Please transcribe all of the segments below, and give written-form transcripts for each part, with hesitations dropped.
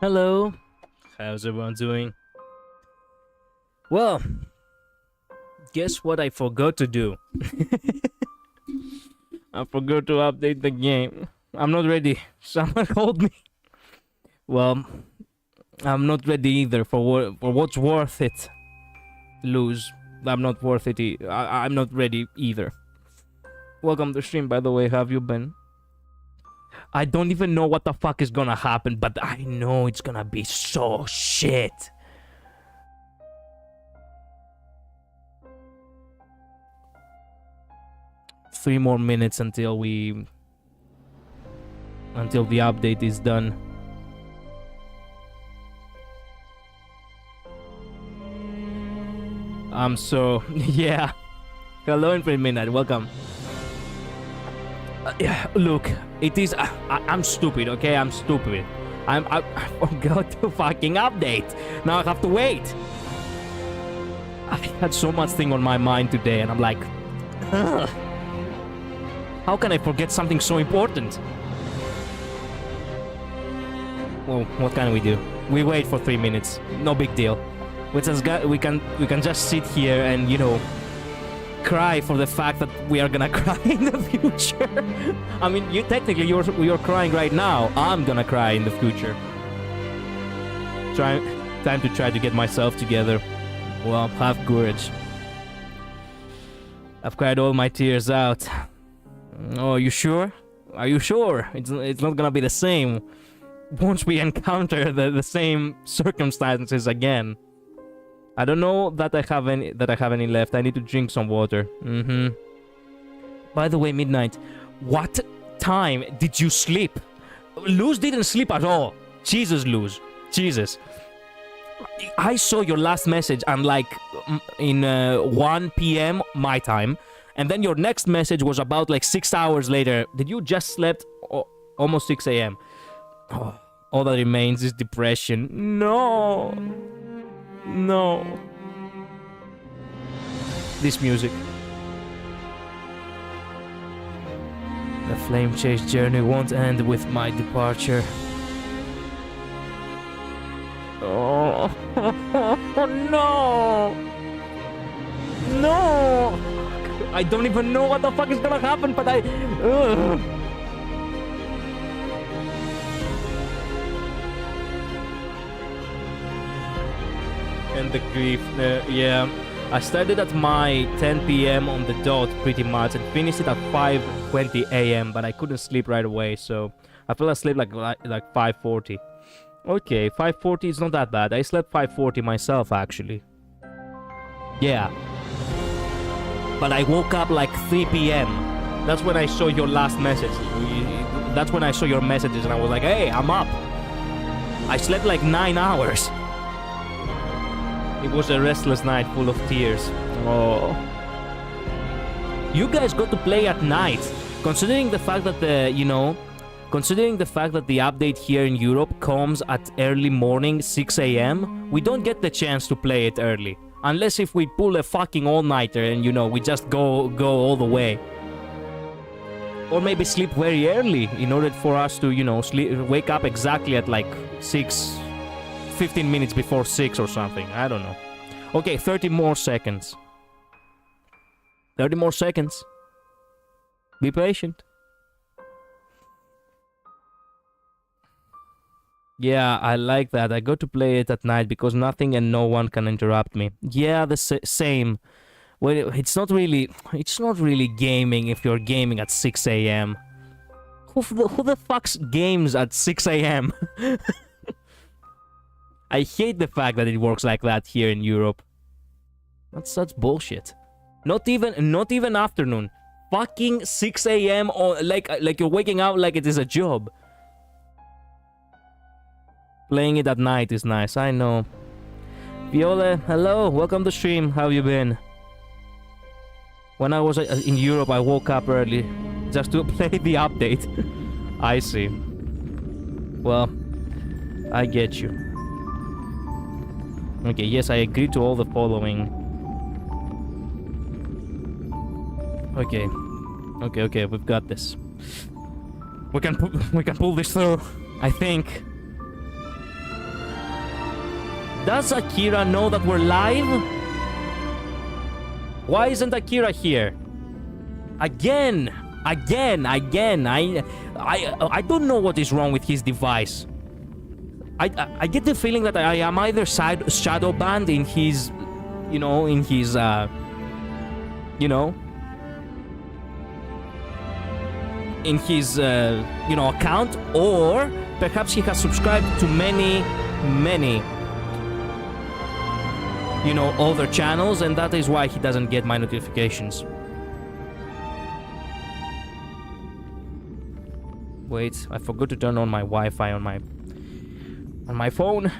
Hello, how's everyone doing? Well, guess what I forgot to do? I forgot to update the game. I'm not ready. Someone hold me. Well, I'm not ready either for what's worth it. Lose. I'm not worth it. I'm not ready either. Welcome to stream, by the way. How have you been? I don't even know what the fuck is gonna happen, but I know it's gonna be so shit. Three more minutes until the update is done. Yeah. Hello, Infinite Midnight. Welcome. Yeah, look, it is. I'm stupid, okay? I'm stupid. I forgot to fucking update. Now I have to wait. I had so much thing on my mind today, and I'm like, ugh. How can I forget something so important? Well, what can we do? We wait for 3 minutes. No big deal. We can just sit here and, you know, cry for the fact that we are gonna cry in the future. I mean, you're crying right now. I'm gonna cry in the future. Time to try to get myself together. Well, have courage. I've cried all my tears out. Oh, you sure? Are you sure? It's not gonna be the same once we encounter the same circumstances again. I don't know that I have any left. I need to drink some water. By the way, Midnight, what time did you sleep? Luz didn't sleep at all. Jesus, Luz. Jesus. I saw your last message and like in 1 p.m. my time, and then your next message was about like 6 hours later. Did you just slept almost 6 a.m.? Oh, all that remains is depression. No. No. This music. The flame chase journey won't end with my departure. Oh, no. No. I don't even know what the fuck is gonna happen, but ugh. And the grief, yeah. I started at my 10 p.m. on the dot pretty much and finished it at 5:20 a.m. but I couldn't sleep right away, so I fell asleep like 5:40. Okay, 5:40 is not that bad. I slept 5:40 myself, actually. Yeah. But I woke up like 3 p.m. That's when I saw your last message. That's when I saw your messages and I was like, hey, I'm up. I slept like 9 hours. It was a restless night full of tears. Oh. You guys got to play at night. Considering the fact that considering the fact that the update here in Europe comes at early morning, 6 a.m., we don't get the chance to play it early. Unless if we pull a fucking all-nighter and, we just go all the way. Or maybe sleep very early in order for us to, wake up exactly at like 15 minutes before 6 or something. I don't know. Okay, 30 more seconds. 30 more seconds. Be patient. Yeah, I like that. I got to play it at night because nothing and no one can interrupt me. Yeah, the same. Well, it's not really gaming if you're gaming at 6 a.m. Who the fuck's games at 6 a.m.? I hate the fact that it works like that here in Europe. That's such bullshit. Not even afternoon. Fucking 6 a.m. or like you're waking up like it is a job. Playing it at night is nice, I know. Viola, hello, welcome to stream. How have you been? When I was in Europe, I woke up early just to play the update. I see. Well, I get you. Okay, yes, I agree to all the following. Okay, we've got this. We can pull this through, I think. Does Akira know that we're live? Why isn't Akira here? Again. I don't know what is wrong with his device. I get the feeling that I am either shadow banned in his, account, or perhaps he has subscribed to many other channels, and that is why he doesn't get my notifications. Wait, I forgot to turn on my Wi-Fi on my phone.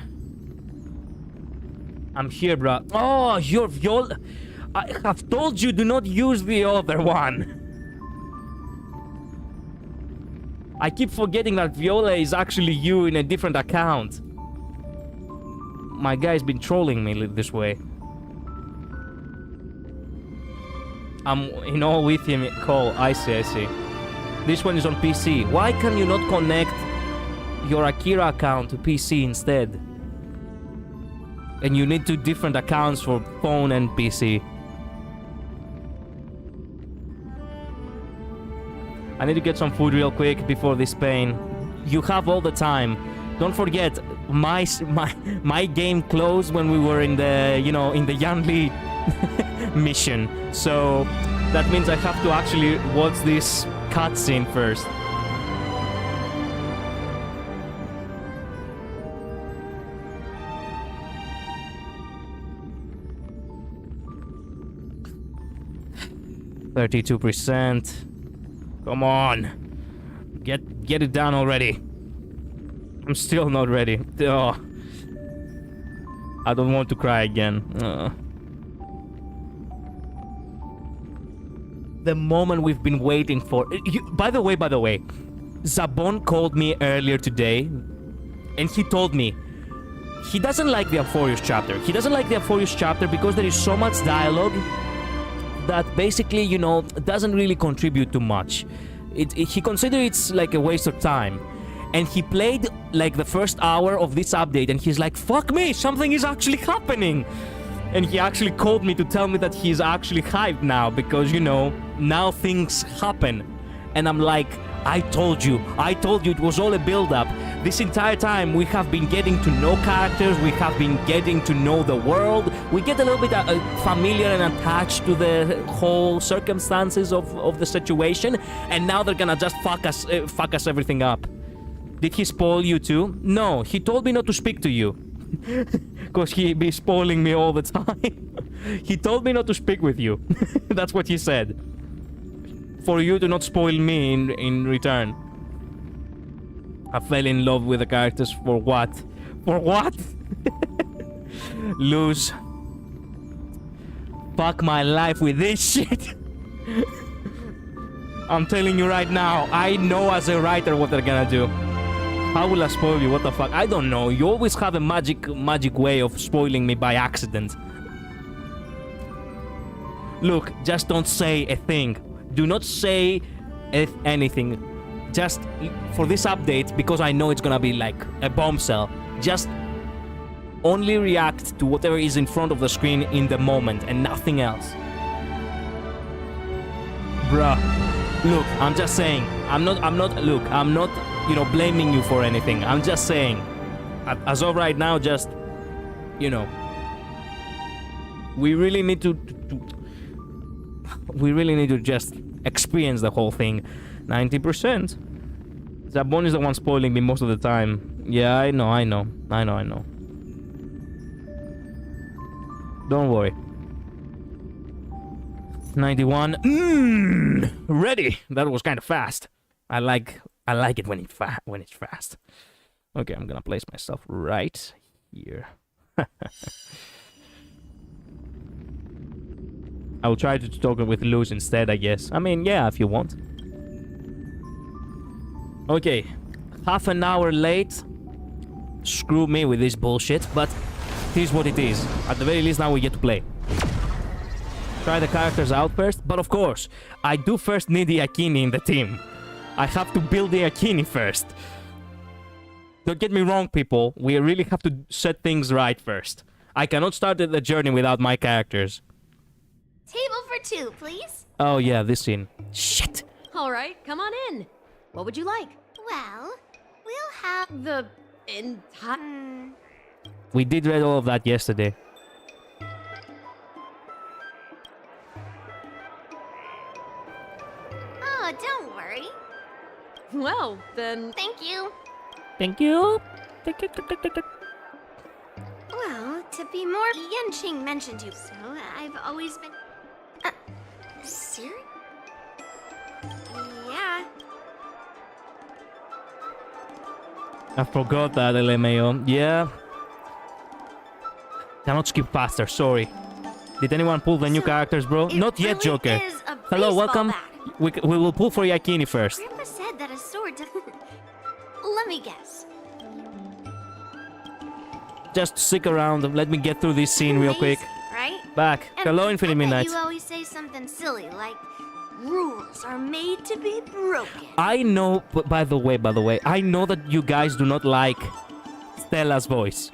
I'm here, bro. Oh, you're Viola. I have told you do not use the other one. I keep forgetting that Viola is actually you in a different account. My guy's been trolling me this way. I'm in all with him call. I see. This one is on PC. Why can you not connect your Akira account to PC instead? And you need 2 different accounts for phone and PC. I need to get some food real quick before this pain. You have all the time. Don't forget, my game closed when we were in the in the Yanli mission. So that means I have to actually watch this cutscene first. %. Come on. Get it down already. I'm still not ready. Oh. I don't want to cry again. The moment we've been waiting for. By the way, Zabon called me earlier today, and he told me he doesn't like the Amphorius chapter. He doesn't like the Amphorius chapter because there is so much dialogue that basically, doesn't really contribute too much. He considers it's like a waste of time. And he played like the first hour of this update and he's like, fuck me, something is actually happening. And he actually called me to tell me that he's actually hyped now because, now things happen. And I'm like, I told you it was all a build-up. This entire time we have been getting to know characters, we have been getting to know the world, we get a little bit familiar and attached to the whole circumstances of the situation, and now they're gonna just fuck us everything up. Did he spoil you too? No, he told me not to speak to you. Because he be spoiling me all the time. He told me not to speak with you. That's what he said. For you to not spoil me in return. I fell in love with the characters for what? For what? Lose. Fuck my life with this shit. I'm telling you right now, I know as a writer what they're gonna do. How will I spoil you? What the fuck? I don't know. You always have a magic way of spoiling me by accident. Look, just don't say a thing. Do not say anything. Just for this update, because I know it's gonna be like a bombshell, just only react to whatever is in front of the screen in the moment and nothing else. Bruh. Look, I'm just saying. I'm not, you know, blaming you for anything. I'm just saying. As of right now, just, you know, we really need to just experience the whole thing. 90%. Zabon is the one spoiling me most of the time. Yeah, I know. Don't worry. 91. Ready. That was kind of fast. I like it when it's fast. Okay, I'm gonna place myself right here. I will try to talk with Luz instead, I guess. I mean, yeah, if you want. Okay, half an hour late. Screw me with this bullshit, but here's what it is. At the very least, now we get to play. Try the characters out first, but of course, I do first need the Akini in the team. I have to build the Akini first. Don't get me wrong, people. We really have to set things right first. I cannot start the journey without my characters. Table for two, please. Oh yeah, this scene. Shit. All right, come on in. What would you like? Well, we'll have The entire... We did read all of that yesterday. Oh, don't worry. Well, then... Thank you. Thank you. Well, to be more... Yenching mentioned you, so I've always been... Serious? Yeah. I forgot that, LMAO. Yeah. Cannot skip faster, sorry. Did anyone pull the new characters, bro? Not yet, really Joker. is a Hello, baseball welcome. bat. We will pull for Yakini first. Grandpa said that a sword doesn't... Let me guess. Just stick around. Let me get through this scene real quick. Amazing, right? Back. And Hello, Infinite I bet Midnight. you always say something silly like, rules are made to be broken. I know, but by the way, I know that you guys do not like Stella's voice.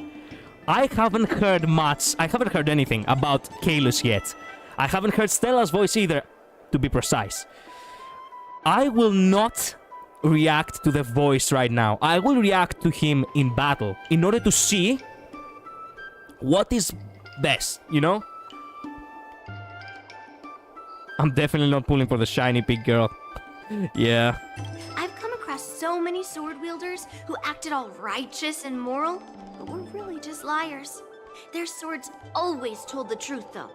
I haven't heard much. I haven't heard anything about Kalus yet. I haven't heard Stella's voice either, to be precise. I will not react to the voice right now. I will react to him in battle in order to see what is best, you know? I'm definitely not pulling for the shiny pig girl. Yeah. I've come across so many sword wielders who acted all righteous and moral, but were really just liars. Their swords always told the truth, though.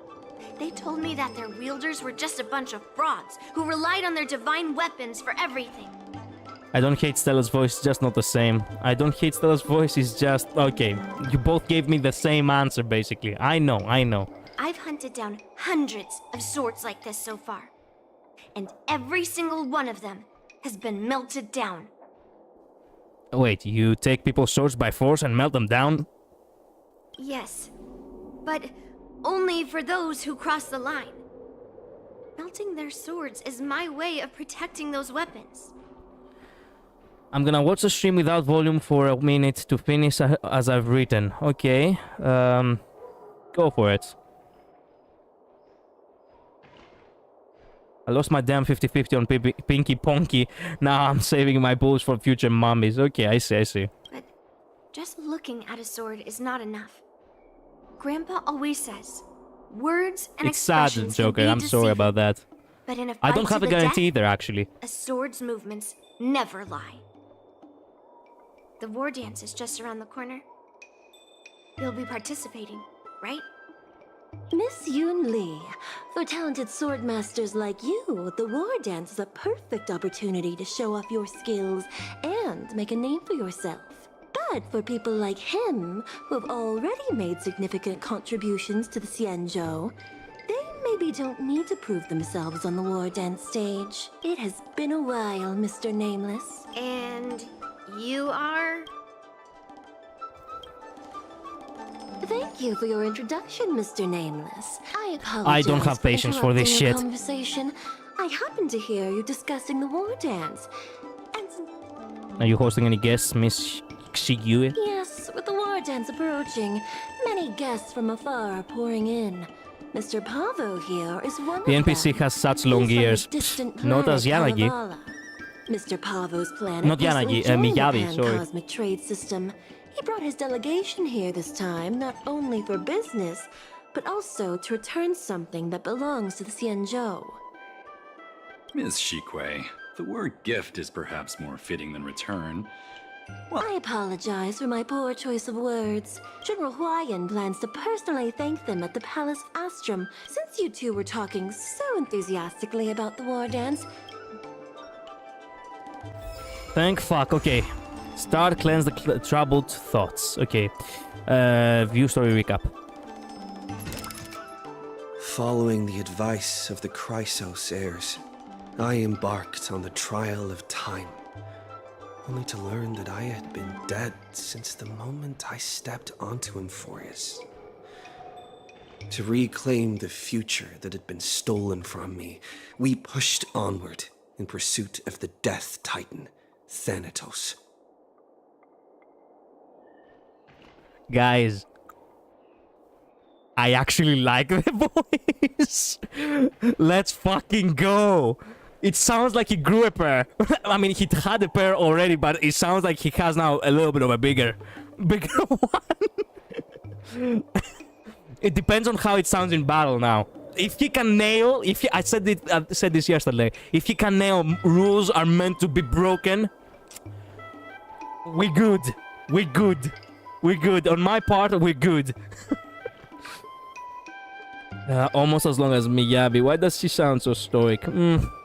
They told me that their wielders were just a bunch of frauds who relied on their divine weapons for everything. I don't hate Stella's voice, it's just not the same. I don't hate Stella's voice, it's just... Okay, you both gave me the same answer, basically. I know. I've hunted down hundreds of swords like this so far. And every single one of them has been melted down. Wait, you take people's swords by force and melt them down? Yes, but only for those who cross the line. Melting their swords is my way of protecting those weapons. I'm gonna watch the stream without volume for a minute to finish as I've written. Okay, go for it. I lost my damn 50-50 on Pinky Ponky. Now I'm saving my bulls for future mummies. Okay, I see. But just looking at a sword is not enough. Grandpa always says, words and it's sad, expressions Joker. can be I'm sorry deceiving, about that. But in a I fight don't have to a the guarantee death, either, actually. a sword's movements never lie. The war dance is just around the corner. you'll be participating, right? Miss Yoon Lee, for talented sword masters like you, the war dance is a perfect opportunity to show off your skills and make a name for yourself. But for people like him, who have already made significant contributions to the Xianzhou, they maybe don't need to prove themselves on the war dance stage. It has been a while, Mr. Nameless. And you are? Thank you for your introduction, Mr. Nameless. I apologize. I don't have patience for this interrupting your shit. Conversation. I happened to hear you discussing the war dance. And Are you hosting any guests, Miss Shigue? yes, with the war dance approaching, many guests from afar are pouring in. Mr. Pavo here is one The of NPC them. has such He's long from the ears. distant Not as planet Yanagi. Kalevala. Mr. Pavo's planet Not recently Yanagi, joined the Miyabi, sorry. Pan-Cosmic Trade System. He brought his delegation here this time, not only for business, but also to return something that belongs to the Xianzhou. Miss Shikwe, the word gift is perhaps more fitting than return. I apologize for my poor choice of words. General Huayan plans to personally thank them at the Palace of Astrum, since you two were talking so enthusiastically about the war dance. Thank fuck, okay. Start cleanse the troubled thoughts. Okay. View story recap. Following the advice of the Chrysos heirs, I embarked on the trial of time, only to learn that I had been dead since the moment I stepped onto Emphorius. To reclaim the future that had been stolen from me, we pushed onward in pursuit of the Death Titan, Thanatos. Guys, I actually like the voice. Let's fucking go. It sounds like he grew a pair. I mean, he had a pair already, but it sounds like he has now a little bit of a bigger one. It depends on how it sounds in battle now. If he can nail, I said this yesterday. If he can nail rules are meant to be broken, we good. We good. We're good. On my part, we're good. Almost as long as Miyabi. Why does she sound so stoic?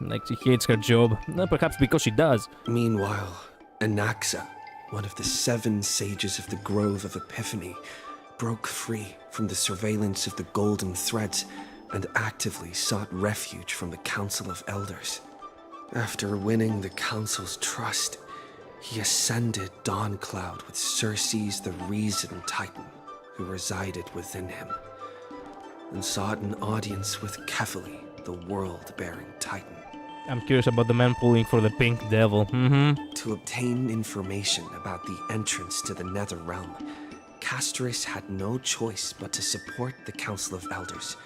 Like she hates her job. Perhaps because she does. Meanwhile, Anaxa, one of the 7 sages of the Grove of Epiphany, broke free from the surveillance of the Golden Threads and actively sought refuge from the Council of Elders. After winning the Council's trust, he ascended Dawn Cloud with Circe's the Reason Titan, who resided within him, and sought an audience with Kefali, the world-bearing Titan. I'm curious about the man pulling for the pink devil. To obtain information about the entrance to the Nether Realm, Castoris had no choice but to support the Council of Elders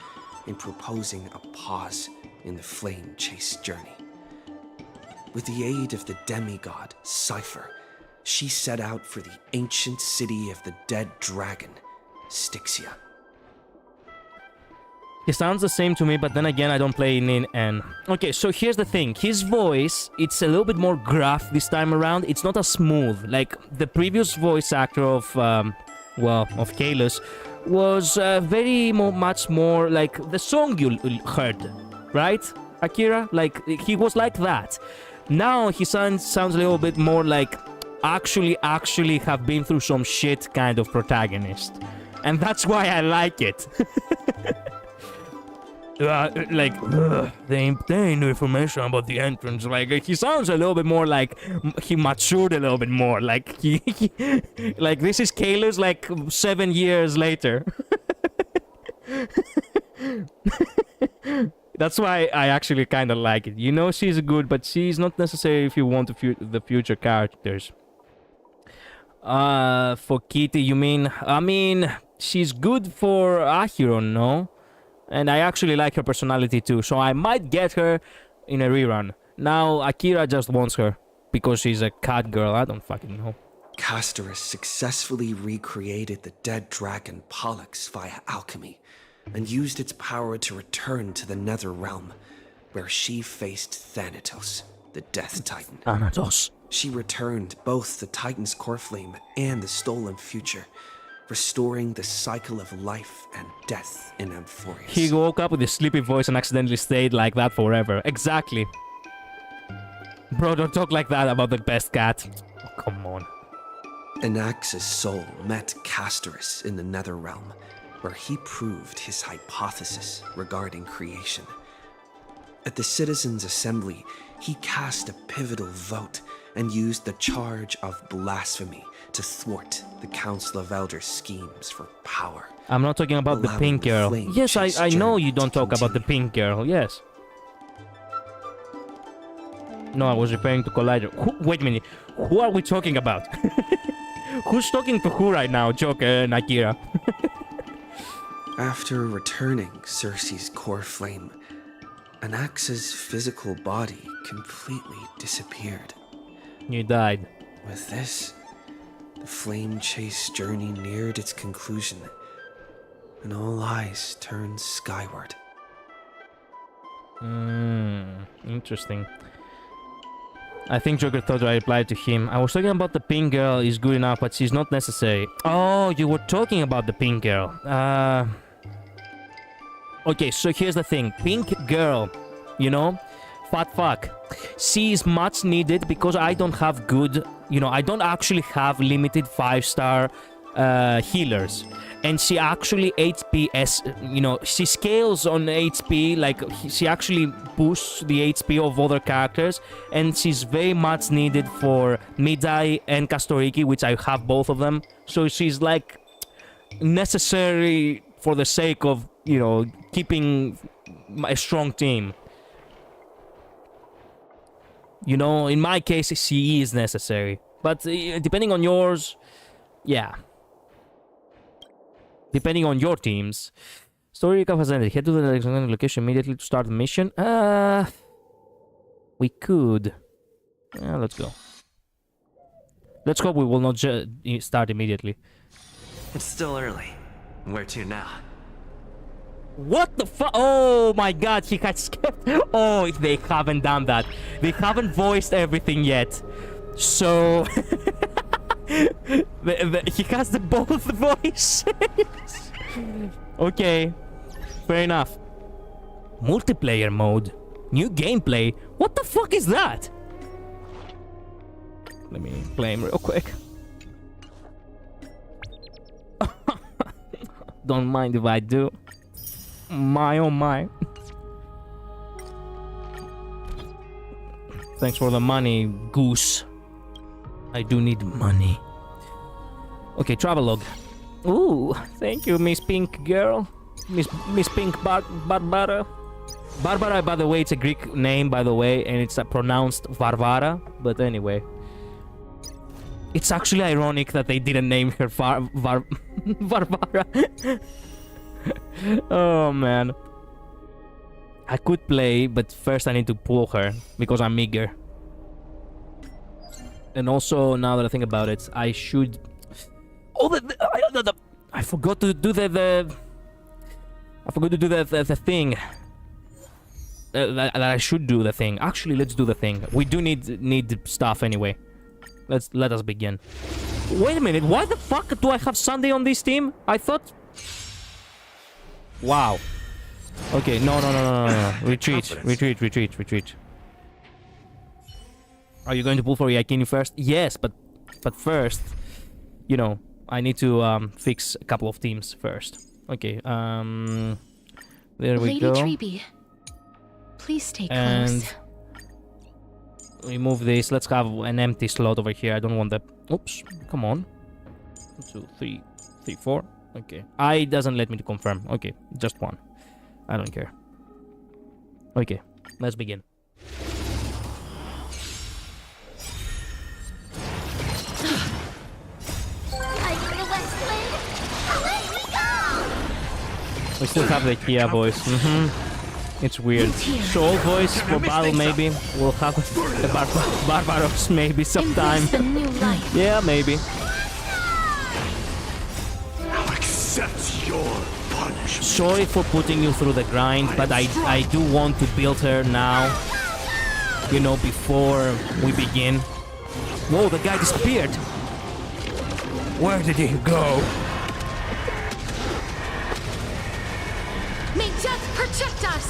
in proposing a pause in the flame chase journey. With the aid of the demigod, Cypher, she set out for the ancient city of the dead dragon, Styxia. He sounds the same to me, but then again, I don't play Nin N. Okay, so here's the thing. His voice, it's a little bit more gruff this time around. It's not as smooth. Like, the previous voice actor of Kalos was much more like the song you heard, right, Akira? Like, he was like that. Now he sounds a little bit more like actually have been through some shit kind of protagonist. And that's why I like it. They ain't no information about the entrance. Like, he sounds a little bit more like he matured a little bit more. Like, he like, this is Kalos, like, 7 years later. That's why I actually kind of like it. You know, she's good, but she's not necessary if you want the future characters. For Kitty, you mean? I mean, she's good for Ahiron, no? And I actually like her personality too, so I might get her in a rerun. Now, Akira just wants her because she's a cat girl. I don't fucking know. Castoris successfully recreated the dead dragon Pollux via alchemy and used its power to return to the Nether Realm, where she faced Thanatos, the Death Titan. Thanatos. She returned both the Titan's core flame and the stolen future, restoring the cycle of life and death in Amphorius. He woke up with a sleepy voice and accidentally stayed like that forever. Exactly. Bro, don't talk like that about the best cat. Oh, come on. Anax's soul met Castorus in the Netherrealm, where he proved his hypothesis regarding creation. At the Citizens' Assembly, he cast a pivotal vote and used the charge of blasphemy to thwart the Council of Elders' schemes for power. I'm not talking about the allowing pink the girl. flame Yes, chase I know journey you don't to talk about the continue. pink girl. Yes. No, I was referring to Collider. Wait a minute. Who are we talking about? Who's talking to who right now, Joker and Akira? After returning Circe's core flame, Anax's physical body completely disappeared. You died. With this, the flame chase journey neared its conclusion, and all eyes turned skyward. Interesting. I think Joker thought I replied to him. I was talking about the pink girl is good enough, but she's not necessary. Oh, you were talking about the pink girl. Okay, so here's the thing. Pink girl, you know, fat fuck. She is much needed because I don't have good, you know, I don't actually have limited 5-star healers. And she actually HPS, you know, she scales on HP, like she actually boosts the HP of other characters, and she's very much needed for Midai and Kastoriki, which I have both of them. So she's like necessary for the sake of, you know, keeping a strong team. You know, in my case, she is necessary. But depending on yours, yeah. Depending on your teams. Story recap has ended. Head to the next location immediately to start the mission. We could. Let's go. Let's hope we will not start immediately. It's still early. Where to now? What the fuck? Oh my god, he had skipped. Oh, they haven't done that. They haven't voiced everything yet. So... he has the both voices. Okay, fair enough. Multiplayer mode, new gameplay. What the fuck is that? Let me play him real quick. Don't mind if I do. My oh my. Thanks for the money, goose. I do need money. Okay, travelogue. Ooh, thank you, Miss Pink Girl. Miss Pink Barbara. Barbara, by the way, it's a Greek name, by the way, and it's pronounced Varvara. But anyway. It's actually ironic that they didn't name her Varvara. Oh, man. I could play, but first I need to pull her, because I'm eager. And also, now that I think about it, I should... Oh, I forgot to do I forgot to do the thing. That I should do the thing. Actually, let's do the thing. We do need stuff anyway. Let us begin. Wait a minute. Why the fuck do I have Sunday on this team? I thought... Wow. Okay, no. Retreat. Are you going to pull for Yakini first? Yes, but first, you know, I need to fix a couple of teams first. Okay, there we go. Lady Treeby, please stay And close. remove this. Let's have an empty slot over here. I don't want that. Oops, come on. 1, 2, 3, 4. Okay, I doesn't let me to confirm. Okay, just one. I don't care. Okay, let's begin. We still have the Kia voice. It's weird. Soul voice for battle maybe. We'll have the Barbaros maybe sometime. Embrace the new life. Yeah, maybe. I'll accept your punishment. Sorry for putting you through the grind, but I do want to build her now. You know, before we begin. Whoa, the guy disappeared. Where did he go? May death protect us!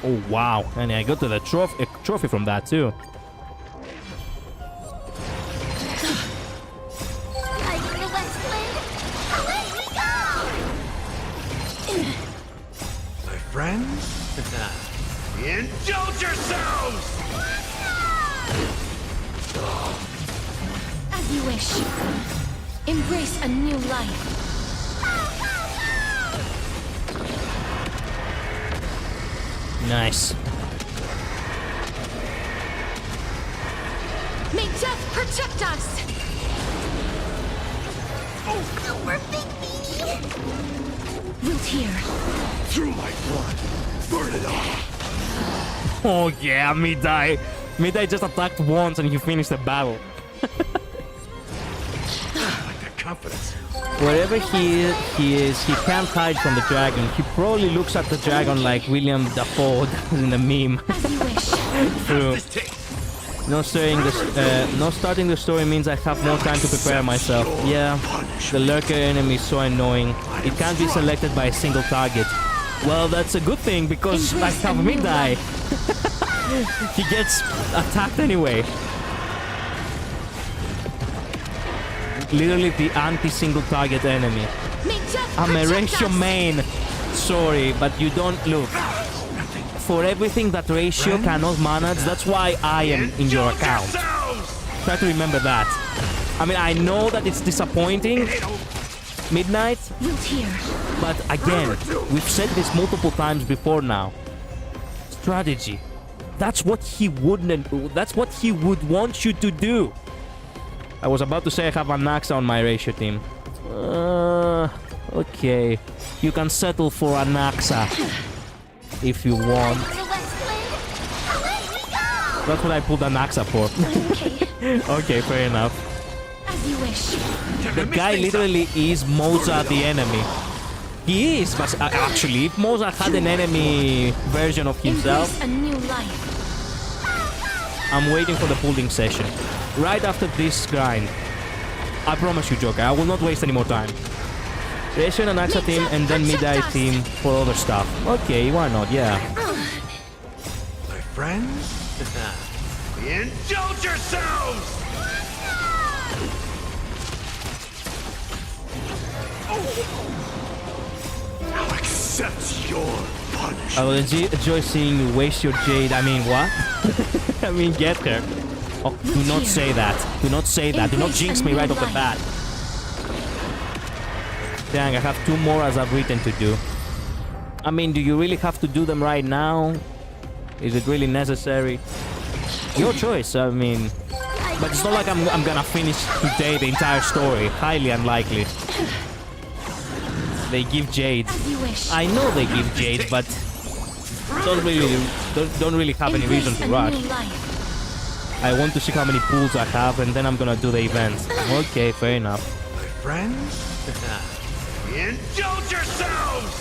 Oh wow, and I got to the trophy from that too. My friends? Indulge yourselves! As you wish. Embrace a new life. Nice. May death protect us! Super big meanie! Root here. Through my blood, burn it off! Oh yeah, Midai. Midai just attacked once and he finished the battle. Like that confidence. Wherever he is, he can't hide from the dragon. He probably looks at the dragon like William Dafoe does in the meme. As you wish. True. This taste. No starting the story means I have more time to prepare myself. Yeah, the lurker enemy is so annoying. It can't be selected by a single target. Well, that's a good thing because I have Midai. He gets attacked anyway. Literally the anti-single target enemy. May death I'm a protect ratio us! main. Sorry, but you don't look. For everything that ratio cannot manage, that's why I am in your account. Try to remember that. I mean, I know that it's disappointing, Midnight, Root here. but again, we've said this multiple times before now. Strategy. That's what he wouldn't. That's what he would want you to do. I was about to say I have Anaxa on my ratio team. Okay. You can settle for Anaxa if you want. That's what I pulled Anaxa for. Okay. Okay, fair enough. As you wish. The guy literally is Mozart the enemy. He is, but actually, if Mozart had an enemy version of himself, Embrace a new life. I'm waiting for the pooling session. Right after this grind. I promise you, Joker, I will not waste any more time. Ratio and Anaxa team, and then Midai team for other stuff. Okay, why not? Yeah. My friends? Indulge yourselves! I'll accept your punishment. I will enjoy seeing you waste your jade. I mean, what? I mean, get her. Oh, do not say that. Do not say that. Do not jinx me right off the bat. Dang, I have 2 more as I've written to do. I mean, do you really have to do them right now? Is it really necessary? Your choice, I mean. But it's not like I'm gonna finish today the entire story. Highly unlikely. They give jade. As you wish. I know they give jade, but don't really have any reason to rush. I want to see how many pools I have, and then I'm gonna do the event. Okay, fair enough. My friends? Indulge yourselves!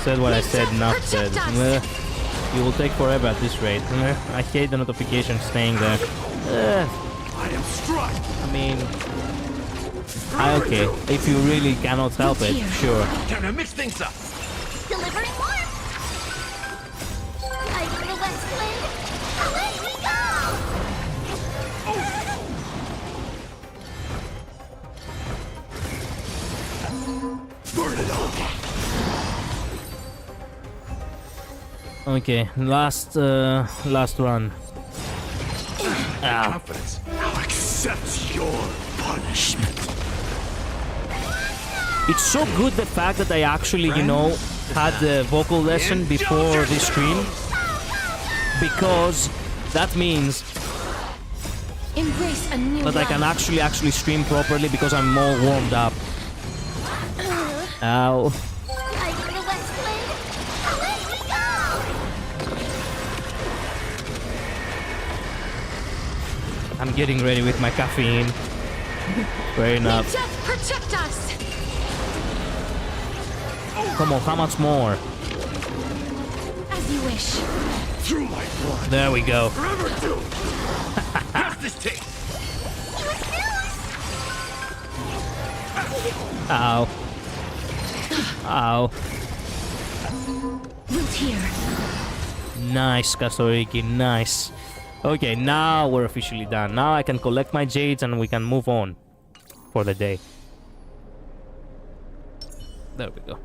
Said what I said, enough said. You will take forever at this rate. I hate the notification staying there. I am struck! I mean... okay, if you really cannot help it, sure. Time to mix things up! Delivering more! I need a West Wind! Away we go! Burn it off! Okay, last run. Confidence. I'll accept your punishment. It's so good the fact that I actually, you know, had the vocal lesson before this stream. Because that means Embrace a new that I can actually stream properly because I'm more warmed up. Ow. I need a West Wind! Away we go! I'm getting ready with my caffeine. Fair May enough. death protect us! Come on, how much more? As you wish. through my blood. There we go. Forever do. Pass this tape. Ow. Ow. Wilt here. Nice, Kastoriki, nice. Okay, now we're officially done. Now I can collect my jades and we can move on for the day. There we go.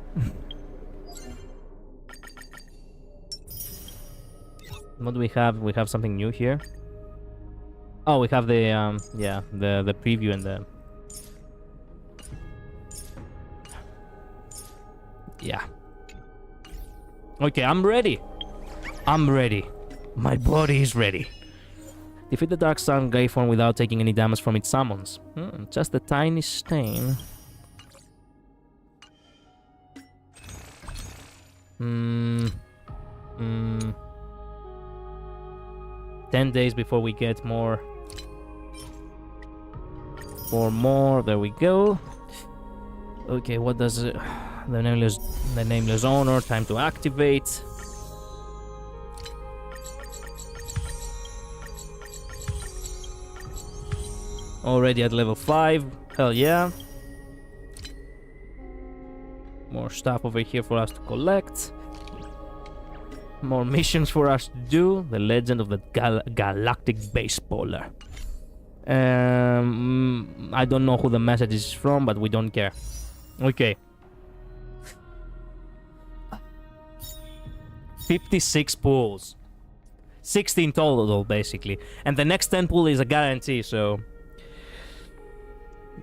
What do we have? We have something new here. Oh, we have the yeah, the preview and the yeah. Okay, I'm ready. I'm ready. My body is ready. Defeat the Dark Sun Grey form without taking any damage from its summons. Just a tiny stain. 10 days before we get more. 4 more. There we go. Okay, what does it? The nameless owner. Time to activate. Already at level 5. Hell yeah. More stuff over here for us to collect. More missions for us to do. The Legend of the Galactic Baseballer. I don't know who the message is from, but we don't care. Okay. 56 pulls. 16 total, basically. And the next 10 pull is a guarantee, so...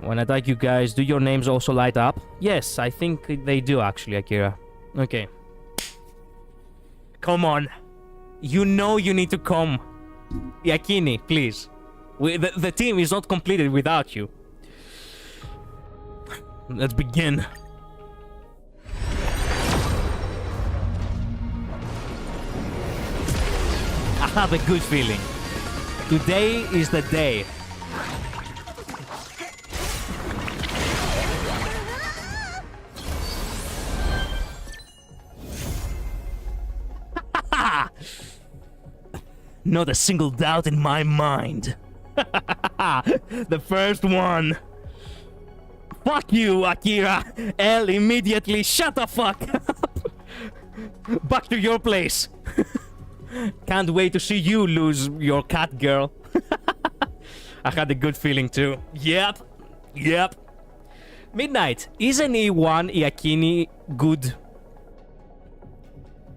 When I tag you guys, do your names also light up? Yes, I think they do, actually, Akira. Okay. Come on. You know you need to come. Yakini, please. The team is not completed without you. Let's begin. I have a good feeling. Today is the day. Not a single doubt in my mind. The first one. Fuck you, Akira. L, immediately shut the fuck up. Back to your place. Can't wait to see you lose your cat, girl. I had a good feeling too. Yep. Midnight, isn't E1 Iakini good?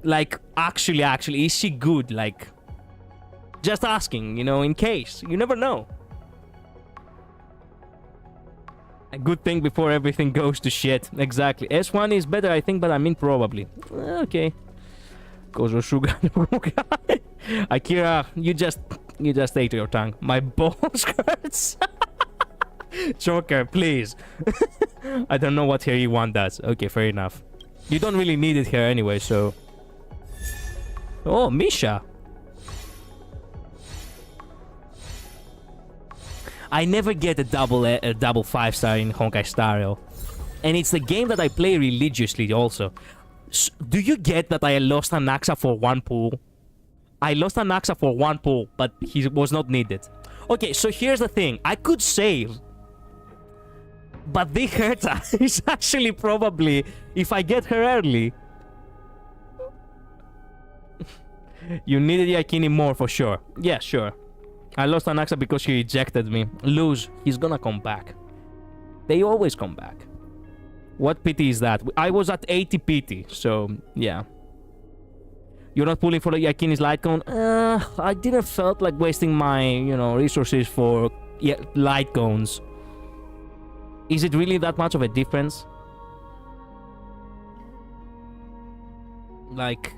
Like, actually, is she good? Like, just asking, you know, in case. You never know. A good thing before everything goes to shit. Exactly. S1 is better, I think, but I mean probably. Okay. Kozosuga. Akira, you just ate your tongue. My balls hurts. Joker, please. I don't know what here E1 does. Okay, fair enough. You don't really need it here anyway, so... Oh, Misha. I never get a double 5-star in Honkai Star Rail. And it's the game that I play religiously also. Do you get that I lost an Axa for 1 pull? I lost an Axa for 1 pull, but he was not needed. Okay, so here's the thing. I could save. But the Herta is actually probably, if I get her early... You needed Yakini more for sure. Yeah, sure. I lost an Axa because he rejected me. Lose. He's gonna come back. They always come back. What pity is that? I was at 80 pity, so yeah. You're not pulling for the Yakini's light cone? I didn't felt like wasting my, you know, resources for light cones. Is it really that much of a difference? Like...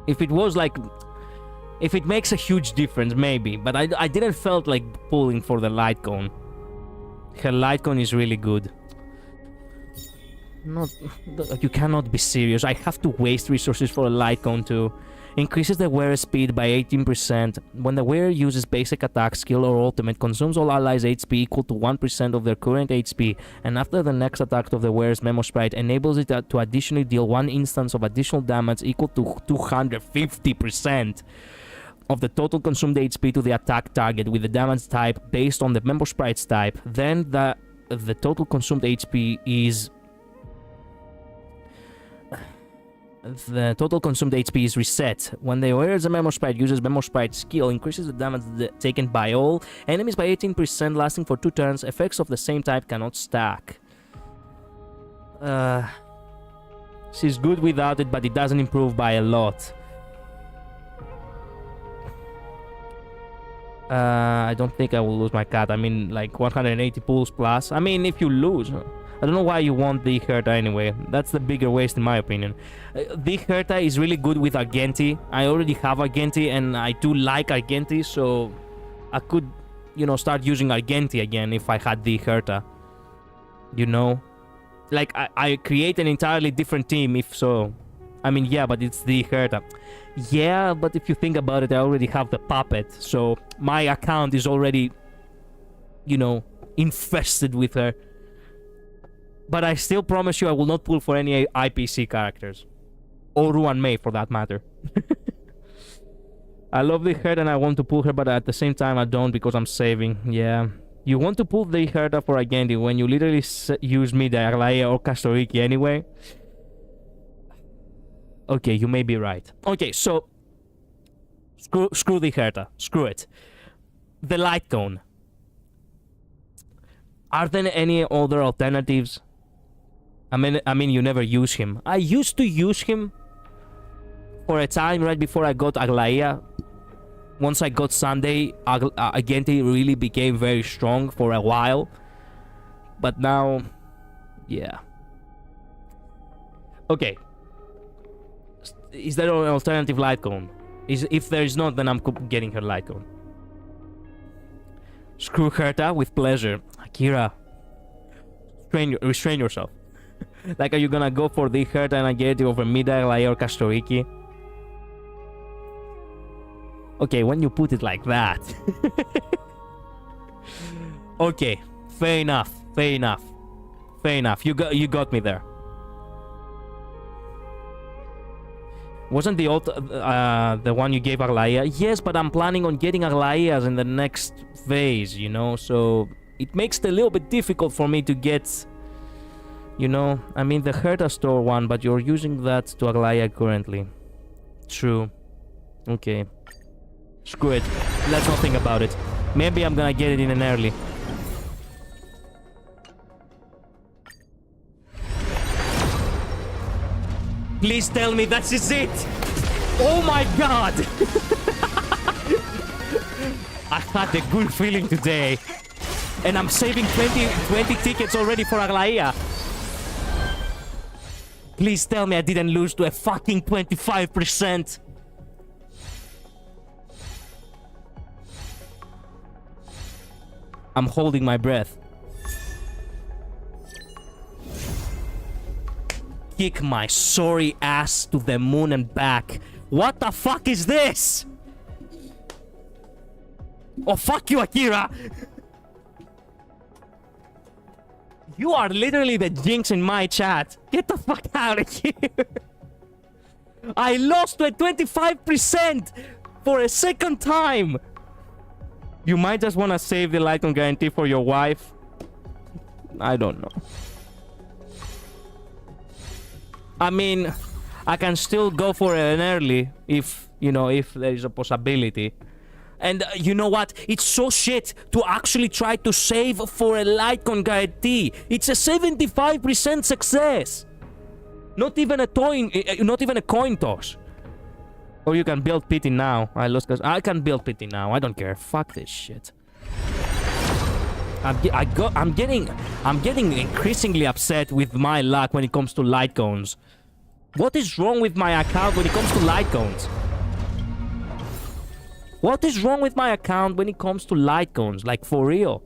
If it was like... If it makes a huge difference, maybe. But I didn't felt like pulling for the light cone. Her light cone is really good. Not... You cannot be serious. I have to waste resources for a light cone too. Increases the wearer's speed by 18%. When the wearer uses basic attack, skill, or ultimate, consumes all allies' HP equal to 1% of their current HP, and after the next attack of the wearer's Memo Sprite, enables it to additionally deal 1 instance of additional damage equal to 250% of the total consumed HP to the attack target with the damage type based on the Memo Sprite's type. Then the total consumed HP is... The total consumed HP is reset. When the wearer's Memo Sprite uses Memo Sprite skill, increases the damage taken by all enemies by 18%, lasting for 2 turns. Effects of the same type cannot stack. She's good without it, but it doesn't improve by a lot. I don't think I will lose my cat. I mean, like 180 pulls plus. I mean, if you lose... I don't know why you want the Herta anyway. That's the bigger waste in my opinion. The Herta is really good with Argenti. I already have Argenti and I do like Argenti, so I could, you know, start using Argenti again if I had the Herta. You know? Like, I create an entirely different team if so. I mean, yeah, but it's the Herta. Yeah, but if you think about it, I already have the puppet, so my account is already, you know, infested with her. But I still promise you I will not pull for any IPC characters. Or Ruan Mei, for that matter. I love the Herta and I want to pull her, but at the same time I don't because I'm saving. Yeah. You want to pull the Herta for Agendi when you literally use me, the Aglaia or Castoriki anyway? Okay, you may be right. Okay, so... Screw the Herta. Screw it. The Light Cone. Are there any other alternatives? I mean, you never use him. I used to use him for a time right before I got Aglaia. Once I got Sunday, Agenti really became very strong for a while. But now, yeah. Okay. Is there an alternative light cone? If there is not, then I'm getting her light cone. Screw Herta with pleasure. Akira, restrain yourself. Like, are you gonna go for the Herta and Agenti over Mida, Aglaia, or Castoriki? Okay, when you put it like that. Okay, fair enough. You got me there. Wasn't the one you gave Aglaia? Yes, but I'm planning on getting Aglaias in the next phase, you know, so it makes it a little bit difficult for me to get, you know, I mean the Herta store one, but you're using that to Aglaia currently. True. Okay. Screw it. Let's not think about it. Maybe I'm gonna get it in an early. Please tell me this is it! Oh my god! I had a good feeling today. And I'm saving 20 tickets already for Aglaia. Please tell me I didn't lose to a fucking 25%. I'm holding my breath. Kick my sorry ass to the moon and back. What the fuck is this? Oh, fuck you, Akira! You are literally the jinx in my chat. Get the fuck out of here. I lost to a 25% for a second time. You might just want to save the light on guarantee for your wife. I don't know. I mean, I can still go for an early if, you know, if there is a possibility. And you know what? It's so shit to actually try to save for a Litecoin guarantee. It's a 75% success. Not even a coin toss. Or you can build pity now. I can build pity now. I don't care. Fuck this shit. I'm getting increasingly upset with my luck when it comes to Litecoins. What is wrong with my account when it comes to Litecoins? What is wrong with my account when it comes to Litecoins? Like, for real?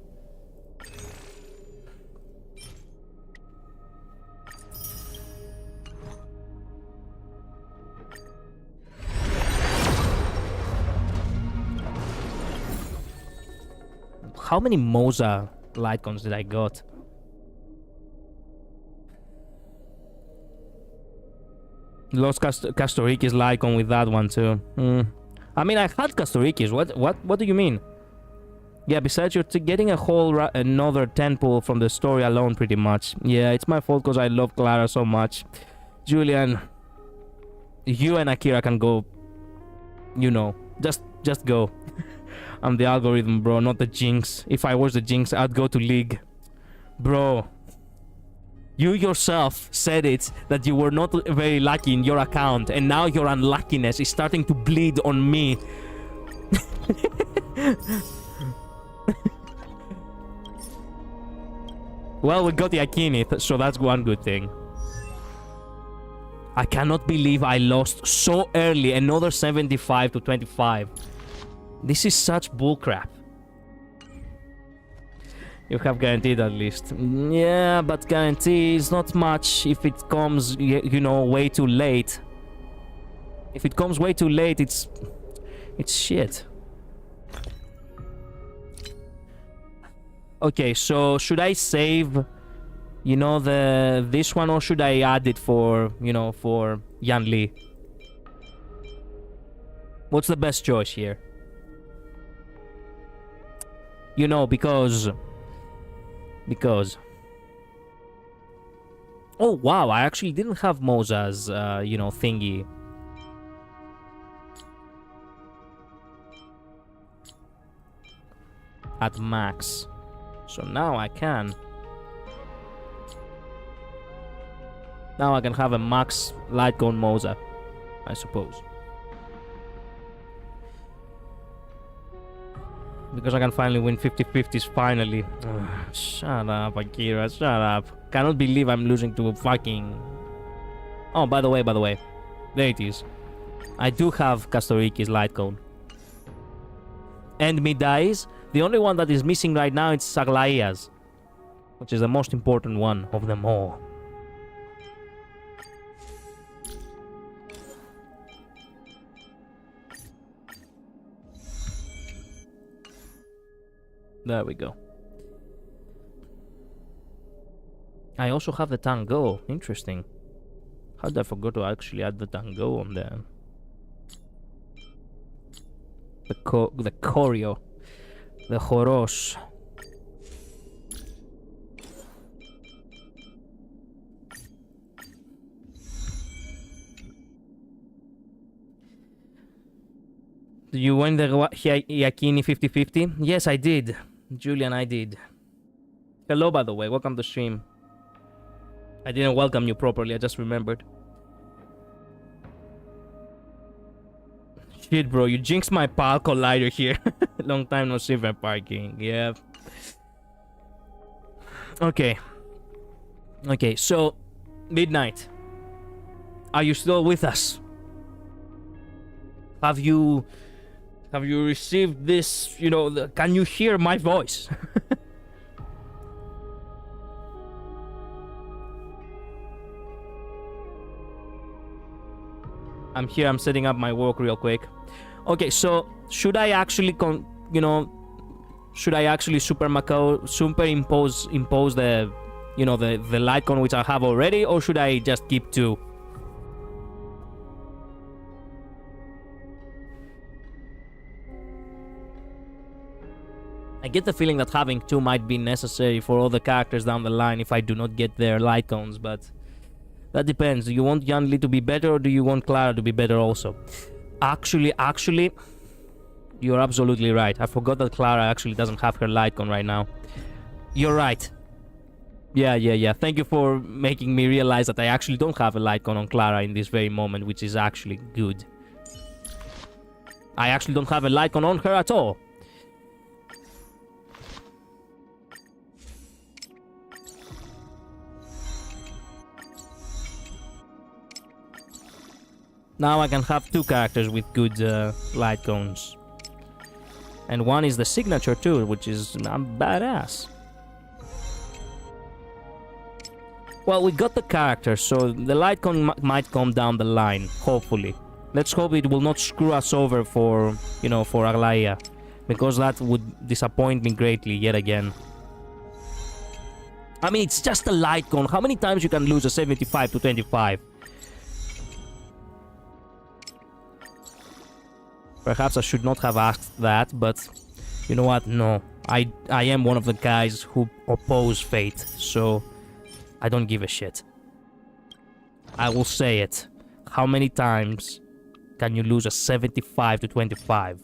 How many Moza light cones did I got? Lost Castorikis light cone with that one too. I mean, I had Castorikis. What do you mean? Yeah, besides you're getting a whole another 10 pull from the story alone, pretty much. Yeah, it's my fault because I love Clara so much. Julian, you and Akira can go. You know, just go. I'm the algorithm, bro, not the Jinx. If I was the Jinx, I'd go to League. Bro, you yourself said it, that you were not very lucky in your account, and now your unluckiness is starting to bleed on me. Well, we got the Akini, so that's one good thing. I cannot believe I lost so early, another 75 to 25. This is such bullcrap. You have guaranteed at least. Yeah, but guarantee is not much if it comes, you know, way too late. If it comes way too late, it's shit. Okay, so should I save, you know, this one, or should I add it for, you know, for Yan Li? What's the best choice here? You know, because oh wow, I actually didn't have Moza's you know, thingy. At max. So now I can. Now I can have a max light cone Moza, I suppose. Because I can finally win 50-50s finally. Shut up, Akira, shut up. Cannot believe I'm losing to a fucking... Oh, by the way. There it is. I do have Castoriki's light cone. And Midai's. The only one that is missing right now is Saglaia's, which is the most important one of them all. There we go. I also have the Tango. Interesting. How did I forget to actually add the Tango on there? The choreo. The choros. Did you win the Yakini 50-50? Yes, I did. Julian, I did. Hello, by the way. Welcome to the stream. I didn't welcome you properly. I just remembered. Shit, bro. You jinxed my pal collider here. Long time no see, Vampire King. Yeah. Okay. Okay, so... Midnight. Are you still with us? Have you received this, you know, can you hear my voice? I'm here, I'm setting up my work real quick. Okay, so should I actually should I actually superimpose the, you know, the light cone which I have already, or should I just keep 2? I get the feeling that having 2 might be necessary for all the characters down the line if I do not get their light cones, but that depends. Do you want Yan Li to be better, or do you want Clara to be better also? Actually, you're absolutely right. I forgot that Clara actually doesn't have her light cone right now. You're right. Yeah. Thank you for making me realize that I actually don't have a light cone on Clara in this very moment, which is actually good. I actually don't have a light cone on her at all. Now I can have 2 characters with good light cones. And one is the signature too, which is badass. Well, we got the character, so the light cone might come down the line, hopefully. Let's hope it will not screw us over for, you know, for Aglaia. because that would disappoint me greatly yet again. I mean, it's just a light cone. How many times you can lose a 75 to 25? Perhaps I should not have asked that, but you know what? No. I am one of the guys who oppose fate, so I don't give a shit. I will say it. How many times can you lose a 75 to 25?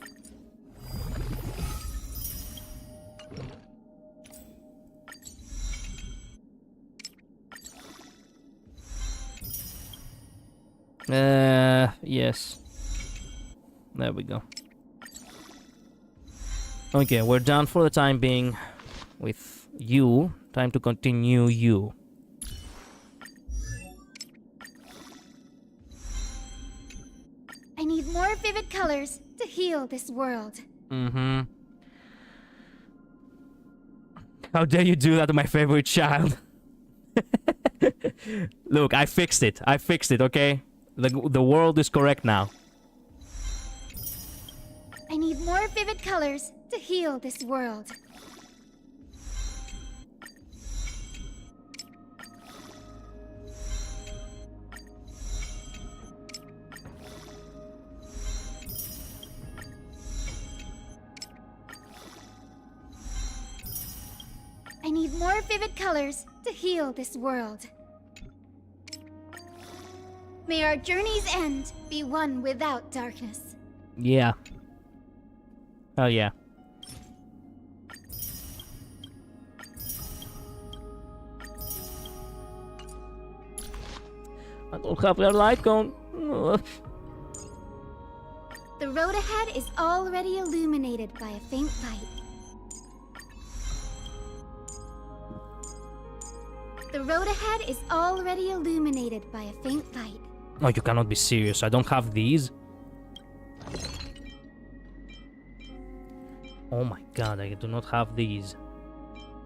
Yes. There we go. Okay, we're done for the time being with you. Time to continue you. I need more vivid colors to heal this world. Mm-hmm. How dare you do that to my favorite child? Look, I fixed it. I fixed it, okay? The world is correct now. I need more vivid colors to heal this world. I need more vivid colors to heal this world. May our journey's end be one without darkness. Yeah. Oh yeah. I don't have a light cone. Ugh. The road ahead is already illuminated by a faint light. The road ahead is already illuminated by a faint light. Oh, you cannot be serious. I don't have these. Oh my god, I do not have these.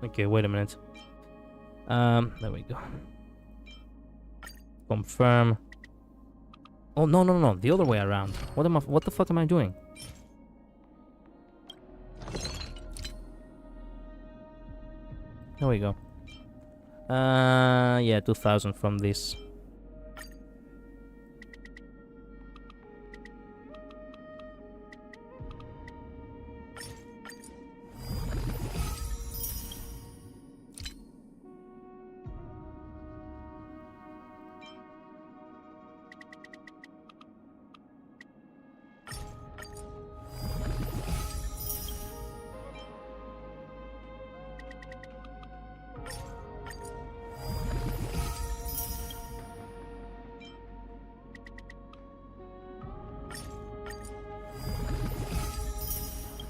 Okay, wait a minute. There we go. Confirm. Oh no, the other way around. What the fuck am I doing? There we go. Yeah, 2000 from this.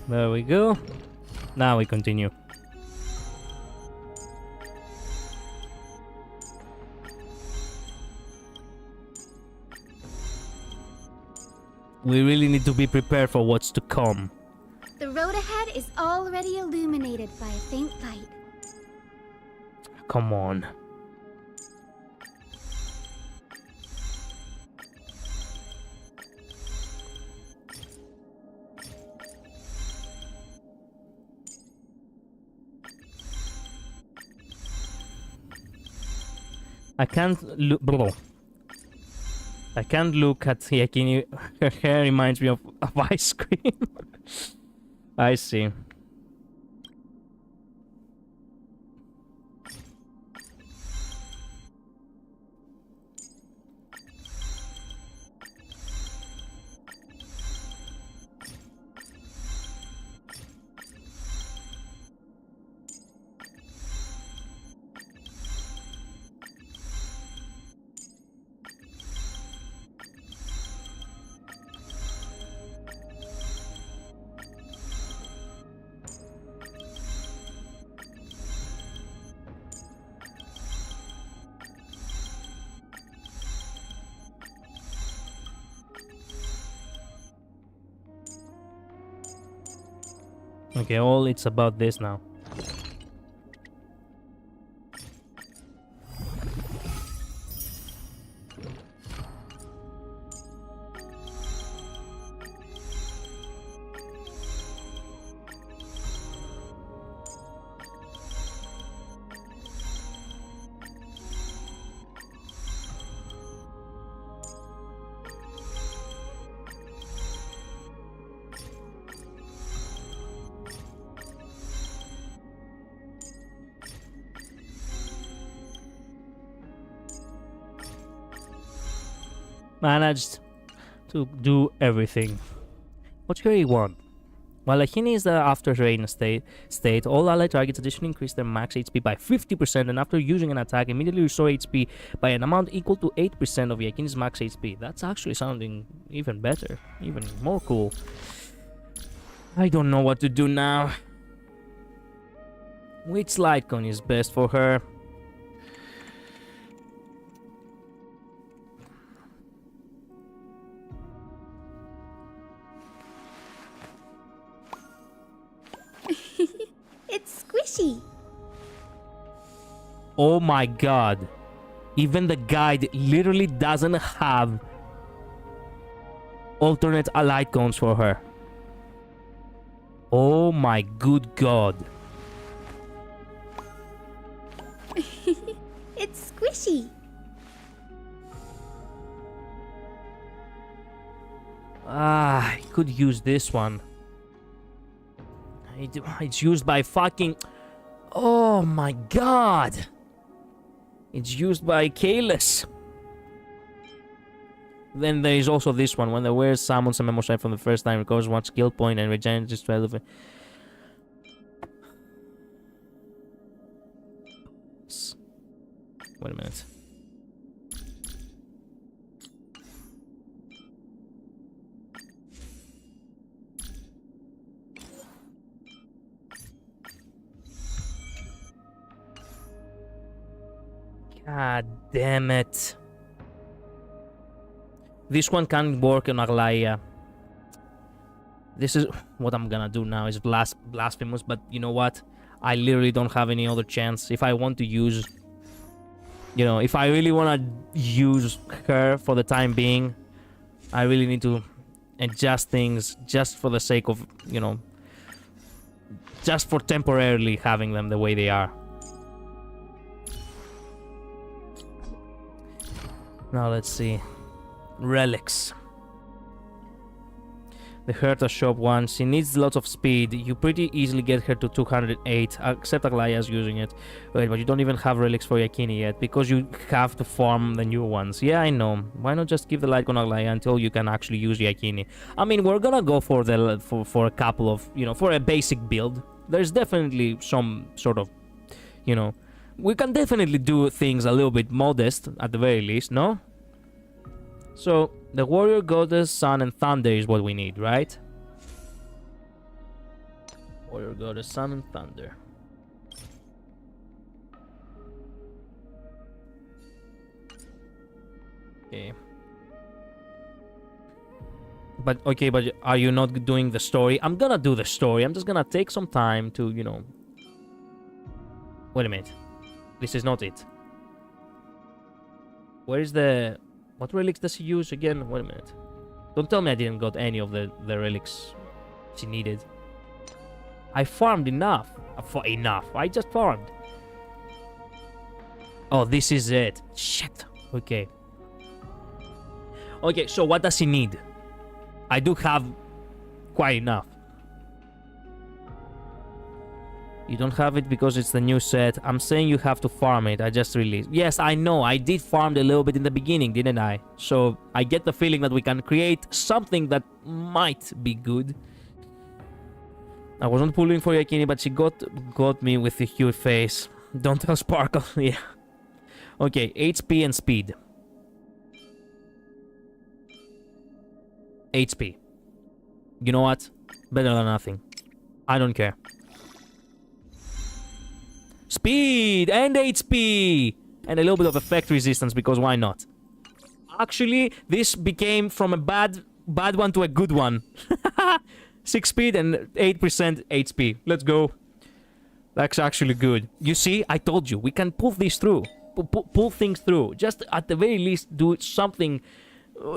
There we go. Now we continue. We really need to be prepared for what's to come. The road ahead is already illuminated by a faint light. Come on. I can't look. I can't look at Yakini. Her hair reminds me of ice cream. I see. Okay, all it's about this now. managed to do everything. What do you want? While Akini is the after rain state, all allied targets additionally increase their max HP by 50%, and after using an attack, immediately restore HP by an amount equal to 8% of Yakini's max HP. That's actually sounding even better, even more cool. I don't know what to do now. Which light cone is best for her? It's squishy. Oh my god. Even the guide literally doesn't have alternate light cones for her. Oh my good god. It's squishy. I could use this one. It's used by fucking... Oh my god. It's used by Kalis. Then there is also this one. When the wearer summons a memo site from the first time, recovers one skill point and regenerates 12. Wait a minute. God damn it. This one can't work on Aglaya. This is what I'm gonna do now, is blasphemous, but you know what? I literally don't have any other chance. If I want to use... You know, if I really want to use her for the time being, I really need to adjust things just for the sake of, you know... Just for temporarily having them the way they are. Now let's see. Relics. The Herta shop one. She needs lots of speed. You pretty easily get her to 208, except Aglaya's using it. Wait, but you don't even have relics for Yakini yet, because you have to farm the new ones. Yeah, I know. Why not just give the light on Aglaya until you can actually use Yakini? I mean, we're gonna go for the for a couple of, you know, for a basic build. There's definitely some sort of, you know, we can definitely do things a little bit modest at the very least, no? So, the warrior, goddess, sun, and thunder is what we need, right? Warrior, goddess, sun, and thunder. Okay. But, okay, but are you not doing the story? I'm gonna do the story. I'm just gonna take some time to, you know... Wait a minute. This is not it. Where is the... What relics does he use again? Wait a minute. Don't tell me I didn't got any of the relics she needed. I farmed enough. Enough. I just farmed. Oh, this is it. Shit. Okay. Okay, so what does he need? I do have quite enough. You don't have it because it's the new set. I'm saying you have to farm it. I just released. Yes, I know. I did farm a little bit in the beginning, didn't I? So I get the feeling that we can create something that might be good. I wasn't pulling for Yakini, but she got me with a huge face. Don't tell Sparkle. Yeah. Okay, HP and speed. HP. You know what? Better than nothing. I don't care. Speed and HP and a little bit of effect resistance, because why not? Actually, this became from a bad one to a good one. 6 speed and 8% HP. Let's go. That's actually good. You see, I told you we can pull this through. Pull things through. Just at the very least do something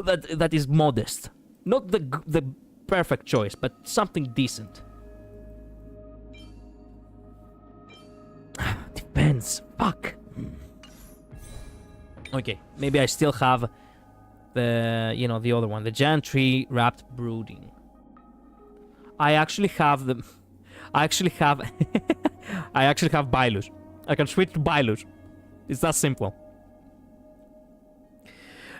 that is modest. Not the perfect choice, but something decent. Depends. Fuck. Okay, maybe I still have the, you know, the other one, the giant tree wrapped brooding. I actually have the. I actually have Bylus. I can switch to Bylus. It's that simple.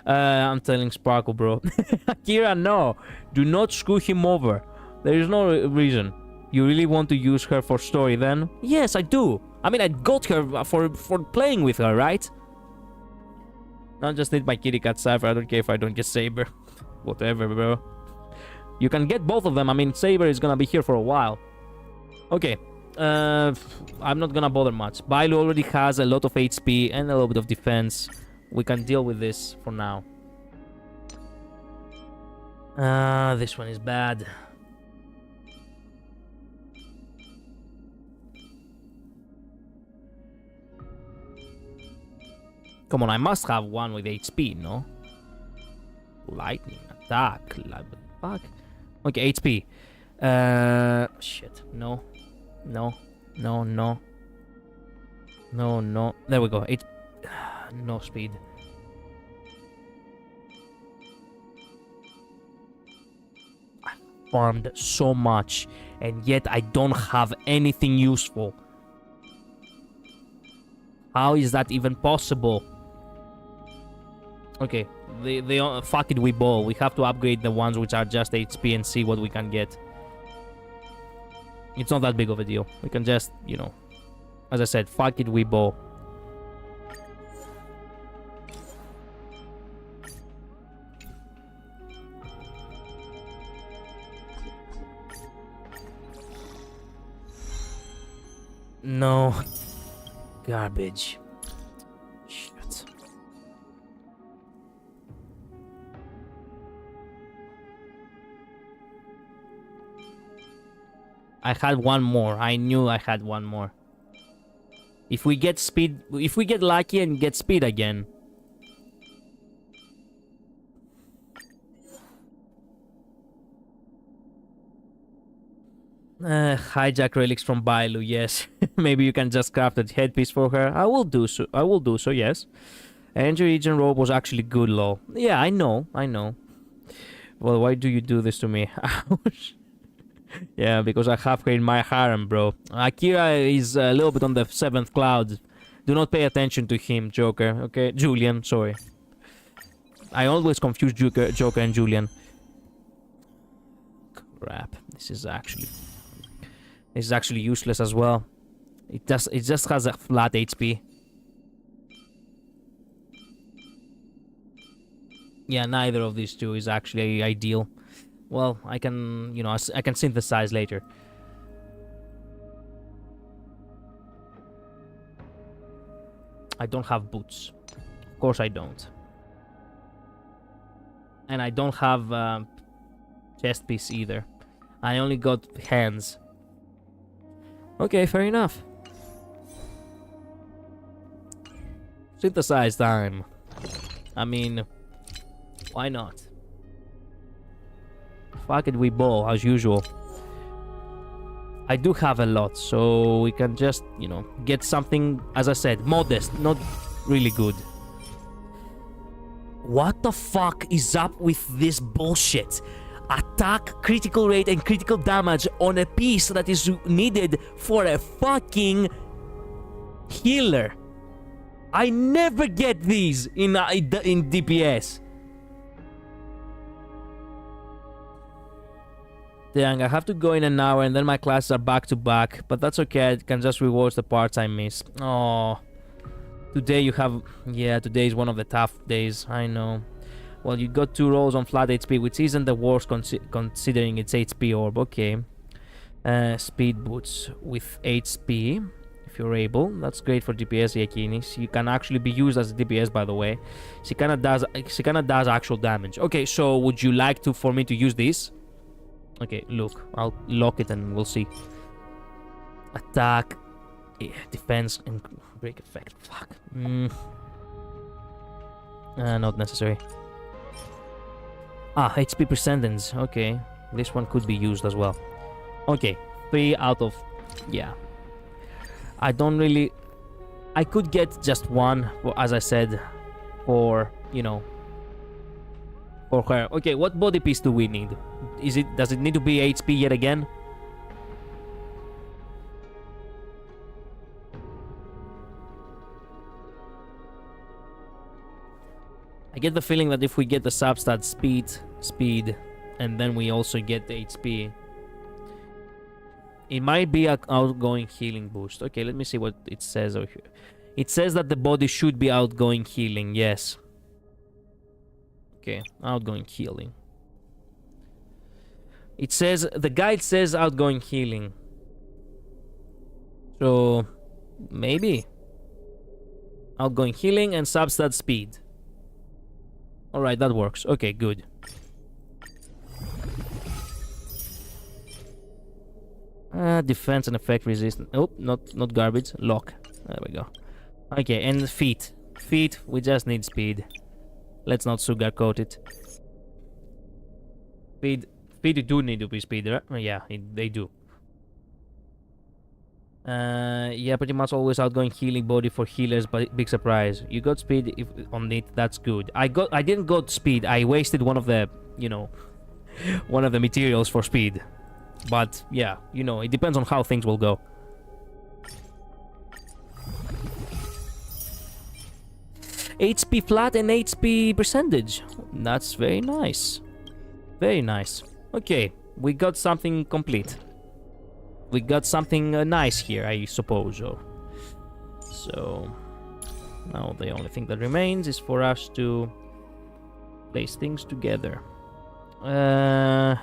I'm telling Sparkle, bro. Akira, no. Do not screw him over. There is no reason. You really want to use her for story then? Yes, I do. I mean, I got her for playing with her, right? I just need my kitty cat Cypher. I don't care if I don't get Saber. Whatever, bro. You can get both of them. I mean, Saber is gonna be here for a while. Okay. I'm not gonna bother much. Bailu already has a lot of HP and a little bit of defense. We can deal with this for now. This one is bad. Come on, I must have one with HP, no? Lightning attack. Fuck. Okay, HP. Shit. No. No. No, no. No, no. There we go. No speed. I farmed so much, and yet I don't have anything useful. How is that even possible? Okay, fuck it, we ball. We have to upgrade the ones which are just HP and see what we can get. It's not that big of a deal. We can just, you know, as I said, fuck it, we ball. No. Garbage. Shit. I had one more. I knew I had one more. If we get speed, if we get lucky and get speed again. Hijack relics from Bailu, yes. Maybe you can just craft a headpiece for her. I will do so. I will do so, yes. Angel Region robe was actually good, lol. Yeah, I know. Well, why do you do this to me? Ouch. Yeah, because I have her in my harem, bro. Akira is a little bit on the 7th cloud. Do not pay attention to him, Joker. Okay, Julian, sorry. I always confuse Joker and Julian. Crap, this is actually useless as well. It just has a flat HP. Yeah, neither of these two is actually ideal. Well, I can, you know, I can synthesize later. I don't have boots. Of course I don't. And I don't have chest piece either. I only got hands. Okay, fair enough. Synthesize time. I mean, why not? Fuck it, we ball, as usual. I do have a lot, so we can just, you know, get something, as I said, modest, not really good. What the fuck is up with this bullshit? Attack, critical rate, and critical damage on a piece that is needed for a fucking healer. I never get these in DPS. Dang, I have to go in an hour and then my classes are back to back, but that's okay, I can just rewatch the parts I miss. Oh, today you have, yeah, today is one of the tough days, I know. Well, you got 2 rolls on flat HP, which isn't the worst considering it's HP orb, okay. Speed boots with HP, if you're able, that's great for DPS, Yakini. She can actually be used as a DPS, by the way. She kinda does actual damage. Okay, so would you like for me to use this? Okay, look, I'll lock it and we'll see. Attack, yeah, defense, and break effect. Fuck. Not necessary. Ah, HP percentage. Okay, this one could be used as well. Okay, 3 out of... yeah. I don't really... I could get just one, as I said, for, you know, for her. Okay, what body piece do we need? Does it need to be HP yet again? I get the feeling that if we get the substat speed, and then we also get the HP, it might be an outgoing healing boost. Okay, let me see what it says over here. It says that the body should be outgoing healing, yes. Okay, outgoing healing. It says, the guide says outgoing healing. So, maybe. Outgoing healing and substat speed. Alright, that works. Okay, good. Defense and effect resistance. Oh, not garbage. Lock. There we go. Okay, and feet. Feet, we just need speed. Let's not sugarcoat it. Feet do need to be speed, right? Yeah, they do. Yeah, pretty much always outgoing healing body for healers, but big surprise. You got speed on it, that's good. I didn't got speed. I wasted one of the, you know, one of the materials for speed. But yeah, you know, it depends on how things will go. HP flat and HP percentage. That's very nice. Very nice. Okay, we got something complete. We got something nice here, I suppose. So now the only thing that remains is for us to place things together. I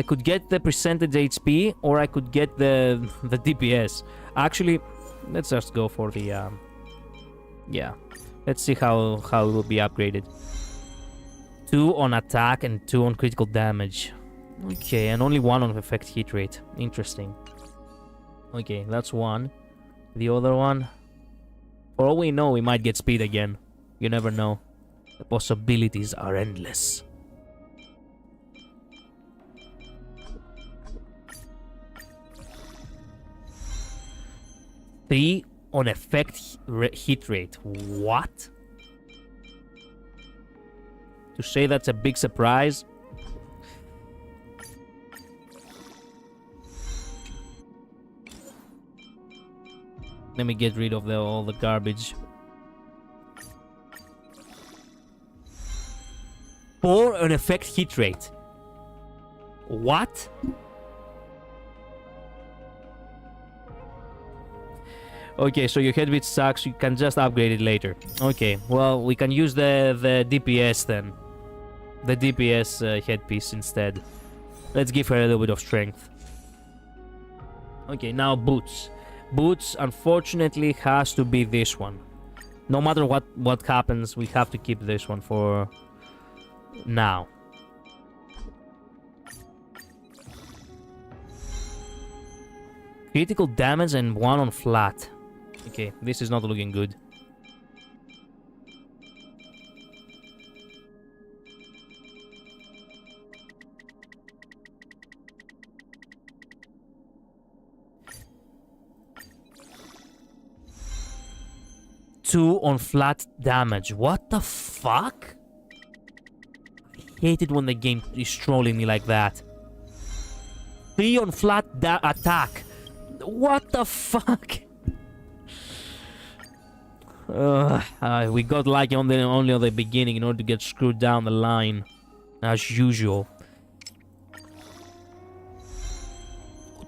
could get the percentage HP, or I could get the DPS. Actually, let's just go for the yeah. Let's see how it will be upgraded. 2 on attack and 2 on critical damage. Okay, and only 1 on effect hit rate. Interesting. Okay, that's 1. The other one, for all we know, we might get speed again. You never know. The possibilities are endless. Three on effect hit rate. What? To say that's a big surprise? Let me get rid of all the garbage. 4 on effect hit rate. What? Okay, so your headbeat sucks. You can just upgrade it later. Okay, well, we can use the DPS then. The DPS headpiece instead. Let's give her a little bit of strength. Okay, now boots. Boots, unfortunately, has to be this one. No matter what happens, we have to keep this one for now. Critical damage and 1 on flat. Okay, this is not looking good. Two on flat damage. What the fuck? I hate it when the game is trolling me like that. 3 on flat attack. What the fuck? We got lucky only on the beginning in order to get screwed down the line, as usual.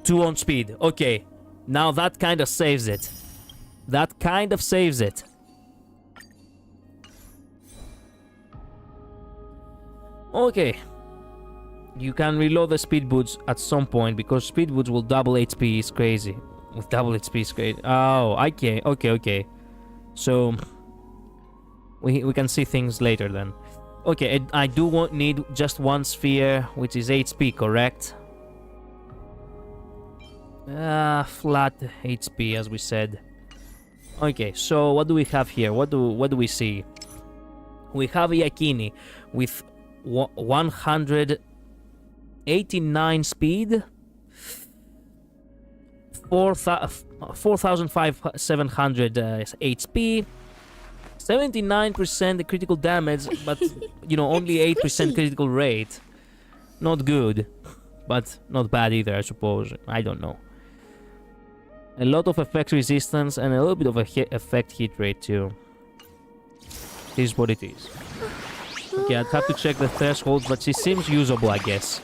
2 on speed. Okay, now that kind of saves it. That kind of saves it. Okay. You can reload the speed boots at some point, because speed boots will double HP. Is crazy. With double HP is crazy. Oh, okay. So we can see things later then. Okay, I do need just 1 sphere, which is HP, correct? Flat HP, as we said. Okay, so what do we have here? What do we see? We have Yakini with 189 speed, 4,700 HP, 79% critical damage, but you know, only 8% critical rate. Not good, but not bad either, I suppose. I don't know. A lot of effect resistance and a little bit of a effect hit rate too. It is what it is. Okay, I'd have to check the thresholds, but she seems usable, I guess.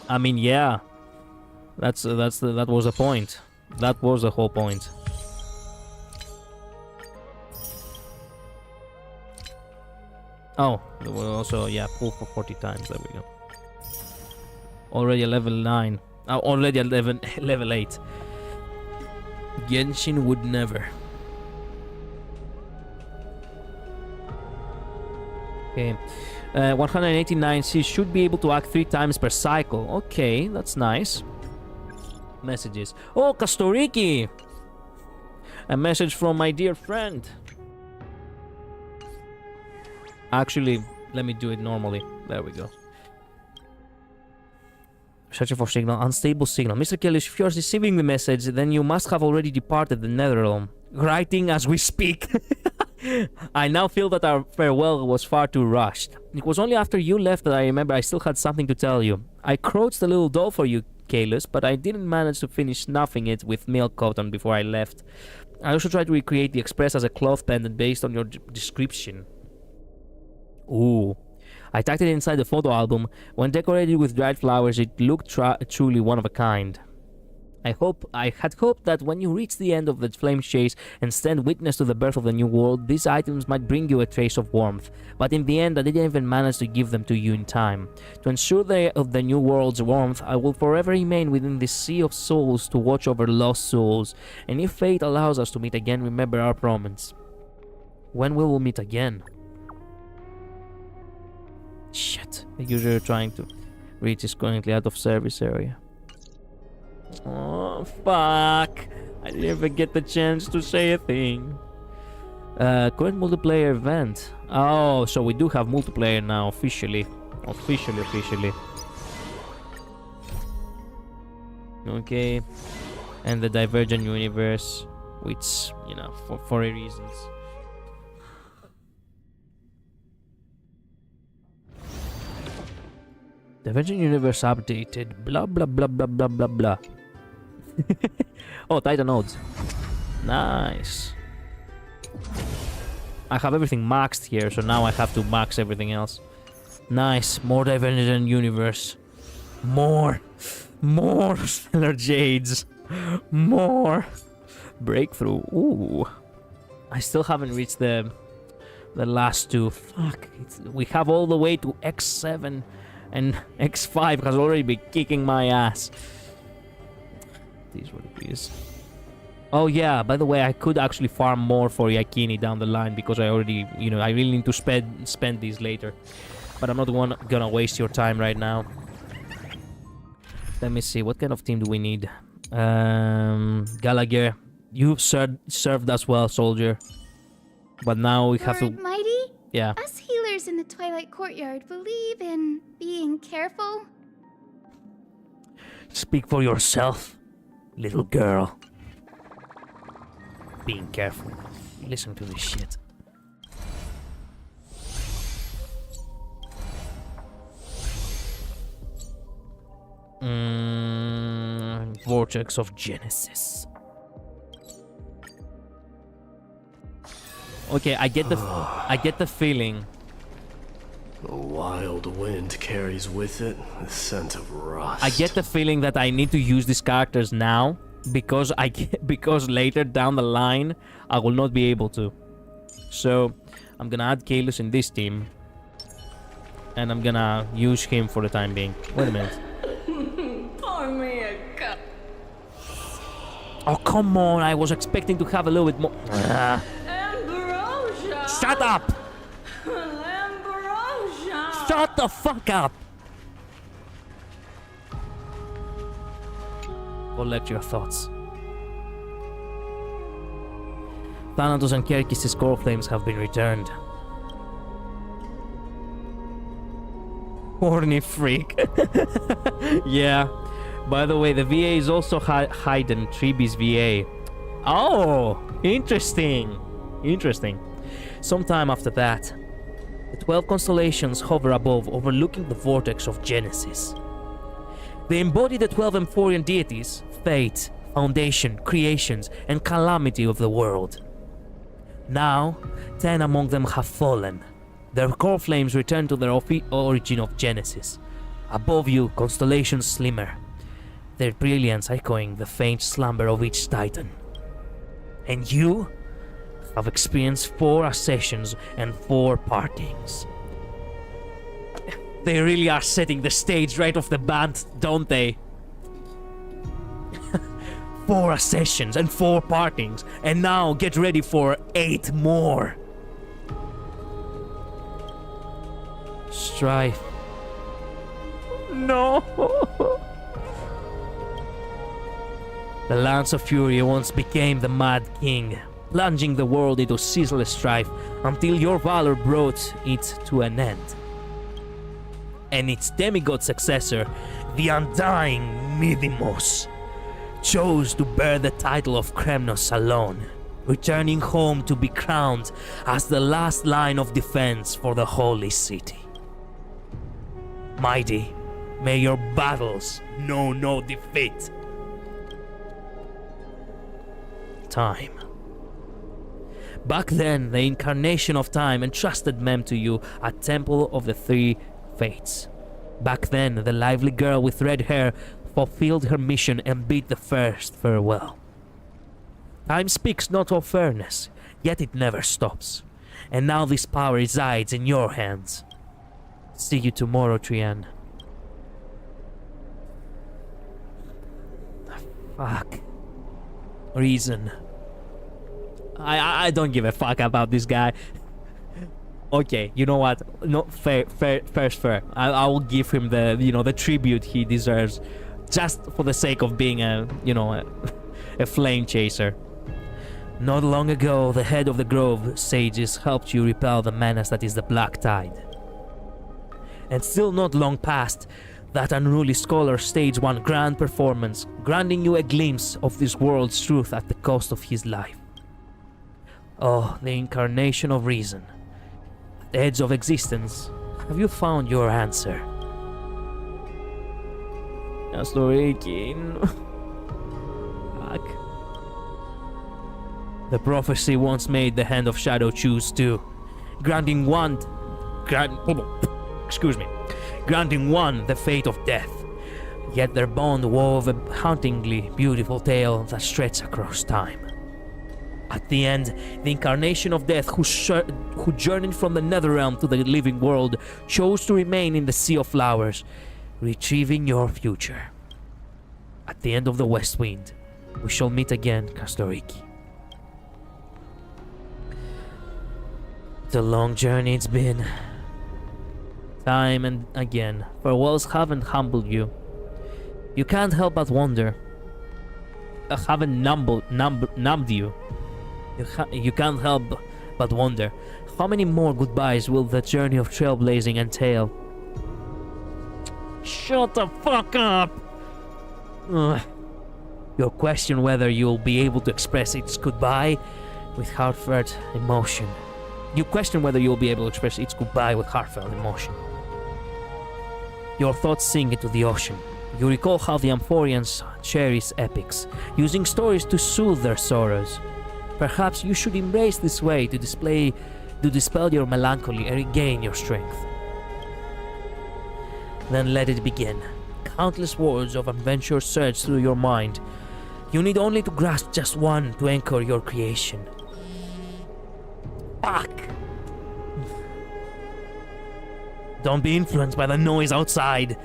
I mean, yeah. That was the point. That was the whole point. Oh, there was also, yeah, pull for 40 times. There we go. Already a level 9. Already a level 8. Genshin would never. Okay. 189, she should be able to act 3 times per cycle. Okay, that's nice. Messages. Oh, Kastoriki! A message from my dear friend. Actually, let me do it normally. There we go. Searching for signal. Unstable signal. Mr. Kelly, if you are receiving the message, then you must have already departed the Netherrealm. Writing as we speak. I now feel that our farewell was far too rushed. It was only after you left that I remember I still had something to tell you. I crouched a little doll for you, Kalus, but I didn't manage to finish snuffing it with milk cotton before I left. I also tried to recreate the express as a cloth pendant based on your description. Ooh. I tucked it inside the photo album. When decorated with dried flowers, it looked truly one of a kind. I had hoped that when you reach the end of the flame chase and stand witness to the birth of the new world, these items might bring you a trace of warmth. But in the end, I didn't even manage to give them to you in time. To ensure of the new world's warmth, I will forever remain within this sea of souls to watch over lost souls. And if fate allows us to meet again, remember our promise. When will we meet again? Shit. The user trying to reach is currently out of service area. Oh, fuck. I didn't even get the chance to say a thing. Current multiplayer event. Oh, so we do have multiplayer now, officially. Officially. Okay. And the Divergent universe, which, you know, for reasons. Divergent universe updated. Blah blah blah blah blah blah blah. Oh, Titan nodes. Nice. I have everything maxed here, so now I have to max everything else. Nice. More Divergent universe. More Stellar Jades. More. Breakthrough. Ooh. I still haven't reached the last 2. Fuck. We have all the way to X7. And X5 has already been kicking my ass. It is what it is. Oh yeah, by the way, I could actually farm more for Yakini down the line because I already, you know, I really need to spend these later. But I'm not gonna waste your time right now. Let me see, what kind of team do we need? Gallagher, you've served us well, soldier. But now we have to... Mighty? Yeah. Us healers in the Twilight Courtyard believe in being careful. Speak for yourself, little girl. Being careful. Listen to this shit. Vortex of Genesis. Okay, I get the feeling. The wild wind carries with it the scent of rust. I get the feeling that I need to use these characters now because because later down the line I will not be able to. So I'm gonna add Kalus in this team, and I'm gonna use him for the time being. Wait a minute. Pour me a cup. Oh come on! I was expecting to have a little bit more. Ambrosia. Shut up! Ambrosia. Shut the fuck up! Collect your thoughts. Thanatos and Kerkis' core flames have been returned. Horny freak. Yeah. By the way, the VA is also hidden Triby's VA. Oh, interesting. Interesting. Sometime after that, the 12 constellations hover above, overlooking the vortex of Genesis. They embody the 12 Emphorian deities, fate, foundation, creations, and calamity of the world. Now, 10 among them have fallen. Their core flames return to their origin of Genesis. Above you, constellations slimmer, their brilliance echoing the faint slumber of each titan. And you have experienced 4 accessions and 4 partings. They really are setting the stage right off the bat, don't they? 4 accessions and 4 partings, and now get ready for 8 more. Strife. No. The Lance of Fury once became the Mad King, plunging the world into ceaseless strife until your valor brought it to an end. And its demigod successor, the undying Midimos, chose to bear the title of Kremnos alone, returning home to be crowned as the last line of defense for the Holy City. Mighty, may your battles know no defeat. Time. Back then, the incarnation of time entrusted Mem to you at Temple of the Three Fates. Back then, the lively girl with red hair fulfilled her mission and bid the first farewell. Time speaks not of fairness, yet it never stops. And now this power resides in your hands. See you tomorrow, Trian. Fuck. Reason. I don't give a fuck about this guy. Okay, you know what? No, fair. I will give him the, the tribute he deserves, just for the sake of being a flame chaser. Not long ago, the head of the Grove sages helped you repel the menace that is the Black Tide. And still not long past, that unruly scholar staged one grand performance, granting you a glimpse of this world's truth at the cost of his life. Oh, the incarnation of reason. At the edge of existence, have you found your answer? Fuck. The prophecy once made the hand of Shadow choose too, granting one the fate of death. Yet their bond wove a hauntingly beautiful tale that stretched across time. At the end, the incarnation of death who journeyed from the Netherrealm to the living world chose to remain in the Sea of Flowers, retrieving your future. At the end of the West Wind, we shall meet again, Kastoriki. It's a long journey it's been. Time and again, farewells haven't humbled you. You can't help but wonder. Haven't numbed you. You can't help but wonder, how many more goodbyes will the journey of trailblazing entail? Shut the fuck up! You'll question whether you'll be able to express its goodbye with heartfelt emotion. You question whether you'll be able to express its goodbye with heartfelt emotion. Your thoughts sink into the ocean. You recall how the Amphorians cherish epics, using stories to soothe their sorrows. Perhaps you should embrace this way to dispel your melancholy and regain your strength. Then let it begin. Countless words of adventure surge through your mind. You need only to grasp just one to anchor your creation. Fuck! Don't be influenced by the noise outside.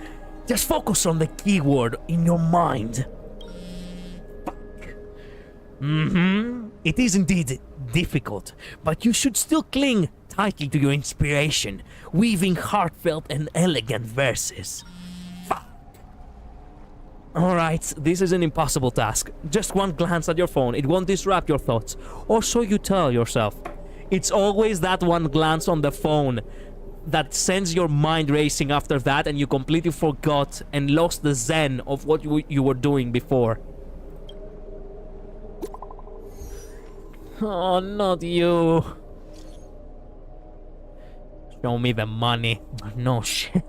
Just focus on the keyword in your mind. It is indeed difficult, but you should still cling tightly to your inspiration, weaving heartfelt and elegant verses. Fuck. Alright, this is an impossible task. Just one glance at your phone, it won't disrupt your thoughts, or so you tell yourself. It's always that one glance on the phone that sends your mind racing after that, and you completely forgot and lost the zen of what you were doing before. Oh, not you. Show me the money. No shit.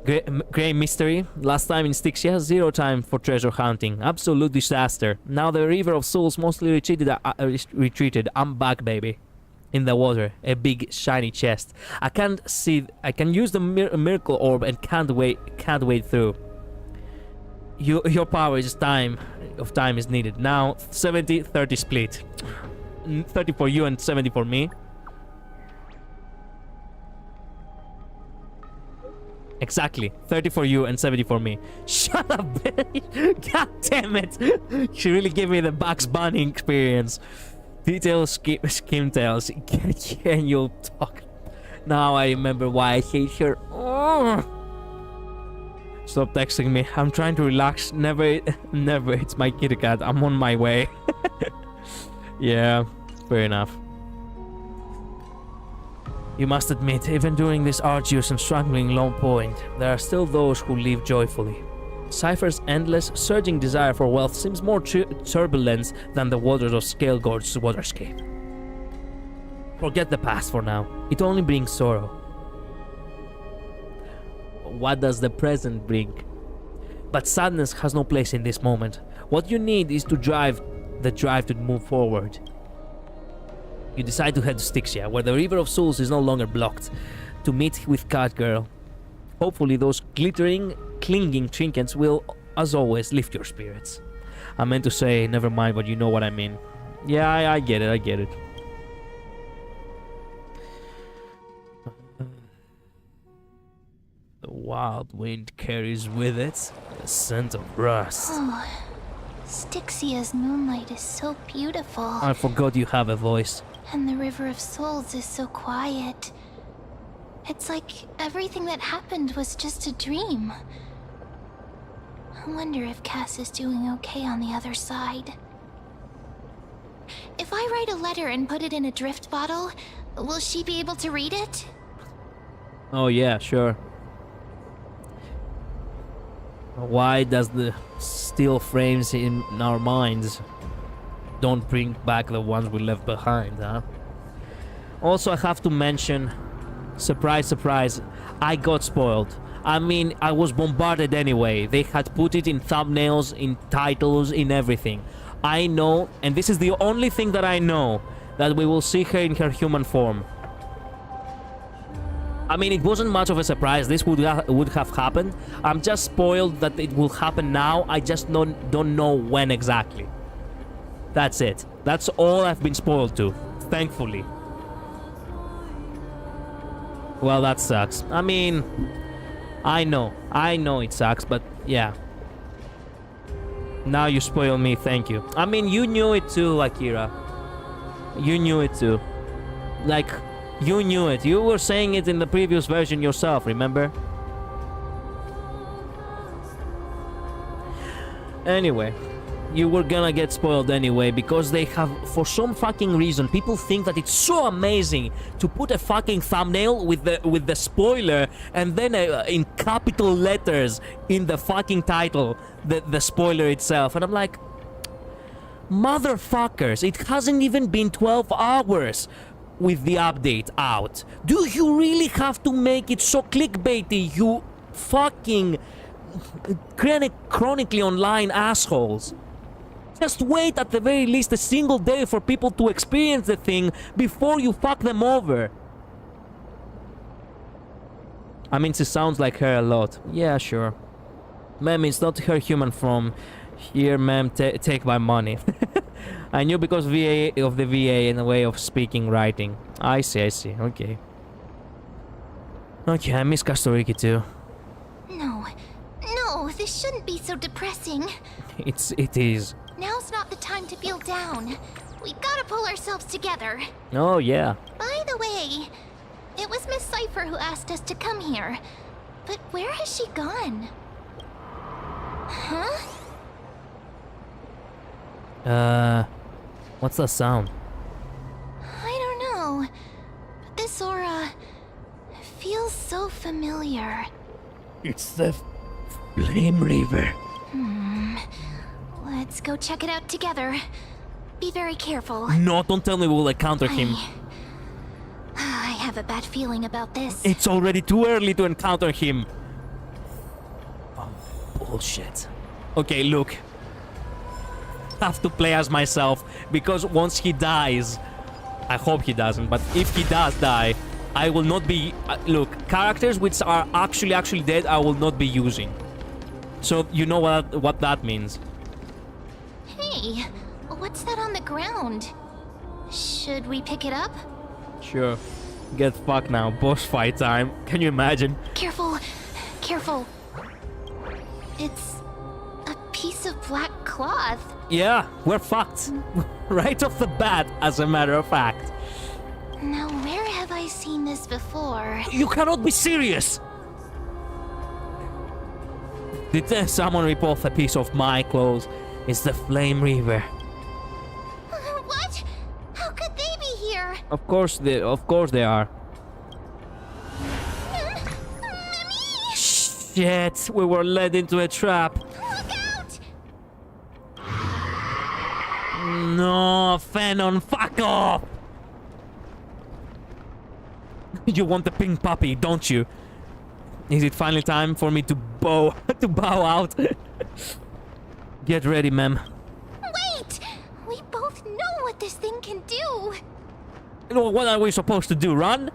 Grey mystery. Last time in Styxia, zero time for treasure hunting. Absolute disaster. Now the River of Souls mostly retreated. I'm back, baby. In the water, a big shiny chest. I can use the miracle orb and can't wait through. Your power is time is needed. Now 70-30 split. 30 for you and 70 for me. Exactly. 30 for you and 70 for me. Shut up, bitch. God damn it. She really gave me the Bugs Bunny experience. Details, skim tails. Can you talk? Now I remember why I hate her. Oh. Stop texting me. I'm trying to relax. Never. It's my kitty cat. I'm on my way. Yeah, fair enough. You must admit, even during this arduous and struggling low point, there are still those who live joyfully. Cypher's endless, surging desire for wealth seems more turbulent than the waters of Scale-Gorge's waterscape. Forget the past for now. It only brings sorrow. What does the present bring? But sadness has no place in this moment. What you need is the drive to move forward. You decide to head to Styxia, where the River of Souls is no longer blocked, to meet with Catgirl. Hopefully those glittering, clinging trinkets will, as always, lift your spirits. I meant to say, never mind, but you know what I mean. Yeah, I get it. The wild wind carries with it the scent of rust. Oh, Styxia's moonlight is so beautiful. I forgot you have a voice. And the River of Souls is so quiet. It's like everything that happened was just a dream. I wonder if Cass is doing okay on the other side. If I write a letter and put it in a drift bottle, will she be able to read it? Oh yeah, sure. Why does the steel frames in our minds don't bring back the ones we left behind, huh? Also, I have to mention, surprise, surprise, I got spoiled. I mean, I was bombarded anyway. They had put it in thumbnails, in titles, in everything. I know, and this is the only thing that I know, that we will see her in her human form. I mean, it wasn't much of a surprise. This would have happened. I'm just spoiled that it will happen now. I just don't know when exactly. That's it. That's all I've been spoiled to, thankfully. Well, that sucks. I mean, I know it sucks, but yeah. Now you spoil me, thank you. I mean, you knew it too, Akira. You knew it too. Like, you knew it. You were saying it in the previous version yourself, remember? Anyway. You were gonna get spoiled anyway, because they have, for some fucking reason, people think that it's so amazing to put a fucking thumbnail with the spoiler and then in capital letters in the fucking title, the spoiler itself. And I'm like, motherfuckers, it hasn't even been 12 hours with the update out. Do you really have to make it so clickbaity, you fucking chronically online assholes? Just wait at the very least a single day for people to experience the thing before you fuck them over. I mean, she sounds like her a lot. Yeah, sure. Ma'am, it's not her human form. Here, ma'am, take my money. I knew because of the VA in a way of speaking, writing. I see. Okay. Okay, I miss Kastoriki too. No, this shouldn't be so depressing. It is. Now's not the time to feel down. We gotta pull ourselves together. Oh, yeah. By the way, it was Miss Cypher who asked us to come here. But where has she gone? Huh? What's that sound? I don't know. But this aura feels so familiar. It's the Flame Reaver. Let's go check it out together. Be very careful. No, don't tell me we'll encounter him. I have a bad feeling about this. It's already too early to encounter him. Bullshit. Okay, look. Have to play as myself because once he dies, I hope he doesn't, but if he does die, I will not be... look, characters which are actually dead, I will not be using. So you know what that means. Hey, what's that on the ground? Should we pick it up? Sure. Get fucked now. Boss fight time. Can you imagine? Careful, careful. It's a piece of black cloth. Yeah, we're fucked. Right off the bat, as a matter of fact. Now, where have I seen this before? You cannot be serious! Did someone rip off a piece of my clothes? It's the Flame Reaver. What? How could they be here? Of course they are. Mimi! Shit, we were led into a trap. Look out! No, Fanon, fuck off! You want the pink puppy, don't you? Is it finally time for me to bow out? Get ready, ma'am. Wait! We both know what this thing can do. What are we supposed to do, run?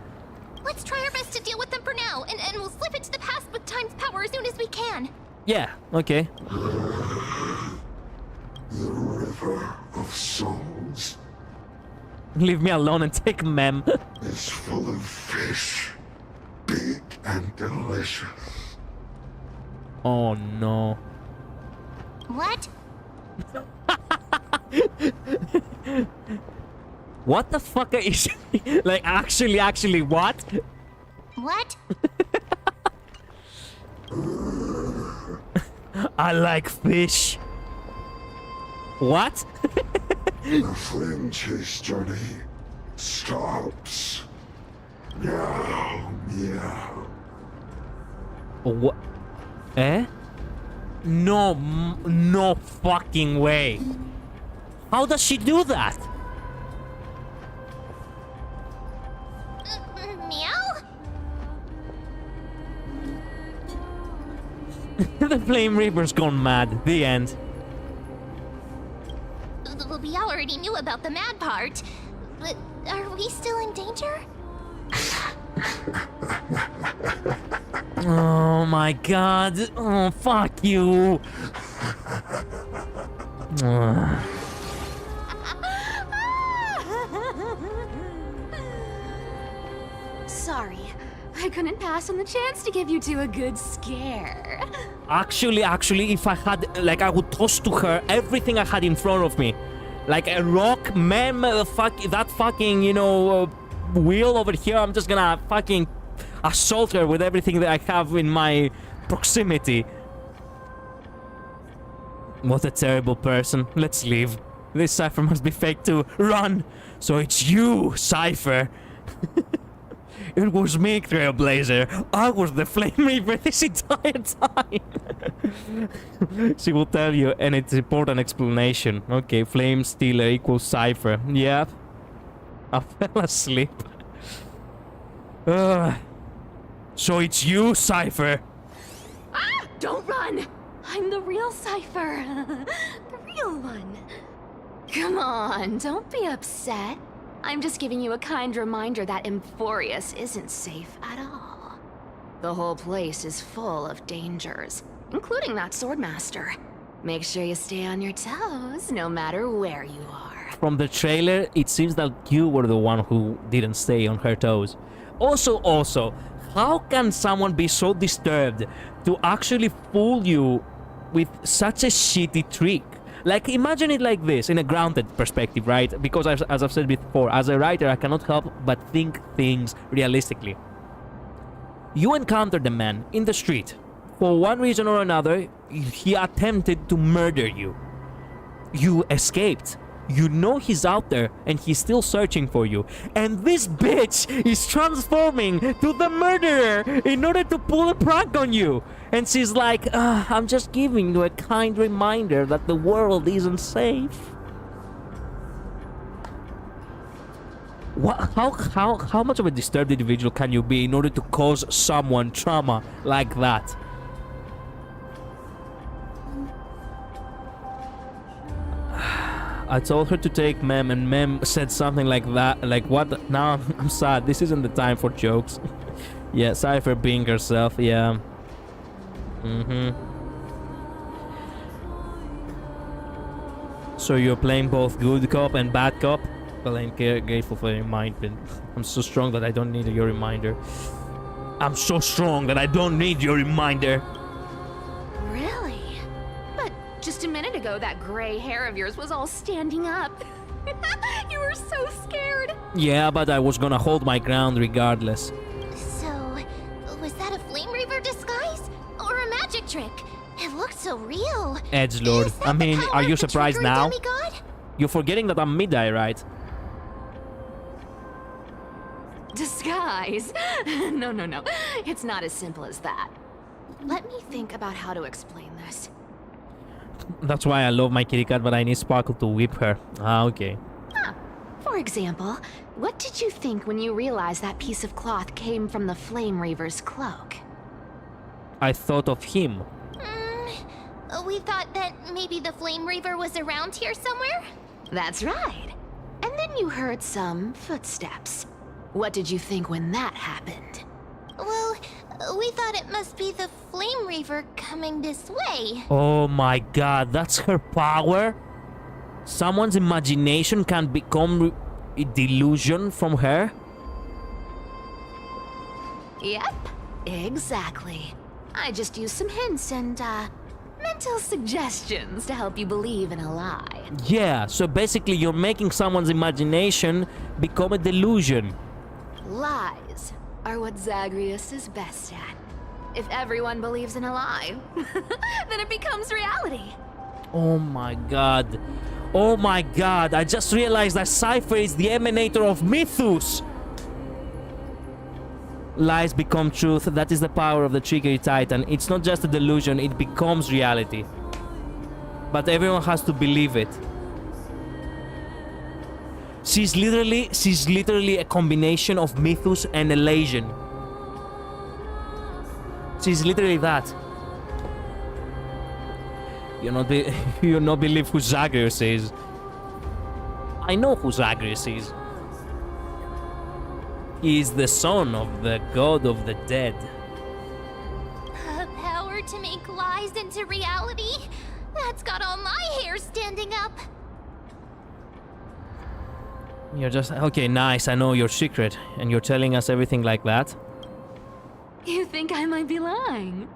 Let's try our best to deal with them for now, and we'll slip into the past with time's power as soon as we can. Yeah, okay. The river of souls Leave me alone and take ma'am. is full of fish, big and delicious. Oh no. What? What the fuck is like actually what? What? I like fish. What? The flame chase journey stops. Meow, meow. What? Eh? No fucking way. How does she do that? Meow? The Flame Reaper's gone mad. The end. We already knew about the mad part, but are we still in danger? Oh my god. Oh, fuck you. Sorry, I couldn't pass on the chance to give you two a good scare. Actually, if I had, like, I would toss to her everything I had in front of me. Like a rock, ma'am, that fucking, you know, wheel over here, I'm just gonna fucking assault her with everything that I have in my proximity. What a terrible person. Let's leave. This Cypher must be fake too. Run! So it's you, Cypher. It was me, Trailblazer. I was the Flame Reaper this entire time. She will tell you, and it's important explanation. Okay, Flame Stealer equals Cypher. Yep. I fell asleep. So it's you, Cypher. Ah! Don't run! I'm the real Cypher. The real one. Come on, don't be upset. I'm just giving you a kind reminder that Emphorius isn't safe at all. The whole place is full of dangers, including that Swordmaster. Make sure you stay on your toes, no matter where you are. From the trailer, it seems that you were the one who didn't stay on her toes. Also, how can someone be so disturbed to actually fool you with such a shitty trick? Like, imagine it like this, in a grounded perspective, right? Because as I've said before, as a writer, I cannot help but think things realistically. You encountered a man in the street. For one reason or another, he attempted to murder you. You escaped. You know he's out there, and he's still searching for you. And this bitch is transforming to the murderer in order to pull a prank on you. And she's like, I'm just giving you a kind reminder that the world isn't safe. What, how much of a disturbed individual can you be in order to cause someone trauma like that? I told her to take Mem, and Mem said something like that. Like, what? Now I'm sad. This isn't the time for jokes. Yeah, sorry for being herself. Yeah. So you're playing both good cop and bad cop? Well, I'm grateful for your reminder. I'm so strong that I don't need your reminder. I'm so strong that I don't need your reminder. Really? But just a minute ago, that gray hair of yours was all standing up. You were so scared. Yeah, but I was gonna hold my ground regardless. So, was that a Flame Reaver disguise? Or a magic trick? It looked so real. Edgelord. Is that I the mean, power are you of the surprised trickery now? demigod? You're forgetting that I'm mid-eye, right? Disguise? No. It's not as simple as that. Let me think about how to explain this. That's why I love my kitty cat, but I need Sparkle to whip her. Ah, okay. For example, what did you think when you realized that piece of cloth came from the Flame Reaver's cloak? I thought of him. We thought that maybe the Flame Reaver was around here somewhere? That's right. And then you heard some footsteps. What did you think when that happened? Well, we thought it must be the Flame Reaver coming this way. Oh my god, that's her power? Someone's imagination can become a delusion from her? Yep, exactly. I just used some hints and, mental suggestions to help you believe in a lie. Yeah, so basically you're making someone's imagination become a delusion. Lies are what Zagreus is best at. If everyone believes in a lie, then it becomes reality. Oh my god. Oh my god, I just realized that Cypher is the emanator of Mythos. Lies become truth. That is the power of the Trickery Titan. It's not just a delusion, it becomes reality. But everyone has to believe it. She's literally a combination of Mythos and Elation. She's literally that. You not believe who Zagreus is. I know who Zagreus is. He is the son of the god of the dead. A power to make lies into reality? That's got all my hair standing up. You're just... Okay, nice, I know your secret. And you're telling us everything like that? You think I might be lying?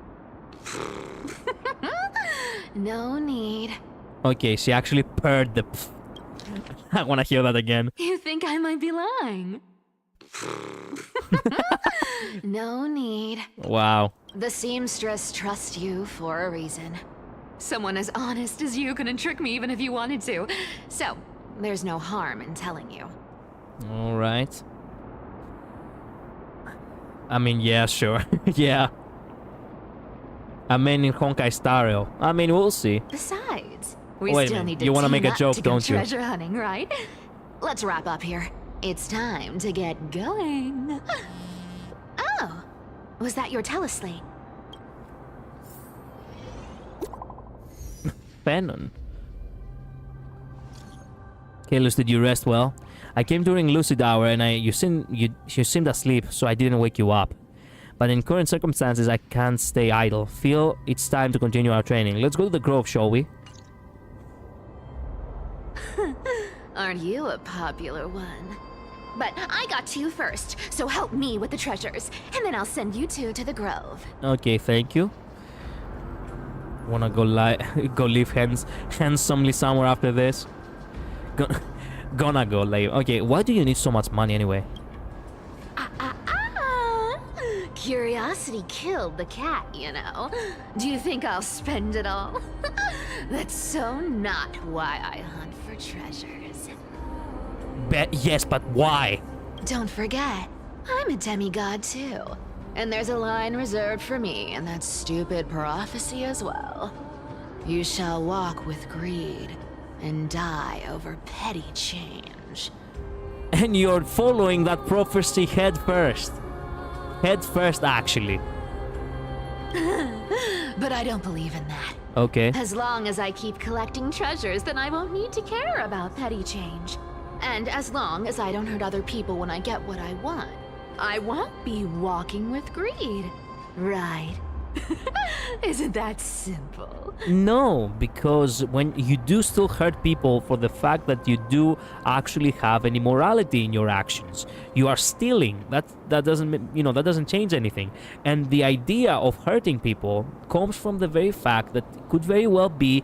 No need. Okay, she actually purred the... I wanna hear that again. You think I might be lying? No need. Wow. The seamstress trusts you for a reason. Someone as honest as you couldn't trick me even if you wanted to. So, there's no harm in telling you. Alright. I mean, yeah, sure. Yeah. I mean, in Honkai Star Rail. I mean, we'll see. Besides, we Wait a still minute, need to you wanna team make a up joke, to go don't you? treasure hunting, right? Let's wrap up here. It's time to get going. Oh, was that your teleslate? Penon. Kalos, did you rest well? I came during lucid hour and you seemed asleep, so I didn't wake you up. But in current circumstances, I can't stay idle. Feel it's time to continue our training. Let's go to the Grove, shall we? Aren't you a popular one? But I got to you first, so help me with the treasures, and then I'll send you two to the Grove. Okay, thank you. Wanna go live handsomely somewhere after this? Gonna go live. Okay, why do you need so much money anyway? Curiosity killed the cat, you know. Do you think I'll spend it all? That's so not why I hunt for treasures. Yes, but why? Don't forget, I'm a demigod too. And there's a line reserved for me in that stupid prophecy as well. You shall walk with greed and die over petty change. And you're following that prophecy head first. Head first, actually. But I don't believe in that. Okay. As long as I keep collecting treasures, then I won't need to care about petty change. And as long as I don't hurt other people when I get what I want, I won't be walking with greed. Right? Isn't that simple? No, because when you do still hurt people for the fact that you do actually have any morality in your actions, you are stealing. That doesn't, that doesn't change anything. And the idea of hurting people comes from the very fact that it could very well be,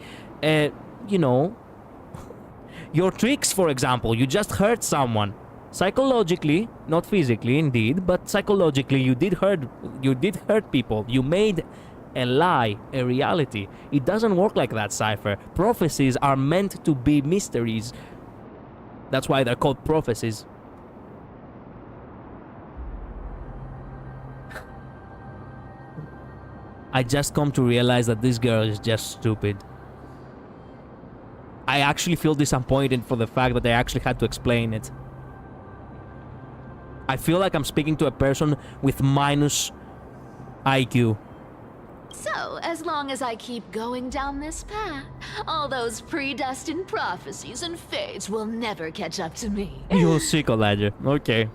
your tricks, for example. You just hurt someone. Psychologically, not physically indeed, but psychologically you did hurt people. You made a lie a reality. It doesn't work like that, Cypher. Prophecies are meant to be mysteries. That's why they're called prophecies. I just come to realize that this girl is just stupid. I actually feel disappointed for the fact that I actually had to explain it. I feel like I'm speaking to a person with minus IQ. So, as long as I keep going down this path, all those predestined prophecies and fates will never catch up to me. You'll see, Collager. Okay.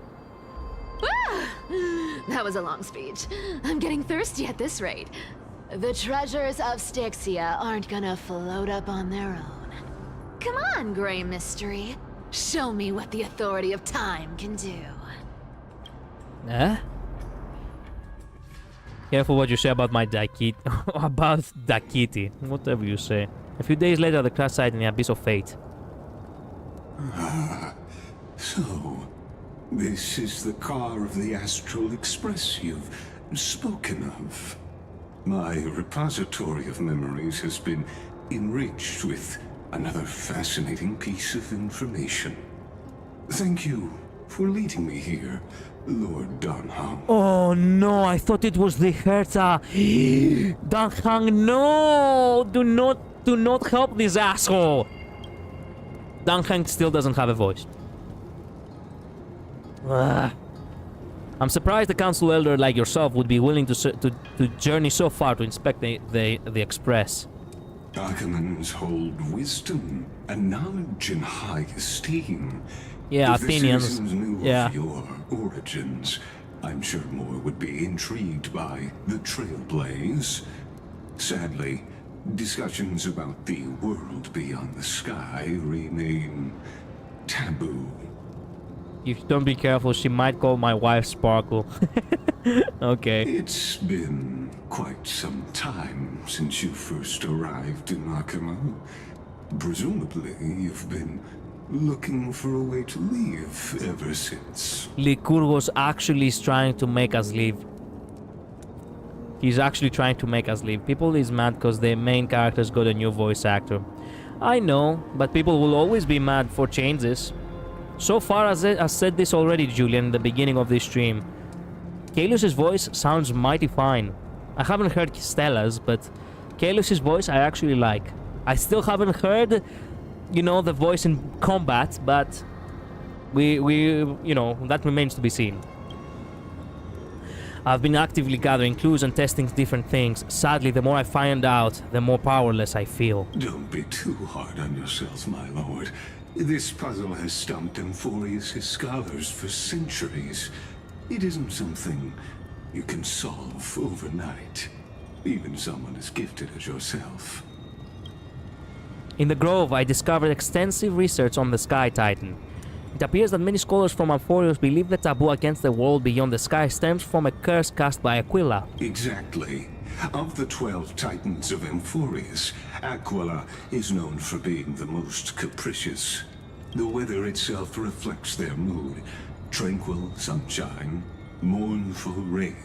That was a long speech. I'm getting thirsty at this rate. The treasures of Styxia aren't gonna float up on their own. Come on, Grey Mystery. Show me what the authority of time can do. Eh? Careful what you say about my Dakiti. About Dakiti. Whatever you say. A few days later, the crash site in the Abyss of Fate. So, this is the car of the Astral Express you've spoken of. My repository of memories has been enriched with another fascinating piece of information. Thank you for leading me here, Lord Danhang. Oh no, I thought it was the Hertha. Danhang, no! Do not help this asshole! Danhang still doesn't have a voice. Ugh. I'm surprised a council elder like yourself would be willing to journey so far to inspect the Express. Archimans hold wisdom and knowledge in high esteem. Yeah, if Athenians. The citizens knew Yeah. of your origins, I'm sure more would be intrigued by the Trailblaze. Sadly, discussions about the world beyond the sky remain taboo. If you don't be careful, she might call my wife Sparkle. Okay. It's been quite some time since you first arrived in Akima. Presumably, you've been looking for a way to leave ever since. Lycurgos actually is trying to make us leave. He's actually trying to make us leave. People is mad because the main characters got a new voice actor. I know, but people will always be mad for changes. So far, as I said this already, Julian, in the beginning of this stream, Kaelius's voice sounds mighty fine. I haven't heard Stella's, but Kaelius's voice I actually like. I still haven't heard, the voice in combat, but we that remains to be seen. I've been actively gathering clues and testing different things. Sadly, the more I find out, the more powerless I feel. Don't be too hard on yourself, my lord. This puzzle has stumped Amphorius' scholars for centuries. It isn't something you can solve overnight, even someone as gifted as yourself. In the Grove, I discovered extensive research on the Sky Titan. It appears that many scholars from Amphorius believe the taboo against the world beyond the sky stems from a curse cast by Aquila. Exactly. Of the 12 Titans of Amphorius, Aquila is known for being the most capricious. The weather itself reflects their mood. Tranquil sunshine, mournful rain.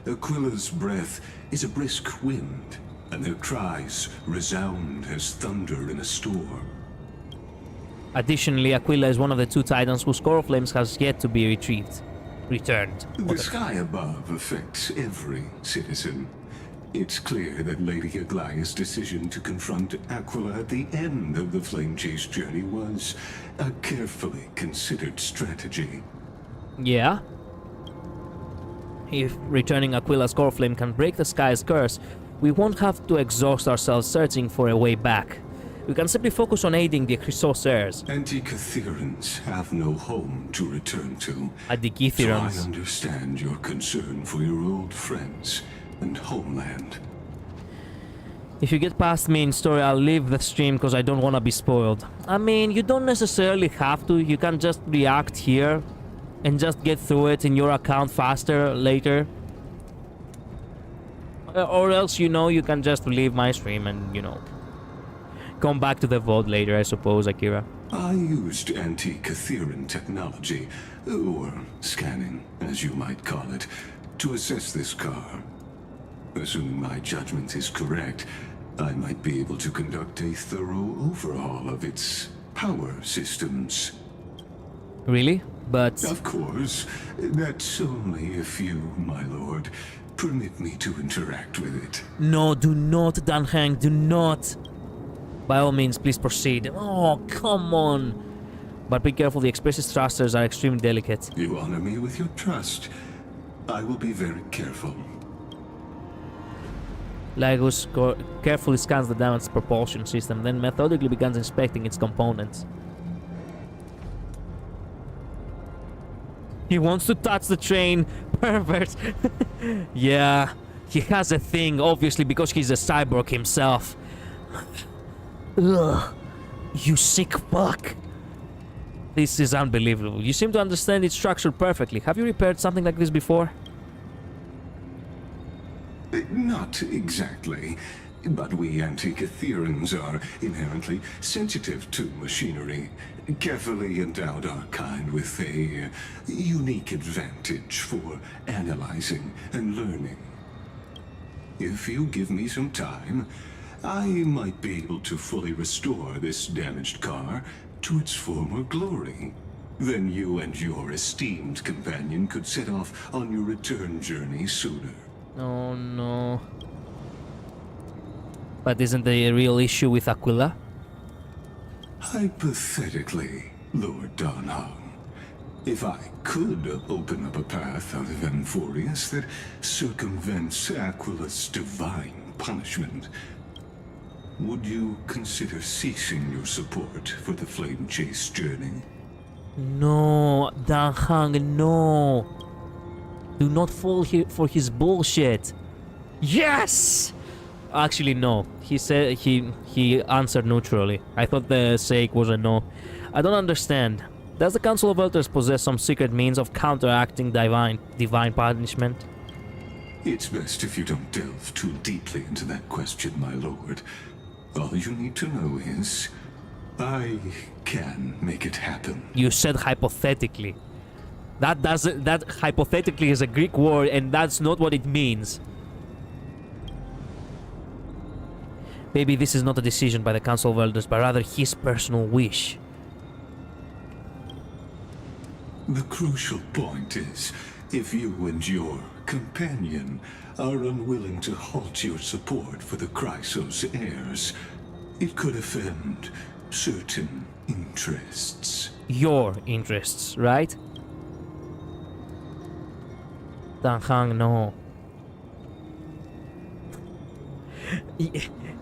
Aquila's breath is a brisk wind, and their cries resound as thunder in a storm. Additionally, Aquila is one of the 2 Titans whose core flames has yet to be returned. The sky above affects every citizen. It's clear that Lady Aglaya's decision to confront Aquila at the end of the Flame Chase journey was a carefully considered strategy. Yeah? If returning Aquila's core flame can break the sky's curse, we won't have to exhaust ourselves searching for a way back. We can simply focus on aiding the Chrysos heirs. Antikytherans have no home to return to. So I Adikitherans. understand your concern for your old friends and homeland. If you get past me in story, I'll leave the stream because I don't want to be spoiled. I mean, you don't necessarily have to. You can just react here and just get through it in your account faster later. Or else, you know, you can just leave my stream and, you know, come back to the vault later, I suppose, Akira. I used anti-Kytheran technology, or scanning, as you might call it, to assess this car. Assuming my judgment is correct, I might be able to conduct a thorough overhaul of its power systems. Really? But... Of course, that's only if you, my lord, permit me to interact with it. No, do not, Danhang, do not. By all means, please proceed. Oh, come on. But be careful, the expressive thrusters are extremely delicate. You honor me with your trust. I will be very careful. Lagos carefully scans the damaged propulsion system, then methodically begins inspecting its components. He wants to touch the train. Pervert. Yeah, he has a thing, obviously, because he's a cyborg himself. Ugh, you sick fuck. This is unbelievable. You seem to understand its structure perfectly. Have you repaired something like this before? Not exactly, but we Antikytherans are inherently sensitive to machinery. Carefully endowed our kind with a unique advantage for analyzing and learning. If you give me some time, I might be able to fully restore this damaged car to its former glory. Then you and your esteemed companion could set off on your return journey sooner. Oh no. But isn't there a real issue with Aquila? Hypothetically, Lord Donhong, if I could open up a path out of Amphorius that circumvents Aquila's divine punishment, would you consider ceasing your support for the Flame Chase journey? No, Danhang, no. Do not fall for his bullshit. Yes! Actually, no. He said he answered neutrally. I thought the sake was a no. I don't understand. Does the Council of Elders possess some secret means of counteracting divine punishment? It's best if you don't delve too deeply into that question, my lord. All you need to know is, I can make it happen. You said hypothetically. That hypothetically is a Greek word, and that's not what it means. Maybe this is not a decision by the Council of Elders, but rather his personal wish. The crucial point is, if you and your companion are unwilling to halt your support for the Chrysos heirs, it could offend certain interests. Your interests, right? Danhang, no.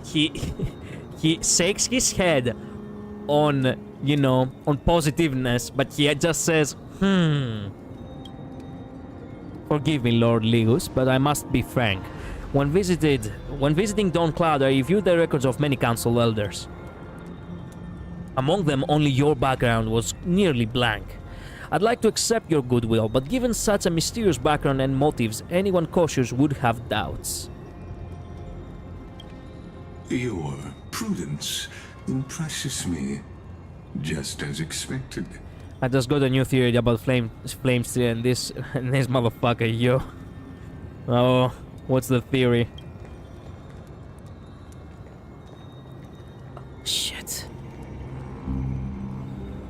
He shakes his head on, you know, on positiveness, but he just says, Forgive me, Lord Ligus, but I must be frank. When visiting Dawn Cloud, I reviewed the records of many council elders. Among them, only your background was nearly blank. I'd like to accept your goodwill, but given such a mysterious background and motives, anyone cautious would have doubts. Your prudence impresses me, just as expected. I just got a new theory about flames and this motherfucker, yo. Oh, what's the theory? Shit.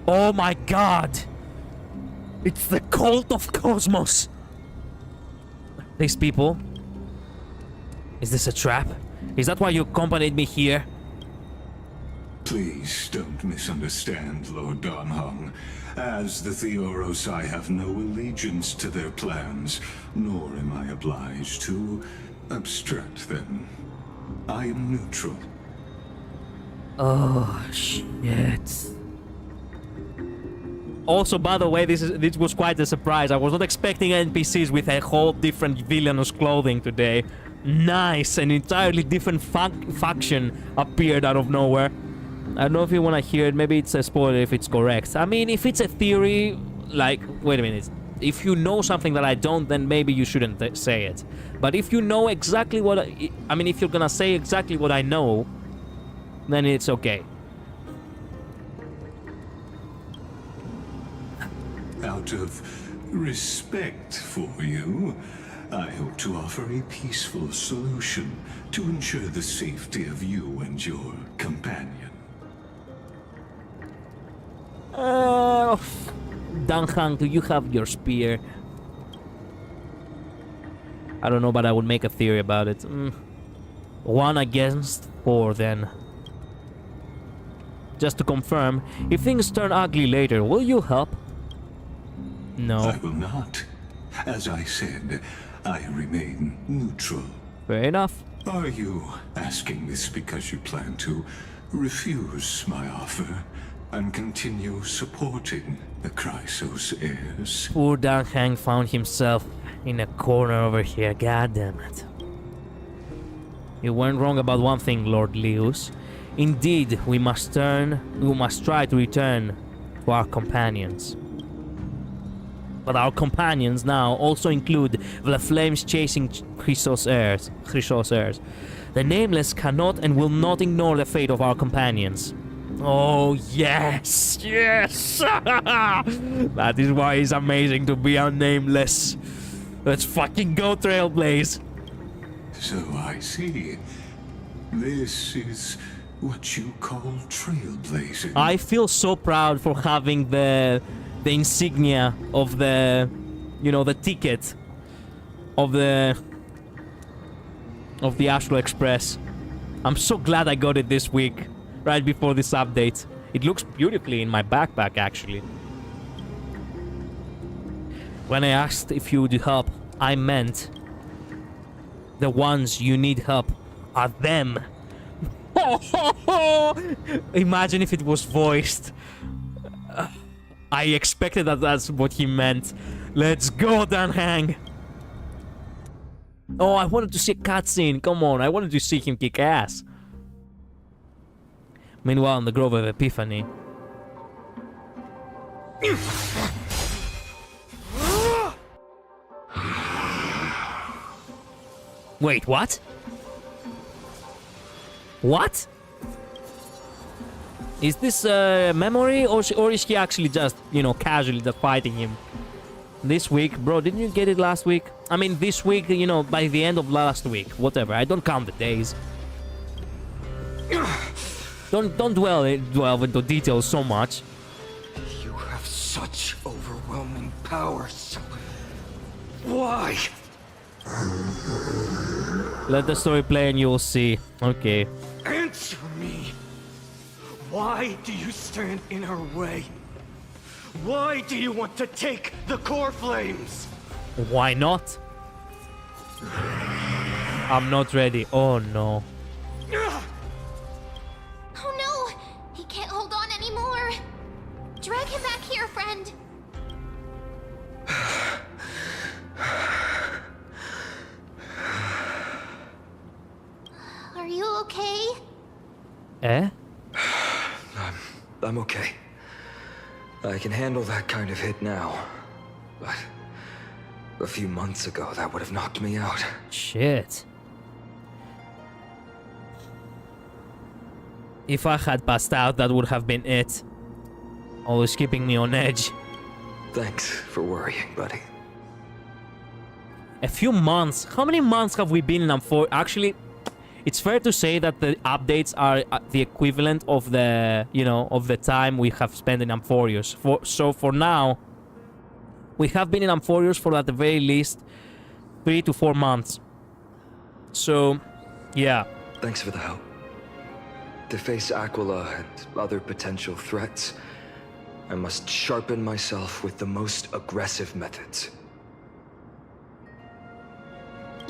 Oh my god! It's the cult of Cosmos! These people... Is this a trap? Is that why you accompanied me here? Please don't misunderstand, Lord Donhong. As the Theoros, I have no allegiance to their plans, nor am I obliged to obstruct them. I am neutral. Oh, shit. Also, by the way, this was quite a surprise. I was not expecting NPCs with a whole different villainous clothing today. Nice, an entirely different faction appeared out of nowhere. I don't know if you want to hear it. Maybe it's a spoiler if it's correct. I mean, if it's a theory, like, wait a minute. If you know something that I don't, then maybe you shouldn't say it. But if you know exactly what I mean, if you're gonna say exactly what I know, then it's okay. Out of respect for you, I hope to offer a peaceful solution to ensure the safety of you and your companion. Danhang, do you have your spear? I don't know, but I would make a theory about it. 1 against 4 then. Just to confirm, if things turn ugly later, will you help? No. I will not. As I said, I remain neutral. Fair enough. Are you asking this because you plan to refuse my offer and continue supporting the Chrysos heirs? Poor Danhang found himself in a corner over here, god damn it. You weren't wrong about one thing, Lord Leus. Indeed, we must try to return to our companions. But our companions now also include the flames chasing Chrysos heirs. The Nameless cannot and will not ignore the fate of our companions. Oh, yes! Yes! That is why it's amazing to be a Nameless. Let's fucking go, Trailblaze! So I see. This is what you call trailblazing. I feel so proud for having the insignia of the, you know, the ticket of the Astral Express. I'm so glad I got it this week, right before this update. It looks beautifully in my backpack, actually. When I asked if you would help, I meant the ones you need help are them. Imagine if it was voiced. I expected that that's what he meant. Let's go, Danhang! Oh, I wanted to see a cutscene. Come on, I wanted to see him kick ass. Meanwhile, in the Grove of Epiphany. Wait, what? What? Is this memory, or is he actually just, you know, casually just fighting him? This week? Bro, didn't you get it last week? I mean, this week, you know, by the end of last week. Whatever, I don't count the days. Don't dwell into details so much. You have such overwhelming power, so... Why? Let the story play and you'll see. Okay. Answer me! Why do you stand in our way? Why do you want to take the core flames? Why not? I'm not ready. Oh no. Oh no! He can't hold on anymore! Drag him back here, friend! Are you okay? Eh? I'm okay. I can handle that kind of hit now. But a few months ago, that would have knocked me out. Shit. If I had passed out, that would have been it. Always keeping me on edge. Thanks for worrying, buddy. A few months? How many months have we been in Amphoria? Actually, it's fair to say that the updates are the equivalent of the, you know, of the time we have spent in Amphorius. So for now, we have been in Amphorius for at the very least 3 to 4 months. So, yeah. Thanks for the help. To face Aquila and other potential threats, I must sharpen myself with the most aggressive methods.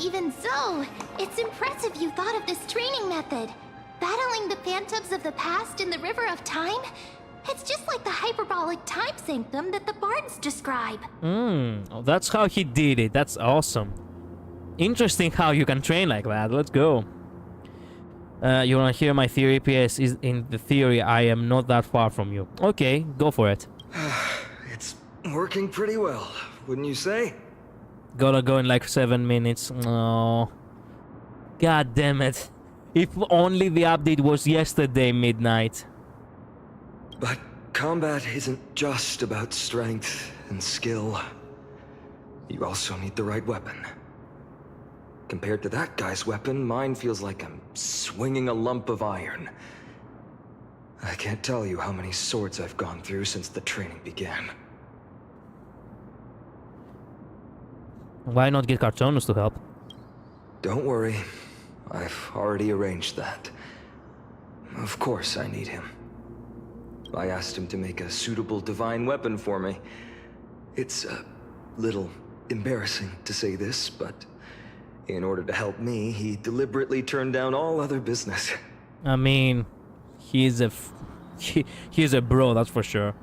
Even so, it's impressive you thought of this training method. Battling the phantoms of the past in the River of Time? It's just like the hyperbolic time sanctum that the bards describe. Oh, that's how he did it. That's awesome. Interesting how you can train like that. Let's go. You wanna hear my theory? PS, is in the theory I am not that far from you. Okay, go for it. It's working pretty well, wouldn't you say? Gotta go in like 7 minutes. Oh, god damn it. If only the update was yesterday midnight. But combat isn't just about strength and skill. You also need the right weapon. Compared to that guy's weapon, mine feels like I'm swinging a lump of iron. I can't tell you how many swords I've gone through since the training began. Why not get Cartonus to help? Don't worry. I've already arranged that. Of course I need him. I asked him to make a suitable divine weapon for me. It's a little embarrassing to say this, but in order to help me, he deliberately turned down all other business. I mean, he's a bro, that's for sure.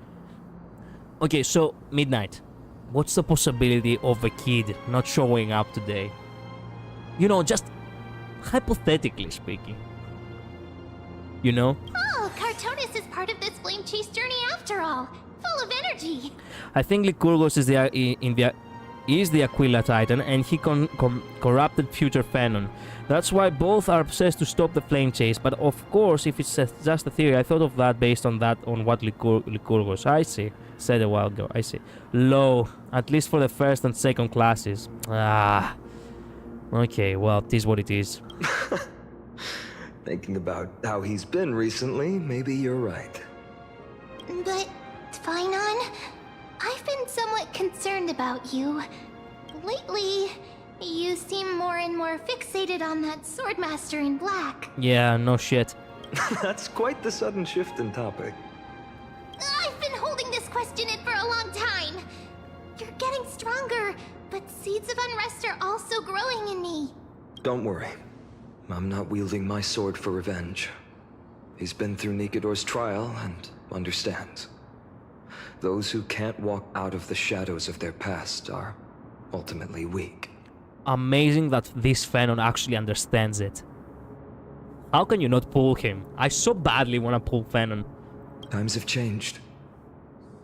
Okay, so Midnight. What's the possibility of a kid not showing up today? You know, just hypothetically speaking. You know? Oh, Cartonus is part of this flame chase journey after all. Full of energy. I think Lycurgus is the Aquila Titan, and he corrupted future Phenon. That's why both are obsessed to stop the flame chase. But of course, if it's just a theory, I thought of that based on what Lycurgus, I see, said a while ago. I see. Low, at least for the first and second classes. Ah. Okay, well, it is what it is. Thinking about how he's been recently, maybe you're right. But, Phynon, I've been somewhat concerned about you. Lately, you seem more and more fixated on that Swordmaster in black. Yeah, no shit. That's quite the sudden shift in topic. I've been holding this question in for a long time. You're getting stronger, but seeds of unrest are also growing in me. Don't worry. I'm not wielding my sword for revenge. He's been through Nikidor's trial and understands. Those who can't walk out of the shadows of their past are ultimately weak. Amazing that this Phenon actually understands it. How can you not pull him? I so badly want to pull Phenon. Times have changed.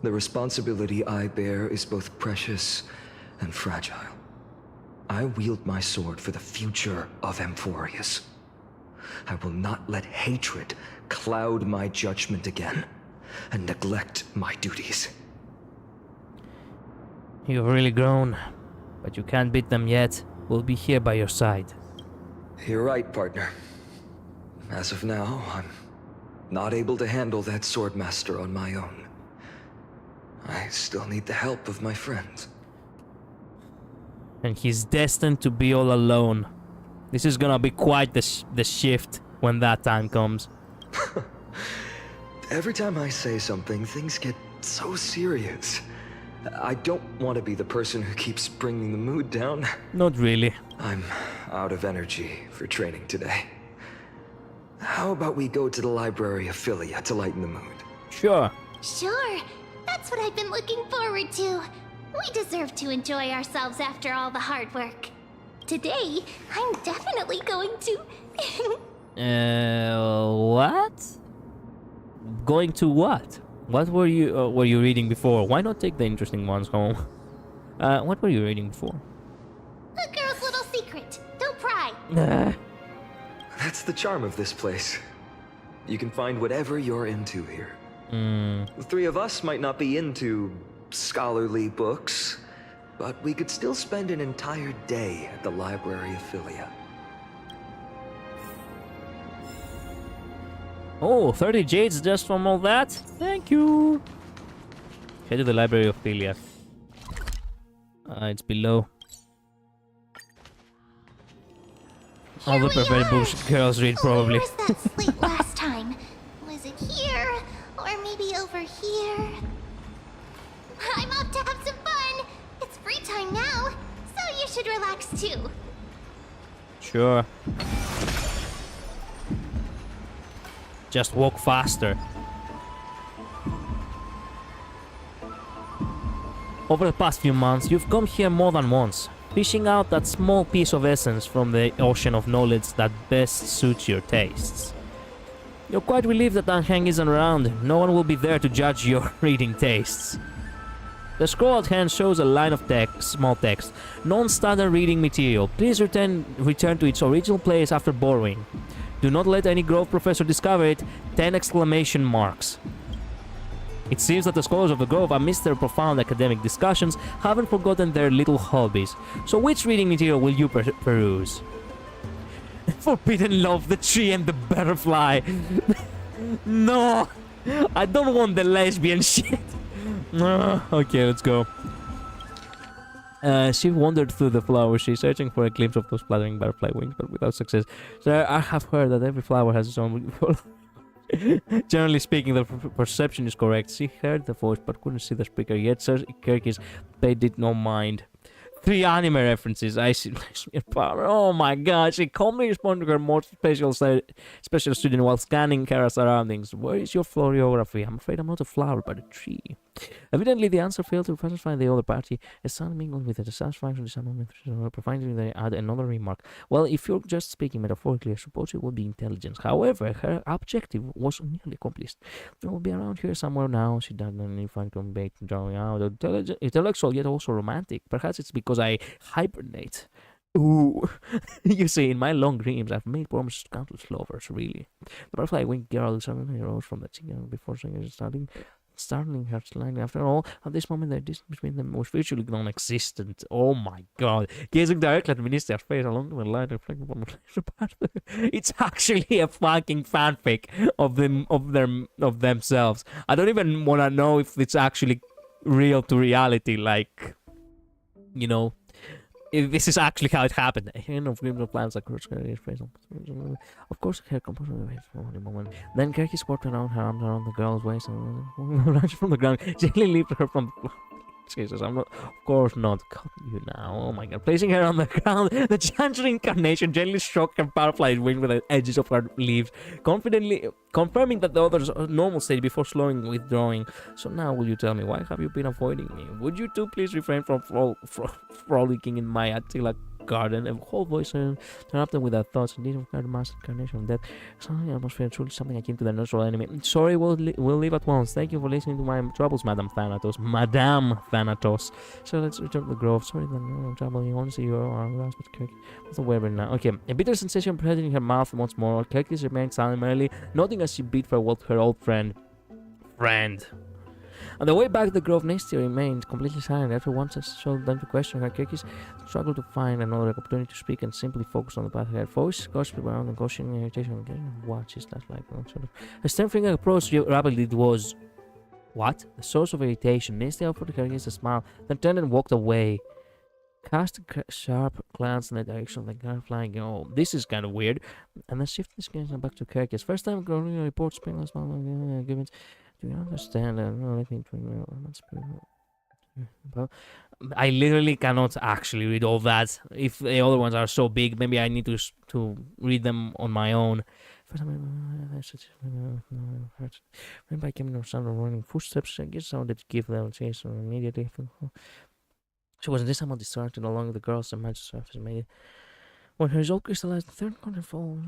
The responsibility I bear is both precious and fragile. I wield my sword for the future of Amphorius. I will not let hatred cloud my judgment again and neglect my duties. You've really grown, but you can't beat them yet. We'll be here by your side. You're right, partner. As of now, I'm not able to handle that Swordmaster on my own. I still need the help of my friends. And he's destined to be all alone. This is gonna be quite the shift when that time comes. Every time I say something, things get so serious. I don't want to be the person who keeps bringing the mood down. Not really. I'm out of energy for training today. How about we go to the Library of Philia to lighten the mood? Sure. Sure. That's what I've been looking forward to. We deserve to enjoy ourselves after all the hard work. Today, I'm definitely going to... What? Going to what? What were you reading before? Why not take the interesting ones home? What were you reading before? A girl's little secret. Don't pry. That's the charm of this place. You can find whatever you're into here. The three of us might not be into scholarly books, but we could still spend an entire day at the Library of Philia. Oh, 30 jades just from all that? Thank you. Head to the Library of Philia. It's below. All the perverted books girls read, probably. Where was that slate last time? Was it here? Or maybe over here? I'm off to have some fun! It's free time now, so you should relax too. Sure. Just walk faster. Over the past few months, you've come here more than once, fishing out that small piece of essence from the ocean of knowledge that best suits your tastes. You're quite relieved that Anheng isn't around. No one will be there to judge your reading tastes. The scroll at hand shows a line of text, small text. Non-standard reading material. Please return to its original place after borrowing. Do not let any Grove professor discover it. 10 exclamation marks. It seems that the scholars of the Grove, amidst their profound academic discussions, haven't forgotten their little hobbies. So which reading material will you peruse? Forbidden Love, the Tree and the Butterfly. No! I don't want the lesbian shit. Okay, let's go. She wandered through the flowers, she's searching for a glimpse of those fluttering butterfly wings, but without success. So I have heard that every flower has its own... Generally speaking, the perception is correct. She heard the voice, but couldn't see the speaker yet. Sir Kirkis paid no mind. 3 anime references. I see your power. Oh my god. She calmly responded to her more special student while scanning Kara's surroundings. Where is your florography? I'm afraid I'm not a flower, but a tree. Evidently, the answer failed to satisfy the other party. A sound mingled with the dissatisfaction of the sound, providing they add another remark. Well, if you're just speaking metaphorically, I suppose it would be intelligence. However, her objective was nearly accomplished. It will be around here somewhere now. She doesn't find conveyed drawing out. Intellectual, yet also romantic. Perhaps it's because I hibernate. Ooh. You see, in my long dreams, I've made promises to countless lovers, really. The butterfly winged girl suddenly arose from the chicken before startling her slightly. After all, at this moment, the distance between them was virtually non-existent. Oh my god. Gazing directly at Minister's face along the line reflecting upon the it's actually a fucking fanfic of themselves. I don't even want to know if it's actually real to reality, like, you know, if this is actually how it happened. A hand of gleams of plans across Kirky's face. Of course, her composed for a moment. Then Kirky squatted around her arms around the girl's waist and rushed from the ground. Gently lifted her from the floor. Jesus, I'm not. Of course not. God, you now. Oh my god. Placing her on the ground, the giant reincarnation gently struck her butterfly's wing with the edges of her leaves, confidently confirming that the other's normal state before slowing withdrawing. So now, will you tell me, why have you been avoiding me? Would you two please refrain from frolicking in my Attila garden? A whole voice interrupted with her thoughts. Indeed, of God, master incarnation of death. Something atmosphere, truly something akin to the natural enemy. Sorry, we'll leave at once. Thank you for listening to my troubles, Madame Thanatos. Madame Thanatos. So let's return to the grove. Sorry that no trouble. You want to see your arms, but Kirk. What's the weather now? Okay. A bitter sensation present in her mouth once more. Kirkis remained silent merely, nodding as she bid farewell to her old friend. On the way back to the grove, Nasty remained completely silent. After once I showed them to question her, Kirkis struggled to find another opportunity to speak and simply focus on the path ahead. Voice gossiped around and cautioning irritation. What is that like? Sort of. A stern finger approached rapidly. It was... What? The source of irritation. Nasty offered Kirkis a smile, then turned and walked away. Cast a sharp glance in the direction of the car flying. Oh, this is kind of weird. And then shifted his gaze back to Kirkis. First time growing report spring last month. Do you understand? No, let me well, I literally cannot actually read all that. If the other ones are so big, maybe I need to read them on my own. First time I came in sound of running footsteps. I guess I wanted to give them a chase immediately. She was this somewhat distracted along the girl's magic surface made it. When her resolve crystallized, the third corner fall.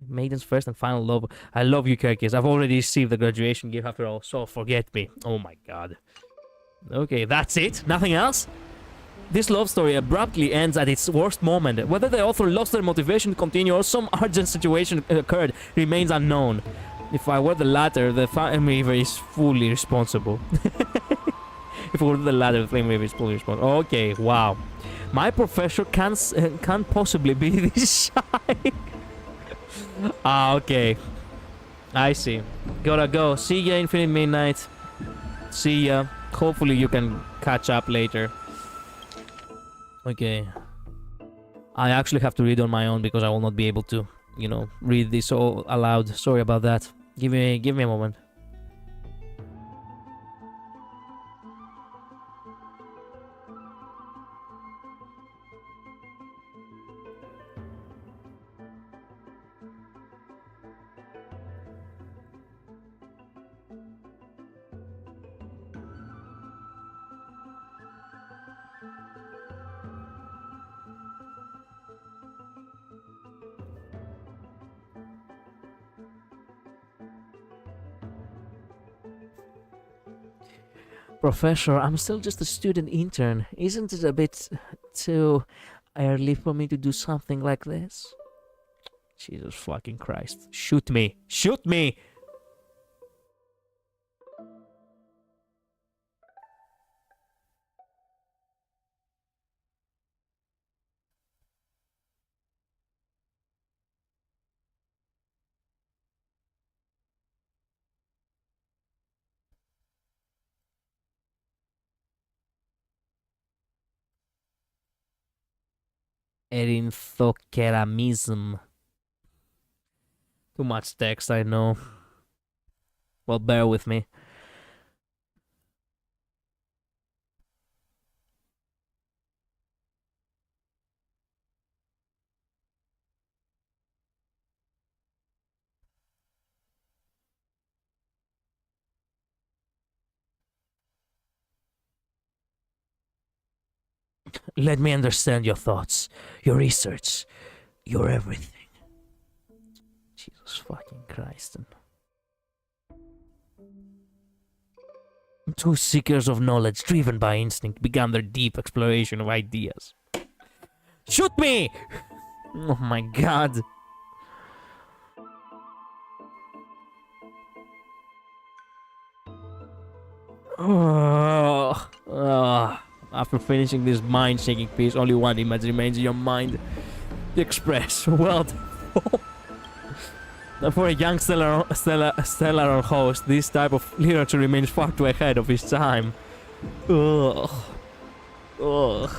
Maiden's first and final love. I love you, Kirkis. I've already received the graduation gift after all, so forget me. Oh my god. Okay, that's it? Nothing else? This love story abruptly ends at its worst moment. Whether the author lost their motivation to continue or some urgent situation occurred remains unknown. If I were the latter, the Flame Weaver is fully responsible. If I were the latter, the Flame Weaver is fully responsible. Okay, wow. My professor can't possibly be this shy. Okay. I see. Gotta go. See ya, Infinite Midnight. See ya. Hopefully you can catch up later. Okay. I actually have to read on my own because I will not be able to, you know, read this all aloud. Sorry about that. Give me a moment. Professor, I'm still just a student intern. Isn't it a bit too early for me to do something like this? Jesus fucking Christ. Shoot me. Shoot me! Erinthockeramism. Too much text, I know. Well, bear with me. Let me understand your thoughts, your research, your everything. Jesus fucking Christ. Two seekers of knowledge, driven by instinct, began their deep exploration of ideas. Shoot me! Oh my god. After finishing this mind-shaking piece, only one image remains in your mind. To express. Well, for a young stellar host, this type of literature remains far too ahead of its time. Ugh. Ugh.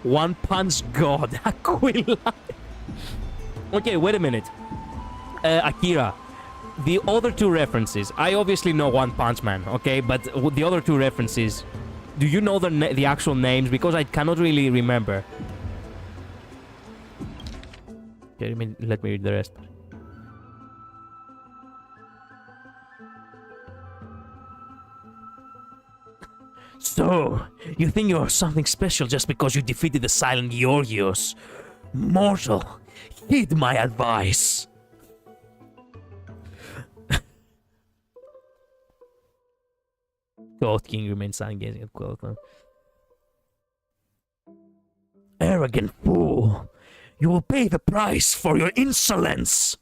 One Punch God, Aquila. Okay, wait a minute. Akira. The other two references, I obviously know One Punch Man, okay? But the other two references, do you know the actual names? Because I cannot really remember. Okay, let me read the rest. So, you think you're something special just because you defeated the silent Georgios? Mortal, heed my advice. God King remains silent, gazing at Quelcon. Arrogant fool! You will pay the price for your insolence!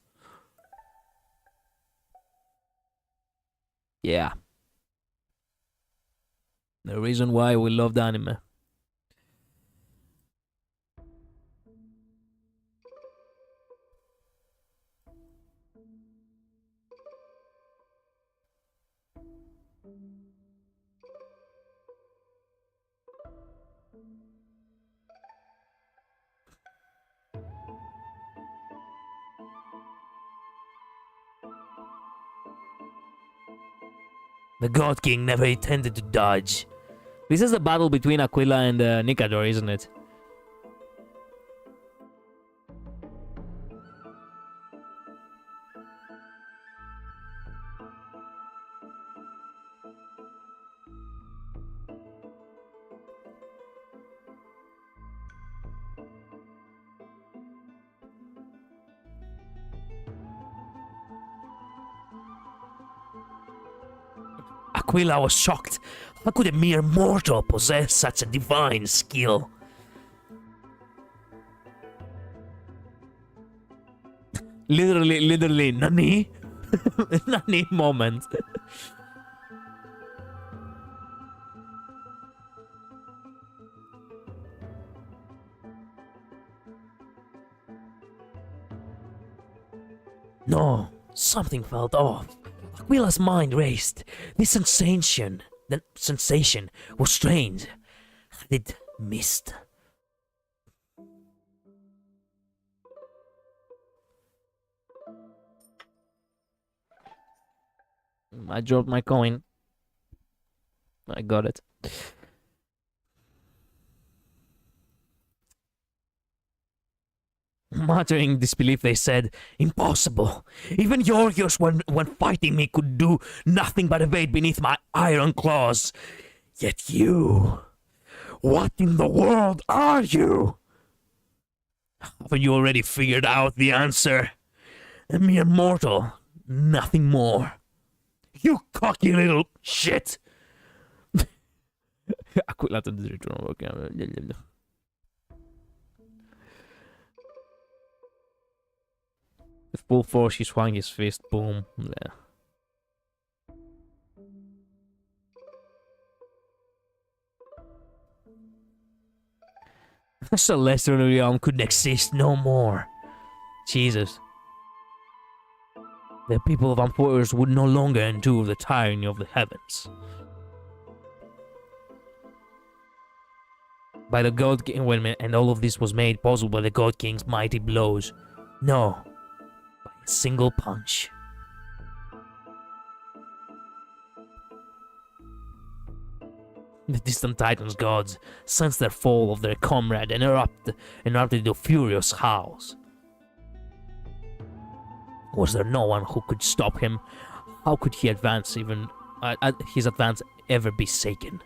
Yeah. The reason why we loved anime. The God King never intended to dodge. This is the battle between Aquila and Nikador, isn't it? Aquila was shocked. How could a mere mortal possess such a divine skill? Literally, nani? Nani moment. No, something felt off. Aquila's mind raced. This sensation was strange. Had it missed? I dropped my coin. I got it. Muttering disbelief, they said, "Impossible! Even Georgios, when fighting me, could do nothing but evade beneath my iron claws. Yet you... what in the world are you? Haven't you already figured out the answer? A mere mortal, nothing more. You cocky little shit! Aquila to the return. Okay. With full force, he swung his fist. Boom. There. The celestial realm couldn't exist no more. Jesus. The people of Amphoros would no longer endure the tyranny of the heavens. By the God King, wait a minute, and all of this was made possible by the God King's mighty blows. No, by a single punch. The distant Titans' gods sensed their fall of their comrade and erupted into furious howls. Was there no one who could stop him? How could he advance his advance ever be shaken?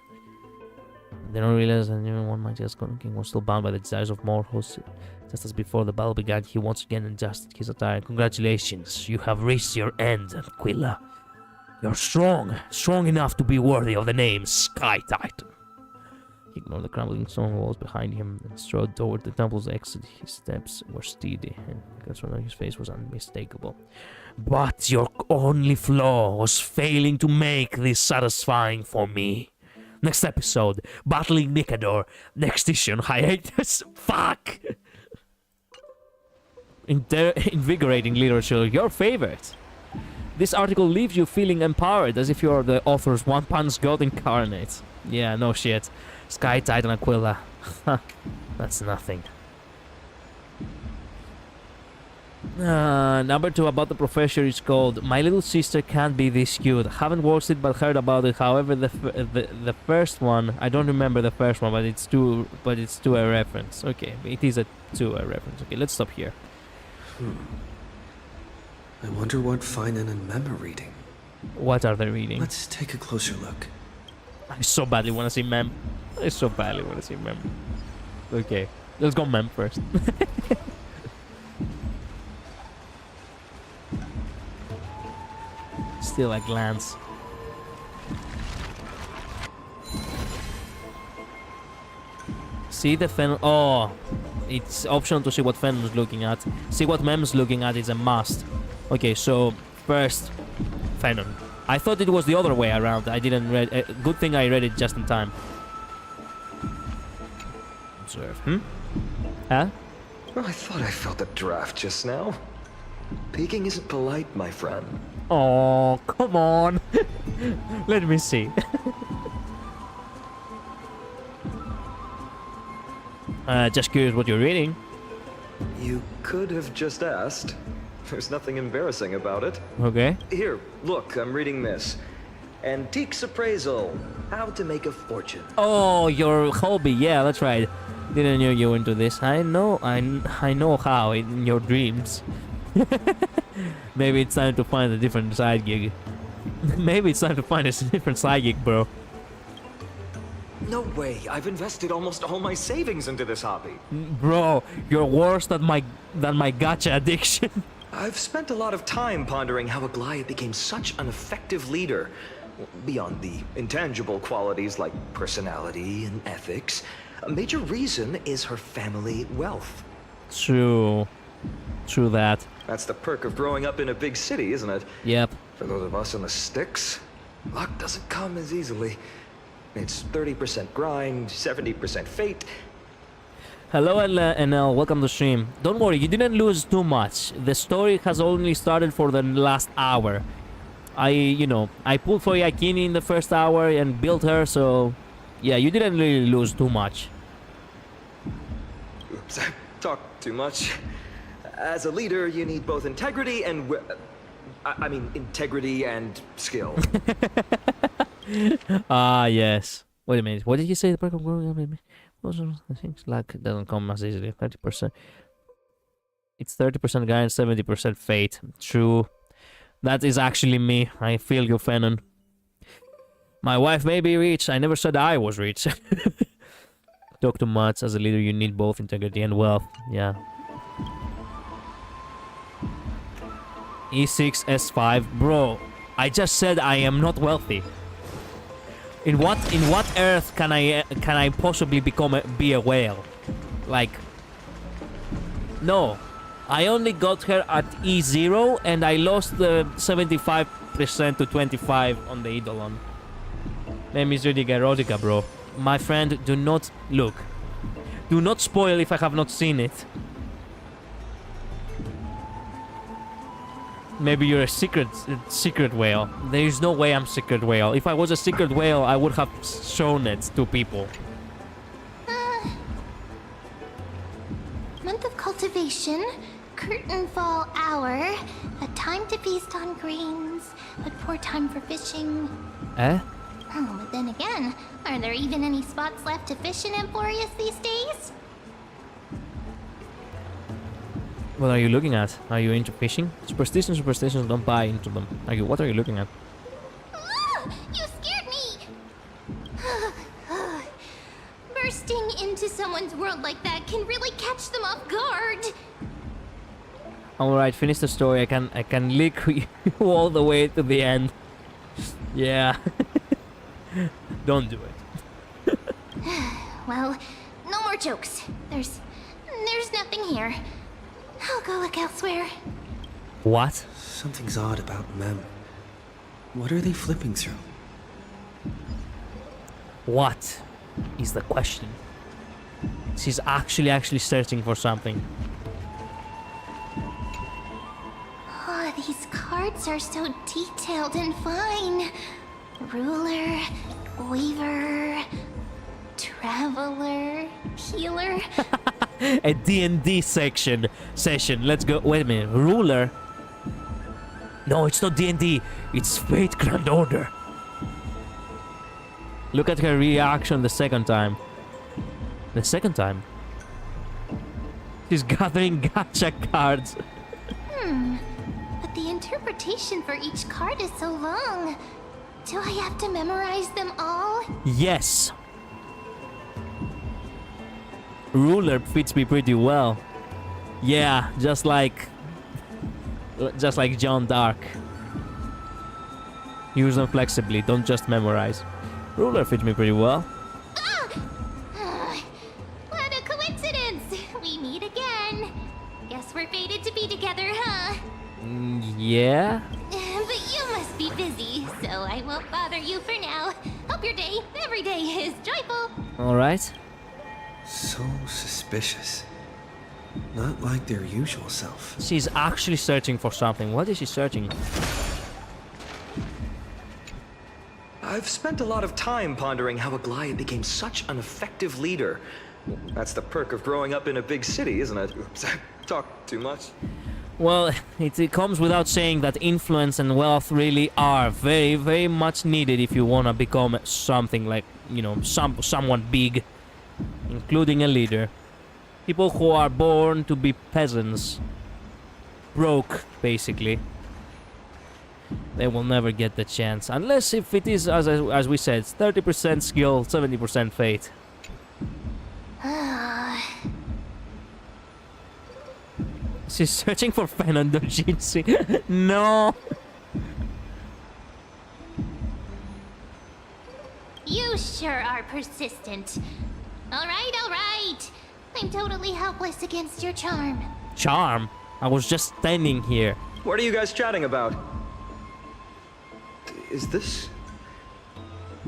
They don't realize that even one mighty God King was still bound by the desires of mortals. Just as before the battle began, he once again adjusted his attire. Congratulations, you have reached your end, Aquila. You're strong enough to be worthy of the name Sky Titan. He ignored the crumbling stone walls behind him and strode toward the temple's exit. His steps were steady, and the concern on his face was unmistakable. But your only flaw was failing to make this satisfying for me. Next episode, Battling Nikador. Next issue, hiatus. Fuck! Invigorating literature, your favorite. This article leaves you feeling empowered, as if you're the author's one-punch god incarnate. Yeah, no shit. Sky Titan Aquila. That's nothing. Number 2 about the professor is called My Little Sister Can't Be This Cute. Haven't watched it but heard about it. However, the first one, I don't remember the first one, but it's to a reference. Okay, it is to a reference. Okay, let's stop here. I wonder what Finan and Mem are reading. What are they reading? Let's take a closer look. I so badly want to see Mem. I so badly want to see Mem. Okay, let's go Mem first. Still a glance. See the Fen. Oh, it's optional to see what Fen is looking at. See what Mem's looking at is a must. Okay, so first, Fenon. I thought it was the other way around. I didn't read. Good thing I read it just in time. Observe. Huh? I thought I felt a draft just now. Peeking isn't polite, my friend. Oh, come on. Let me see. Just curious what you're reading. You could have just asked. There's nothing embarrassing about it. Okay. Here, look, I'm reading this. Antiques Appraisal. How to Make a Fortune. Oh, your hobby. Yeah, that's right. Didn't know you were into this. I know how in your dreams. Maybe it's time to find a different side gig. Maybe it's time to find a different side gig, bro. No way. I've invested almost all my savings into this hobby. Bro, you're worse than my gacha addiction. I've spent a lot of time pondering how Aglaia became such an effective leader. Beyond the intangible qualities like personality and ethics, a major reason is her family wealth. True that. That's the perk of growing up in a big city, isn't it? Yep. For those of us in the sticks, luck doesn't come as easily. It's 30% grind, 70% fate. Hello, NL. Welcome to stream. Don't worry, you didn't lose too much. The story has only started for the last hour. I pulled for Yakini in the first hour and built her, so yeah, you didn't really lose too much. Oops, talk too much. As a leader, you need both integrity and integrity and skill. Yes. Wait a minute. What did you say? The perk of growing up, maybe? Things luck doesn't come as easily. 30%. It's 30% grind, 70% fate. True. That is actually me. I feel you, Fenon. My wife may be rich. I never said I was rich. Talk too much. As a leader, you need both integrity and wealth. Yeah. E6, S5. Bro, I just said I am not wealthy. In what Earth can I possibly be a whale? Like, no. I only got her at E0 and I lost the 75% to 25 on the Eidolon. Name is Rudiger Erotica, bro. My friend, do not look. Do not spoil if I have not seen it. Maybe you're a secret whale. There is no way I'm secret whale. If I was a secret whale, I would have shown it to people. Month of cultivation, curtain fall hour, a time to feast on grains, but poor time for fishing. Eh? Oh, but then again, are there even any spots left to fish in Emporius these days? What are you looking at? Are you into fishing? Superstitions, don't buy into them. What are you looking at? You scared me! Bursting into someone's world like that can really catch them off guard. Alright, finish the story. I can leak you all the way to the end. Yeah. Don't do it. Well, no more jokes. There's nothing here. I'll go look elsewhere. What? Something's odd about Mem. What are they flipping through? What is the question? She's actually searching for something. Oh, these cards are so detailed and fine. Ruler, Weaver, Traveler, Healer. A D&D session. Let's go. Wait a minute. Ruler? No, it's not D&D. It's Fate Grand Order. Look at her reaction the second time. The second time? She's gathering gacha cards. But the interpretation for each card is so long. Do I have to memorize them all? Yes. Ruler fits me pretty well. Yeah, just like John Dark. Use them flexibly, don't just memorize. Ruler fits me pretty well. What a coincidence! We meet again. Guess we're fated to be together, huh? Yeah? But you must be busy, so I won't bother you for now. Hope your day, every day, is joyful. Alright. So suspicious. Not like their usual self. She's actually searching for something. What is she searching? I've spent a lot of time pondering how Aglaia became such an effective leader. That's the perk of growing up in a big city, isn't it? Oops, I talked too much. Well, it comes without saying that influence and wealth really are very, very much needed if you want to become something like, you know, someone big, including a leader. People who are born to be peasants, broke, basically, they will never get the chance. Unless if it is, as we said, 30% skill, 70% fate. She's searching for Fernando Jinsi. No! You sure are persistent. Alright. I'm totally helpless against your charm. Charm? I was just standing here. What are you guys chatting about? Is this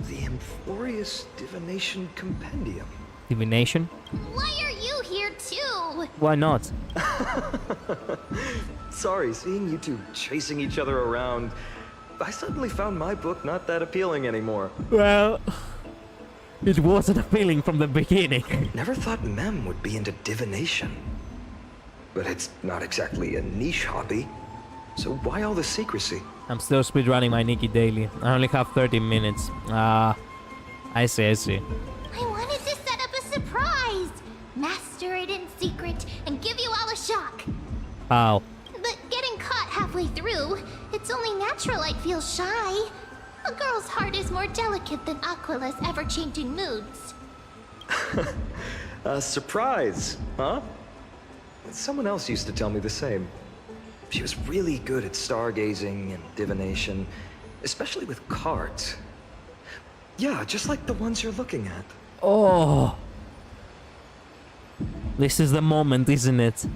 the Amphorius Divination Compendium? Divination? Why are you here too? Why not? Sorry, seeing you two chasing each other around, I suddenly found my book not that appealing anymore. Well, it wasn't appealing from the beginning. Never thought Mem would be into divination. But it's not exactly a niche hobby. So why all the secrecy? I'm still speedrunning my Nikki daily. I only have 30 minutes. I see. I wanted to set up a surprise. Master it in secret and give you all a shock. How? But getting caught halfway through, it's only natural I'd feel shy. A girl's heart is more delicate than Aquila's ever-changing moods. A surprise, huh? Someone else used to tell me the same. She was really good at stargazing and divination, especially with cards. Yeah, just like the ones you're looking at. Oh. This is the moment, isn't it?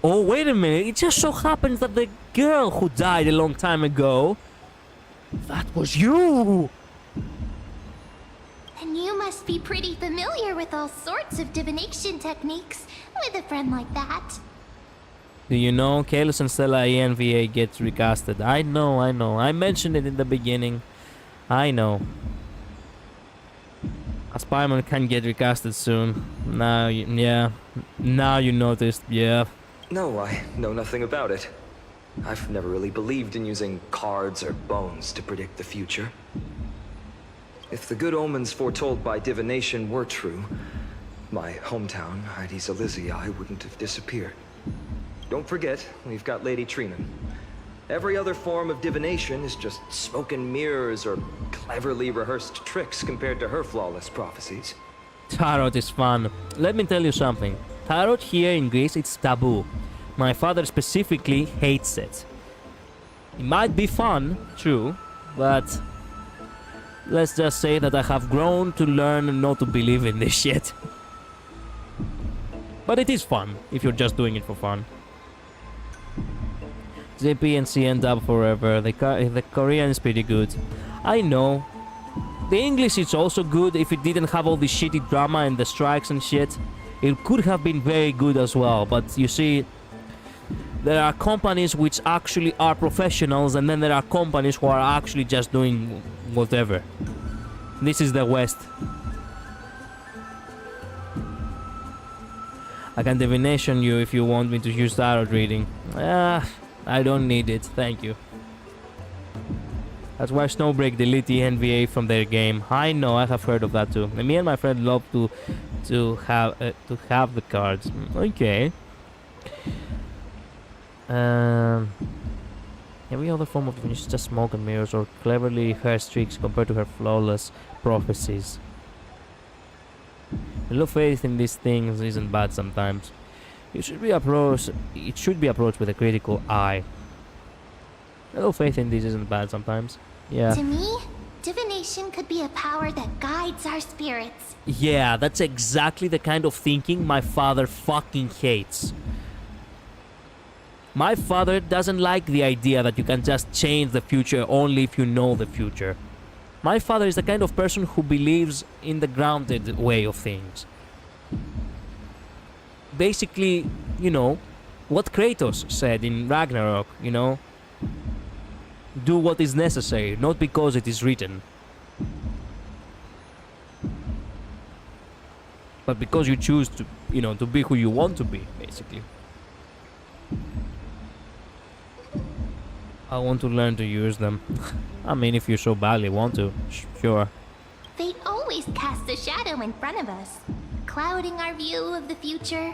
Oh, wait a minute. It just so happens that the girl who died a long time ago, that was you. And you must be pretty familiar with all sorts of divination techniques with a friend like that. Do you know Kalos and Stella ENVA gets recasted? I know. I mentioned it in the beginning. I know. Aspirement can get recasted soon. Now, yeah. Now you noticed, yeah. No, I know nothing about it. I've never really believed in using cards or bones to predict the future. If the good omens foretold by divination were true, my hometown, Heidi's Elysiae, wouldn't have disappeared. Don't forget, we've got Lady Trinan. Every other form of divination is just smoke and mirrors or cleverly rehearsed tricks compared to her flawless prophecies. Tarot is fun. Let me tell you something. Tarot here in Greece, it's taboo. My father specifically hates it. It might be fun, true, but let's just say that I have grown to learn not to believe in this shit. But it is fun, if you're just doing it for fun. JP and CN dub forever. The Korean is pretty good. I know. The English is also good if it didn't have all the shitty drama and the strikes and shit. It could have been very good as well, but you see, there are companies which actually are professionals, and then there are companies who are actually just doing whatever. This is the West. I can divination you if you want me to use tarot reading. I don't need it, thank you. That's why Snowbreak delete the NVA from their game. I know, I have heard of that too. And me and my friend love to have the cards. Okay. Every other form of divination is just smoke and mirrors or cleverly her streaks compared to her flawless prophecies. A little faith in these things isn't bad sometimes. It should be approached with a critical eye. A little faith in these isn't bad sometimes. Yeah. To me, divination could be a power that guides our spirits. Yeah, that's exactly the kind of thinking my father fucking hates. My father doesn't like the idea that you can just change the future only if you know the future. My father is the kind of person who believes in the grounded way of things. Basically, you know, what Kratos said in Ragnarok, you know? Do what is necessary, not because it is written. But because you choose to, you know, to be who you want to be, basically. I want to learn to use them. I mean, if you so badly want to, sure. They always cast a shadow in front of us, clouding our view of the future.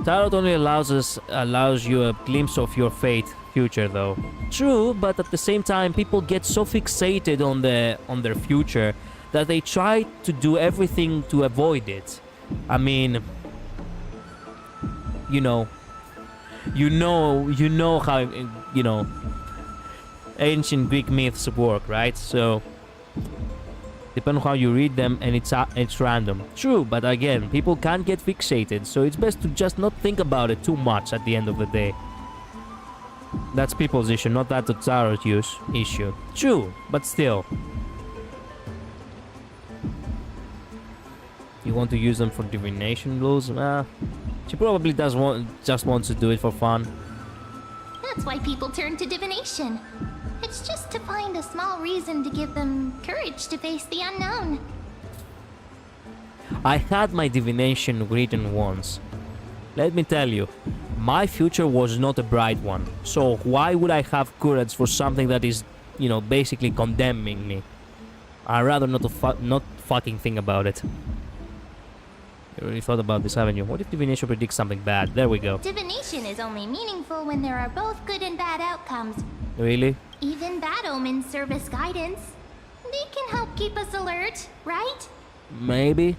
Tarot only allows you a glimpse of your future though. True, but at the same time, people get so fixated on their future that they try to do everything to avoid it. I mean, you know how, you know, ancient Greek myths work, right? So depending on how you read them, and it's random. True, but again, people can't get fixated, so it's best to just not think about it too much at the end of the day. That's people's issue, not that the tarot issue. True, but still. You want to use them for divination rules? She probably just wants to do it for fun. That's why people turn to divination. It's just to find a small reason to give them courage to face the unknown. I had my divination written once. Let me tell you, my future was not a bright one. So why would I have courage for something that is, you know, basically condemning me? I'd rather not fucking think about it. You already thought about this, haven't you? What if divination predicts something bad? There we go. Divination is only meaningful when there are both good and bad outcomes. Really? Even bad omens serve as guidance. They can help keep us alert, right? Maybe.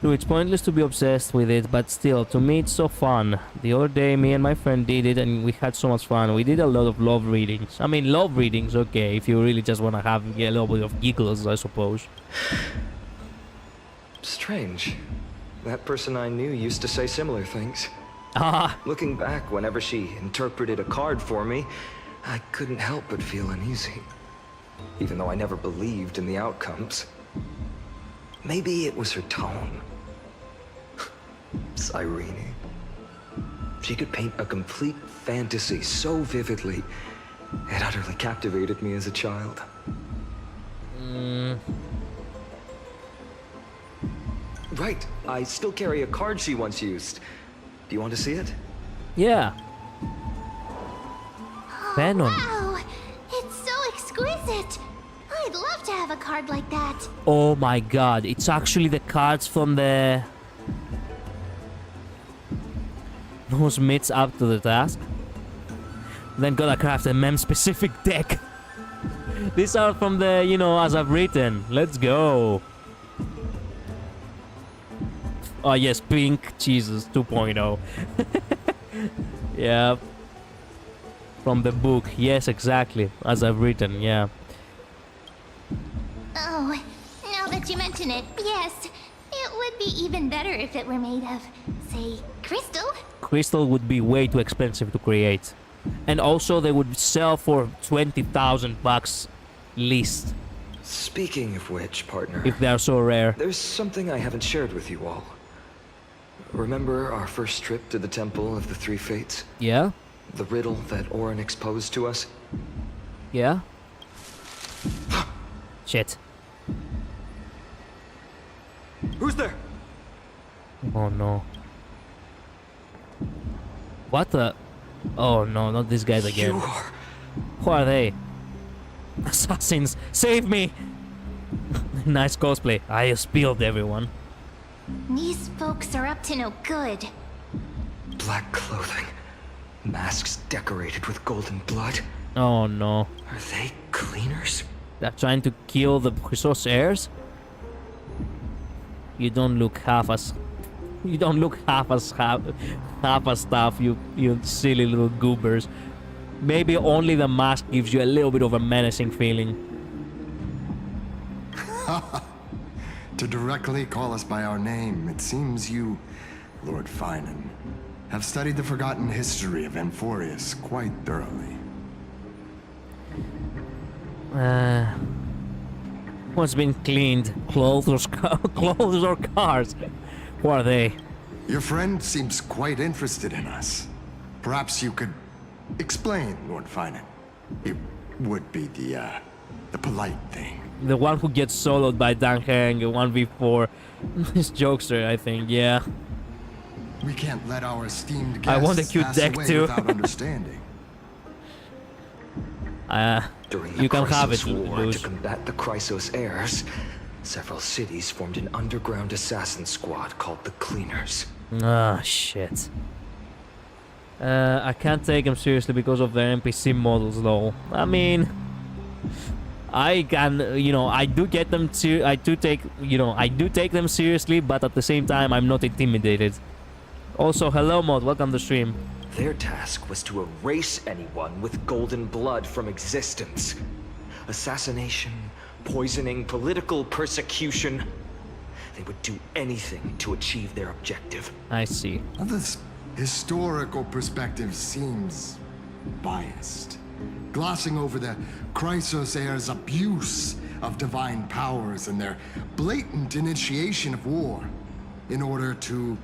True, it's pointless to be obsessed with it, but still, to me it's so fun. The other day, me and my friend did it and we had so much fun. We did a lot of love readings. I mean, love readings, okay, if you really just want to have a little bit of giggles, I suppose. Strange. That person I knew used to say similar things. Ah. Looking back, whenever she interpreted a card for me, I couldn't help but feel uneasy. Even though I never believed in the outcomes. Maybe it was her tone. Cyrene. She could paint a complete fantasy so vividly, it utterly captivated me as a child. Right, I still carry a card she once used. Do you want to see it? Yeah. Venom. Wow, it's so exquisite. I'd love to have a card like that. Oh my god, it's actually the cards from the... Who's meets up to the task. Then gotta craft a mem-specific deck. These are from the, you know, as I've written. Let's go. Oh yes, Pink Jesus 2.0. Yeah. From the book. Yes, exactly. As I've written, yeah. Oh, now that you mention it, yes. It would be even better if it were made of, say, crystal. Crystal would be way too expensive to create. And also they would sell for 20,000 bucks least. Speaking of which, partner... If they are so rare. There's something I haven't shared with you all. Remember our first trip to the Temple of the Three Fates? Yeah? The riddle that Orin exposed to us? Yeah? Shit. Who's there? Oh no. What the... Oh no, not these guys again. Who are they? Assassins! Save me! Nice cosplay. I spilled everyone. These folks are up to no good. Black clothing. Masks decorated with golden blood. Oh no. Are they cleaners? They're trying to kill the Chrysos heirs? You don't look half as... You don't look half as tough, you silly little goobers. Maybe only the mask gives you a little bit of a menacing feeling. To directly call us by our name, it seems you, Lord Finan, have studied the forgotten history of Amphorius quite thoroughly. What's been cleaned? Clothes or cars? Who are they? Your friend seems quite interested in us. Perhaps you could explain, Lord Finan. It would be the polite thing. The one who gets soloed by Dan Heng 1v4. This jokester, I think, yeah. We can't let our esteemed guests I want a cute pass deck away too. without understanding. During you can have it, Chrysos War Luge. to combat the Chrysos heirs, several cities formed an underground assassin squad called the Cleaners. Ah, shit. I can't take them seriously because of their NPC models, though. I mean, I can, you know, I do take them seriously, but at the same time, I'm not intimidated. Also, hello, Mod, welcome to stream. Their task was to erase anyone with golden blood from existence. Assassination, poisoning, political persecution. They would do anything to achieve their objective. I see. Well, this historical perspective seems biased, glossing over the Chrysos heirs' abuse of divine powers and their blatant initiation of war in order to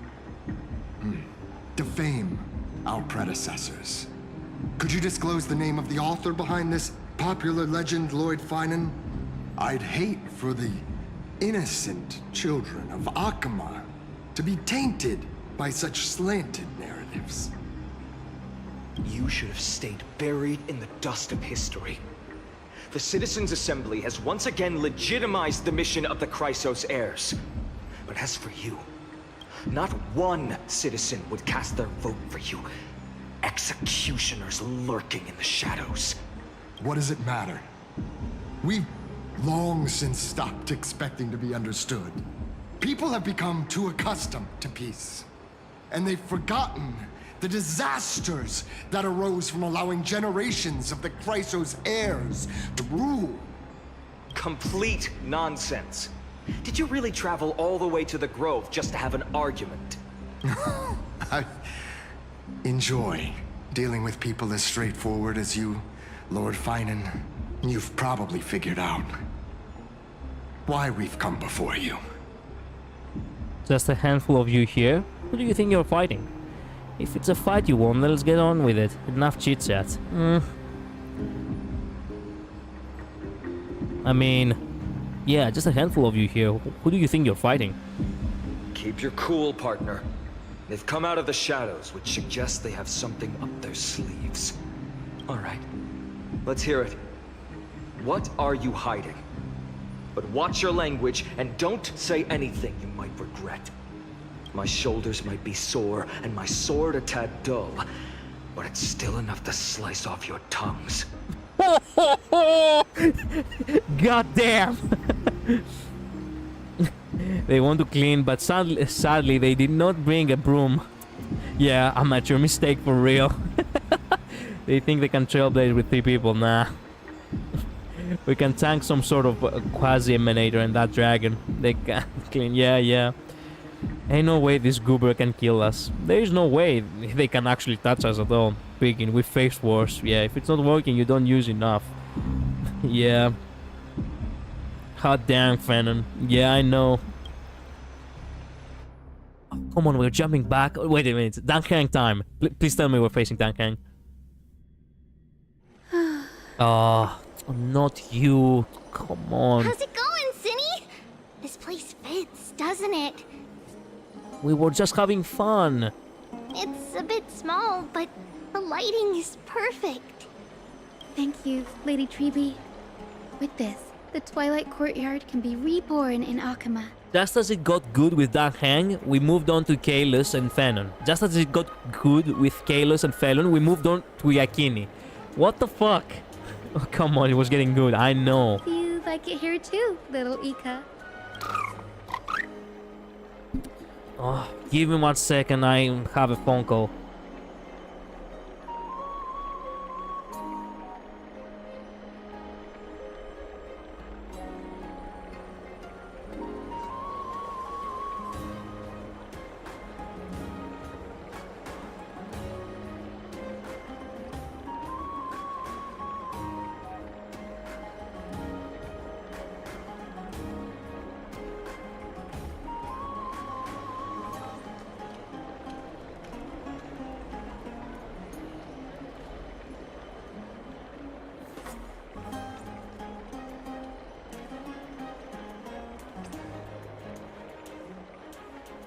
defame our predecessors. Could you disclose the name of the author behind this popular legend, Lord Finan? I'd hate for the innocent children of Akamar to be tainted by such slanted narratives. You should have stayed buried in the dust of history. The Citizens' Assembly has once again legitimized the mission of the Chrysos heirs. But as for you, not one citizen would cast their vote for you. Executioners lurking in the shadows. What does it matter? We've long since stopped expecting to be understood. People have become too accustomed to peace, and they've forgotten the disasters that arose from allowing generations of the Chrysos heirs to rule. Complete nonsense. Did you really travel all the way to the Grove just to have an argument? I enjoy dealing with people as straightforward as you, Lord Finan. You've probably figured out why we've come before you. Just a handful of you here? Who do you think you're fighting? If it's a fight you want, let's get on with it. Enough chit-chat. I mean, yeah, just a handful of you here. Who do you think you're fighting? Keep your cool, partner. They've come out of the shadows, which suggests they have something up their sleeves. All right, let's hear it. What are you hiding? But watch your language and don't say anything you might regret. My shoulders might be sore and my sword a tad dull, but it's still enough to slice off your tongues. God damn! They want to clean, but sadly they did not bring a broom. Yeah, amateur mistake for real. They think they can trailblaze with 3 people. Nah. We can tank some sort of quasi-emanator and that dragon. They can't clean. Yeah. Ain't no way this goober can kill us. There is no way they can actually touch us at all. Speaking, we faced wars. Yeah, if it's not working, you don't use enough. Yeah. Hot damn, Fanon. Yeah, I know. Oh, come on, we're jumping back. Oh, wait a minute. Danghang time. Please tell me we're facing Danghang. Oh, not you. Come on. How's it going, Cinny? This place fits, doesn't it? We were just having fun. It's a bit small, but the lighting is perfect. Thank you, Lady Treeby. With this, the Twilight Courtyard can be reborn in Akama. Just as it got good with Danghang, we moved on to Kalos and Fanon. Just as it got good with Kalos and Felon, we moved on to Yakini. What the fuck? Oh, come on, it was getting good, I know. You like it here too, little Ika. Oh, give me 1 second, I have a phone call.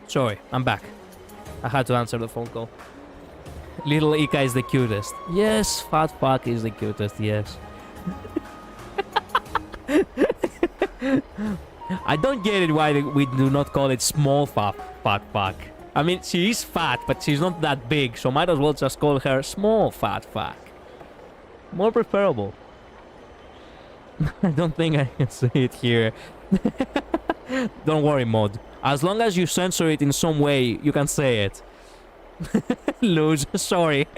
Sorry, I'm back. I had to answer the phone call. Little Ika is the cutest. Yes, fat fuck is the cutest, yes. I don't get it why we do not call it small fat fuck. I mean, she is fat, but she's not that big, so might as well just call her small fat fuck. More preferable. I don't think I can say it here. Don't worry, Mod. As long as you censor it in some way, you can say it. Lose, sorry.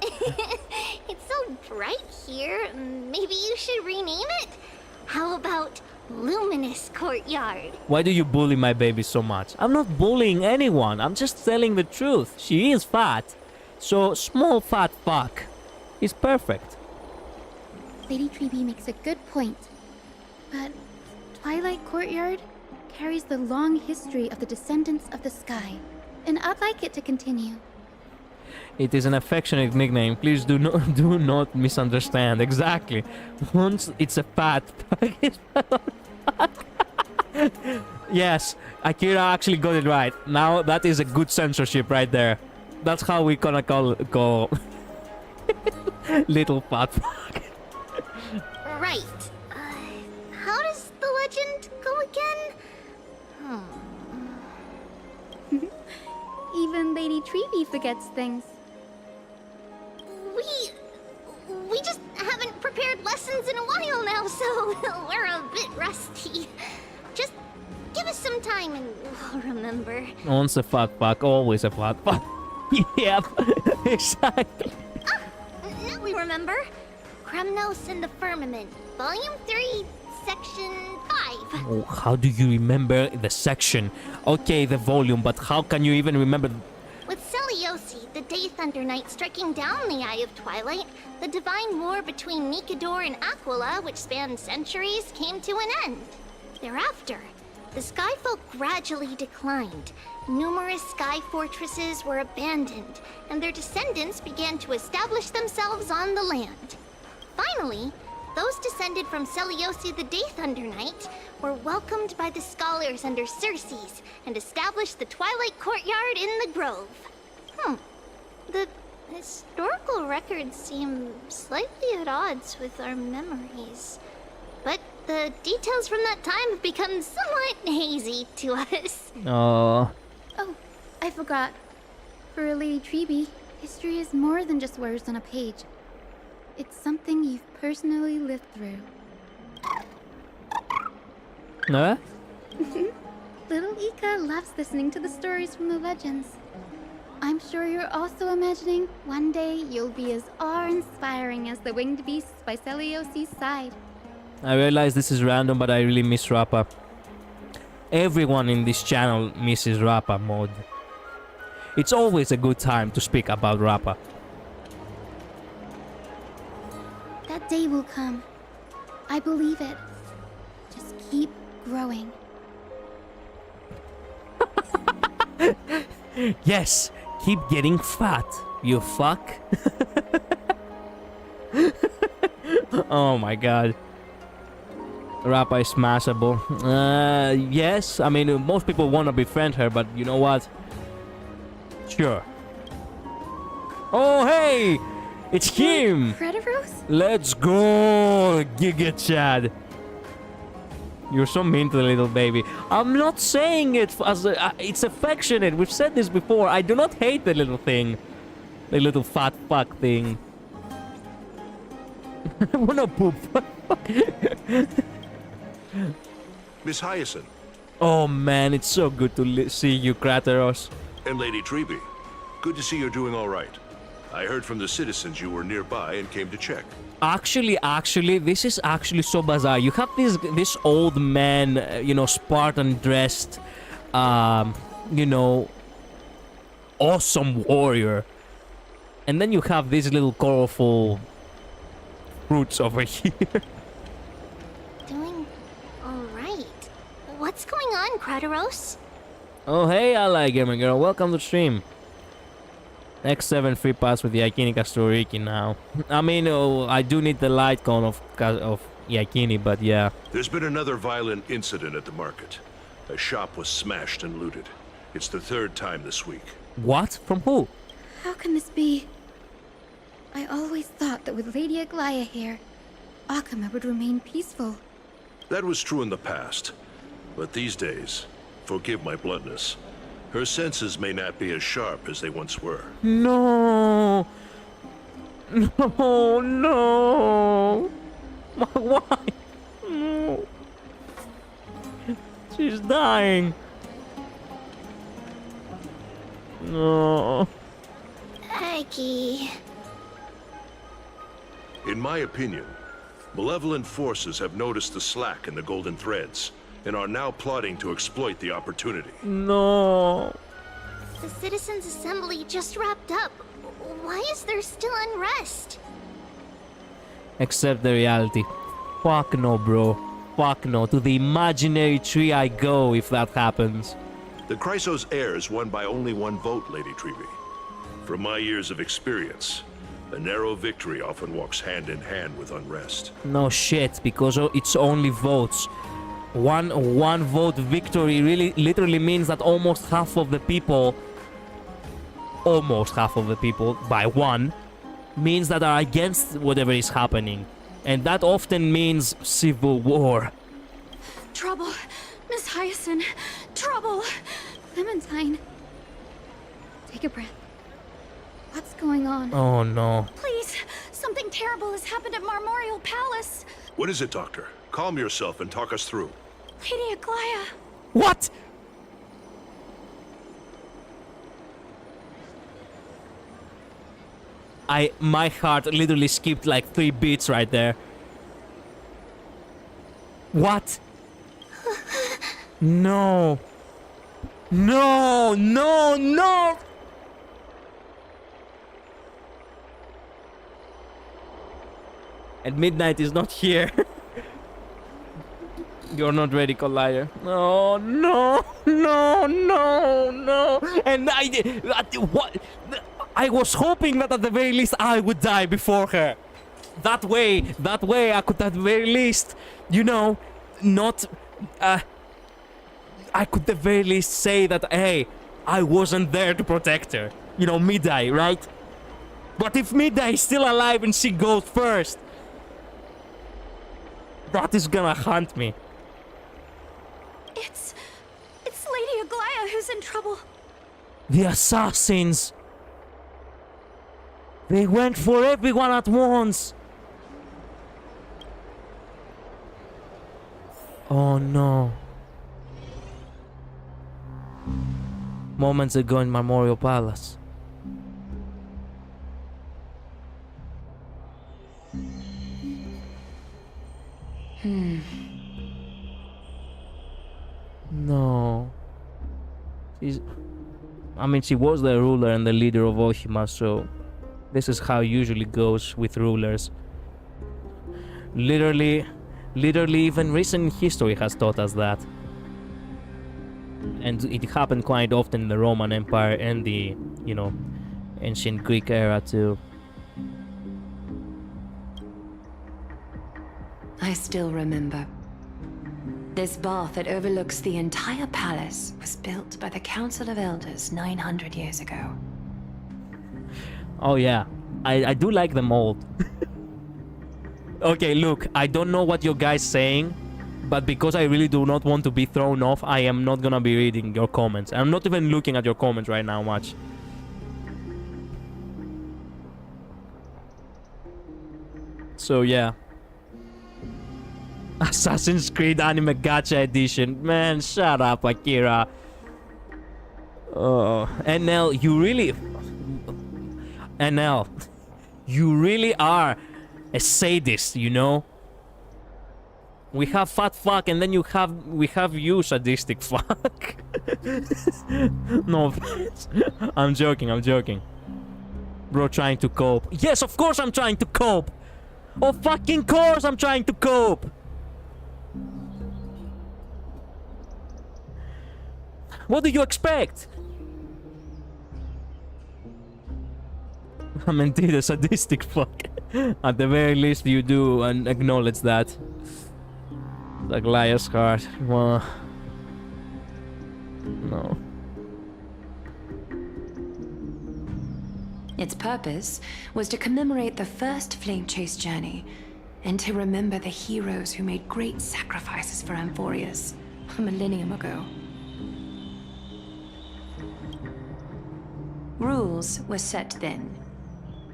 It's so bright here. Maybe you should rename it? How about Luminous Courtyard? Why do you bully my baby so much? I'm not bullying anyone. I'm just telling the truth. She is fat. So, small fat fuck is perfect. Lady Treeby makes a good point. But Twilight Courtyard carries the long history of the descendants of the sky, and I'd like it to continue. It is an affectionate nickname. Please do not misunderstand. Exactly. Once it's a fat fuck, it's fuck. Yes, Akira actually got it right. Now that is a good censorship right there. That's how we gonna call little fat fuck. Right. How does the legend go again? Even Lady Treeby forgets things. We just haven't prepared lessons in a while now, so we're a bit rusty. Just give us some sometime and we'll remember. Once a fat fuck, always a fat fuck. Yep, exactly. Now we remember. Kremnos in the Firmament, Volume 3, Section 5. Oh, how do you remember the section? Okay, the volume, but how can you even remember? With Seliosi, the Day Thunder Knight, striking down the Eye of Twilight, the divine war between Nikador and Aquila, which spanned centuries, came to an end. Thereafter, the Skyfolk gradually declined. Numerous sky fortresses were abandoned, and their descendants began to establish themselves on the land. Finally, those descended from Seliosi the Day Thunder Knight were welcomed by the scholars under Circes and established the Twilight Courtyard in the Grove. The historical records seem slightly at odds with our memories, but the details from that time have become somewhat hazy to us. Oh, I forgot. For Lady Treby, history is more than just words on a page. It's something you've personally lived through. no? Little Ika loves listening to the stories from the legends. I'm sure you're also imagining one day you'll be as awe-inspiring as the winged beasts by Seliosi's side. I realize this is random, but I really miss Rappa. Everyone in this channel misses Rappa mode. It's always a good time to speak about Rappa. That day will come. I believe it. Just keep growing. Yes, keep getting fat, you fuck. Oh my god. Rappa is smashable. Yes, I mean, most people want to befriend her, but you know what? Sure. Oh, hey! It's him! Crediros? Let's go, Giga Chad. You're so mean to the little baby. I'm not saying it as it's affectionate. We've said this before. I do not hate the little thing. The little fat fuck thing. I wanna poop. Miss Hyacinth. Oh man, it's so good to see you, Krateros. And Lady Treby. Good to see you're doing all right. I heard from the citizens you were nearby and came to check. Actually, this is actually so bizarre. You have this old man, you know, Spartan dressed, you know, awesome warrior. And then you have these little colorful fruits over here. Doing alright. What's going on, Krateros? Oh, hey, Ally Gamer Girl. Welcome to stream. X7 free pass with the Yakinika Storiki now. I mean, I do need the light cone of Yakini, but yeah. There's been another violent incident at the market. A shop was smashed and looted. It's the third time this week. What? From who? How can this be? I always thought that with Lady Aglaya here, Akama would remain peaceful. That was true in the past. But these days, forgive my bluntness, her senses may not be as sharp as they once were. No! No, no! Why? No. She's dying. No. Aggie. In my opinion, malevolent forces have noticed the slack in the golden threads and are now plotting to exploit the opportunity. No. The Citizens' Assembly just wrapped up. Why is there still unrest? Accept the reality. Fuck no, bro. Fuck no. To the imaginary tree I go if that happens. The Chrysos heirs won by only one vote, Lady Treby. From my years of experience, a narrow victory often walks hand in hand with unrest. No shit, because it's only votes. One vote victory really literally means that almost half of the people by one means that are against whatever is happening, and that often means civil war. Trouble! Miss Hyacinth! Trouble! Clementine! Take a breath. What's going on? Oh no. Please! Something terrible has happened at Marmorial Palace! What is it, Doctor? Calm yourself and talk us through. Lady Aglaya! What? My heart literally skipped like 3 beats right there. What? No. No, no, no! And midnight is not here. You're not ready, Collider. No, no, no, no, no. And what? I was hoping that at the very least I would die before her. That way I could at the very least, you know, not... I could at the very least say that, hey, I wasn't there to protect her. You know, Midday, right? But if Midday is still alive and she goes first, that is gonna haunt me. It's Lady Aglaya who's in trouble. The assassins! They went for everyone at once! Oh no. Moments ago in Memorial Palace. No. I mean, she was the ruler and the leader of Ohima, so this is how it usually goes with rulers. Literally even recent history has taught us that. And it happened quite often in the Roman Empire and the, you know, ancient Greek era too. I still remember. This bath that overlooks the entire palace was built by the Council of Elders 900 years ago. Oh yeah, I do like the mold. Okay, look, I don't know what your guys saying, but because I really do not want to be thrown off, I am not gonna be reading your comments. I'm not even looking at your comments right now much. So yeah. Assassin's Creed Anime Gacha Edition. Man, shut up, Akira. Oh, NL, you really... NL, you really are a sadist, you know? We have fat fuck and then we have you sadistic fuck. No offense. I'm joking. Bro, trying to cope. Yes, of course I'm trying to cope. Of fucking course I'm trying to cope. What do you expect? I'm indeed a sadistic fuck. At the very least you do and acknowledge that. Like Liar's heart. Well, no. Its purpose was to commemorate the first flame chase journey, and to remember the heroes who made great sacrifices for Amphorius a millennium ago. Rules were set then.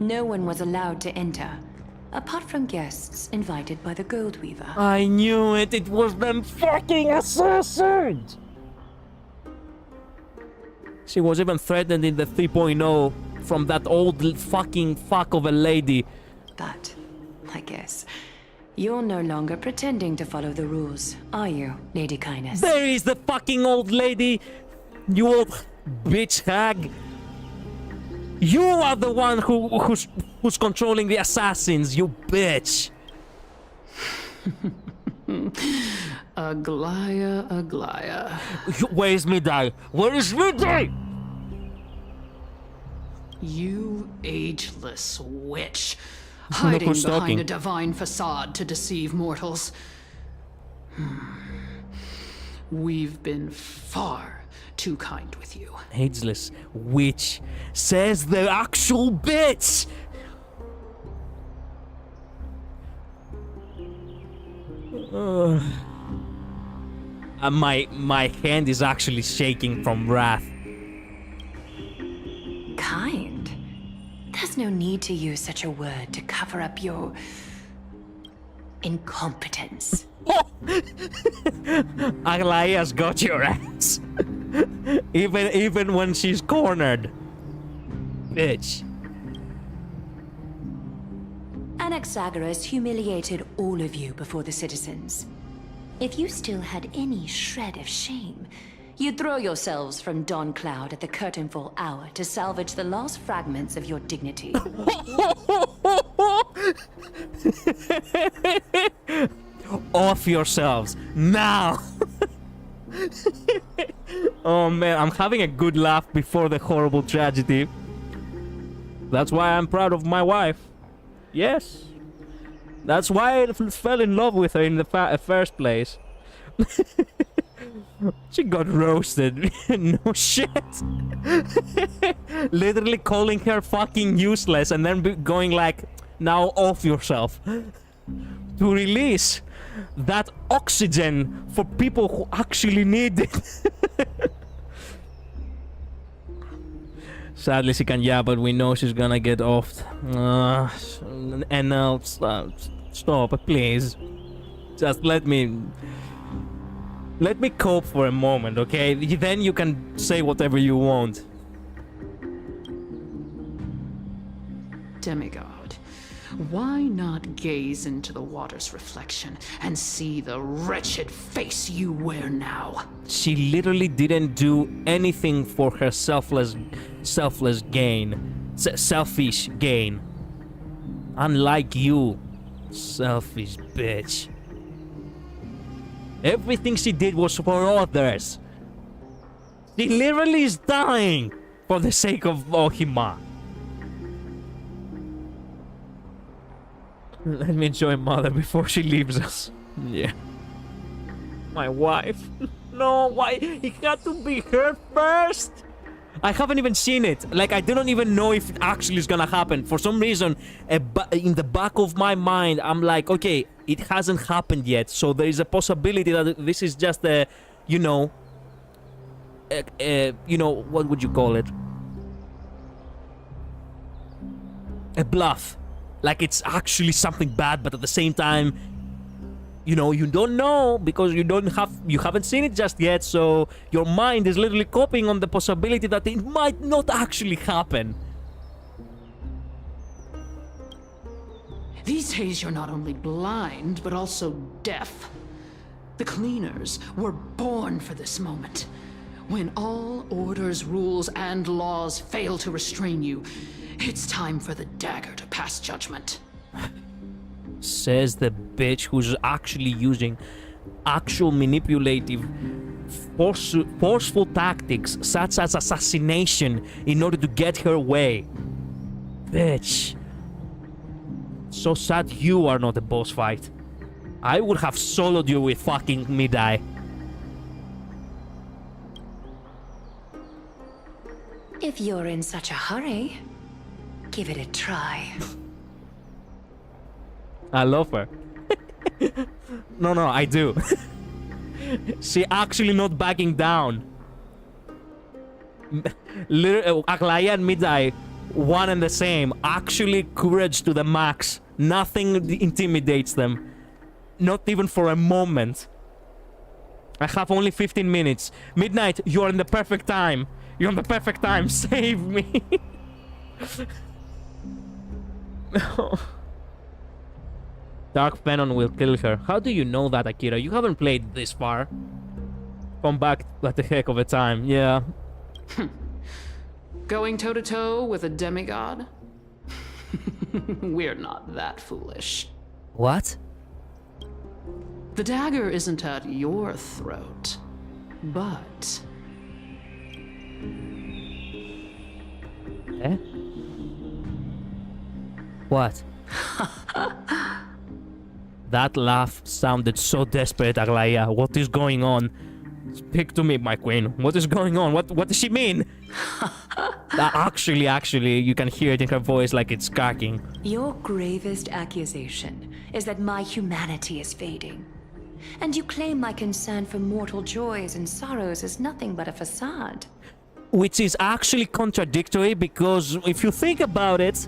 No one was allowed to enter, apart from guests invited by the Gold Weaver. I knew it! It was them fucking assassins! She was even threatened in the 3.0 from that old fucking fuck of a lady. But, I guess, you're no longer pretending to follow the rules, are you, Lady Kindness? There is the fucking old lady! You old bitch hag! You are the one who's controlling the assassins, you bitch! Aglaya. Where is Midday? Where is Midday? You ageless witch. Hiding behind a divine facade to deceive mortals. We've been far too kind with you. Ageless witch says the actual bitch. My hand is actually shaking from wrath. Kind? There's no need to use such a word to cover up your incompetence. Aglaya's got your ass. even when she's cornered. Bitch. Anaxagoras humiliated all of you before the citizens. If you still had any shred of shame, you'd throw yourselves from Dawn Cloud at the curtainfall hour to salvage the last fragments of your dignity. Off yourselves now. Oh man, I'm having a good laugh before the horrible tragedy. That's why I'm proud of my wife. Yes. That's why I fell in love with her in the first place. She got roasted. No shit. Literally calling her fucking useless and then going like, now off yourself. To release that oxygen for people who actually need it. Sadly, she can yell, but we know she's gonna get offed. And now, stop, please. Just let me cope for a moment, okay? Then you can say whatever you want. Demigod, why not gaze into the water's reflection and see the wretched face you wear now? She literally didn't do anything for her selfish gain. Unlike you, selfish bitch. Everything she did was for others. She literally is dying for the sake of Ohima. Let me enjoy Mother before she leaves us. Yeah. My wife. No, why? It had to be her first. I haven't even seen it. Like, I don't even know if it actually is gonna happen. For some reason, in the back of my mind, I'm like, okay, it hasn't happened yet. So there is a possibility that this is just a, you know, what would you call it? A bluff. Like it's actually something bad, but at the same time, you know, you don't know because you haven't seen it just yet, so your mind is literally coping on the possibility that it might not actually happen. These days you're not only blind, but also deaf. The cleaners were born for this moment. When all orders, rules, and laws fail to restrain you, it's time for the dagger to pass judgment. Says the bitch who's actually using actual manipulative, forceful tactics such as assassination in order to get her way. Bitch. So sad you are not a boss fight. I would have soloed you with fucking mid-eye. If you're in such a hurry, give it a try. I love her. No, I do. She actually not backing down. Aglaya and Mid-Eye, one and the same. Actually courage to the max. Nothing intimidates them. Not even for a moment. I have only 15 minutes. Midnight, you're in the perfect time. You're in the perfect time. Save me. Dark Venom will kill her. How do you know that, Akira? You haven't played this far. Come back at the heck of a time. Yeah. Going toe-to-toe with a demigod? We're not that foolish. What? The dagger isn't at your throat, but... Eh? What? That laugh sounded so desperate, Aglaya. What is going on? Speak to me, my queen. What is going on? What does she mean? Actually, you can hear it in her voice like it's cracking. Your gravest accusation is that my humanity is fading. And you claim my concern for mortal joys and sorrows is nothing but a facade. Which is actually contradictory because if you think about it,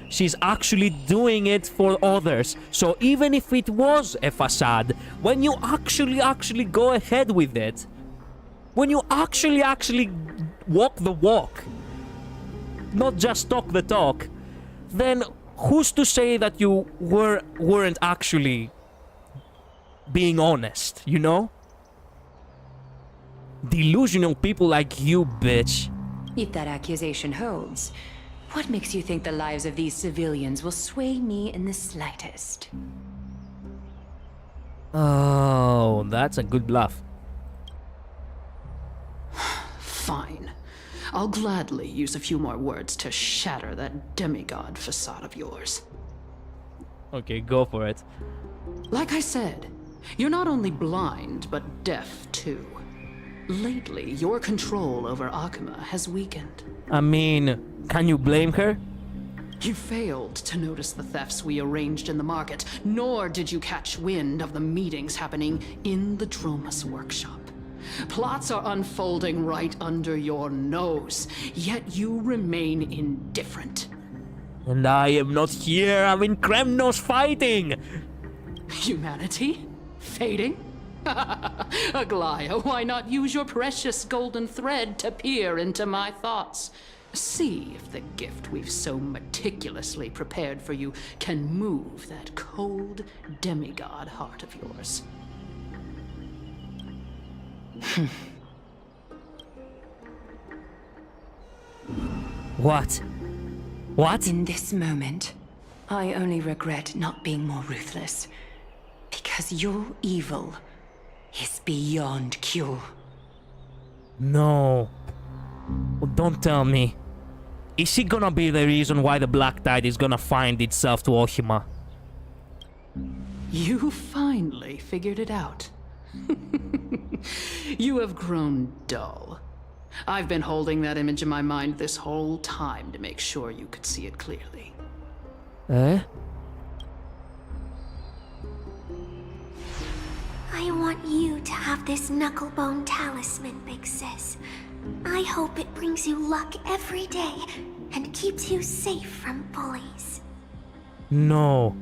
she's actually doing it for others. So even if it was a facade, when you actually go ahead with it, when you actually walk the walk, not just talk the talk, then who's to say that you weren't actually being honest, you know? Delusional people like you, bitch. If that accusation holds, what makes you think the lives of these civilians will sway me in the slightest? Oh, that's a good bluff. Fine. I'll gladly use a few more words to shatter that demigod facade of yours. Okay, go for it. Like I said, you're not only blind, but deaf too. Lately, your control over Akuma has weakened. I mean, can you blame her? You failed to notice the thefts we arranged in the market, nor did you catch wind of the meetings happening in the Dromus workshop. Plots are unfolding right under your nose, yet you remain indifferent. And I am not here, I'm in Kremnos fighting! Humanity? Fading? Aglaya, why not use your precious golden thread to peer into my thoughts? See if the gift we've so meticulously prepared for you can move that cold demigod heart of yours. What? What? In this moment, I only regret not being more ruthless. Because your evil is beyond cure. No. Well, don't tell me. Is she gonna be the reason why the Black Tide is gonna find itself to Ohima? You finally figured it out. You have grown dull. I've been holding that image in my mind this whole time to make sure you could see it clearly. Eh? I want you to have this knucklebone talisman, Big Sis. I hope it brings you luck every day and keeps you safe from bullies. No.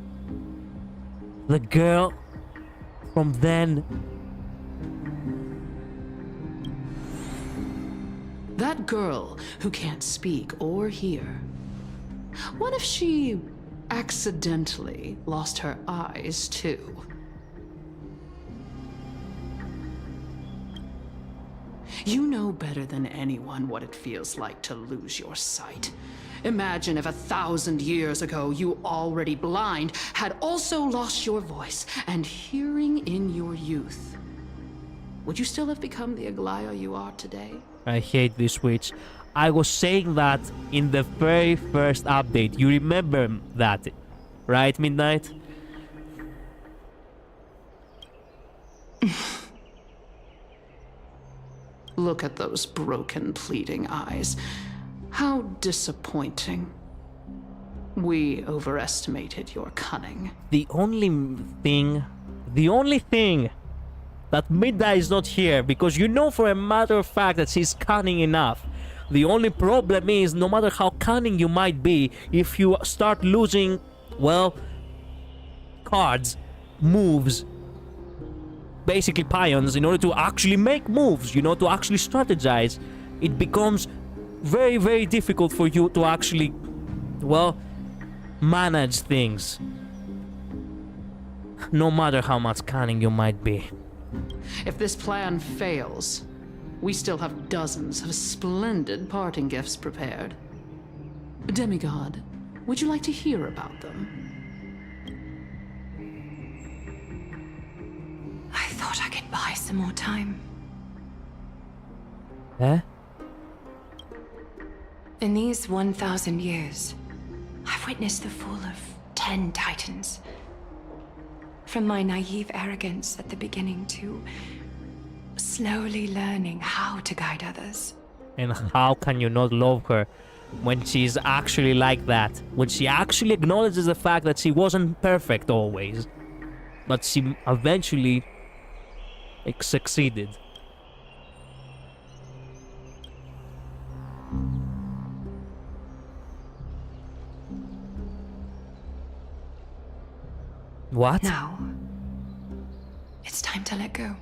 The girl from then. That girl who can't speak or hear. What if she accidentally lost her eyes too? You know better than anyone what it feels like to lose your sight. Imagine if 1,000 years ago you, already blind, had also lost your voice and hearing in your youth. Would you still have become the Aglaya you are today? I hate this switch. I was saying that in the very first update. You remember that, right, Midnight? Look at those broken, pleading eyes. How disappointing. We overestimated your cunning. The only thing that Midnight is not here, because you know for a matter of fact that she's cunning enough. The only problem is, no matter how cunning you might be, if you start losing, well, cards, moves, basically pions, in order to actually make moves, you know, to actually strategize, it becomes very, very difficult for you to actually, well, manage things. No matter how much cunning you might be. If this plan fails, we still have dozens of splendid parting gifts prepared. Demigod, would you like to hear about them? I thought I could buy some more time. Eh? In these 1,000 years, I've witnessed the fall of 10 titans. From my naive arrogance at the beginning to slowly learning how to guide others. And how can you not love her when she's actually like that? When she actually acknowledges the fact that she wasn't perfect always, but she eventually succeeded. What? Now, it's time to let go.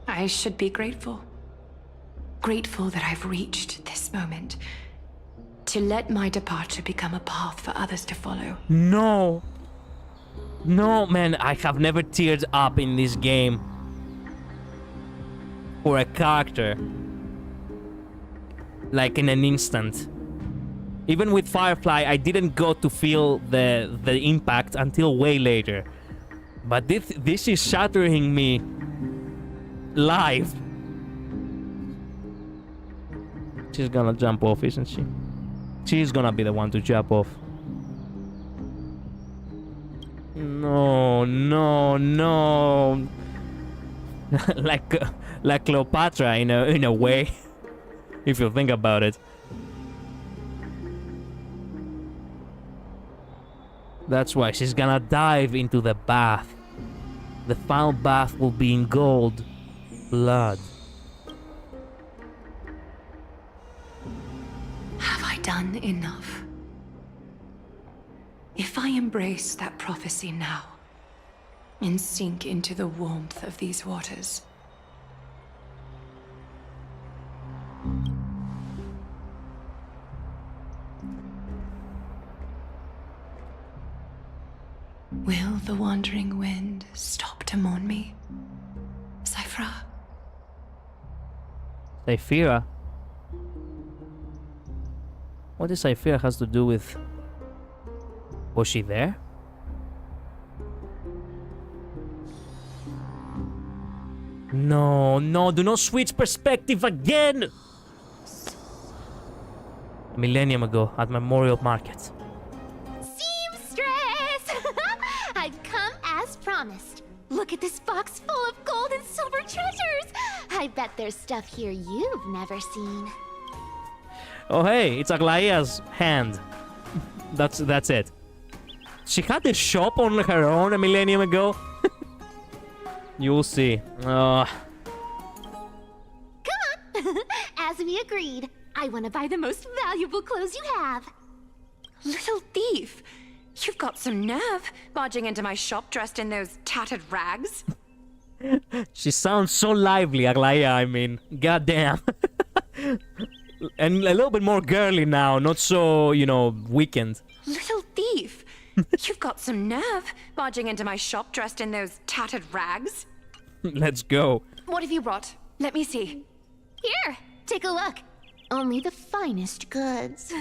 I should be grateful. Grateful that I've reached this moment. to let my departure become a path for others to follow. No. No, man, I have never teared up in this game for a character. Like in an instant. Even with Firefly, I didn't go to feel the impact until way later. But this is shattering me live. She's gonna jump off, isn't she? She's gonna be the one to jump off. No, no, no. like Cleopatra in a way, if you think about it. That's why she's gonna dive into the bath. The final bath will be in gold blood. Have I done enough? If I embrace that prophecy now, and sink into the warmth of these waters, will the wandering wind stop to mourn me? Cyphra? Cyphra? What does Cyphra has to do with... Was she there? No, no, do not switch perspective again! A millennium ago at Memorial Market. Seamstress! I've come as promised. Look at this box full of gold and silver treasures! I bet there's stuff here you've never seen. Oh hey, it's Aglaya's hand. That's it. She had a shop on her own a millennium ago. You'll see. Come on! As we agreed, I want to buy the most valuable clothes you have. Little thief! You've got some nerve, barging into my shop dressed in those tattered rags. She sounds so lively, Aglaya, I mean. Goddamn. And a little bit more girly now, not so, weakened. Little thief! You've got some nerve, barging into my shop dressed in those tattered rags. Let's go. What have you brought? Let me see. Here, take a look. Only the finest goods.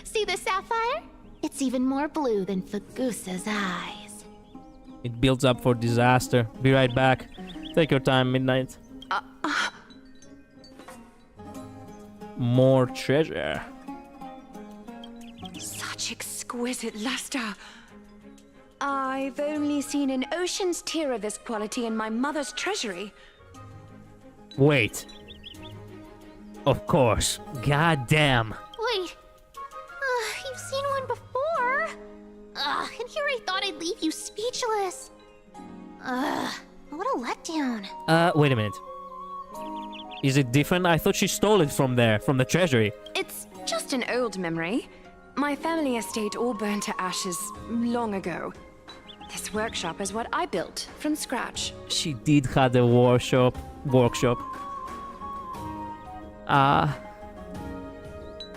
See the sapphire? It's even more blue than Fagusa's eyes. It builds up for disaster. Be right back. Take your time, Midnight. More treasure. Such exquisite luster. I've only seen an ocean's tier of this quality in my mother's treasury. Wait. Of course. God damn. Wait. You've seen one before. And here I thought I'd leave you speechless. What a letdown. Wait a minute. Is it different? I thought she stole it from there, from the treasury. It's just an old memory. My family estate all burned to ashes long ago. This workshop is what I built from scratch. She did have a workshop.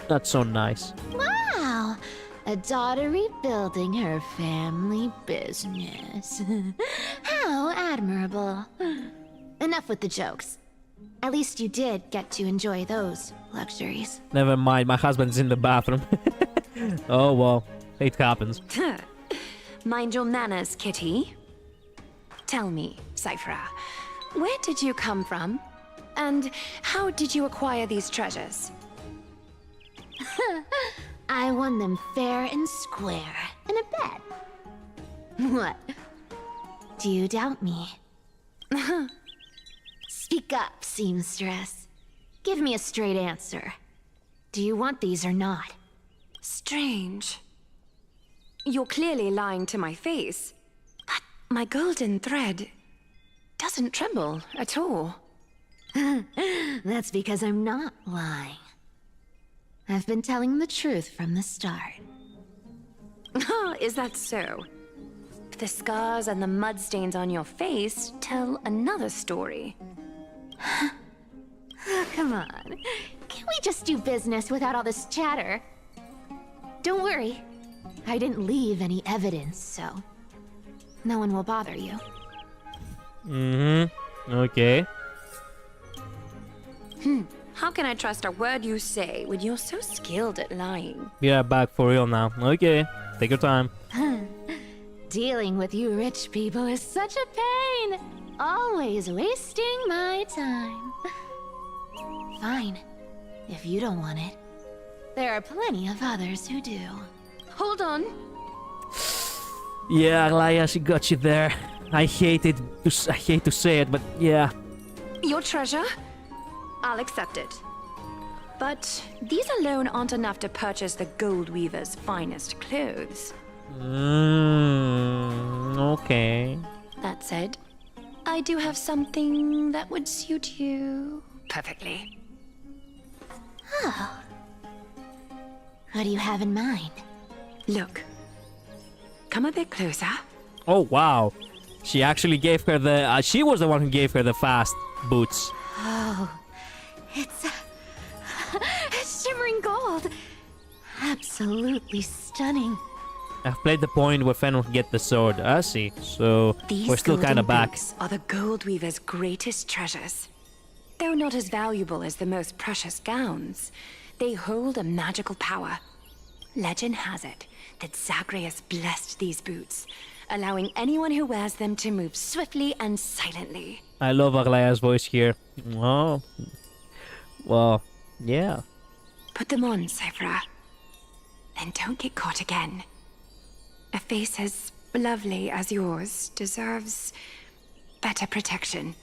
That's so nice. Wow. A daughter rebuilding her family business. How admirable. Enough with the jokes. At least you did get to enjoy those luxuries. Never mind, my husband's in the bathroom. Oh well, it happens. Mind your manners, kitty. Tell me, Cyphra, where did you come from? And how did you acquire these treasures? I won them fair and square in a bet. What? Do you doubt me? Speak up, seamstress. Give me a straight answer. Do you want these or not? Strange. You're clearly lying to my face, but my golden thread doesn't tremble at all. That's because I'm not lying. I've been telling the truth from the start. Is that so? The scars and the mud stains on your face tell another story. Come on. Can we just do business without all this chatter? Don't worry. I didn't leave any evidence, so no one will bother you. Okay. How can I trust a word you say when you're so skilled at lying? Yeah, back for real now. Okay, take your time. Dealing with you rich people is such a pain. Always wasting my time. Fine, if you don't want it. There are plenty of others who do. Hold on. Yeah, Alaya, she got you there. I hate to say it, but yeah. Your treasure? I'll accept it. But these alone aren't enough to purchase the gold weaver's finest clothes. Okay. That said, I do have something that would suit you perfectly. Oh. What do you have in mind? Look. Come a bit closer. Oh, wow. She actually gave her the... she was the one who gave her the fast boots. Oh, it's shimmering gold. Absolutely stunning. I've played the point where Fen will get the sword. I see. So we're still kind of back. These golden boots are the gold weaver's greatest treasures. Though not as valuable as the most precious gowns, they hold a magical power. Legend has it that Zagreus blessed these boots, allowing anyone who wears them to move swiftly and silently. I love Aglaya's voice here. Oh. Well, yeah. Put them on, Cyphra. And don't get caught again. A face as lovely as yours deserves better protection.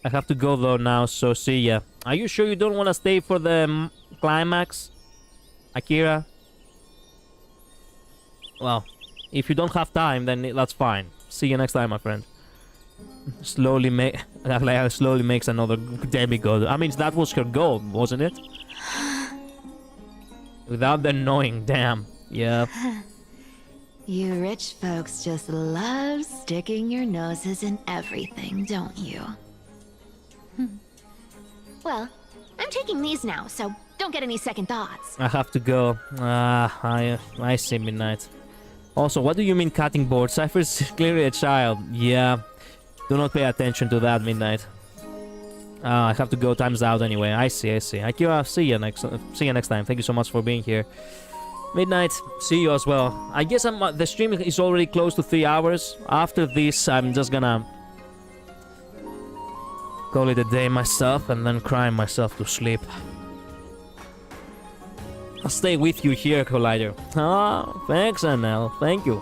I have to go though now, so see ya. Are you sure you don't want to stay for the climax, Akira? Well, if you don't have time, then that's fine. See you next time, my friend. Slowly makes another demigod. I mean, that was her goal, wasn't it? Without them knowing, damn. Yep. You rich folks just love sticking your noses in everything, don't you? Well, I'm taking these now, so don't get any second thoughts. I have to go. I see, Midnight. Also, what do you mean cutting board? Cypher's clearly a child. Yeah. Do not pay attention to that, Midnight. I have to go. Time's out anyway. I see. Akira, see you next time. Thank you so much for being here. Midnight, see you as well. I guess the stream is already close to 3 hours. After this, I'm just gonna call it a day myself and then cry myself to sleep. I'll stay with you here, Collider. Ah, thanks, NL. Thank you.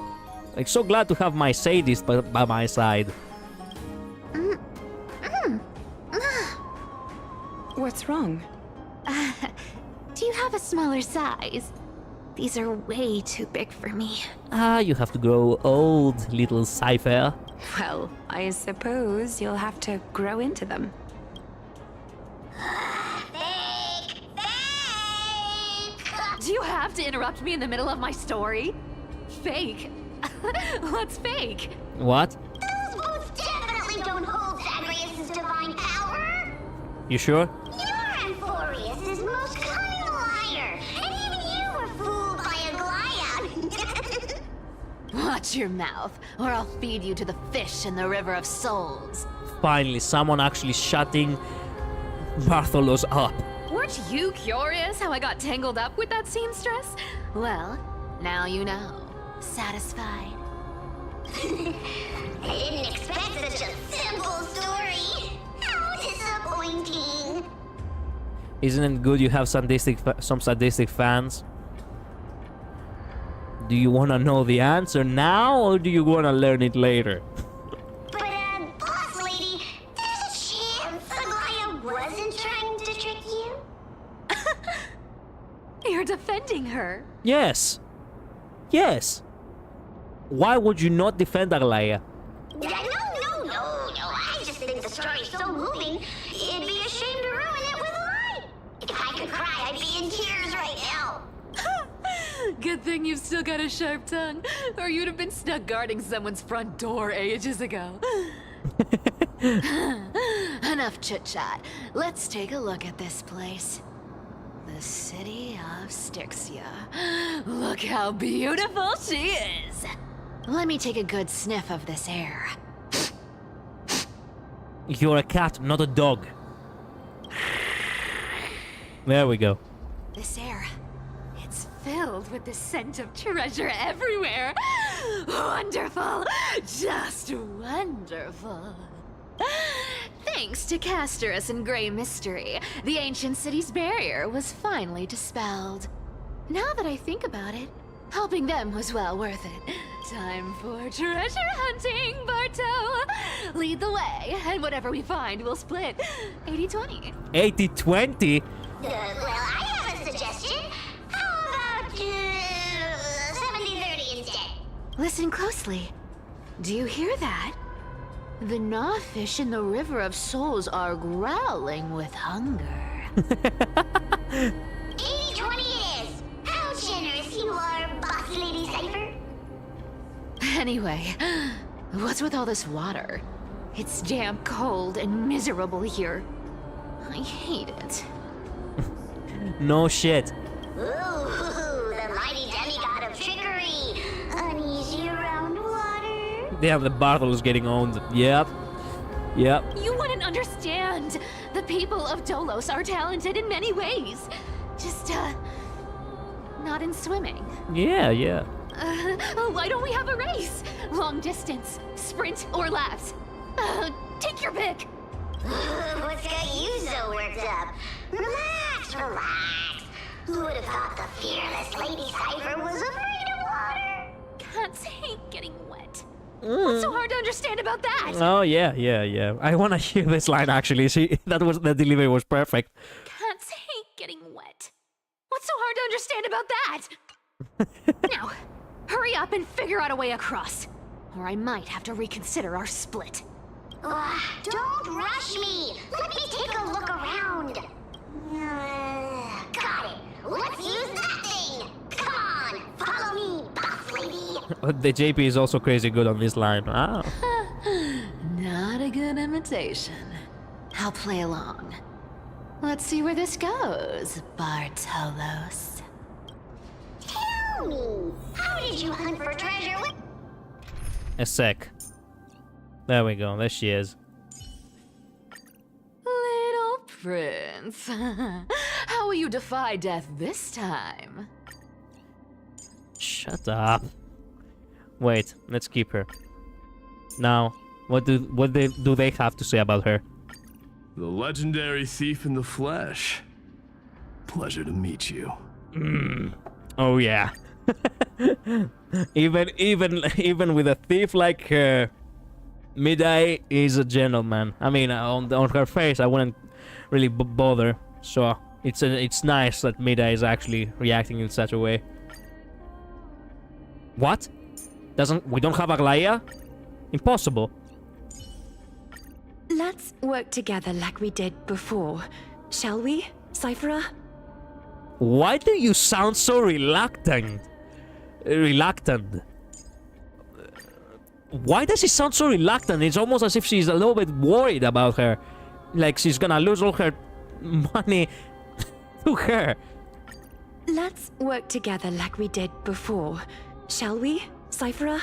I'm so glad to have my sadist by my side. What's wrong? Do you have a smaller size? These are way too big for me. You have to grow old, little Cypher. Well, I suppose you'll have to grow into them. Do you have to interrupt me in the middle of my story? Fake? What's fake? What? Those boots definitely don't hold Zagreus' divine power. You sure? You're Amphorius' most cunning liar, and even you were fooled by Aglaia. Watch your mouth, or I'll feed you to the fish in the River of Souls. Finally, someone actually shutting Bartholos up. Weren't you curious how I got tangled up with that seamstress? Well, now you know. Satisfied? I didn't expect such a simple story. How disappointing. Isn't it good you have some sadistic fans? Do you want to know the answer now, or do you want to learn it later? But, boss lady, there's a chance Aglaia wasn't trying to trick you? You're defending her. Yes. Yes. Why would you not defend Aglaia? No. I just think the story's so moving, it'd be a shame to ruin it with a lie. If I could cry, I'd be in tears right now. Good thing you've still got a sharp tongue, or you'd have been stuck guarding someone's front door ages ago. Enough chit-chat. Let's take a look at this place. The the city of Styxia. Look how beautiful she is! Let me take a good sniff of this air. You're a cat, not a dog. There we go. This air, it's filled with the scent of treasure everywhere. Wonderful, just wonderful. Thanks to Castorus and Grey Mystery, the ancient city's barrier was finally dispelled. Now that I think about it, helping them was well worth it. Time for treasure hunting, Barto! Lead the way, and whatever we find, we'll split 80-20. 80-20? Well, I have a suggestion. How about 70-30 instead? Listen closely. Do you hear that? The gnawfish in the River of Souls are growling with hunger. 80-20 it is! How generous you are, Boss Lady Cypher! Anyway, what's with all this water? It's damp, cold, and miserable here. I hate it. No shit. Ooh, the mighty demigod of trickery! Uneasy around water? Damn, the battle is getting owned. Yep. Yep. You wouldn't understand! The people of Dolos are talented in many ways. Just, not in swimming. Yeah, yeah. Why don't we have a race? Long distance, sprint, or laps? Take your pick. What's got you so worked up? Relax, relax. Who would have thought the fearless Lady Cypher was afraid of water? Cats hate getting wet. What's so hard to understand about that? Oh yeah, yeah, yeah. I wanna hear this line actually. See, the delivery was perfect. Cats hate getting wet. What's so hard to understand about that? Now, hurry up and figure out a way across, or I might have to reconsider our split. Don't rush me. Let me take a look around. Got it. Let's use that thing. Come on, follow me, boss lady. The JP is also crazy good on this line. Ah. Not a good imitation. I'll play along. Let's see where this goes, Bartolos. Tell me, how did you hunt for treasure with... A sec. There we go. There she is. Little prince. How will you defy death this time? Shut up. Wait, let's keep her. Now, what do they have to say about her? The legendary thief in the flesh. Pleasure to meet you. Oh yeah. even with a thief like her, Midai is a gentleman. I mean, on her face, I wouldn't really bother. So it's nice that Midai is actually reacting in such a way. What? We don't have Aglaia? Impossible. Let's work together like we did before, shall we, Cyphera? Why do you sound so reluctant? Why does she sound so reluctant? It's almost as if she's a little bit worried about her. Like she's gonna lose all her money to her. Let's work together like we did before, shall we, Cyphera?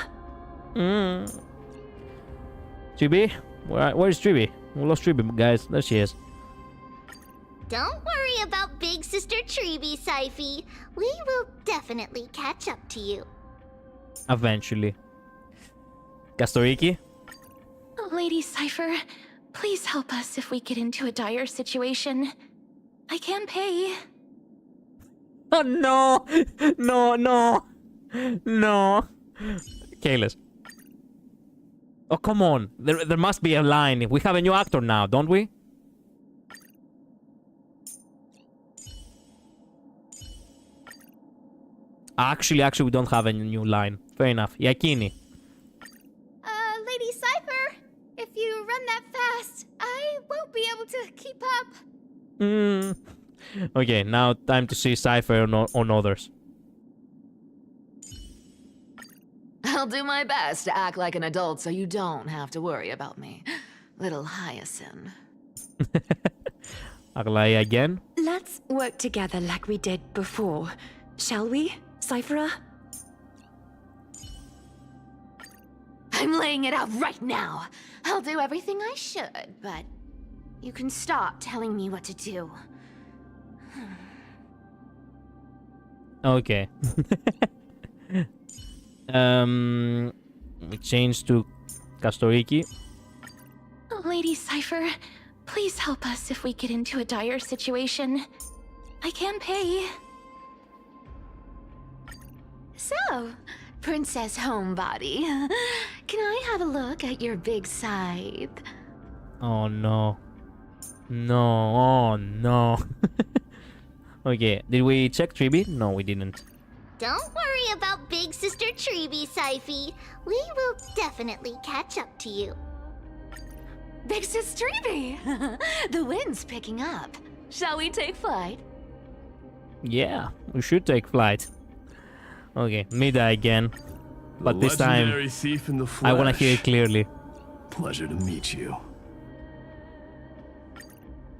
Triby? Where's Triby? We lost Triby, guys. There she is. Don't worry about Big Sister Treeby, Syphy. We will definitely catch up to you. Eventually. Castoriki? Lady Cypher, please help us if we get into a dire situation. I can pay. Oh no! No! Kalis. Oh, come on. There must be a line. We have a new actor now, don't we? Actually, we don't have a new line. Fair enough. Yakini. Lady Cypher, if you run that fast, I won't be able to keep up. Okay, now time to see Cypher on others. I'll do my best to act like an adult so you don't have to worry about me. Little Hyacinth. Aglaia again? Let's work together like we did before, shall we, Cyphera? I'm laying it out right now. I'll do everything I should, but you can stop telling me what to do. Okay. We change to Kastoriki. Lady Cypher, please help us if we get into a dire situation. I can pay. So, Princess Homebody, can I have a look at your big scythe? Oh no. No, oh no. Okay, did we check Tribi? No, we didn't. Don't worry about Big Sister Treeby, Syphy. We will definitely catch up to you. Big Sis Treeby! The wind's picking up. Shall we take flight? Yeah, we should take flight. Okay, Mida again. But this time, Legendary thief in the flesh. I want to hear it clearly. Pleasure to meet you.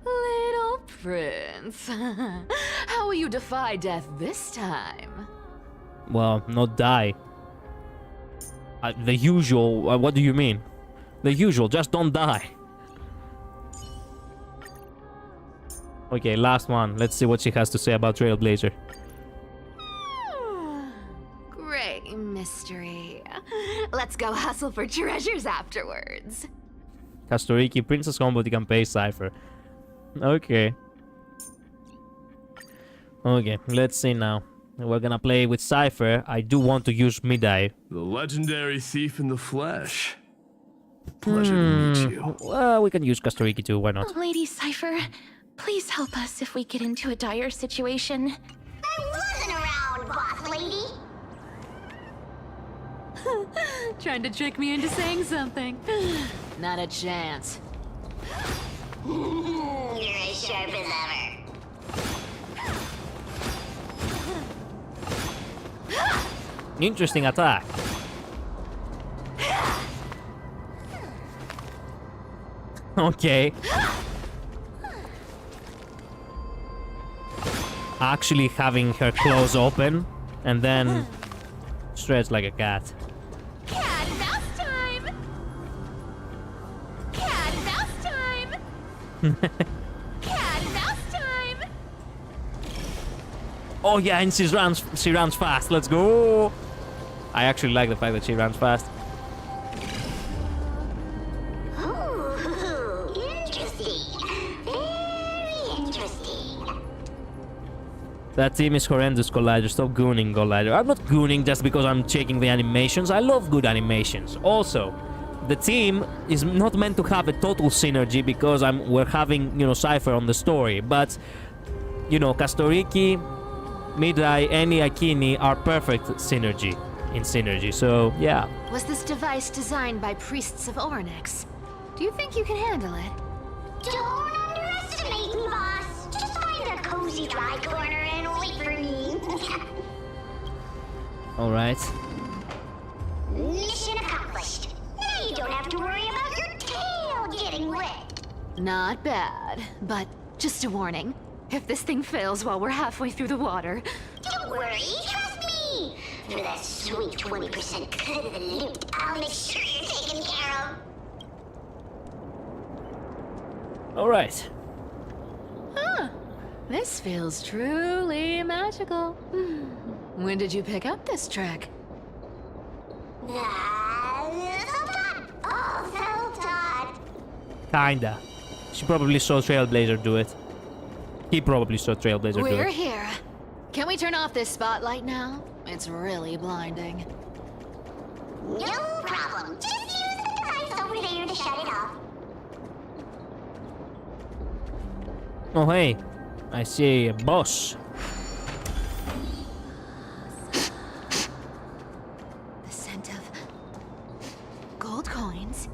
Little Prince, how will you defy death this time? Well, not die. The usual, what do you mean? The usual, just don't die. Okay, last one. Let's see what she has to say about Trailblazer. Great mystery. Let's go hustle for treasures afterwards. Kastoriki, Princess Homebody can pay Cypher. Okay. Okay, let's see now. We're gonna play with Cypher. I do want to use Midai. The legendary thief in the flesh. Pleasure to meet you. Well, we can use Kastoriki too, why not? Lady Cypher, please help us if we get into a dire situation. I wasn't around, boss lady. Trying to trick me into saying something. Not a chance. You're as sharp as ever. Interesting attack. Okay. Actually having her claws open and then stretch like a cat. Cat and mouse time! Cat and mouse time! Cat and mouse time! Oh yeah, and she runs fast. Let's go. I actually like the fact that she runs fast. Ooh, interesting. Very interesting. That team is horrendous, Collider. Stop gooning, Collider. I'm not gooning just because I'm checking the animations. I love good animations. Also, the team is not meant to have a total synergy because we're having, you know, Cypher on the story. But, you know, Kastoriki, Midai, Eni, Akini are perfect synergy. So, yeah. Was this device designed by priests of Ornyx? Do you think you can handle it? Don't underestimate me, boss. Just find a cozy dry corner and wait for me. Alright. Mission accomplished. Now you don't have to worry about your tail getting wet. Not bad, but just a warning. If this thing fails while we're halfway through the water... Don't worry, trust me. For that sweet 20% cut of the loot, I'll make sure you're taken care of. Alright. Huh. This feels truly magical. When did you pick up this trick? Kinda. She probably saw Trailblazer do it. He probably saw Trailblazer do it. We're here. Can we turn off this spotlight now? It's really blinding. No problem. Just use the device over there to shut it off. Oh hey, I see a boss. The scent of gold coins,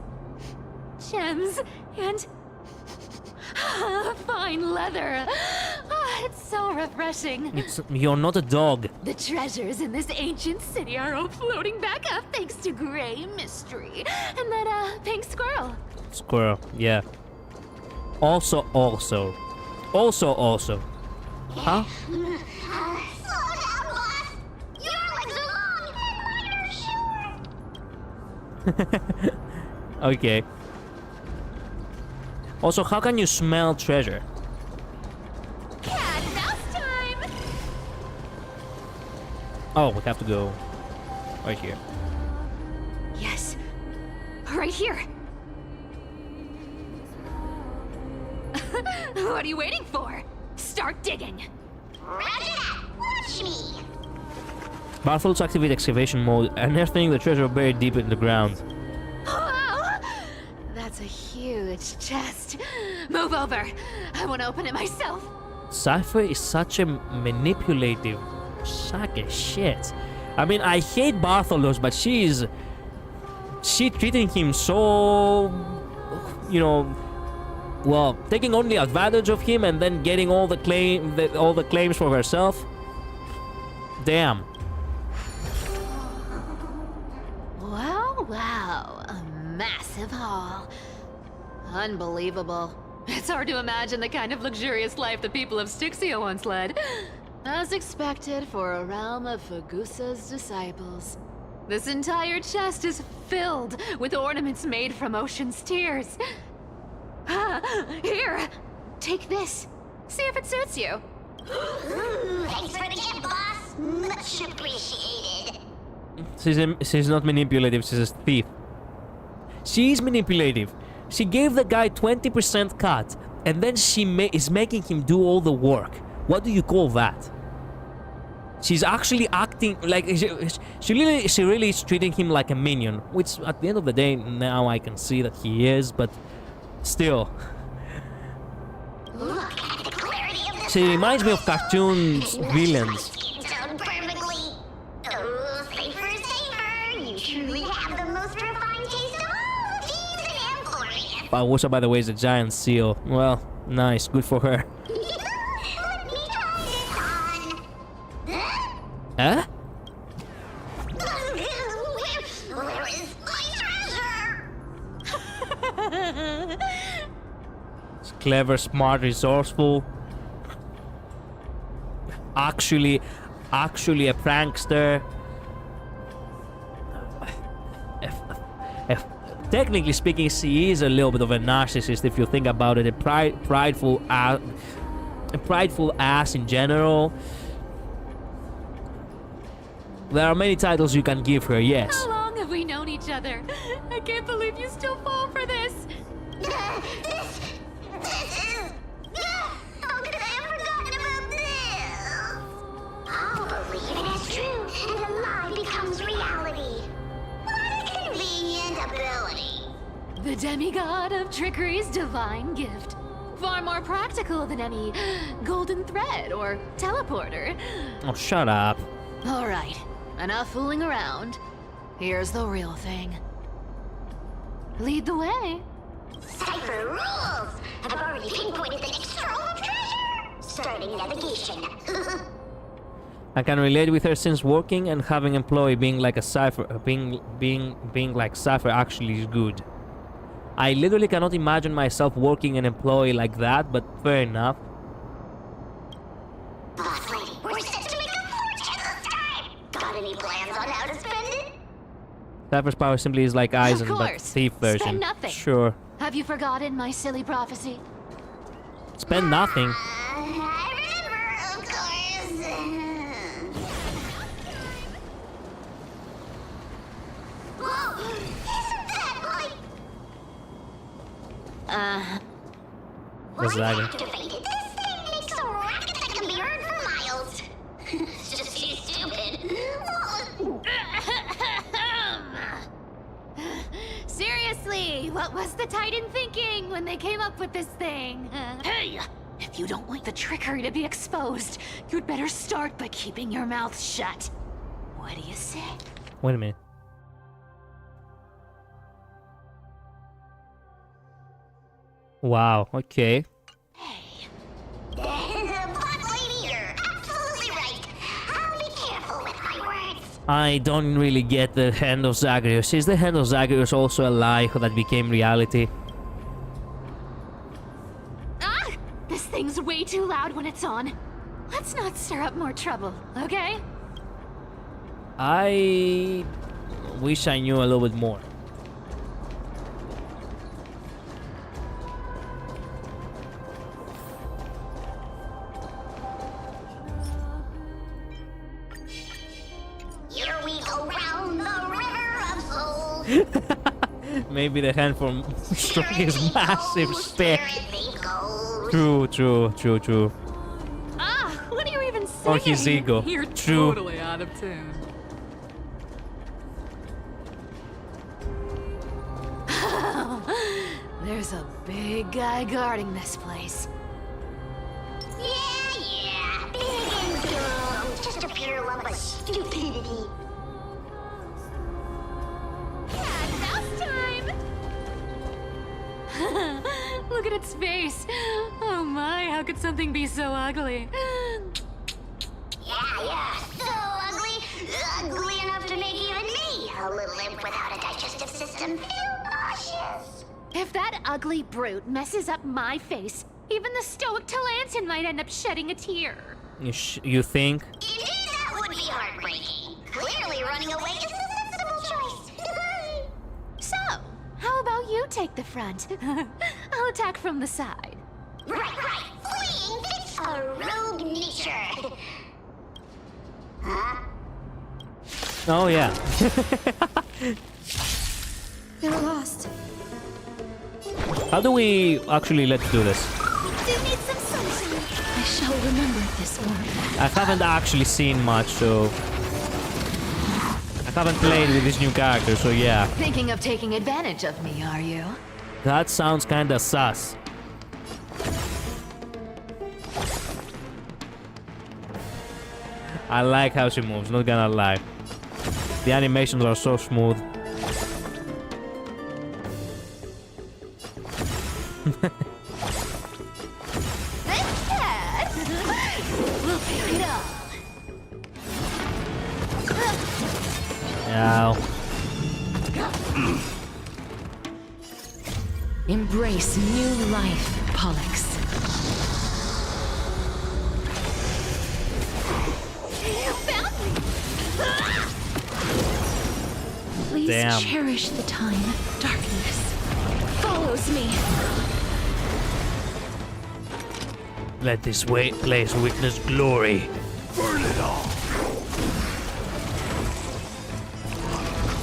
gems, and fine leather. It's so refreshing. You're not a dog. The treasures in this ancient city are all floating back up thanks to Grey Mystery and that pink squirrel. Squirrel, yeah. Also. Huh? Slow down, boss! Your legs are long and mine are short! Okay. Also, how can you smell treasure? Cat mouse time! Oh, we have to go right here. Yes. Right here. What are you waiting for? Start digging. Roger that! Watch me! Barthol's activate excavation mode, unearthing the treasure buried deep in the ground. Wow! That's a huge chest. Move over. I want to open it myself. Cypher is such a manipulative sack of shit. I mean, I hate Bartholos, but she treating him so, you know, well, taking only advantage of him and then getting all the claims for herself. Damn. Wow, wow. A massive haul. Unbelievable. It's hard to imagine the kind of luxurious life the people of Styxia once led. As expected for a realm of Fagusa's disciples. This entire chest is filled with ornaments made from ocean's tears. Here, take this. See if it suits you. Thanks for the gift, boss. Much appreciated. She's not manipulative, she's a thief. She's manipulative. She gave the guy 20% cut, and then she is making him do all the work. What do you call that? She's actually acting like she really is treating him like a minion, which at the end of the day now I can see that he is, but still. Look at the clarity of this. She reminds me of cartoons villains. Done perfectly. Oh, safer. You truly have the most refined taste of all thieves in Emporium. Pagusa, by the way, is a giant seal. Well, nice, good for her. Let me try this on. Huh? Where is my treasure? It's clever, smart, resourceful. Actually a prankster. Technically speaking, she is a little bit of a narcissist if you think about it. A prideful ass in general. There are many titles you can give her, yes. How long have we known each other? I can't believe you still fall for this. This is... How could I have forgotten about this? I'll believe it is true, and a lie becomes reality. What a convenient ability. The demigod of trickery's divine gift. Far more practical than any golden thread or teleporter. Oh, shut up. All right, enough fooling around. Here's the real thing. Lead the way. Cypher rules! I've already pinpointed the next trove of treasure! Starting navigation. I can relate with her since working and having employee being like a cipher, being like cipher actually is good. I literally cannot imagine myself working an employee like that, but fair enough. Boss lady, we're set to make a fortune this time! Got any plans on how to spend it? Cypher's power simply is like Eisen, but course. thief version. Spend nothing. Sure. Have you forgotten my silly prophecy? Spend nothing. I remember, of course. Whoa! Isn't that like... What's that? Activated. This thing makes a racket that can be heard for miles. It's just too stupid. Seriously, what was the Titan thinking when they came up with this thing? Hey! If you don't want the trickery to be exposed, you'd better start by keeping your mouth shut. What do you say? Wait a minute. Wow, okay. Boss lady, you're absolutely right. I'll be careful with my words. I don't really get the Hand of Zagreus. Is the Hand of Zagreus also a lie that became reality? Ah! This thing's way too loud when it's on. Let's not stir up more trouble, okay? I wish I knew a little bit more. Here we go round the river of souls. Maybe the hand from stroke is massive stick. True. Ah, what are you even saying? Or his ego. You're True. totally out of tune. There's a big guy guarding this place. Yeah, big and dumb. Just a pure lump of stupidity. Yeah, mouse time! Look at its face. Oh my, how could something be so ugly? Yeah, so ugly. Ugly enough to make even me, a little imp without a digestive system, feel nauseous. If that ugly brute messes up my face, even the stoic Talantin might end up shedding a tear. You think? Indeed, that would be heartbreaking. Clearly running away is a sensible choice. So, how about you take the front? I'll attack from the side. Right. Fleeing fits a rogue nature. Huh? Oh yeah. They were lost. How do we actually let's do this? Do need some sunshine. I shall remember this morning. I haven't actually seen much, so I haven't played with this new character, so yeah. Thinking of taking advantage of me, are you? That sounds kinda sus. I like how she moves, not gonna lie. The animations are so smooth. We'll take it all. Ow. Embrace new life, Pollux. You found me! Please Damn. cherish the time. Darkness follows me. Let this place witness glory. Burn it all!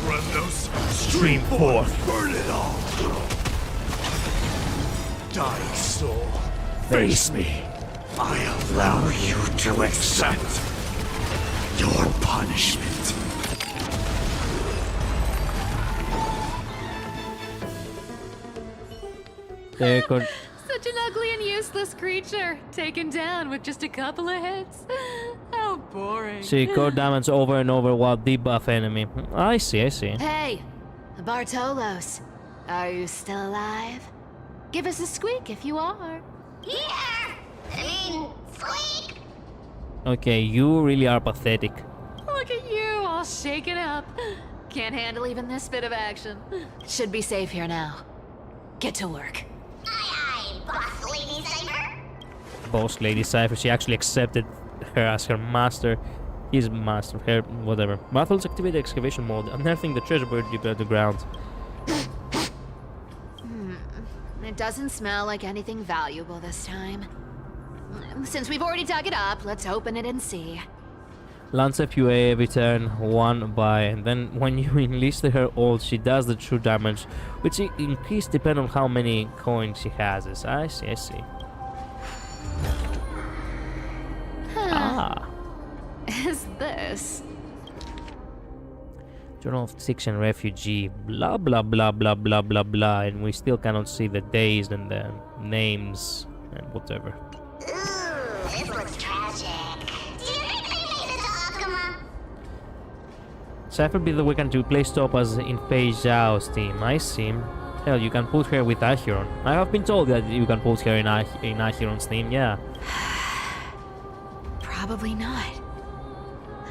Revnos, Stream forth. burn it all! Dying soul, Face me. I allow you to accept your punishment. They could. Such an ugly and useless creature, taken down with just a couple of hits. How boring. She core damage over and over while debuff enemy. I see. Hey, Bartolos, are you still alive? Give us a squeak if you are. Squeak. Okay, you really are pathetic. Look at you, all shaken up. Can't handle even this bit of action. Should be safe here now. Get to work. Aye, Boss Lady Cypher. Boss Lady Cypher, she actually accepted her as her master. His master, her, whatever. Battles activate the excavation mode, unearthing the treasure buried deep under the ground. It doesn't smell like anything valuable this time. Since we've already dug it up, let's open it and see. Lance FUA every turn, one by, and then when you enlist her ult, she does the true damage, which increase depending on how many coins she has. I see. Ah. Is this? Journal of Fiction Refugee, blah blah blah blah blah blah blah, and we still cannot see the days and the names and whatever. Ooh, this looks tragic. Do you think they made it to Akuma? Cypher be the weekend to play Topaz in Pei Zhao's team. I see. Hell, you can put her with Acheron. I have been told that you can put her in Acheron's team, yeah. Probably not.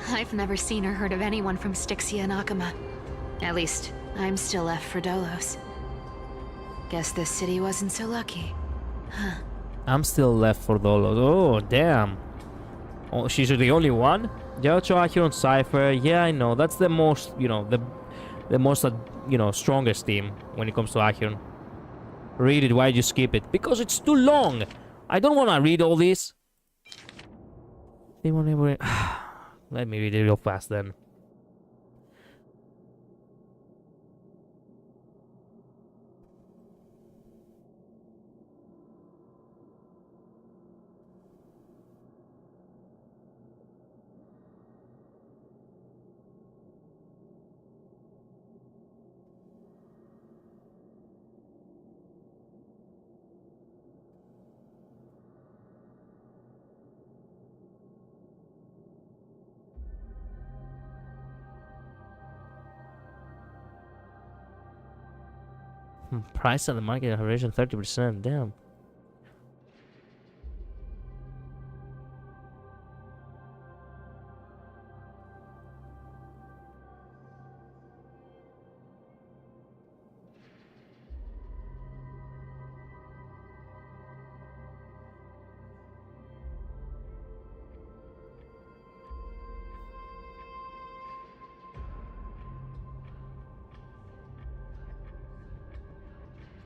I've never seen or heard of anyone from Styxia and Akuma. At least, I'm still left for Dolos. Guess this city wasn't so lucky. Huh. I'm still left for Dolos. Oh, damn. Oh, she's the only one? Yaocho, Acheron, Cypher. Yeah, I know. That's the most, you know, the most, you know, strongest team when it comes to Acheron. Read it. Why'd you skip it? Because it's too long. I don't want to read all this. They won't ever... Let me read it real fast then. Price on the market average 30%. Damn.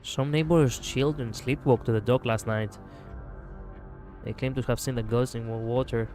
Some neighbors' children sleepwalked to the dock last night. They claim to have seen the ghost in water.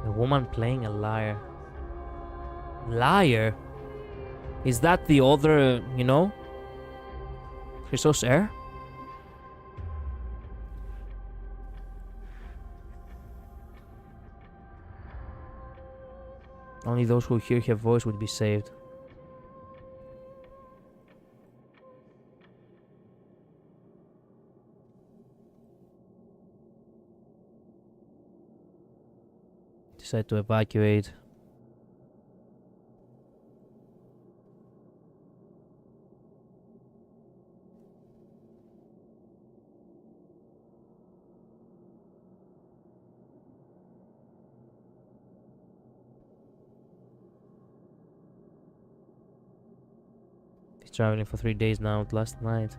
A woman playing a lyre. Lyre? Is that the other, you know? Christos Air? Only those who hear her voice would be saved. Decide to evacuate. He's traveling for 3 days now, last night.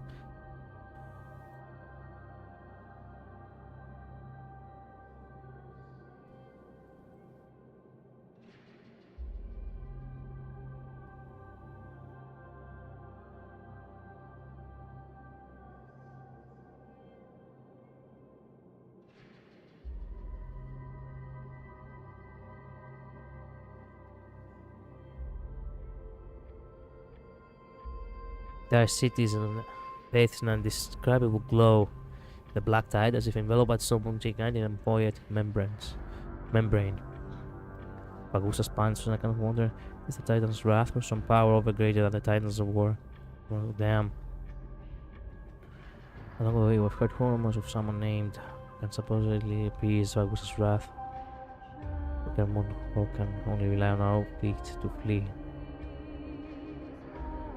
There are cities and bathed in an indescribable glow. The black tide, as if enveloped by some gigantic and poetic membrane. Pagusa's pants, and I kind of wonder, is the Titan's wrath or some power over greater than the Titans of war? Well, damn. Along the way, we've heard rumors of someone named can supposedly appease Pagusa's wrath. We can only rely on our feet to flee.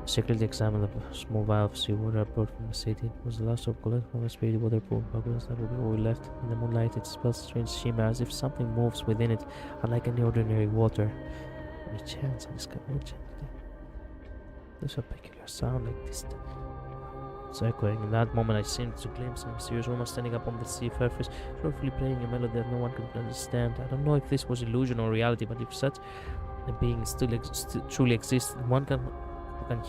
Secretly examined the small vial of seawater I brought from the city. It was the last of collected from a spirit water pool. Before we left in the moonlight, it spells a strange shimmer as if something moves within it, unlike any ordinary water. Any chance I discovered gently. There's a peculiar sound like this. It's echoing. In that moment, I seemed to glimpse a mysterious woman standing up on the sea surface, sorrowfully playing a melody that no one could understand. I don't know if this was illusion or reality, but if such a being still truly exists, one can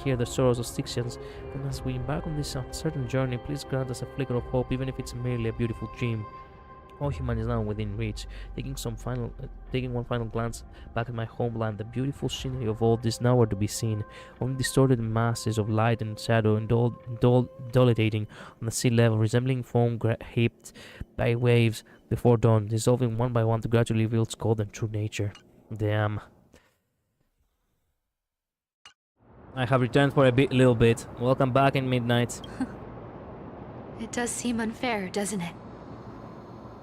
hear the sorrows of Styxians. And as we embark on this uncertain journey, please grant us a flicker of hope, even if it's merely a beautiful dream. All human is now within reach. Taking one final glance back at my homeland, the beautiful scenery of all this nowhere to be seen. Only distorted masses of light and shadow dilating on the sea level, resembling foam heaped by waves before dawn, dissolving one by one to gradually reveal its cold and true nature. Damn. I have returned for a little bit. Welcome back in midnight. It does seem unfair, doesn't it?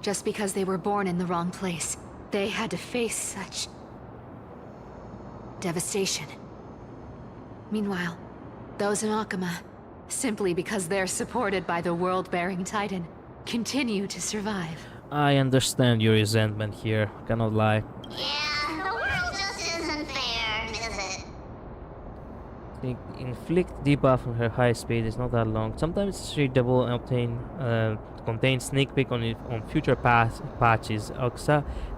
Just because they were born in the wrong place, they had to face such devastation. Meanwhile, those in Akama, simply because they're supported by the world-bearing Titan, continue to survive. I understand your resentment here, cannot lie. Yeah, the world just isn't fair, is it? Inflict debuff on her high speed is not that long. Sometimes she double contains sneak peek on future patches.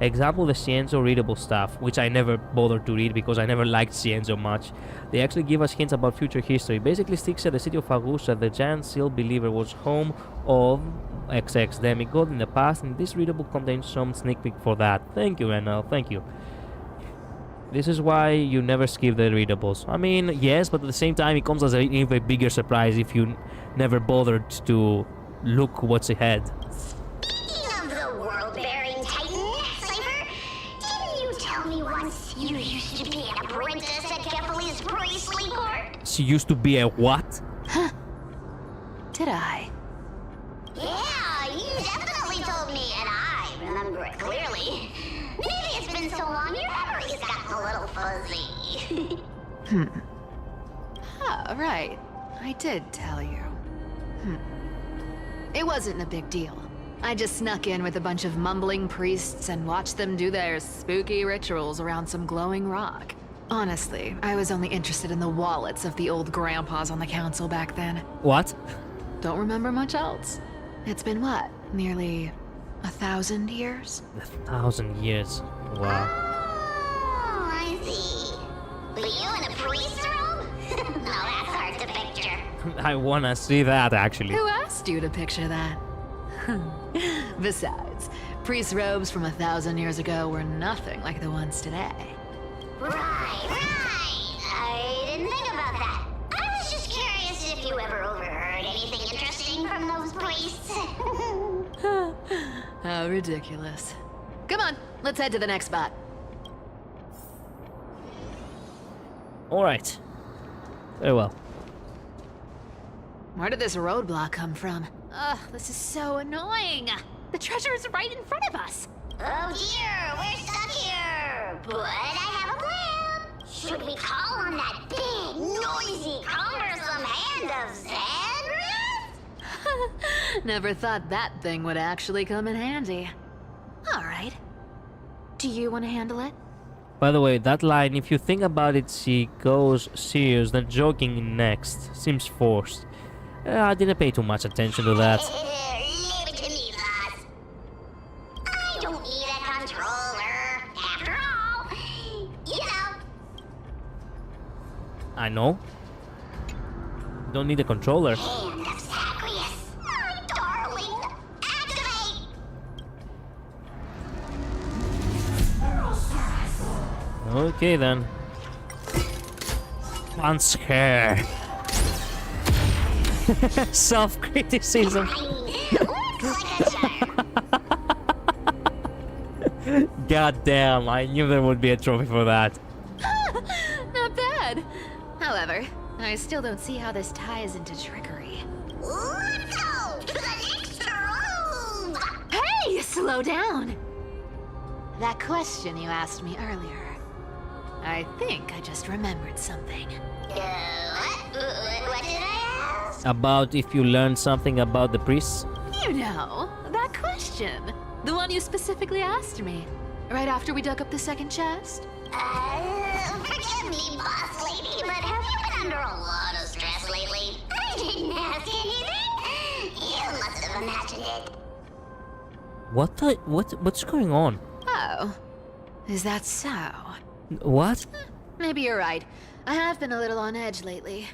Example, the Cienzo readable stuff, which I never bothered to read because I never liked Cienzo much. They actually give us hints about future history. Basically sticks at the city of Agusa, the giant seal believer was home of XX demigod in the past, and this readable contains some sneak peek for that. Thank you, Renal, thank you. This is why you never skip the readables. I mean, yes, but at the same time it comes as an even bigger surprise if you never bothered to look what's ahead. Speaking of the world-bearing Titan, Cypher, didn't you tell me once you used to be an apprentice at Kefali's priestly court? She used to be a what? Huh. Did I? Yeah, you definitely told me, and I remember it clearly. Maybe it's been so long your memory's gotten a little fuzzy. Ah, right. I did tell you. It wasn't a big deal. I just snuck in with a bunch of mumbling priests and watched them do their spooky rituals around some glowing rock. Honestly, I was only interested in the wallets of the old grandpas on the council back then. What? Don't remember much else. It's been what? Nearly 1,000 years? 1,000 years. Wow. Oh, I see. But you in a priest robe? Now that's hard to picture. I wanna see that, actually. Who asked you to picture that? Besides, priest robes from 1,000 years ago were nothing like the ones today. Right. I didn't think about that. I was just curious if you ever overheard anything interesting from those priests. How ridiculous. Come on, let's head to the next spot. Alright. Very well. Where did this roadblock come from? Ugh, this is so annoying. The treasure is right in front of us. Oh dear, we're stuck here. But I have a plan. Should we call on that big, noisy, cumbersome hand of Xandris? Never thought that thing would actually come in handy. All right. Do you want to handle it? By the way, that line, if you think about it, she goes serious, then joking next. Seems forced. I didn't pay too much attention to that. Leave it to me, boss. I don't need a controller. After all, you know. I know. Don't need a controller. Hand of Zagreus, my darling. Activate! Okay then. Once hair. Self-criticism. God damn, I knew there would be a trophy for that. Not bad. However, I still don't see how this ties into trickery. Let's go to the next room! Hey, slow down! That question you asked me earlier. I think I just remembered something. What did I ask? About if you learned something about the priests? You know, that question. The one you specifically asked me. Right after we dug up the second chest? Forgive me, boss lady, but have you been under a lot of stress lately? I didn't ask anything. You must have imagined it. What's going on? Oh. Is that so? What? Maybe you're right. I have been a little on edge lately.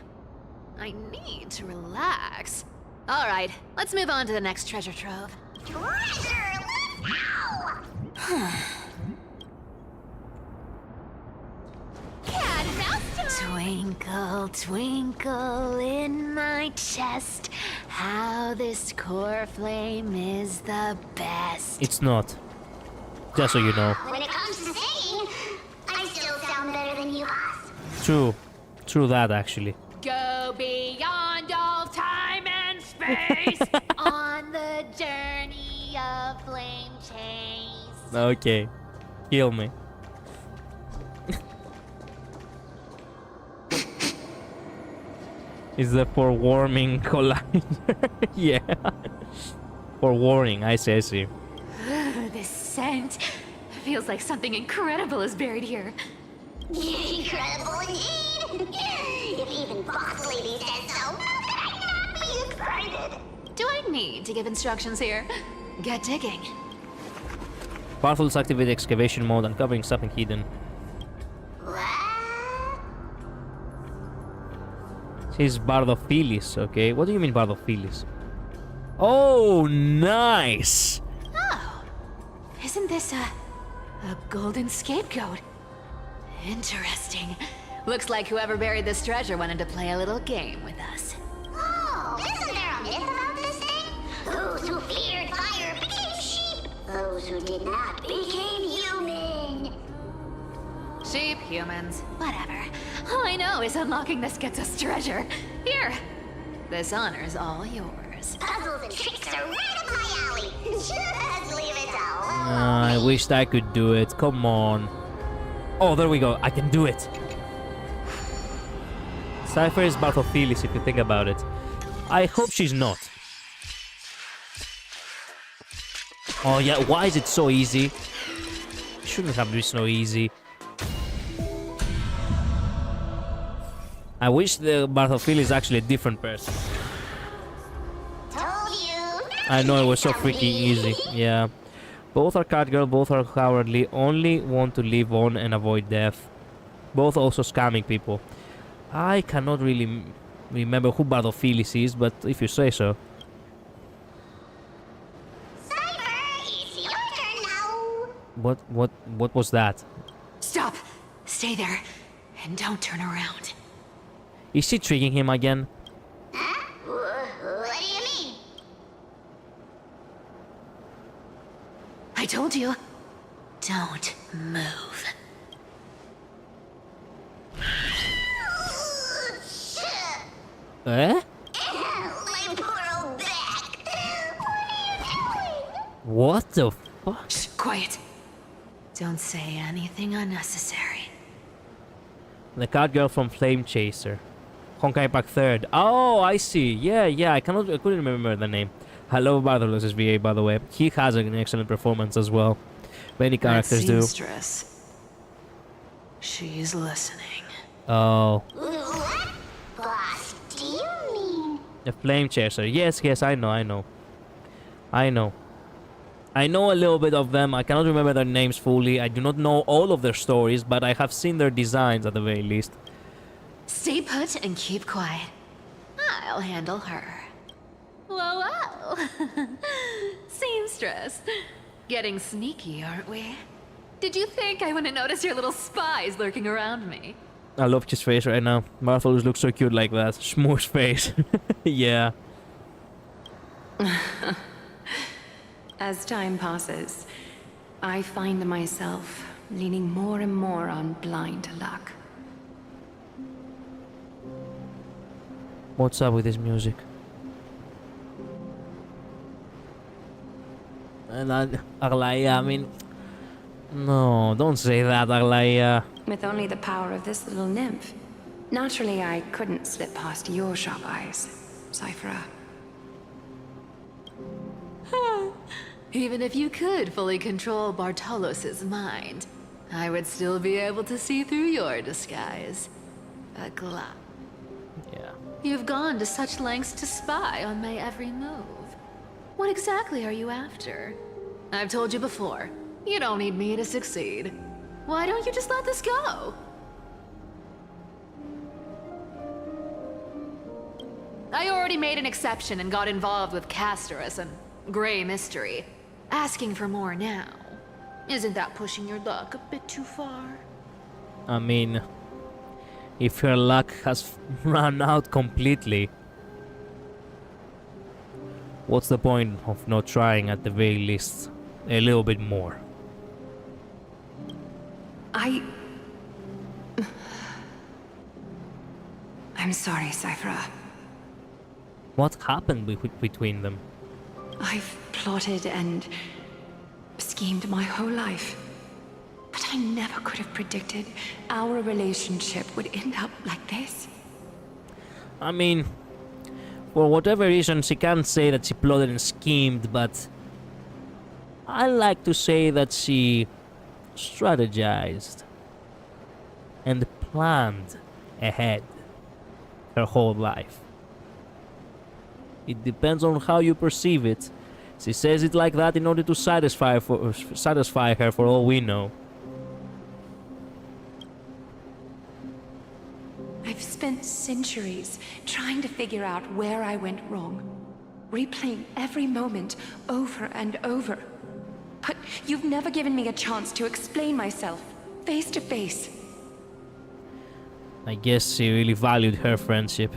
I need to relax. All right, let's move on to the next treasure trove. Treasure, let's go! Cat and mouse time! Twinkle, twinkle in my chest, how this core flame is the best. It's not. Just so you know. When it comes to singing, I still sound better than you, boss. True. True that, actually. Go beyond all time and space on the journey of flame chase. Okay. Kill me. Is the forewarming collider? Yeah. Forewarning, I see. This scent feels like something incredible is buried here. Incredible indeed! If even Boss Lady says so, how could I not be excited? Do I need to give instructions here? Get digging. Powerfuls activate excavation mode, uncovering something hidden. She's Bardophilis, okay. What do you mean Bardophilis? Oh, nice! Oh, isn't this a golden scapegoat? Interesting. Looks like whoever buried this treasure wanted to play a little game with us. Oh, isn't there a myth about this thing? Those who feared fire became sheep. Those who did not became human. Sheep, humans, whatever. All I know is unlocking this gets us treasure. Here, this honor's all yours. Puzzles and tricks are right up my alley. Just leave it alone. I wished I could do it. Come on. Oh, there we go. I can do it. Cypher is Barthophilis if you think about it. I hope she's not. Oh yeah, why is it so easy? Shouldn't have been so easy. I wish the Barthophilis is actually a different person. Told you. I know it was so freaking easy. Yeah. Both are catgirl, both are cowardly, only want to live on and avoid death. Both also scamming people. I cannot really remember who Barthophilis is, but if you say so. Cypher, it's your turn now. What was that? Stop! Stay there, and don't turn around. Is she tricking him again? Huh? What do you mean? I told you, don't move. Eh? My poor old back. What are you doing? What the fuck? Shh, quiet. Don't say anything unnecessary. The catgirl from Flame Chaser. Honkai Pack 3rd. Oh, I see. Yeah, I couldn't remember the name. I love Bartholus' VA, by the way. He has an excellent performance as well. Many characters do. Seamstress. She's listening. Oh. What? Boss, do you mean? The Flame Chaser. Yes, I know. I know a little bit of them. I cannot remember their names fully. I do not know all of their stories, but I have seen their designs at the very least. Stay put and keep quiet. I'll handle her. Whoa. Seamstress. Getting sneaky, aren't we? Did you think I wouldn't notice your little spies lurking around me? I love his face right now. Bartholus looks so cute like that. Smooth face. Yeah. As time passes, I find myself leaning more and more on blind luck. What's up with this music? And Aglaya, I mean... No, don't say that, Aglaya. With only the power of this little nymph, naturally I couldn't slip past your sharp eyes, Cyphera. Even if you could fully control Bartolos' mind, I would still be able to see through your disguise. Agla. Yeah. You've gone to such lengths to spy on my every move. What exactly are you after? I've told you before, you don't need me to succeed. Why don't you just let this go? I already made an exception and got involved with Castorus and Grey Mystery. Asking for more now. Isn't that pushing your luck a bit too far? I mean... If her luck has run out completely... What's the point of not trying at the very least a little bit more? I'm sorry, Cyphera. What happened between them? I've plotted and schemed my whole life. But I never could have predicted our relationship would end up like this. I mean, for whatever reason, she can't say that she plotted and schemed, but I like to say that she strategized and planned ahead her whole life. It depends on how you perceive it. She says it like that in order to satisfy her for all we know. I've spent centuries trying to figure out where I went wrong, replaying every moment over and over. But you've never given me a chance to explain myself, face to face. I guess she really valued her friendship.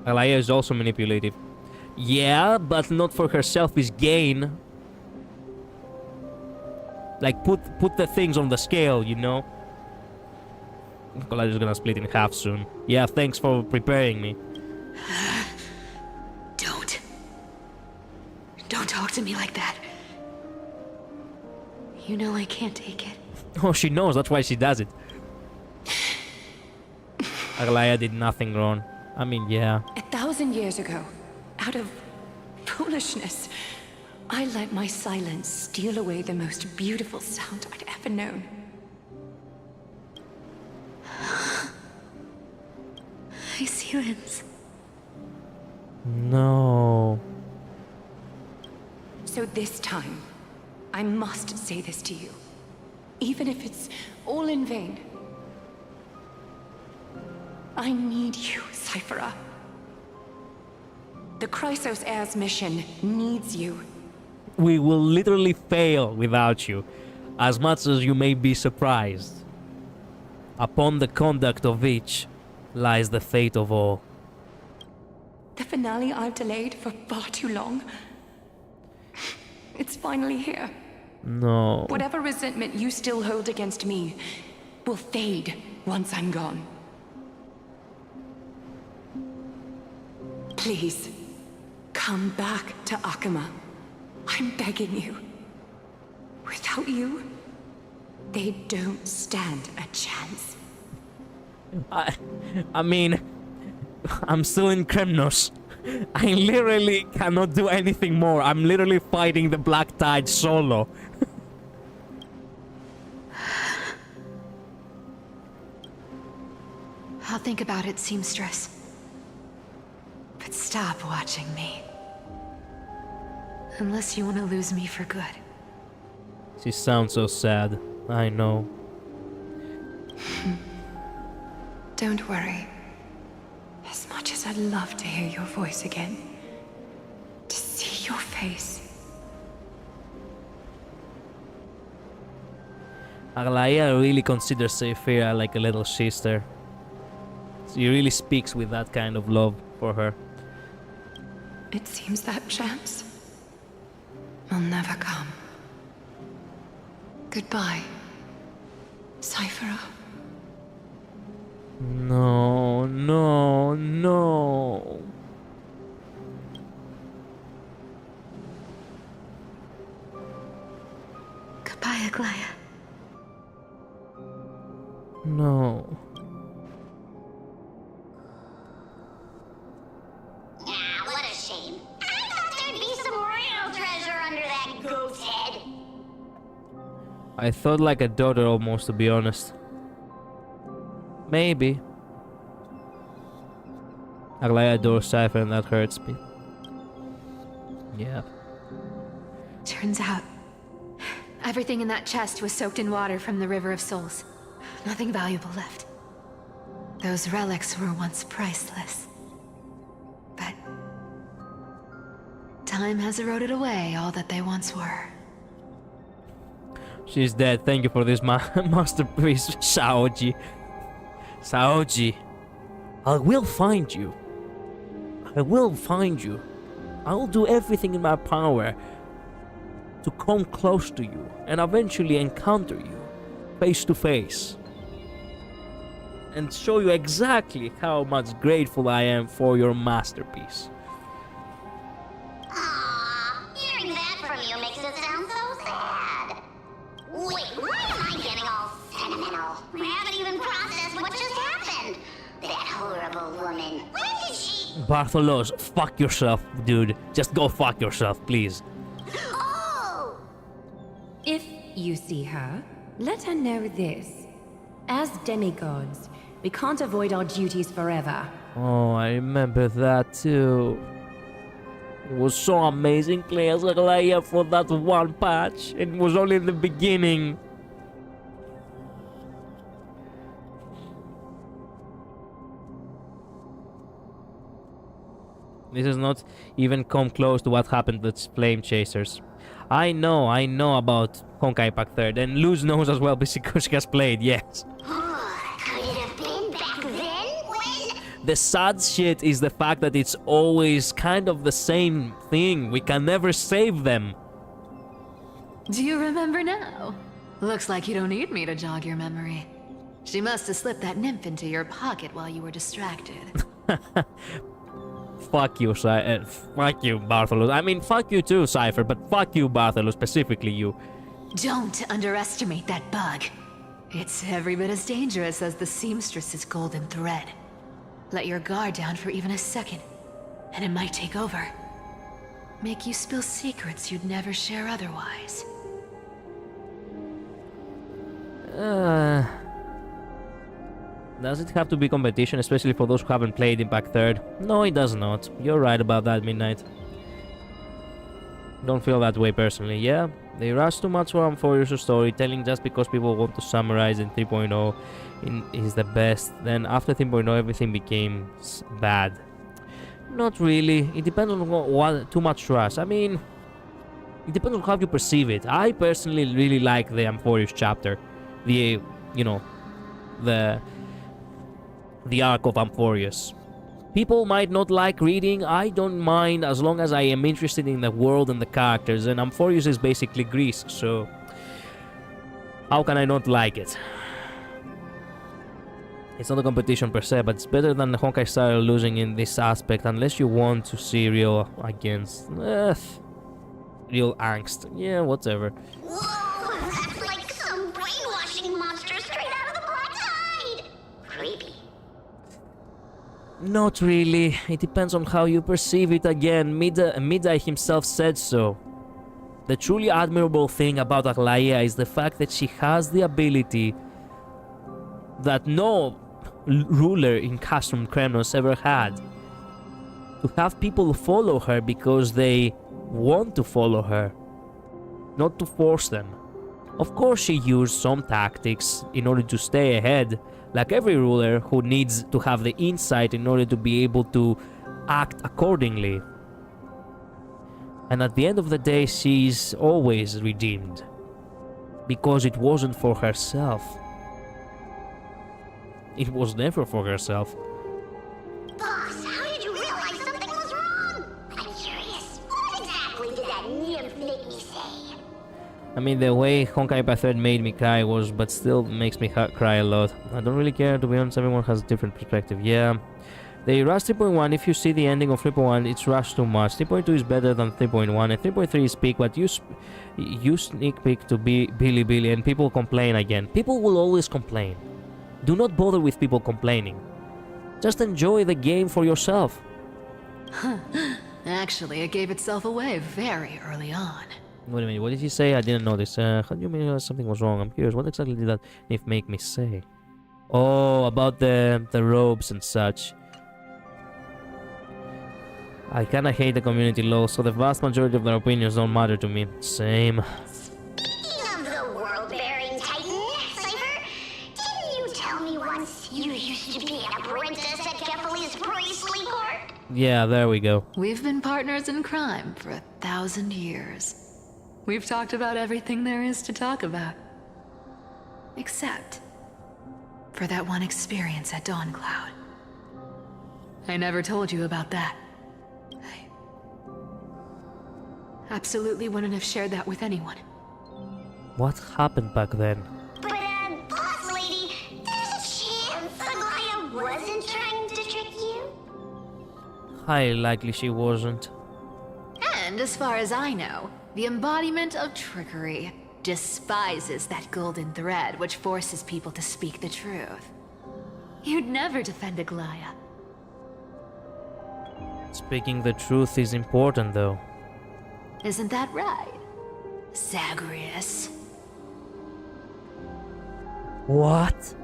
Alaya is also manipulative. Yeah, but not for her selfish gain. Like, put the things on the scale, you know? Alaya is gonna split in half soon. Yeah, thanks for preparing me. Don't talk to me like that. You know I can't take it. Oh, she knows, that's why she does it. Aglaya did nothing wrong. I mean, yeah. 1,000 years ago, out of foolishness, I let my silence steal away the most beautiful sound I'd ever known. My silence. No. So this time, I must say this to you, even if it's all in vain. I need you, Cyphera. The Chrysos Heir's mission needs you. We will literally fail without you, as much as you may be surprised. Upon the conduct of each lies the fate of all. The finale I've delayed for far too long. It's finally here. No. Whatever resentment you still hold against me will fade once I'm gone. Please, come back to Akama. I'm begging you. Without you, they don't stand a chance. I mean, I'm still in Kremnos. I literally cannot do anything more. I'm literally fighting the Black Tide solo. I'll think about it, seamstress. But stop watching me. Unless you want to lose me for good. She sounds so sad. I know. Don't worry. As much as I'd love to hear your voice again, to see your face. Aglaya really considers Cyphera like a little sister. She really speaks with that kind of love for her. It seems that chance will never come. Goodbye, Cyphera. No, no, no. Goodbye, Aglaya. No. What a shame. I thought there'd be some real treasure under that goat's head. I thought like a daughter almost, to be honest. Maybe. Aglaya adores Cypher and that hurts me. Yeah. Turns out, everything in that chest was soaked in water from the River of Souls. Nothing valuable left. Those relics were once priceless. But time has eroded away all that they once were. She's dead. Thank you for this masterpiece, Saoji. Saoji. I will find you. I will find you. I will do everything in my power to come close to you and eventually encounter you face to face. and show you exactly how much grateful I am for your masterpiece. Hearing that from you makes it sound so sad. Wait, why am I getting all sentimental? I haven't even processed what just happened. That horrible woman. When did she... Bartholos, fuck yourself, dude. Just go fuck yourself, please. Oh! If you see her, let her know this. As demigods, we can't avoid our duties forever. Oh, I remember that too. It was so amazing playing as Aglaia for that one patch. It was only in the beginning. This has not even come close to what happened with Flame Chasers. I know about Honkai Pack 3rd, and Luz knows as well because she has played, yes. Could it have been back then when... The sad shit is the fact that it's always kind of the same thing. We can never save them. Do you remember now? Looks like you don't need me to jog your memory. She must have slipped that nymph into your pocket while you were distracted. Fuck you, fuck you, Bartholomew. I mean, fuck you too, Cypher, but fuck you, Bartholomew, specifically you. Don't underestimate that bug. It's every bit as dangerous as the seamstress's golden thread. Let your guard down for even a second, and it might take over. Make you spill secrets you'd never share otherwise. Does it have to be competition, especially for those who haven't played Impact 3rd? No, it does not. You're right about that, Midnight. Don't feel that way personally. Yeah, they rush too much for your storytelling just because people want to summarize in 3.0 is the best. Then after 3.0 everything became bad. Not really. It depends on what too much rush. I mean, it depends on how you perceive it. I personally really like the Amphorius chapter. The arc of Amphorius. People might not like reading, I don't mind as long as I am interested in the world and the characters, and Amphorius is basically Greece, so how can I not like it? It's not a competition per se, but it's better than the Honkai Star Rail losing in this aspect, unless you want to see real against... real angst. Yeah, whatever. Whoa, that's like some brainwashing monster straight out of the Black Tide! Creepy. Not really. It depends on how you perceive it again. Midai himself said so. The truly admirable thing about Aglaia is the fact that she has the ability that no ruler in Castrum Kremnos ever had. To have people follow her because they want to follow her, not to force them. Of course she used some tactics in order to stay ahead, like every ruler who needs to have the insight in order to be able to act accordingly. And at the end of the day, she's always redeemed. Because it wasn't for herself. It was never for herself. Boss, how did you realize something was wrong? I'm curious. What exactly did that nymph make me say? I mean, the way Honkai Path 3rd made me cry was, but still makes me cry a lot. I don't really care, to be honest, everyone has a different perspective. Yeah, they rushed 3.1. If you see the ending of 3.1, it's rushed too much. 3.2 is better than 3.1, and 3.3 is peak, but you sneak peek to be Billy, and people complain again. People will always complain. Do not bother with people complaining. Just enjoy the game for yourself. Actually, it gave itself away very early on. Wait a minute, what did he say? I didn't notice. How do you mean something was wrong? I'm curious, what exactly did that nymph make me say? Oh, about the robes and such. I kinda hate the community law, so the vast majority of their opinions don't matter to me. Same. Speaking of the world-bearing titan, Cypher, didn't you tell me once you used to be an apprentice at Kefali's priestly court? Yeah, there we go. We've been partners in crime for 1,000 years. We've talked about everything there is to talk about. Except for that one experience at Dawncloud. I never told you about that. I absolutely wouldn't have shared that with anyone. What happened back then? But, boss lady, there's a chance Highly likely she wasn't. And as far as I know, the embodiment of trickery despises that golden thread which forces people to speak the truth. You'd never defend Aglaya. Speaking the truth is important, though. Isn't that right, Zagreus? What?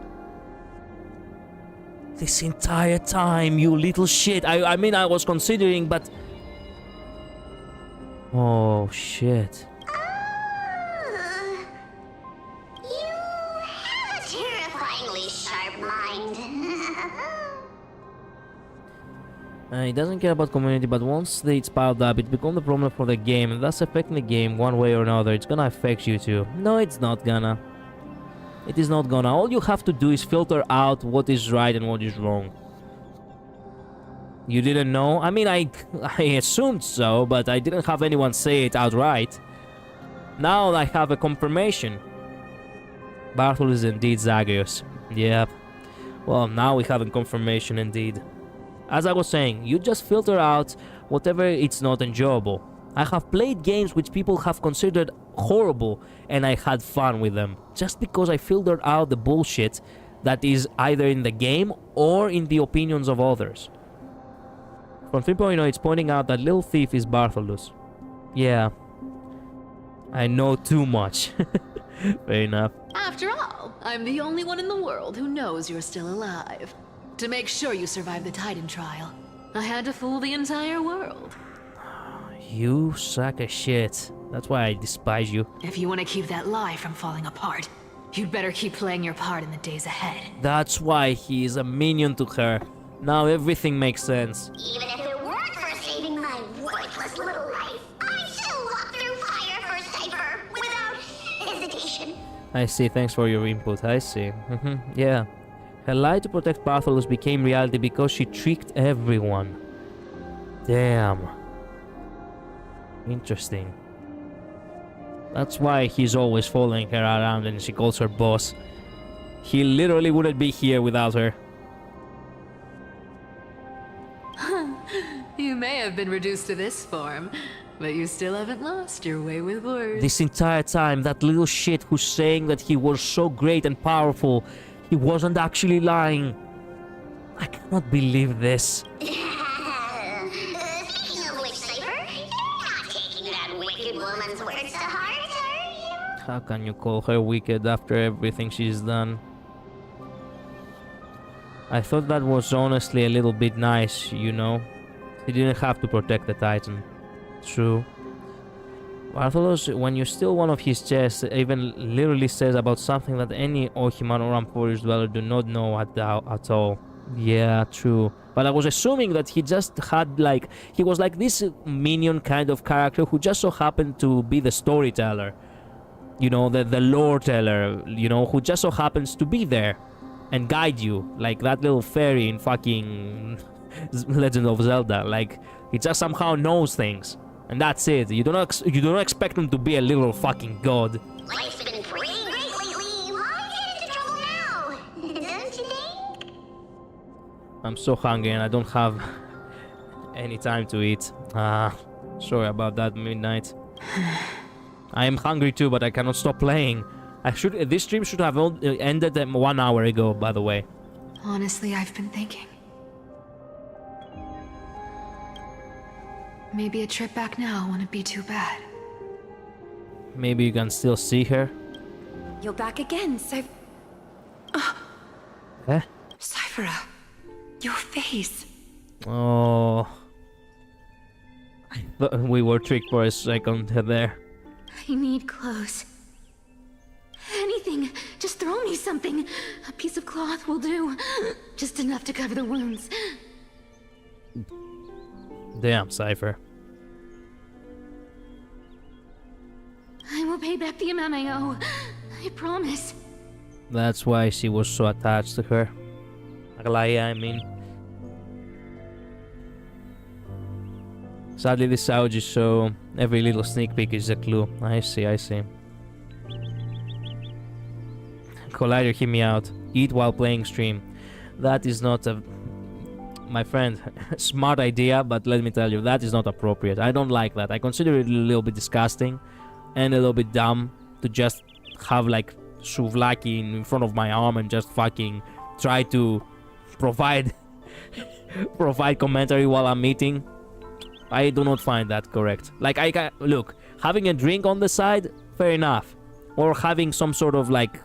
This entire time, you little shit. I mean, I was considering, but... Oh, shit. You have a terrifyingly sharp mind. It doesn't care about community, but once it's piled up, it becomes a problem for the game, and thus affecting the game one way or another. It's gonna affect you too. No, it's not gonna. It is not gonna. All you have to do is filter out what is right and what is wrong. You didn't know? I mean, I assumed so, but I didn't have anyone say it outright. Now I have a confirmation. Barthol is indeed Zagreus. Yep. Well, now we have a confirmation indeed. As I was saying, you just filter out whatever it's not enjoyable. I have played games which people have considered horrible, and I had fun with them, just because I filtered out the bullshit that is either in the game or in the opinions of others. From 3.0, it's pointing out that Little Thief is Bartholus. Yeah. I know too much. Fair enough. After all, I'm the only one in the world who knows you're still alive. To make sure you survive the Titan trial, I had to fool the entire world. You suck of shit. That's why I despise you. If you want to keep that lie from falling apart, you'd better keep playing your part in the days ahead. That's why he is a minion to her. Now everything makes sense. Even if it weren't for saving my worthless little life, I'd still walk through fire for Cypher without hesitation. I see, thanks for your input, I see. Yeah. Her lie to protect Bartholus became reality because she tricked everyone. Damn. Interesting. That's why he's always following her around and she calls her boss. He literally wouldn't be here without her. You may have been reduced to this form, but you still haven't lost your way with words. This entire time, that little shit who's saying that he was so great and powerful, he wasn't actually lying. I cannot believe this. Speaking of which, Cypher, you're not taking that wicked woman's words to heart, are you? How can you call her wicked after everything she's done? I thought that was honestly a little bit nice, you know? He didn't have to protect the Titan. True. Bartholus, when you steal one of his chests, even literally says about something that any Ohiman or Amphoris dweller do not know at all. Yeah, true. But I was assuming that he just had like... He was like this minion kind of character who just so happened to be the storyteller. You know, the lore teller, you know, who just so happens to be there and guide you. Like that little fairy in fucking Legend of Zelda. Like, he just somehow knows things. And that's it. You don't expect him to be a little fucking god. Life's been pretty great lately. Why get into trouble now? Don't you think? I'm so hungry and I don't have any time to eat. Sorry about that, midnight. I am hungry too, but I cannot stop playing. This stream should have ended 1 hour ago, by the way. Honestly, I've been thinking. Maybe a trip back now wouldn't be too bad. Maybe you can still see her. You're back again, so... Eh? Cyphera, your face. Oh. I thought we were tricked for a second there. I need clothes. Anything. Just throw me something. A piece of cloth will do. Just enough to cover the wounds. Damn, Cypher. I will pay back the amount I owe. I promise. That's why she was so attached to her. Aglaya, I mean. Sadly, this Saoji show, every little sneak peek is a clue. I see, I see. Collider, hear me out. Eat while playing stream. That is not a my friend, smart idea, but let me tell you, that is not appropriate. I don't like that. I consider it a little bit disgusting and a little bit dumb to just have like souvlaki in front of my arm and just fucking try to provide commentary while I'm eating. I do not find that correct. Like, look, having a drink on the side, fair enough, or having some sort of like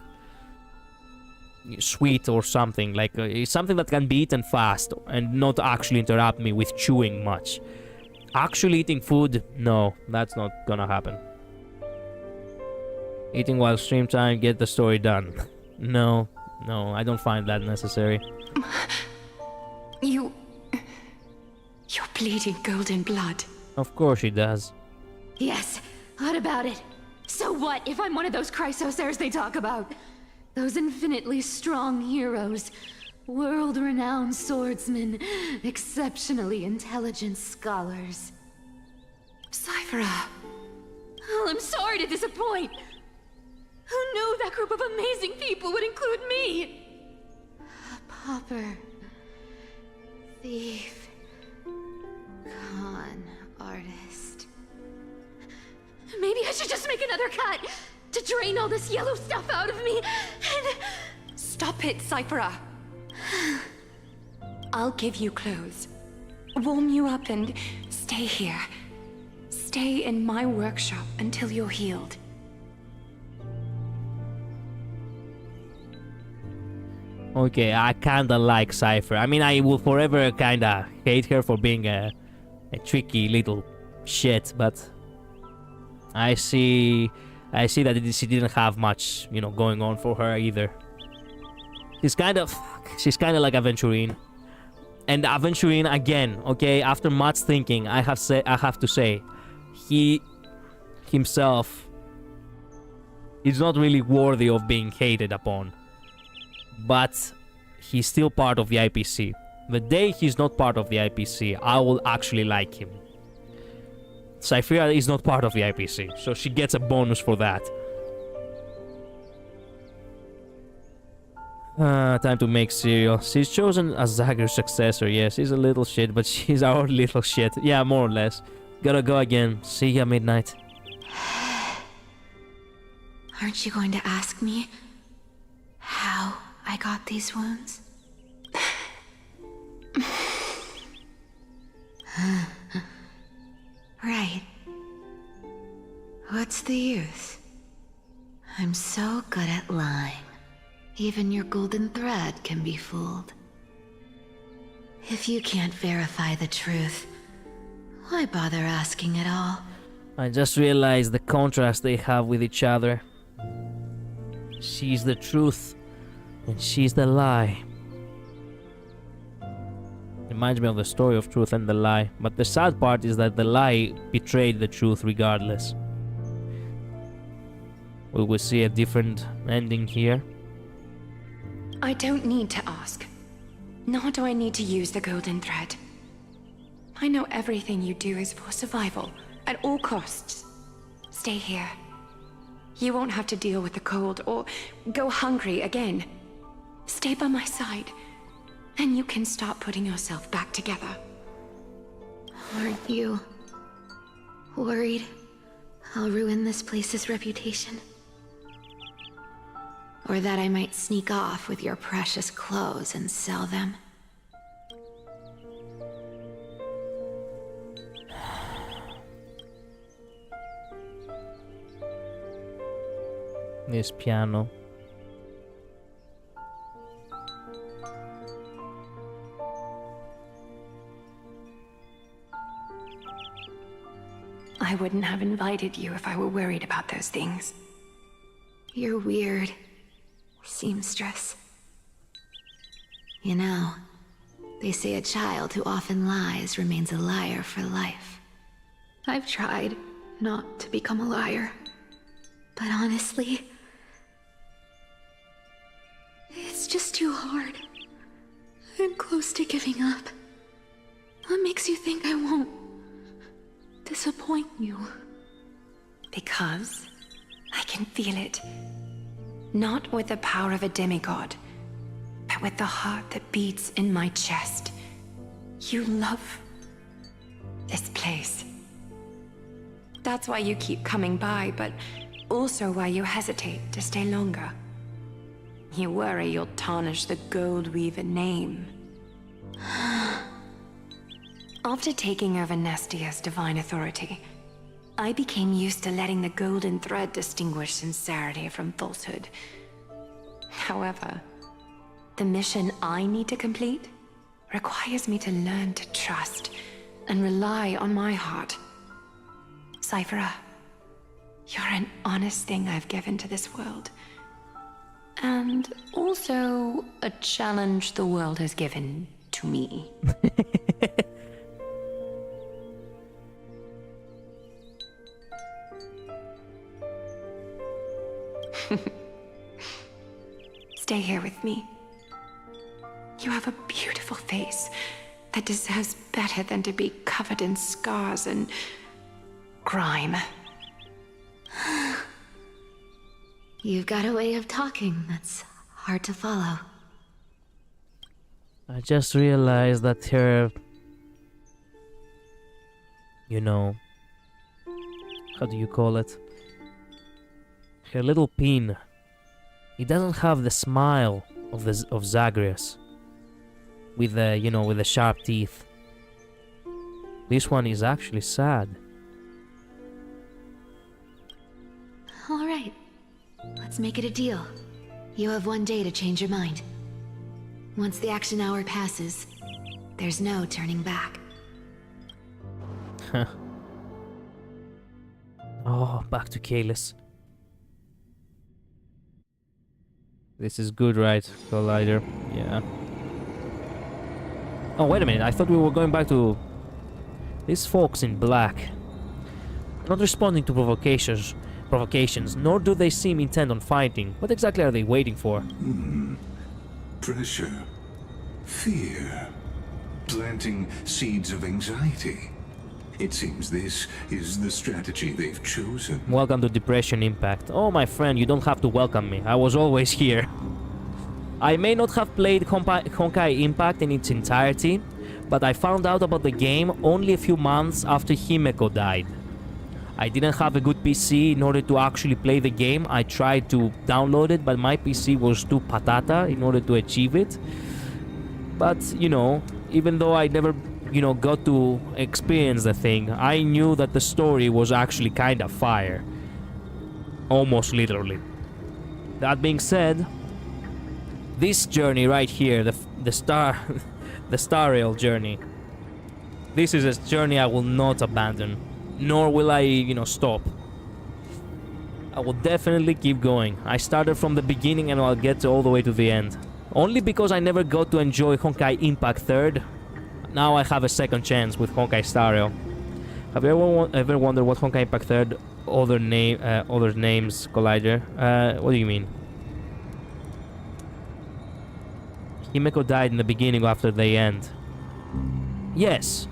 sweet or something, like something that can be eaten fast and not actually interrupt me with chewing much. Actually eating food, no, that's not gonna happen. Eating while stream time, get the story done. No, I don't find that necessary. You're bleeding golden blood. Of course she does. Yes, what about it? So what if I'm one of those Chrysosairs they talk about? Those infinitely strong heroes, world-renowned swordsmen, exceptionally intelligent scholars. Cyphera. Oh, I'm sorry to disappoint. Who knew that group of amazing people would include me? A pauper, thief, con artist. Maybe I should just make another cut to drain all this yellow stuff out of me and... Stop it, Cyphera. I'll give you clothes, warm you up, and stay here. Stay in my workshop until you're healed. Okay, I kinda like Cypher. I mean, I will forever kinda hate her for being a tricky little shit, but I see that she didn't have much, you know, going on for her either. She's kind of like Aventurine. And Aventurine, again, okay, after much thinking, I have to say, he himself is not really worthy of being hated upon. But he's still part of the IPC. The day he's not part of the IPC, I will actually like him. Cyphera is not part of the IPC, so she gets a bonus for that. Time to make cereal. She's chosen as Zagger's successor. Yes, he's a little shit, but she's our little shit. Yeah, more or less. Gotta go again. See ya midnight. Aren't you going to ask me how I got these wounds? Right. What's the use? I'm so good at lying. Even your golden thread can be fooled. If you can't verify the truth, why bother asking at all? I just realized the contrast they have with each other. She's the truth, and she's the lie. Reminds me of the story of Truth and the Lie, but the sad part is that the lie betrayed the truth regardless. Will we see a different ending here? I don't need to ask. Nor do I need to use the golden thread. I know everything you do is for survival, at all costs. Stay here. You won't have to deal with the cold or go hungry again. Stay by my side, and you can start putting yourself back together. Aren't you worried I'll ruin this place's reputation? Or that I might sneak off with your precious clothes and sell them? This piano. I wouldn't have invited you if I were worried about those things. You're weird, seamstress. You know, they say a child who often lies remains a liar for life. I've tried not to become a liar, but honestly, it's just too hard. I'm close to giving up. What makes you think I won't disappoint you? Because I can feel it. Not with the power of a demigod, but with the heart that beats in my chest. You love this place. That's why you keep coming by, but also why you hesitate to stay longer. You worry you'll tarnish the Gold Weaver name. After taking over Nestia's divine authority, I became used to letting the golden thread distinguish sincerity from falsehood. However, the mission I need to complete requires me to learn to trust and rely on my heart. Cyphera, you're an honest thing I've given to this world. And also a challenge the world has given to me. Stay here with me. You have a beautiful face that deserves better than to be covered in scars and grime. You've got a way of talking that's hard to follow. I just realized that her, you know, how do you call it? Her little pin. It doesn't have the smile of Zagreus. With the, you know, with the sharp teeth. This one is actually sad. All right. Let's make it a deal. You have 1 day to change your mind. Once the action hour passes, there's no turning back. Oh, back to Kalis. This is good, right, Collider? Yeah. Oh, wait a minute. I thought we were going back to... These folks in black. Not responding to provocations, nor do they seem intent on fighting. What exactly are they waiting for? Pressure. Fear. Planting seeds of anxiety. It seems this is the strategy they've chosen. Welcome to Depression Impact. Oh, my friend, you don't have to welcome me. I was always here. I may not have played Honkai Impact in its entirety, but I found out about the game only a few months after Himeko died. I didn't have a good PC in order to actually play the game. I tried to download it, but my PC was too patata in order to achieve it. But, you know, even though I never, you know, got to experience the thing, I knew that the story was actually kind of fire. Almost literally. That being said, this journey right here, the Star Rail journey, this is a journey I will not abandon, nor will I, you know, stop. I will definitely keep going. I started from the beginning and I'll get all the way to the end. Only because I never got to enjoy Honkai Impact 3rd, now I have a second chance with Honkai Star Rail. Have you ever wondered what Honkai Impact 3rd other names, Collider? What do you mean? Himeko died in the beginning after the end. Yes,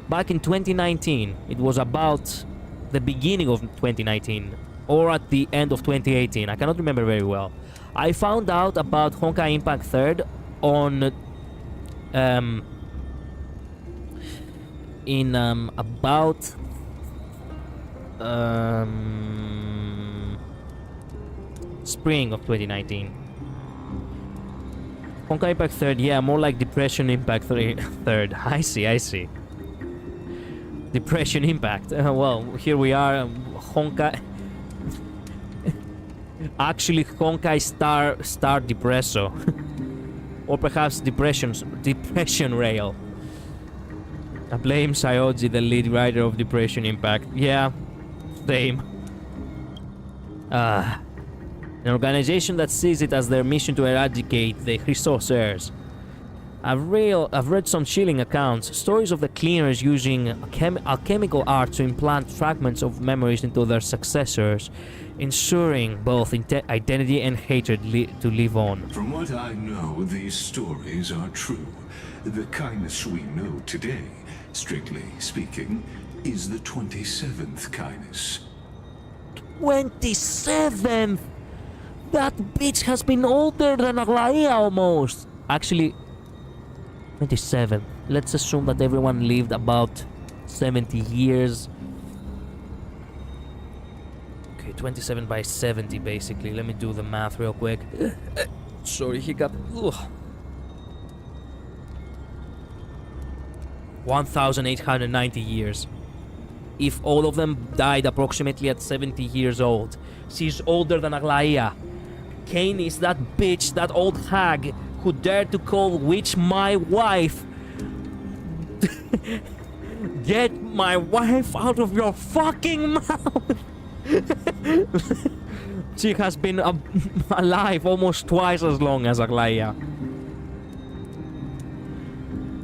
back in 2019. It was about the beginning of 2019 or at the end of 2018. I cannot remember very well. I found out about Honkai Impact 3rd on about spring of 2019. Honkai Impact 3rd, yeah, more like Depression Impact 3rd. I see. Depression Impact. Well, here we are. Honkai. Actually, Honkai Star Depresso. Or perhaps Depression Rail. I blame Sayoji, the lead writer of Depression Impact. Yeah, same. An organization that sees it as their mission to eradicate the Christos heirs. I've read some chilling accounts, stories of the cleaners using alchemical art to implant fragments of memories into their successors, ensuring both identity and hatred to live on. From what I know, these stories are true. The kindness we know today, strictly speaking, is the 27th kindness. 27th! That bitch has been older than Aglaia almost! Actually, 27th. Let's assume that everyone lived about 70 years. Okay, 27 by 70 basically. Let me do the math real quick. Sorry, hiccup. Ugh. 1,890 years. If all of them died approximately at 70 years old. She's older than Aglaia. Kane is that bitch, that old hag, who dared to call Witch my wife. Get my wife out of your fucking mouth! She has been alive almost twice as long as Aglaia.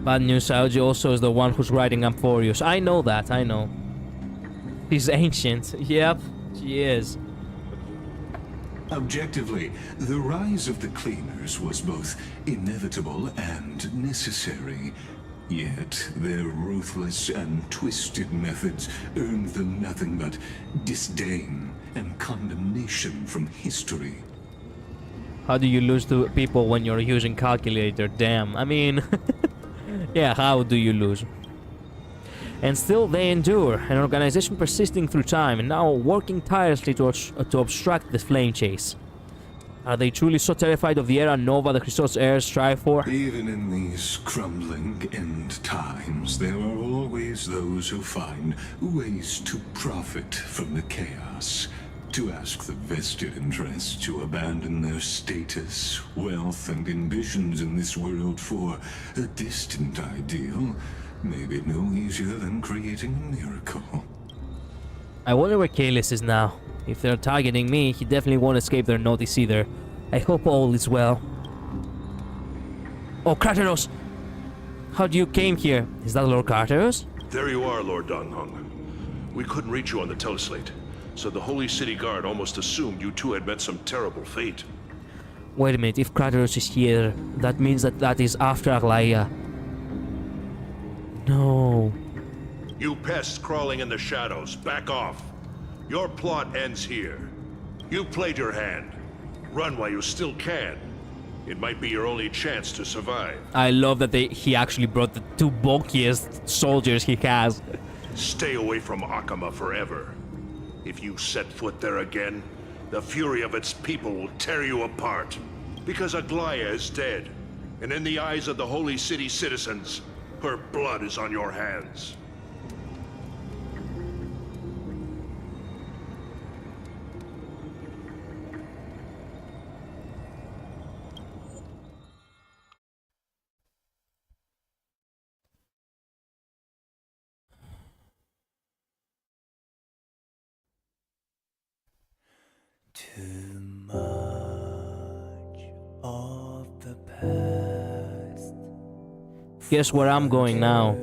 Bad news, Saoji also is the one who's riding Amphorius. I know that, I know. She's ancient. Yep, she is. Objectively, the rise of the cleaners was both inevitable and necessary. Yet, their ruthless and twisted methods earned them nothing but disdain and condemnation from history. How do you lose to people when you're using calculator? Damn, I mean... yeah, how do you lose? And still they endure, an organization persisting through time and now working tirelessly to obstruct the flame chase. Are they truly so terrified of the era nova the Christos heirs strive for? Even in these crumbling end times, there are always those who find ways to profit from the chaos. To ask the vested interests to abandon their status, wealth, and ambitions in this world for a distant ideal may be no easier than creating a miracle. I wonder where Kalis is now. If they're targeting me, he definitely won't escape their notice either. I hope all is well. Oh, Krateros! How do you came here? Is that Lord Krateros? There you are, Lord Donghong. We couldn't reach you on the teleslate, so the Holy City Guard almost assumed you two had met some terrible fate. Wait a minute, if Krateros is here, that means that is after Aglaia. No. You pests crawling in the shadows, back off. Your plot ends here. You played your hand. Run while you still can. It might be your only chance to survive. I love that he actually brought the two bulkiest soldiers he has. Stay away from Akama forever. If you set foot there again, the fury of its people will tear you apart. Because Aglaia is dead, and in the eyes of the Holy City citizens, her blood is on your hands. Too much of the past. Guess where I'm going now.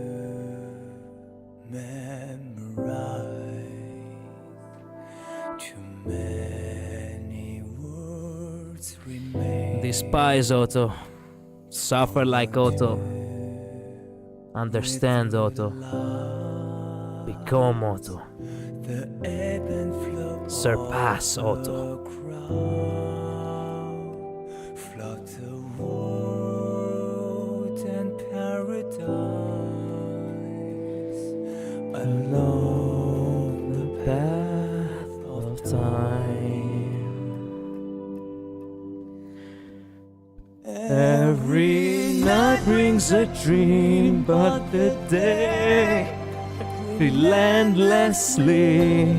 Too many words remain. Despise Otto. Suffer like Otto. Understand Otto. Become Otto. The ebb and flow Surpass Otto. Flood the world and paradise along the path of time. Every night brings a dream, but the day relentlessly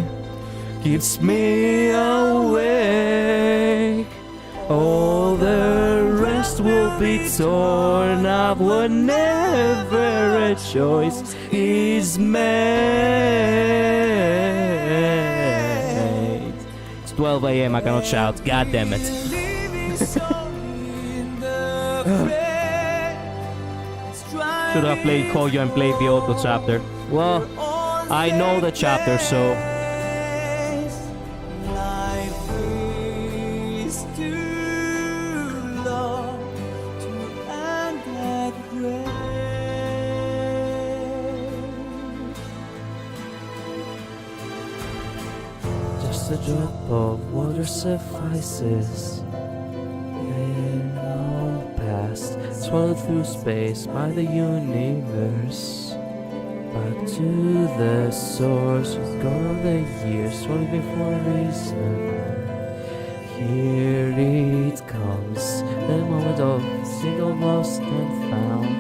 keeps me awake. All the rest will be torn up whenever a choice is made. It's 12 AM, I cannot shout, god damn it. Should have played Koyo and played the auto chapter. Well, I know the chapter, so... Life is too long to end that way. Just a drop of water suffices. In all past followed through space by the universe. Back to the source, gone all the years, only for a reason. Here it comes, the moment of single lost and found.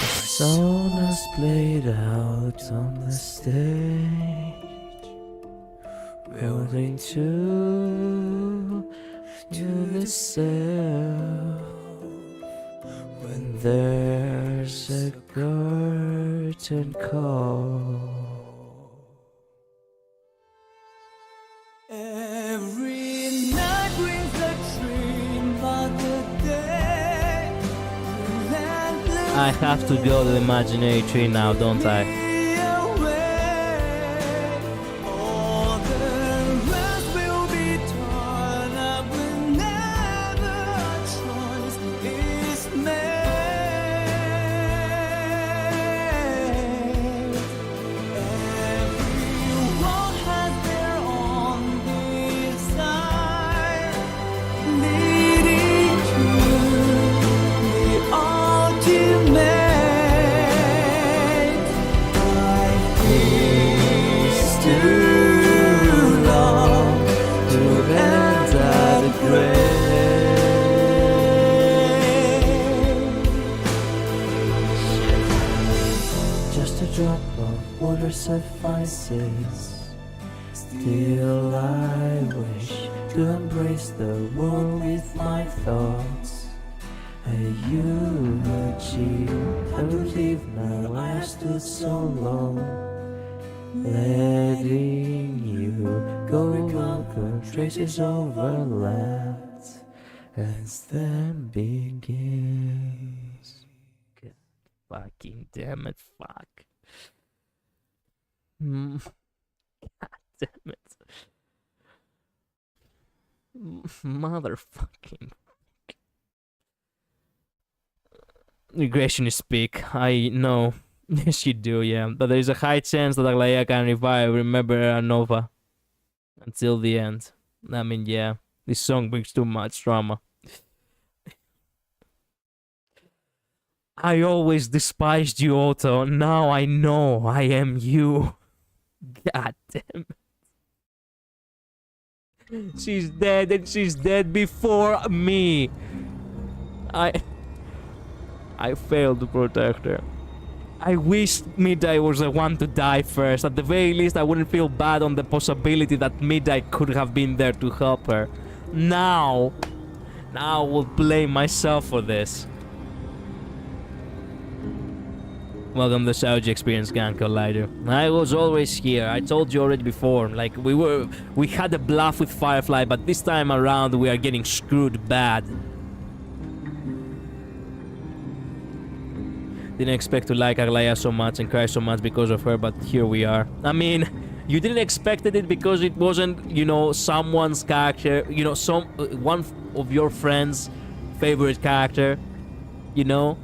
The song is played out on the stage, building to the self. When there's a curtain call. Every night brings a dream, but the day I have to go to the imaginary tree now, don't I? all the rest will be torn up whenever a choice is made. Everyone has their own desire, leading to the ultimate. Life is too long to end at the grave. Just a drop of water suffices. Still I wish to embrace the world with my thoughts. A eulogy, I believe now I stood so long, letting you go conquer traces overlapped as then begins. God fucking damn it, fuck. God damn it. Motherfucking. Regression is peak. I know. Yes, you do, yeah. But there is a high chance that Aglaia can revive. Remember Nova until the end. I mean, yeah. This song brings too much drama. I always despised you, Otto. Now I know I am you. God damn it. She's dead and she's dead before me. I failed to protect her. I wish Midday was the one to die first. At the very least, I wouldn't feel bad on the possibility that Midday could have been there to help her. Now I will blame myself for this. Welcome to Saudi Experience, Gang Collider. I was always here. I told you already before. Like, we had a bluff with Firefly, but this time around we are getting screwed bad. Didn't expect to like Aglaia so much and cry so much because of her, but here we are. I mean, you didn't expect it because it wasn't, you know, someone's character, you know, one of your friends' favorite character, you know?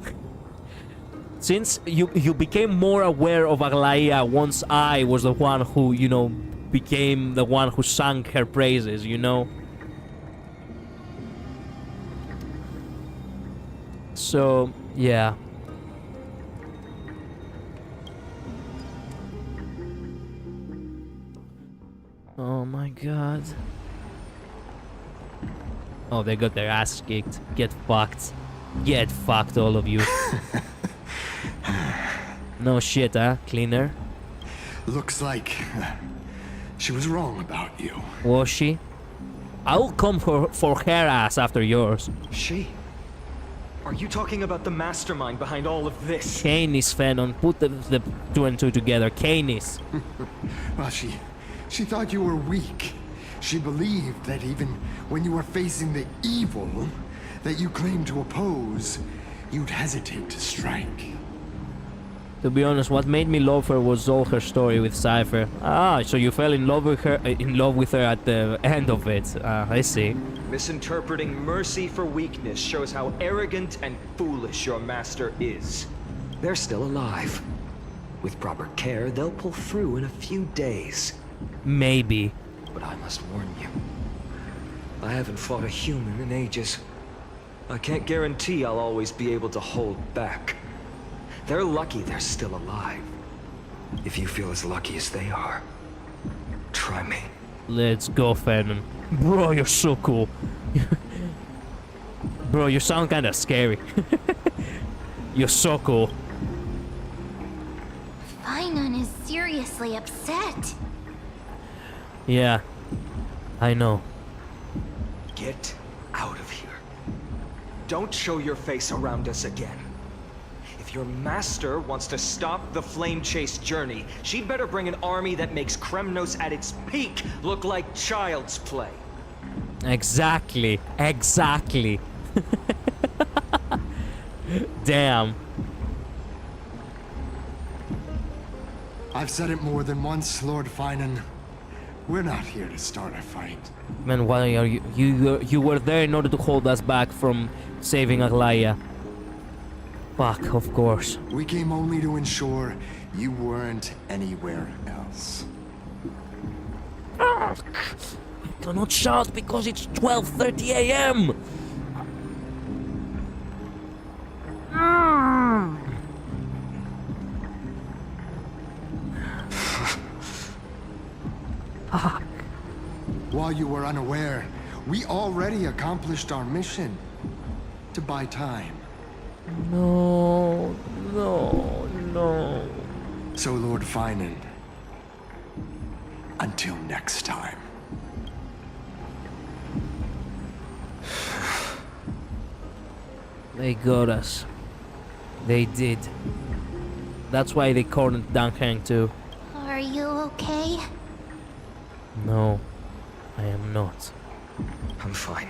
Since you became more aware of Aglaia once I was the one who, you know, became the one who sang her praises, you know? So, yeah. Oh my god. Oh, they got their ass kicked. Get fucked. Get fucked, all of you. No shit, huh, cleaner? Looks like she was wrong about you. Was she? I'll come for her ass after yours. She? Are you talking about the mastermind behind all of this? Canis, Phenon. Put the two and two together. Canis. Well, she thought you were weak. She believed that even when you were facing the evil that you claimed to oppose, you'd hesitate to strike. To be honest, what made me love her was all her story with Cypher. Ah, so you fell in love with her at the end of it. I see. Misinterpreting mercy for weakness shows how arrogant and foolish your master is. They're still alive. With proper care, they'll pull through in a few days. Maybe. But I must warn you. I haven't fought a human in ages. I can't guarantee I'll always be able to hold back. They're lucky they're still alive. If you feel as lucky as they are, try me. Let's go, Phantom. Bro, you're so cool. Bro, you sound kinda scary. You're so cool. Finon is seriously upset. Yeah, I know. Get out of here. Don't show your face around us again. If your master wants to stop the flame chase journey, she'd better bring an army that makes Kremnos at its peak look like child's play. Exactly. Exactly. Damn. I've said it more than once, Lord Finan. We're not here to start a fight. Man, why are you... You were there in order to hold us back from saving Aglaya. Fuck, of course. We came only to ensure you weren't anywhere else. I cannot shout because it's 12:30 a.m. Fuck. While you were unaware, we already accomplished our mission to buy time. No, no, no. So, Lord Finan, until next time. They got us. They did. That's why they cornered Dunhang too. Are you okay? No, I am not. I'm fine.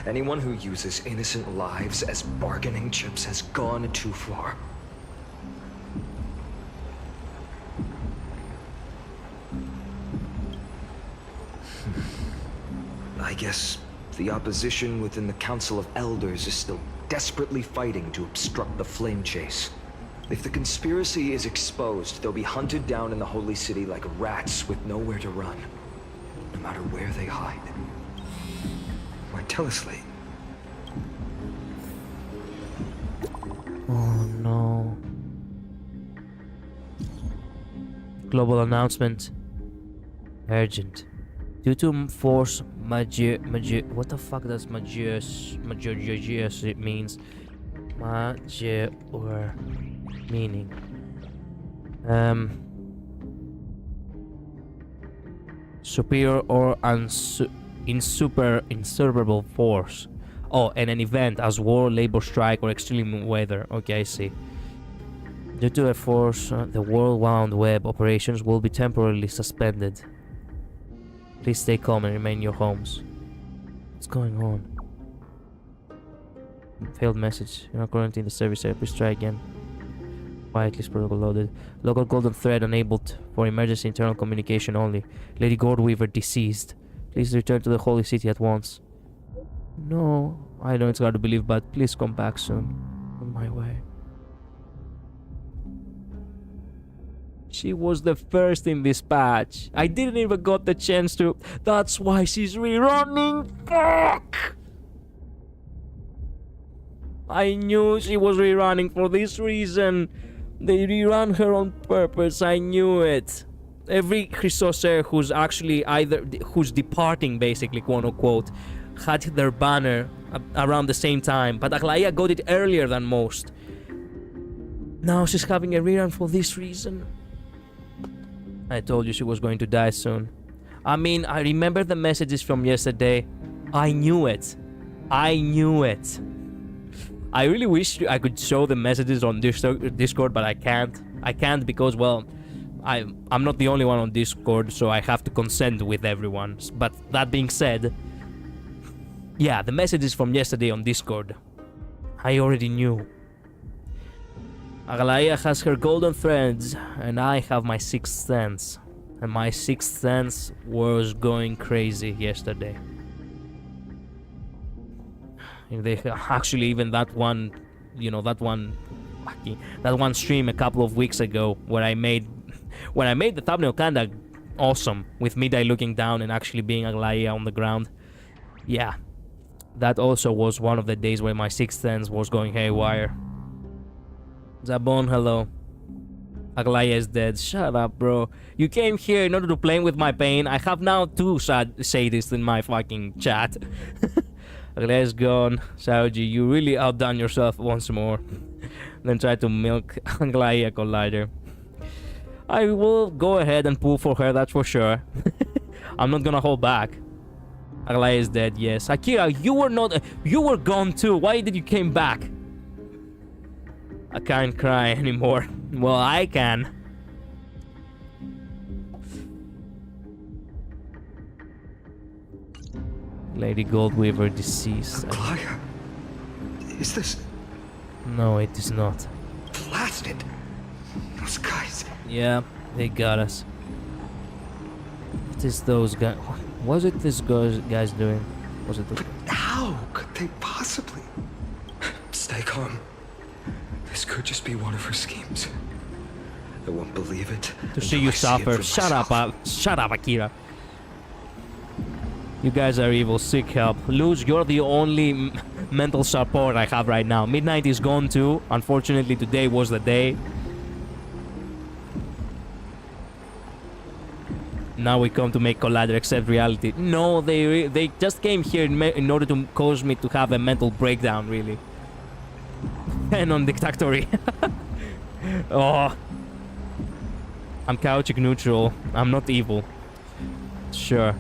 Anyone who uses innocent lives as bargaining chips has gone too far. I guess the opposition within the Council of Elders is still desperately fighting to obstruct the flame chase. If the conspiracy is exposed, they'll be hunted down in the Holy City like rats with nowhere to run, no matter where they hide. Why, tell us, Lee. Oh no. Global announcement. Urgent. Due to force what the fuck does majus it means? Major meaning. Superior or insuperable force. Oh, and an event as war, labor strike, or extreme weather. Okay, I see. Due to a force, the world-wound web operations will be temporarily suspended. Please stay calm and remain in your homes. What's going on? Failed message. You're not currently in the service area. Please try again. Quietly, protocol loaded. Local golden thread enabled for emergency internal communication only. Lady Goldweaver deceased. Please return to the Holy City at once. No, I know it's hard to believe, but please come back soon. On my way. She was the first in this patch. I didn't even got the chance to. That's why she's rerunning. Fuck! I knew she was rerunning for this reason. They rerun her on purpose. I knew it. Every Chrysoser who's actually who's departing, basically, quote unquote, had their banner around the same time, but Aglaya got it earlier than most. Now she's having a rerun for this reason. I told you she was going to die soon. I mean, I remember the messages from yesterday. I knew it. I knew it. I really wish I could show the messages on Discord, but I can't. I can't because, well, I'm not the only one on Discord, so I have to consent with everyone. But that being said, yeah, the messages from yesterday on Discord, I already knew. Aglaya has her golden threads, and I have my sixth sense. And my sixth sense was going crazy yesterday. They actually, even that one, you know, that one stream a couple of weeks ago where I made the thumbnail kinda awesome with Midai looking down and actually being Aglaya on the ground. Yeah, That also was one of the days where my sixth sense was going haywire. Zabon, hello. Aglaya is dead. Shut up, bro. You came here in order to play with my pain. I have now 2 sadists in my fucking chat. Aglaya is gone. Saoji, you really outdone yourself once more. Then try to milk Aglaya Collider. I will go ahead and pull for her, that's for sure. I'm not gonna hold back. Aglaya is dead, yes. Akira, you were not... you were gone too. Why did you came back? I can't cry anymore. Well, I can. Lady Goldweaver deceased. Aglaya? Is this... No, it is not. Blasted! Those guys... Yeah, they got us. What is those guys... Was it this guys doing? Was it... But how could they possibly... Stay calm. This could just be one of her schemes. I won't believe it. To see you suffer. Shut up, Akira. You guys are evil. Seek help. Luz, you're the only mental support I have right now. Midnight is gone too. Unfortunately, today was the day. Now we come to make Collider accept reality. No, they just came here in order to cause me to have a mental breakdown, really. And on dictatory. Oh. I'm chaotic neutral. I'm not evil. Sure.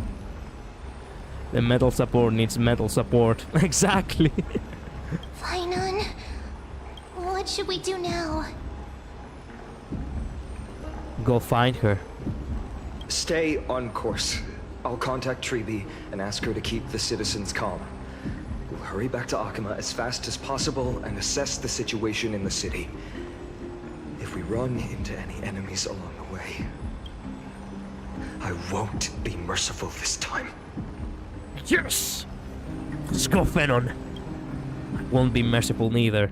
The metal support needs metal support. Exactly. Finon, what should we do now? Go find her. Stay on course. I'll contact Treeby and ask her to keep the citizens calm. We'll hurry back to Akama as fast as possible and assess the situation in the city. If we run into any enemies along the way, I won't be merciful this time. Yes! Let's go, Fenon. I won't be merciful neither.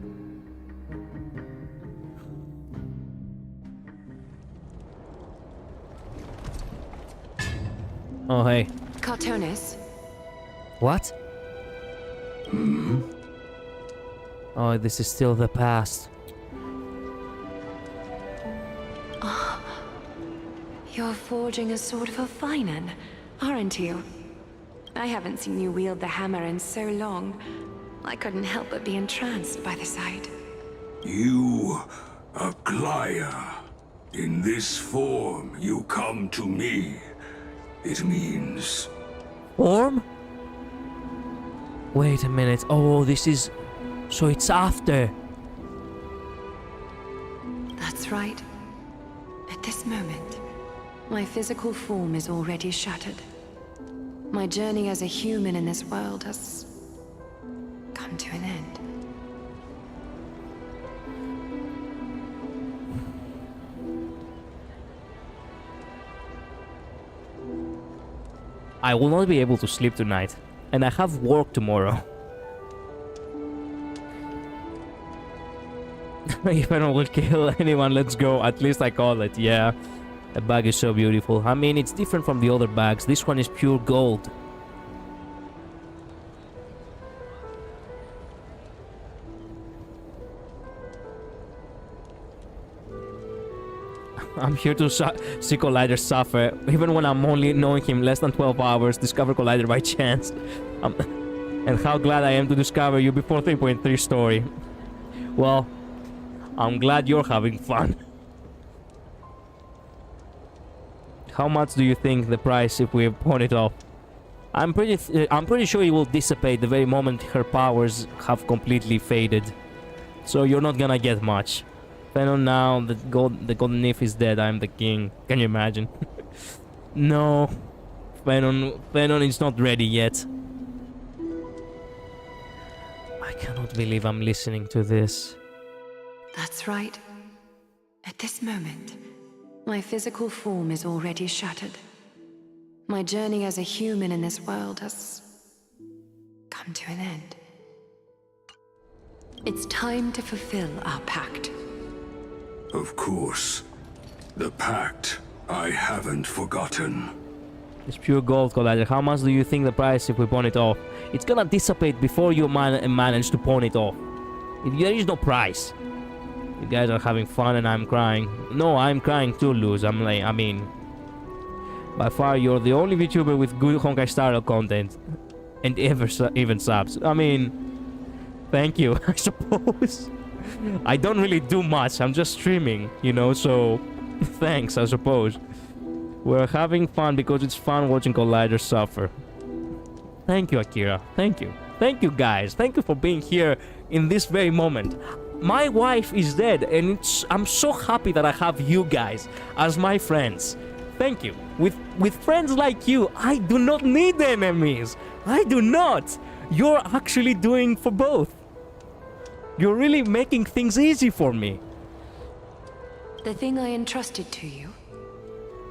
Oh, hey. Cartonis. What? Oh, this is still the past. Oh, you're forging a sword for Finon, aren't you? I haven't seen you wield the hammer in so long. I couldn't help but be entranced by the sight. You, Aglaya. In this form, you come to me. It means... Form? Wait a minute. Oh, this is... So it's after. That's right. At this moment, my physical form is already shattered. My journey as a human in this world has come to an end. I will not be able to sleep tonight, and I have work tomorrow. If I don't will kill anyone, let's go. At least I call it, yeah. The bag is so beautiful. I mean, it's different from the other bags. This one is pure gold. I'm here to see Collider suffer, even when I'm only knowing him less than 12 hours. Discover Collider by chance. And how glad I am to discover you before 3.3 story. Well, I'm glad you're having fun. How much do you think the price if we pawn it off? I'm pretty sure it will dissipate the very moment her powers have completely faded. So you're not gonna get much. Fenon now, the golden nymph is dead, I'm the king. Can you imagine? No. Fenon is not ready yet. I cannot believe I'm listening to this. That's right. At this moment, my physical form is already shattered. My journey as a human in this world has come to an end. It's time to fulfill our pact. Of course. The pact I haven't forgotten. It's pure gold, Collider. How much do you think the price if we pawn it off? It's gonna dissipate before you manage to pawn it off. There is no price. You guys are having fun and I'm crying. No, I'm crying too, Luz. I mean... By far, you're the only VTuber with good Honkai Star Rail content. And even subs. I mean... Thank you, I suppose. I don't really do much. I'm just streaming, you know, so... Thanks, I suppose. We're having fun because it's fun watching Collider suffer. Thank you, Akira. Thank you. Thank you, guys. Thank you for being here in this very moment. My wife is dead, and I'm so happy that I have you guys as my friends. Thank you. With friends like you, I do not need enemies. I do not. You're actually doing for both. You're really making things easy for me. The thing I entrusted to you,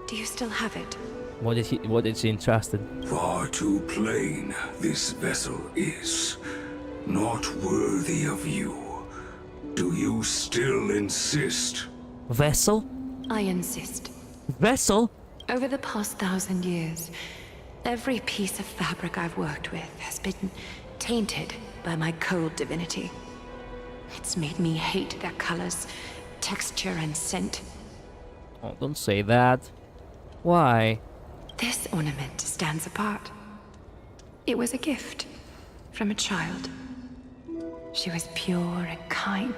do you still have it? What is she entrusted? Far too plain this vessel is. Not worthy of you. Do you still insist? Vessel? I insist. Vessel? Over the past 1,000 years, every piece of fabric I've worked with has been tainted by my cold divinity. It's made me hate their colors, texture, and scent. Oh, don't say that. Why? This ornament stands apart. It was a gift from a child. She was pure and kind.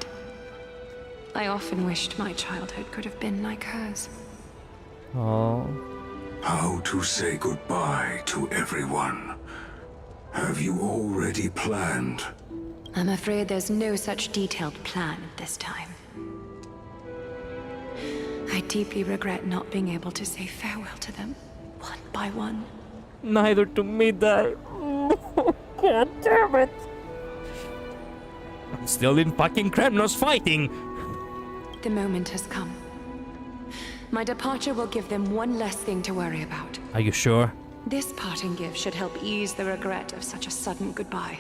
I often wished my childhood could have been like hers. Oh. How to say goodbye to everyone? Have you already planned? I'm afraid there's no such detailed plan at this time. I deeply regret not being able to say farewell to them, one by one. Neither to me, Dad. God damn it. I'm still in fucking Kremnos fighting. The moment has come. My departure will give them one less thing to worry about. Are you sure? This parting gift should help ease the regret of such a sudden goodbye.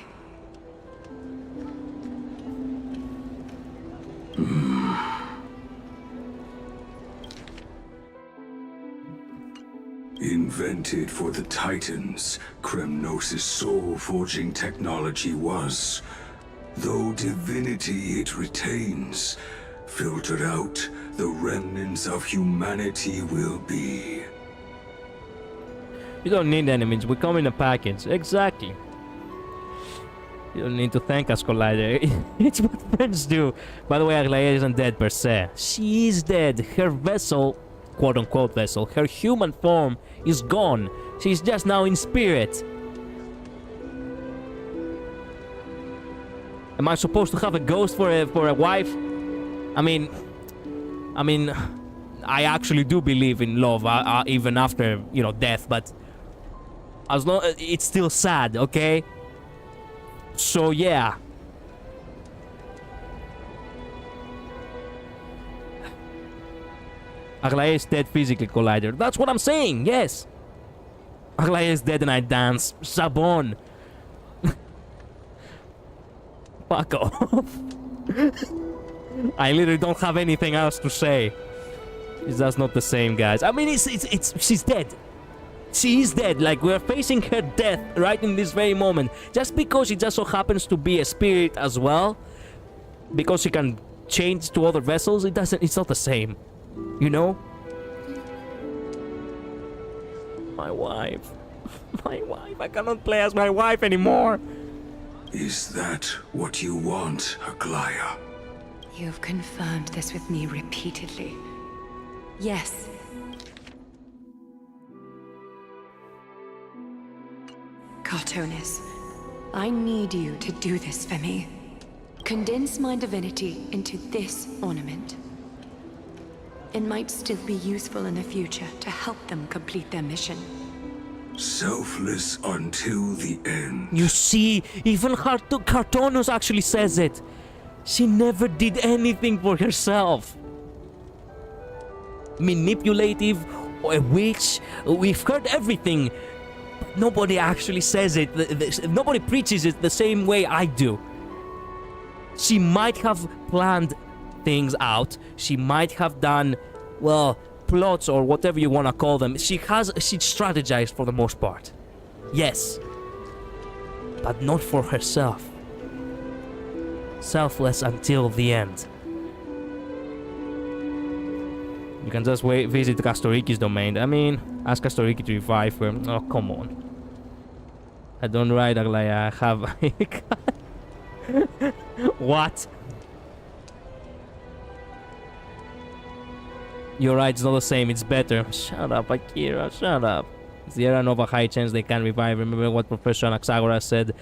Invented for the Titans, Kremnos' soul-forging technology was. Though divinity it retains, filtered out, the remnants of humanity will be. You don't need enemies, we come in a package. Exactly. You don't need to thank us, Collider. It's what friends do. By the way, Aglaia isn't dead per se. She is dead. Her vessel, quote-unquote vessel, her human form is gone. She's just now in spirit. Am I supposed to have a ghost for a wife? I mean, I actually do believe in love, even after, you know, death, but as long it's still sad, okay? So yeah. Aglaia is dead physically, Collider. That's what I'm saying, yes. Aglaia is dead and I dance. Sabon. Fuck off. I literally don't have anything else to say. It's just not the same, guys. I mean, she's dead. She is dead. Like, we're facing her death right in this very moment. Just because she just so happens to be a spirit as well, because she can change to other vessels, it's not the same. You know? My wife. My wife. I cannot play as my wife anymore. Is that what you want, Aglaia? You've confirmed this with me repeatedly. Yes. Cartonis, I need you to do this for me. Condense my divinity into this ornament. It might still be useful in the future to help them complete their mission. Selfless until the end. You see, even Cartonos actually says it. She never did anything for herself. Manipulative, or a witch, we've heard everything. But nobody actually says it. Nobody preaches it the same way I do. She might have planned things out. She might have done, well, plots or whatever you want to call them, she strategized for the most part. Yes. But not for herself. Selfless until the end. You can just visit Castoriki's domain. I mean, ask Castoriki to revive her. Oh, come on. I don't ride Aglaya. I have... What? You're right, it's not the same, it's better. Shut up, Akira, shut up. There are no high chance they can revive. Remember what Professor Anaxagora said?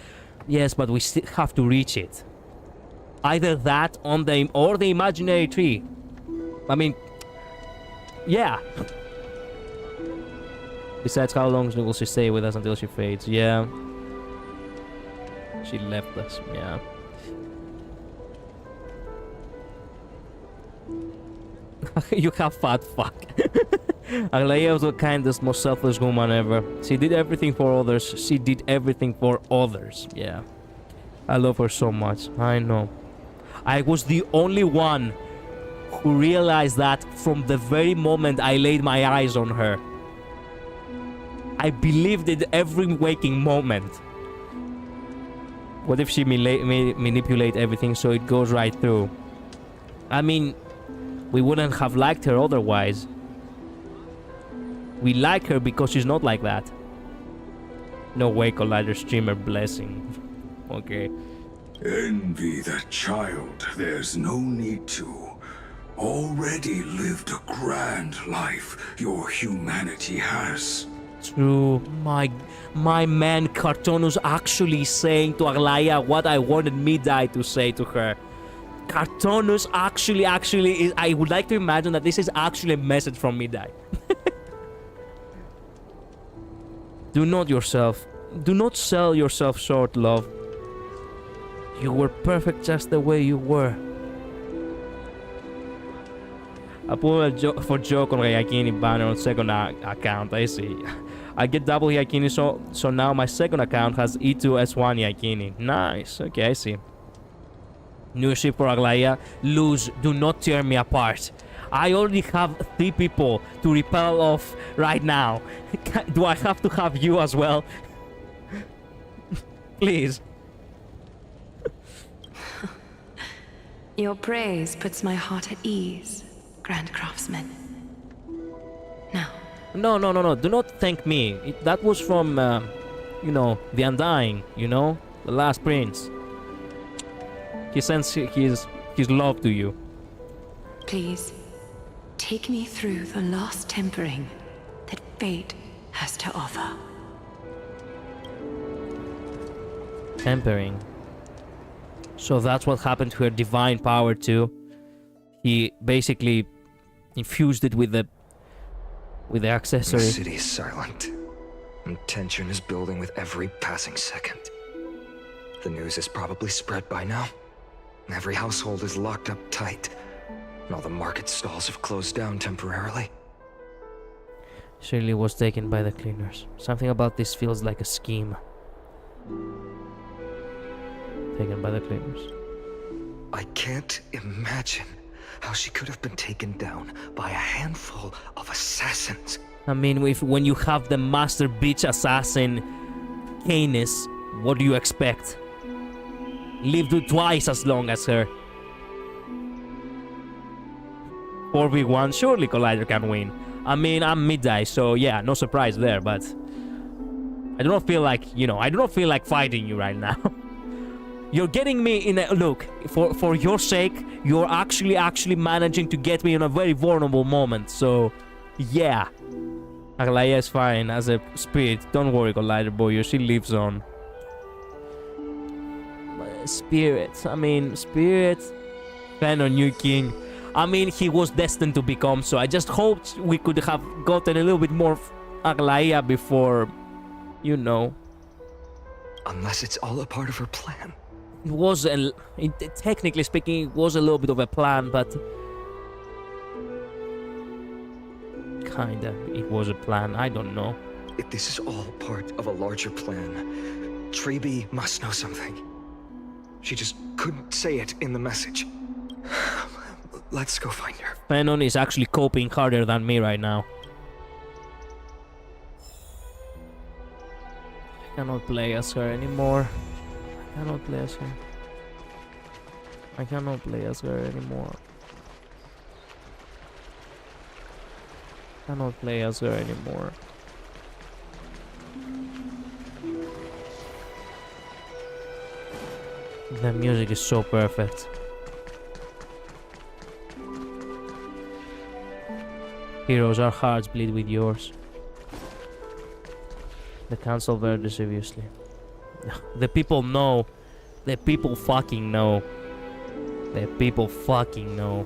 Yes, but we still have to reach it. Either that on the or the imaginary tree. I mean, yeah. Besides, how long will she stay with us until she fades? Yeah. She left us, yeah. You have fat fuck. Aglaya was the kindest, most selfless woman ever. She did everything for others. She did everything for others. Yeah. I love her so much. I know. I was the only one who realized that from the very moment I laid my eyes on her. I believed it every waking moment. What if she manipulate everything so it goes right through? I mean, we wouldn't have liked her otherwise. We like her because she's not like that. No way, Collider streamer blessing. Okay. Envy that child, there's no need to. Already lived a grand life your humanity has. True. My man Cartonus actually saying to Aglaya what I wanted Midai to say to her. Cartonus actually is... I would like to imagine that this is actually a message from Midai. Do not sell yourself short, love. You were perfect just the way you were. I put for joke on Hyakini banner on second account, I see. I get double Hyakini, so now my second account has E2 S1 Hyakini. Nice, okay, I see. New ship for Aglaya. Lose, do not tear me apart. I already have 3 people to repel off right now. Do I have to have you as well? Please. Your praise puts my heart at ease, Grand Craftsman. Now. No. Do not thank me. That was from, you know, the Undying, you know? The last prince. He sends his love to you. Please, take me through the last tempering that fate has to offer. Tempering. So that's what happened to her divine power too. He basically infused it with the accessory. The city is silent, and tension is building with every passing second. The news is probably spread by now. Every household is locked up tight, and all the market stalls have closed down temporarily. Shirley was taken by the cleaners. Something about this feels like a scheme. Taken by the cleaners. I can't imagine how she could have been taken down by a handful of assassins. I mean, when you have the master bitch assassin, Canis, what do you expect? Lived twice as long as her. 4v1, surely Collider can win. I mean, I'm Midday, so yeah, no surprise there, but I do not feel like, you know, I do not feel like fighting you right now. You're getting me in a... Look, for your sake, you're actually managing to get me in a very vulnerable moment, so yeah. Aglaya is fine as a spirit. Don't worry, Collider boy, she lives on. Spirit, fan on New King. I mean, he was destined to become, so I just hoped we could have gotten a little bit more Aglaya before, you know. Unless it's all a part of her plan. It was, technically speaking, it was a little bit of a plan, but... Kinda, it was a plan, I don't know. If this is all part of a larger plan, Treeby must know something. She just couldn't say it in the message. Let's go find her. Fanon is actually coping harder than me right now. I cannot play as her anymore. I cannot play as her. I cannot play as her anymore. I cannot play as her anymore. The music is so perfect. Heroes, our hearts bleed with yours. The council very seriously. The people know. The people fucking know. The people fucking know.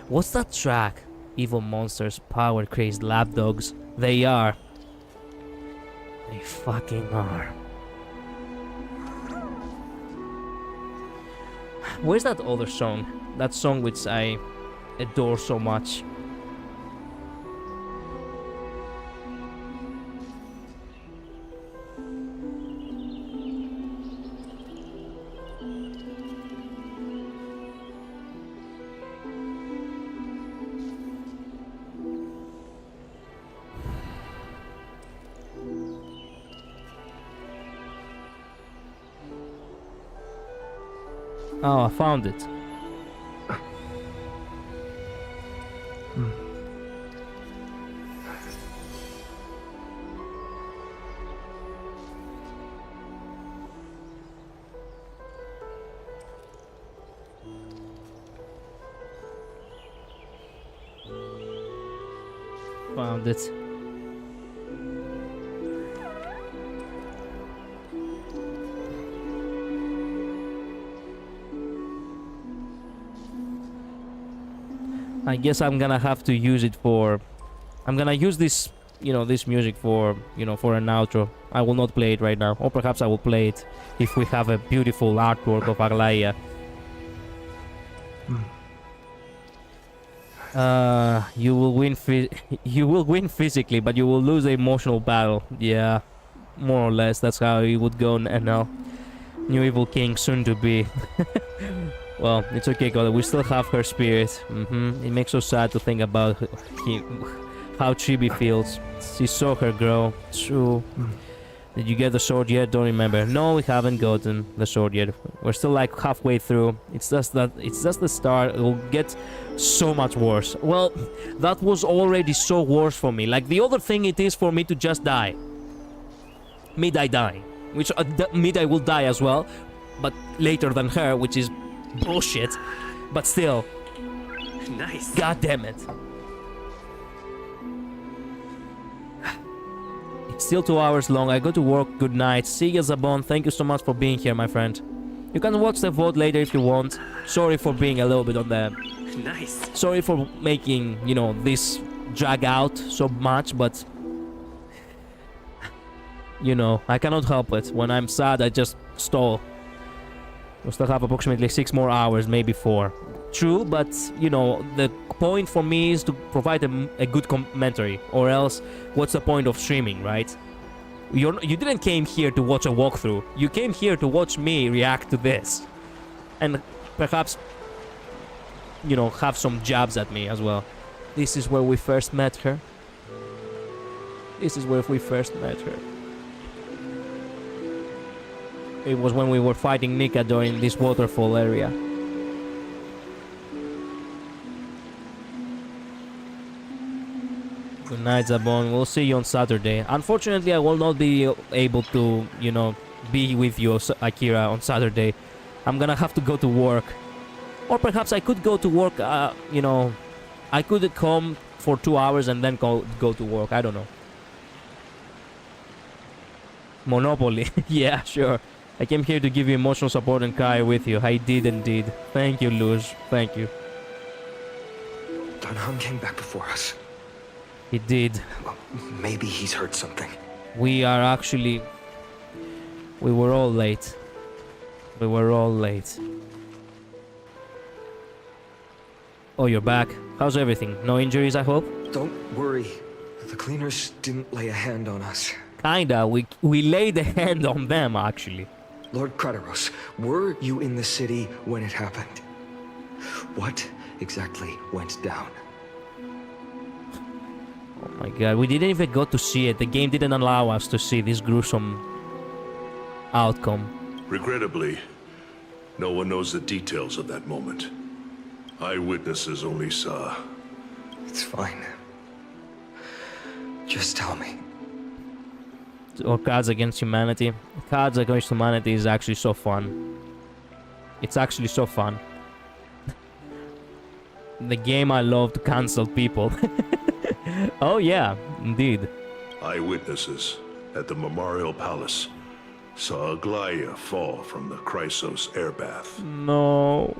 What's that track? Evil monsters, power crazed lapdogs. They are. They fucking are. Where's that other song? That song which I adore so much. Oh, I found it. Found it. I guess I'm gonna have to use it for... I'm gonna use this, you know, this music for, you know, for an outro. I will not play it right now. Or perhaps I will play it if we have a beautiful artwork of Aglaia. You will win you will win physically, but you will lose the emotional battle. Yeah, more or less. That's how it would go now. New evil king soon to be. Well, it's okay, God. We still have her spirit. It makes us sad to think about how Chibi feels. She saw her grow. True. Did you get the sword yet? Don't remember. No, we haven't gotten the sword yet. We're still like halfway through. It's just the start. It will get so much worse. Well, that was already so worse for me. Like the other thing it is for me to just die. Mid-I die. Which Mid-I will die as well. But later than her, which is bullshit. But still. Nice. God damn it. It's still 2 hours long. I go to work. Good night. See you, Zabon. Thank you so much for being here, my friend. You can watch the VOD later if you want. Sorry for being a little bit on the... Nice. Sorry for making, you know, this drag out so much, but... You know, I cannot help it. When I'm sad, I just stall. We still have approximately 6 more hours, maybe 4. True, but, you know, the point for me is to provide a good commentary. Or else, what's the point of streaming, right? You didn't came here to watch a walkthrough. You came here to watch me react to this. And perhaps, you know, have some jabs at me as well. This is where we first met her. This is where we first met her. It was when we were fighting Nikado in this waterfall area. Good night, Zabon. We'll see you on Saturday. Unfortunately, I will not be able to, you know, be with you, Akira, on Saturday. I'm gonna have to go to work. Or perhaps I could go to work, you know... I could come for 2 hours and then go to work. I don't know. Monopoly. Yeah, sure. I came here to give you emotional support and cry with you. I did indeed. Thank you, Luz. Thank you. Dan Heng came back before us. He did. Well, maybe he's heard something. We are actually... We were all late. We were all late. Oh, you're back. How's everything? No injuries, I hope? Don't worry. The cleaners didn't lay a hand on us. Kinda. We laid a hand on them, actually. Lord Kratos, were you in the city when it happened? What exactly went down. Oh my god, we didn't even go to see it. The game didn't allow us to see this gruesome outcome. Regrettably, no one knows the details of that moment. Eyewitnesses only saw... It's fine. Just tell me. Or Cards Against Humanity. Cards Against Humanity is actually so fun. It's actually so fun. The game I love to cancel people. Oh yeah, indeed. Eyewitnesses at the Memorial Palace saw Aglaya fall from the Chrysos airbath. No.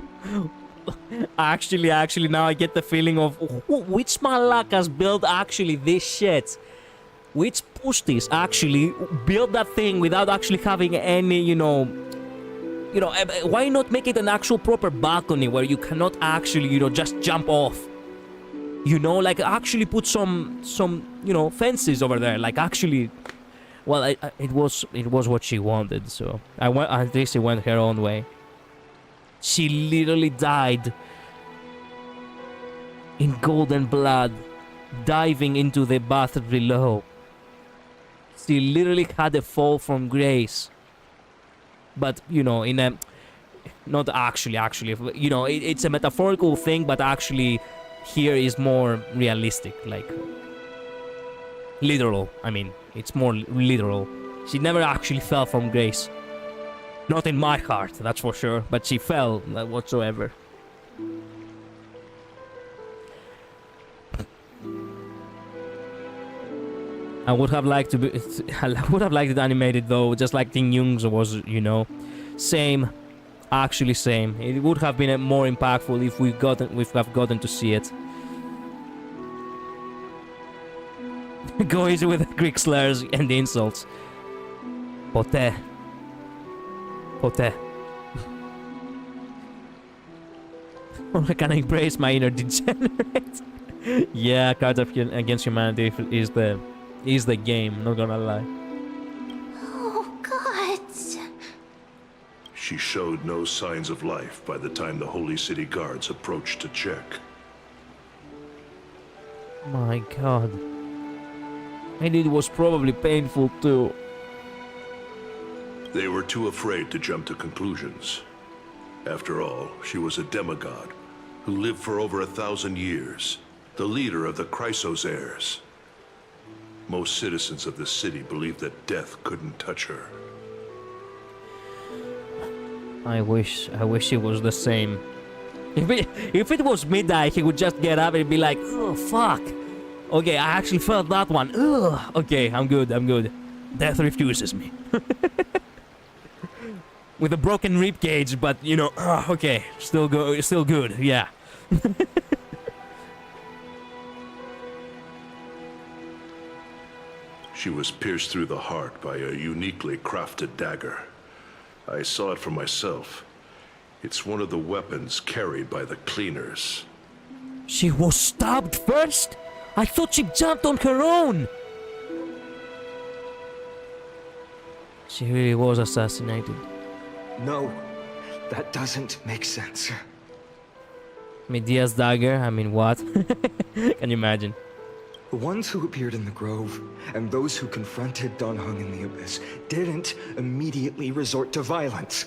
Actually, now I get the feeling of which malakas built actually this shit. Which pustis actually built that thing without actually having any, why not make it an actual proper balcony where you cannot actually, just jump off? Like actually put some, fences over there. Like actually, well, it was what she wanted. So at least it went her own way. She literally died in golden blood, diving into the bath below. She literally had a fall from grace. But, in a... Not actually, it's a metaphorical thing, but actually here is more realistic, like... Literal, I mean, it's more literal. She never actually fell from grace. Not in my heart, that's for sure, but she fell whatsoever. I would have liked it animated though, just like King Young's was, same, actually same. It would have been more impactful if we've gotten to see it. Go easy with the Greek slurs and the insults. Ποτέ. I can embrace my inner degenerate. Yeah, Cards Against Humanity is the game, not gonna lie. Oh, God. She showed no signs of life by the time the Holy City guards approached to check. My God. And it was probably painful too. They were too afraid to jump to conclusions. After all, she was a demigod who lived for over 1,000 years, the leader of the Chrysos heirs. Most citizens of the city believed that death couldn't touch her. I wish it was the same. If it was midnight, he would just get up and be like, oh, fuck. Okay, I actually felt that one. Ugh. Okay, I'm good. Death refuses me. With a broken rib cage, but okay, still good, yeah. She was pierced through the heart by a uniquely crafted dagger. I saw it for myself. It's one of the weapons carried by the cleaners. She was stabbed first? I thought she jumped on her own. She really was assassinated. No, that doesn't make sense. Medea's dagger? I mean, what? Can you imagine? The ones who appeared in the grove, and those who confronted Don Hung in the Abyss, didn't immediately resort to violence.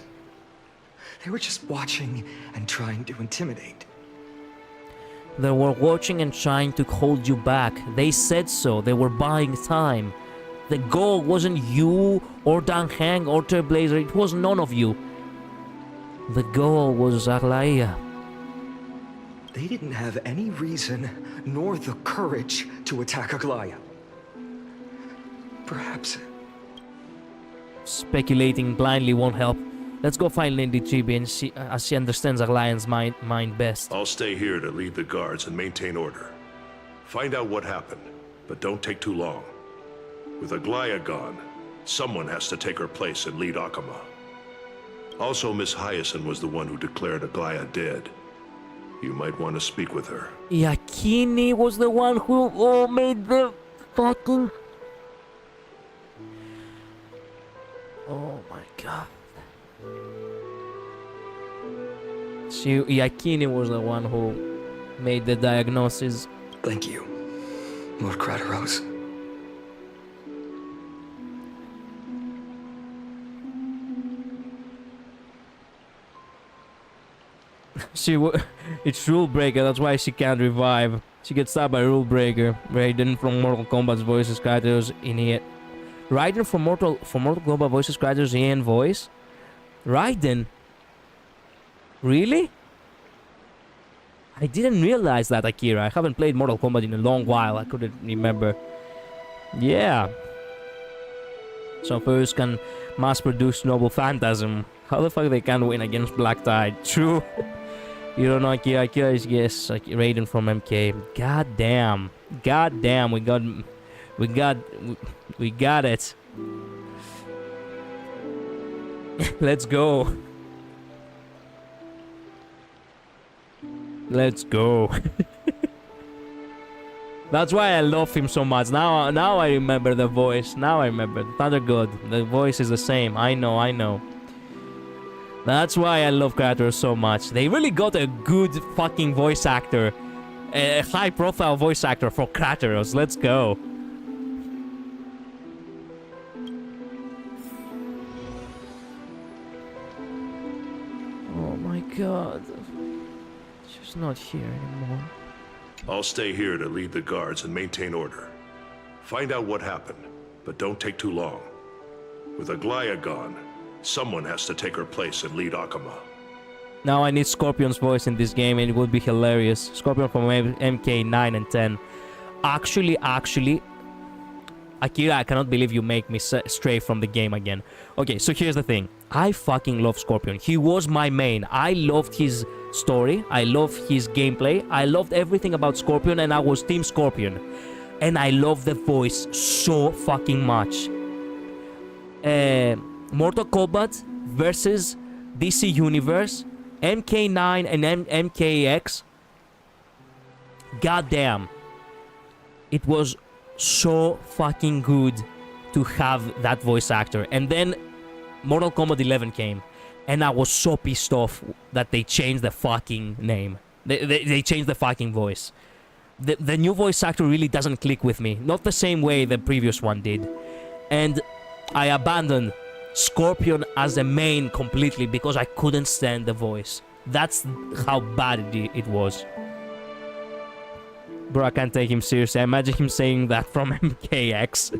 They were just watching and trying to intimidate. They were watching and trying to hold you back. They said so. They were buying time. The goal wasn't you, or Dan Heng, or Trailblazer. It was none of you. The goal was Aglaya. They didn't have any reason, nor the courage, to attack Aglaya. Perhaps... Speculating blindly won't help. Let's go find Lady Chibi and see, as she understands Aglia's mind best. I'll stay here to lead the guards and maintain order. Find out what happened, but don't take too long. With Aglaya gone, someone has to take her place and lead Akama. Also, Miss Hyacinth was the one who declared Aglaya dead. You might want to speak with her. Yakini was the one who made the fucking... Oh my god. Yakini was the one who made the diagnosis. Thank you, Lord Crateros. It's Rule Breaker, that's why she can't revive. She gets stabbed by Rule Breaker. Raiden from Mortal Kombat's voices Kratos in here. Raiden from Mortal Kombat voices Kratos in voice? Raiden? Really? I didn't realize that, Akira. I haven't played Mortal Kombat in a long while. I couldn't remember. Yeah. Some folks can mass-produce Noble Phantasm. How the fuck they can win against Black Tide? True. You don't know Akira. Akira is, yes, like Raiden from MK. God damn. God damn, we got it. Let's go. Let's go. That's why I love him so much. Now I remember the voice. Now I remember. Thunder God. The voice is the same. I know. That's why I love Kratos so much. They really got a good fucking voice actor. A high profile voice actor for Kratos. Let's go. Oh my god. She's not here anymore. I'll stay here to lead the guards and maintain order. Find out what happened, but don't take too long. With Aglaya gone, someone has to take her place and lead Akama. Now I need Scorpion's voice in this game and it would be hilarious. Scorpion from MK 9 and 10. Actually, Akira, I cannot believe you make me stray from the game again. Okay, so here's the thing. I fucking love Scorpion. He was my main. I loved his story. I loved his gameplay. I loved everything about Scorpion and I was Team Scorpion. And I love the voice so fucking much. Mortal Kombat versus DC Universe, MK9 and MKX. Goddamn. It was so fucking good to have that voice actor. And then Mortal Kombat 11 came. And I was so pissed off that they changed the fucking name. They changed the fucking voice. The new voice actor really doesn't click with me. Not the same way the previous one did. And I abandoned Scorpion as a main completely because I couldn't stand the voice. That's how bad it was. Bro, I can't take him seriously. I imagine him saying that from MKX.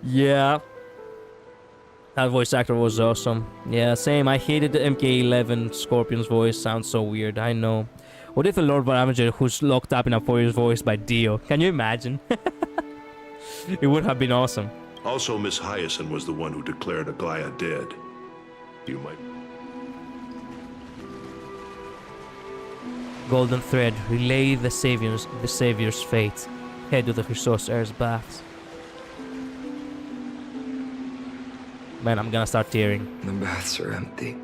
Yeah. That voice actor was awesome. Yeah, same. I hated the MK11 Scorpion's voice. Sounds so weird. I know. What if a Lord Ravager who's locked up in a voice voiced by Dio? Can you imagine? It would have been awesome. Also, Miss Hyacinth was the one who declared Aglaya dead. You might... Golden thread. Relay the savior's fate. Head to the Chrysos Air's baths. Man, I'm gonna start tearing. The baths are empty.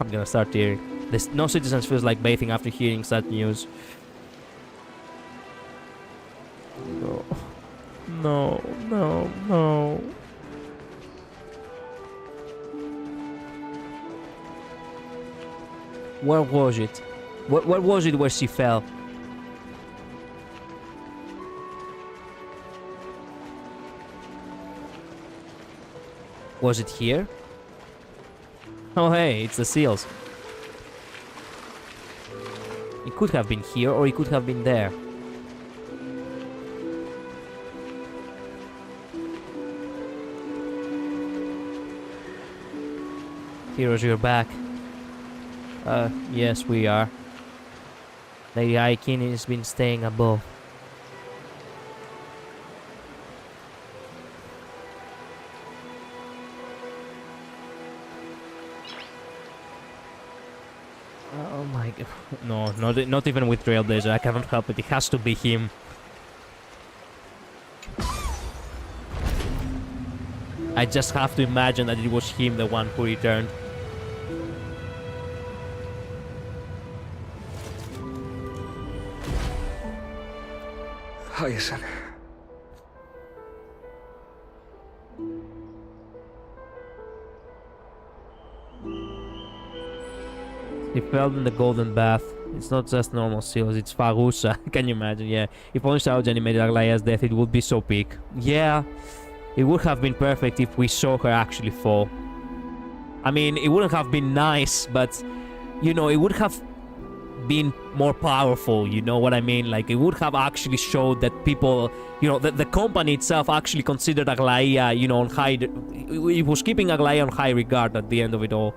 I'm gonna start tearing. No citizens feels like bathing after hearing such news. No. No. Where was it? Where was it where she fell? Was it here? Oh hey, it's the seals. It could have been here or it could have been there. Heroes, you're back. Yes, we are. Lady Aikin has been staying above. Oh my god. No, not even with Trailblazer. I cannot help it. It has to be him. I just have to imagine that it was him, the one who returned. Hyacinth. He fell in the golden bath. It's not just normal seals, it's Farusa. Can you imagine? Yeah. If only Saoji animated Aglaya's death, it would be so peak. Yeah. It would have been perfect if we saw her actually fall. I mean, it wouldn't have been nice, but, you know, it would have been more powerful, you know what I mean? Like, it would have actually showed that people, you know, the company itself actually considered Aglaya, you know, on high... It was keeping Aglaya on high regard at the end of it all.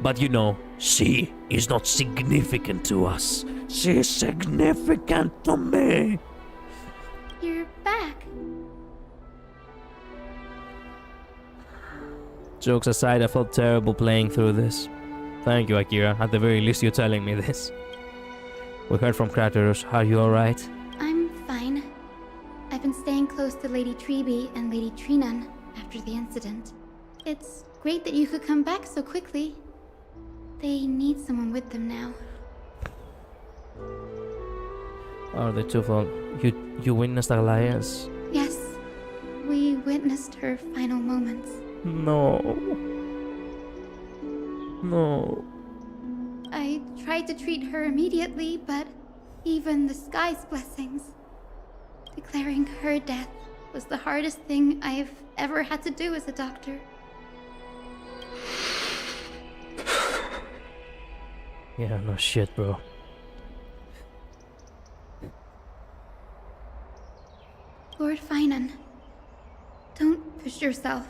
But, you know, she is not significant to us. She is significant to me. You're back. Jokes aside, I felt terrible playing through this. Thank you, Akira. At the very least, you're telling me this. We heard from Kratos. Are you alright? I'm fine. I've been staying close to Lady Treeby and Lady Trinan after the incident. It's great that you could come back so quickly. They need someone with them now. Oh, the two of you witnessed Alliance? Yes, we witnessed her final moments. No. No. I tried to treat her immediately, but even the sky's blessings. Declaring her death was the hardest thing I've ever had to do as a doctor. Yeah, no shit, bro. Lord Finan, don't push yourself.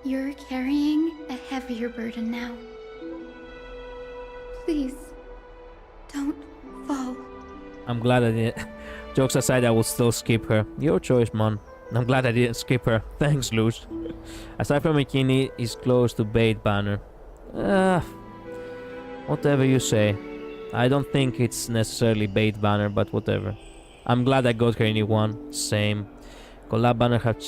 You're carrying a heavier burden now. Please, don't fall. I'm glad I didn't. Jokes aside, I will still skip her. Your choice, man. I'm glad I didn't skip her. Thanks, Luz. Aside from McKinney, is close to Bait Banner. Whatever you say. I don't think it's necessarily Bait Banner, but whatever. I'm glad I got her in E1. Same. Collab Banner have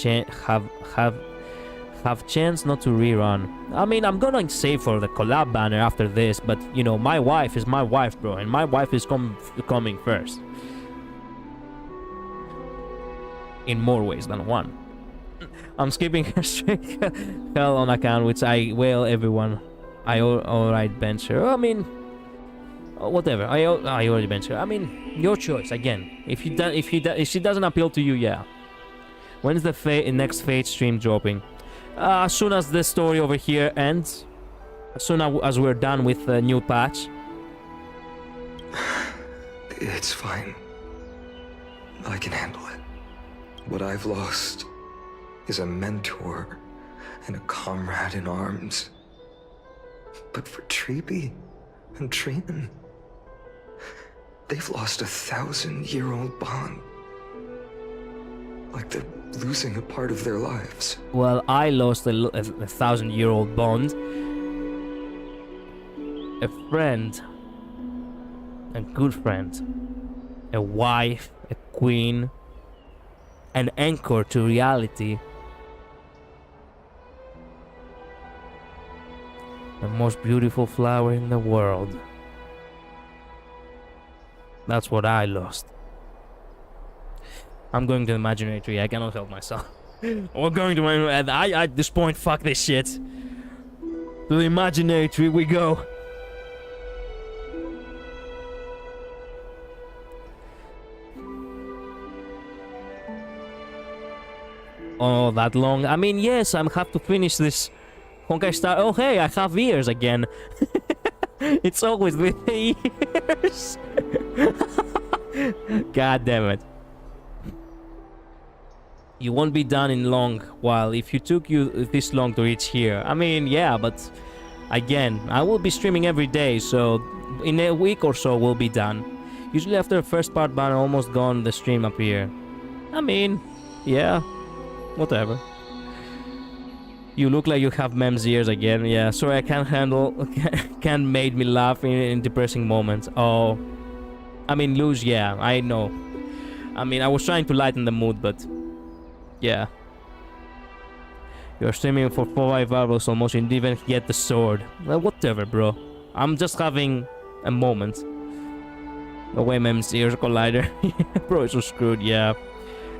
chance not to rerun. I mean, I'm gonna save for the collab banner after this, but you know, my wife is my wife, bro, and my wife is coming first. In more ways than one. I'm skipping her straight hell on account, which I well everyone. I alright bench her. I mean, whatever. I already bench her. I mean, your choice again. If she doesn't appeal to you, yeah. When's the next Fate stream dropping? As soon as the story over here ends, as soon as we're done with the new patch. It's fine. I can handle it. What I've lost is a mentor and a comrade in arms. But for Treeby and Trinan, they've lost a 1,000-year-old bond. Like they're losing a part of their lives. Well, I lost a 1,000-year-old bond. A friend. A good friend. A wife. A queen. An anchor to reality. The most beautiful flower in the world. That's what I lost. I'm going to the imaginary tree. I cannot help myself. We're going to my... at this point, fuck this shit. To the imaginary tree we go. Oh, that long. I mean, yes, I have to finish this Honkai Star... Oh, hey, I have ears again. It's always with the ears. God damn it. You won't be done in long while if you took you this long to reach here. I mean, yeah, but again, I will be streaming every day, so in a week or so we'll be done. Usually after the first part banner almost gone, the stream up here. I mean, yeah, whatever. You look like you have Mem's ears again. Yeah, sorry, I can't handle, can't make me laugh in depressing moments. Oh, I mean, Luz, yeah, I know. I mean, I was trying to lighten the mood, but yeah. You're streaming for 5 hours almost, you didn't even get the sword. Well, whatever, bro. I'm just having a moment. No way, Mem's ears collider. Bro, it's so screwed, yeah.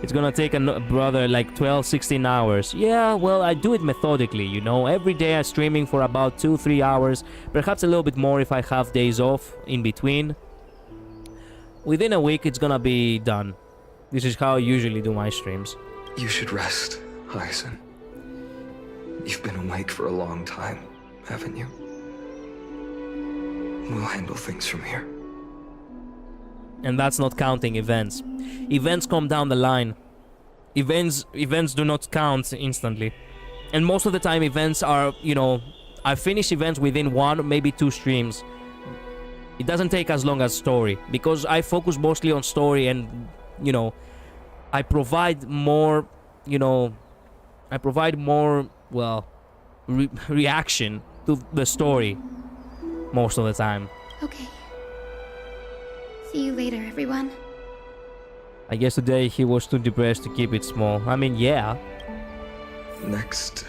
It's gonna take brother like 12, 16 hours. Yeah, well, I do it methodically, you know. Every day I'm streaming for about 2-3 hours, perhaps a little bit more if I have days off in between. Within a week, it's gonna be done. This is how I usually do my streams. You should rest, Hyacin. You've been awake for a long time, haven't you? We'll handle things from here. And that's not counting events. Events come down the line. Events do not count instantly. And most of the time events are, you know, I finish events within 1, maybe 2 streams. It doesn't take as long as story, because I focus mostly on story and, you know, I provide more, well, reaction to the story most of the time. Okay. See you later, everyone. I guess today he was too depressed to keep it small. I mean, yeah. Next,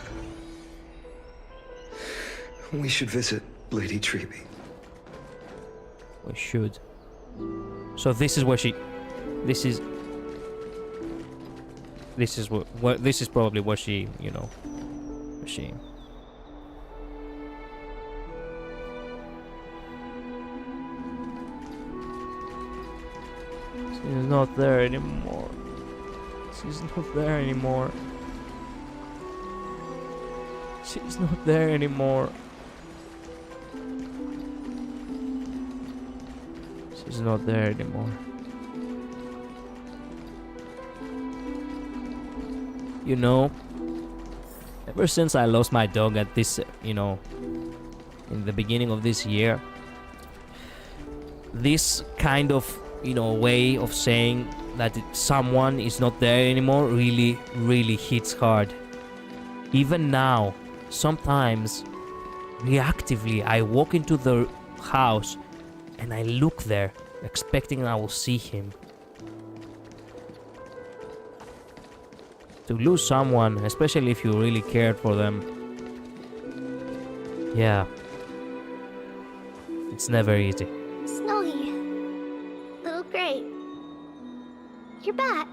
we should visit Lady Treby. We should. So this is where she... This is probably where she, you know... She... She's not there anymore. She's not there anymore. She's not there anymore. She's not there anymore. You know, ever since I lost my dog at this, you know, in the beginning of this year, this kind of, you know, way of saying that someone is not there anymore really hits hard. Even now, sometimes, reactively, I walk into the house and I look there, expecting I will see him. To lose someone, especially if you really cared for them, yeah, it's never easy. Snowy. Little Gray. You're back.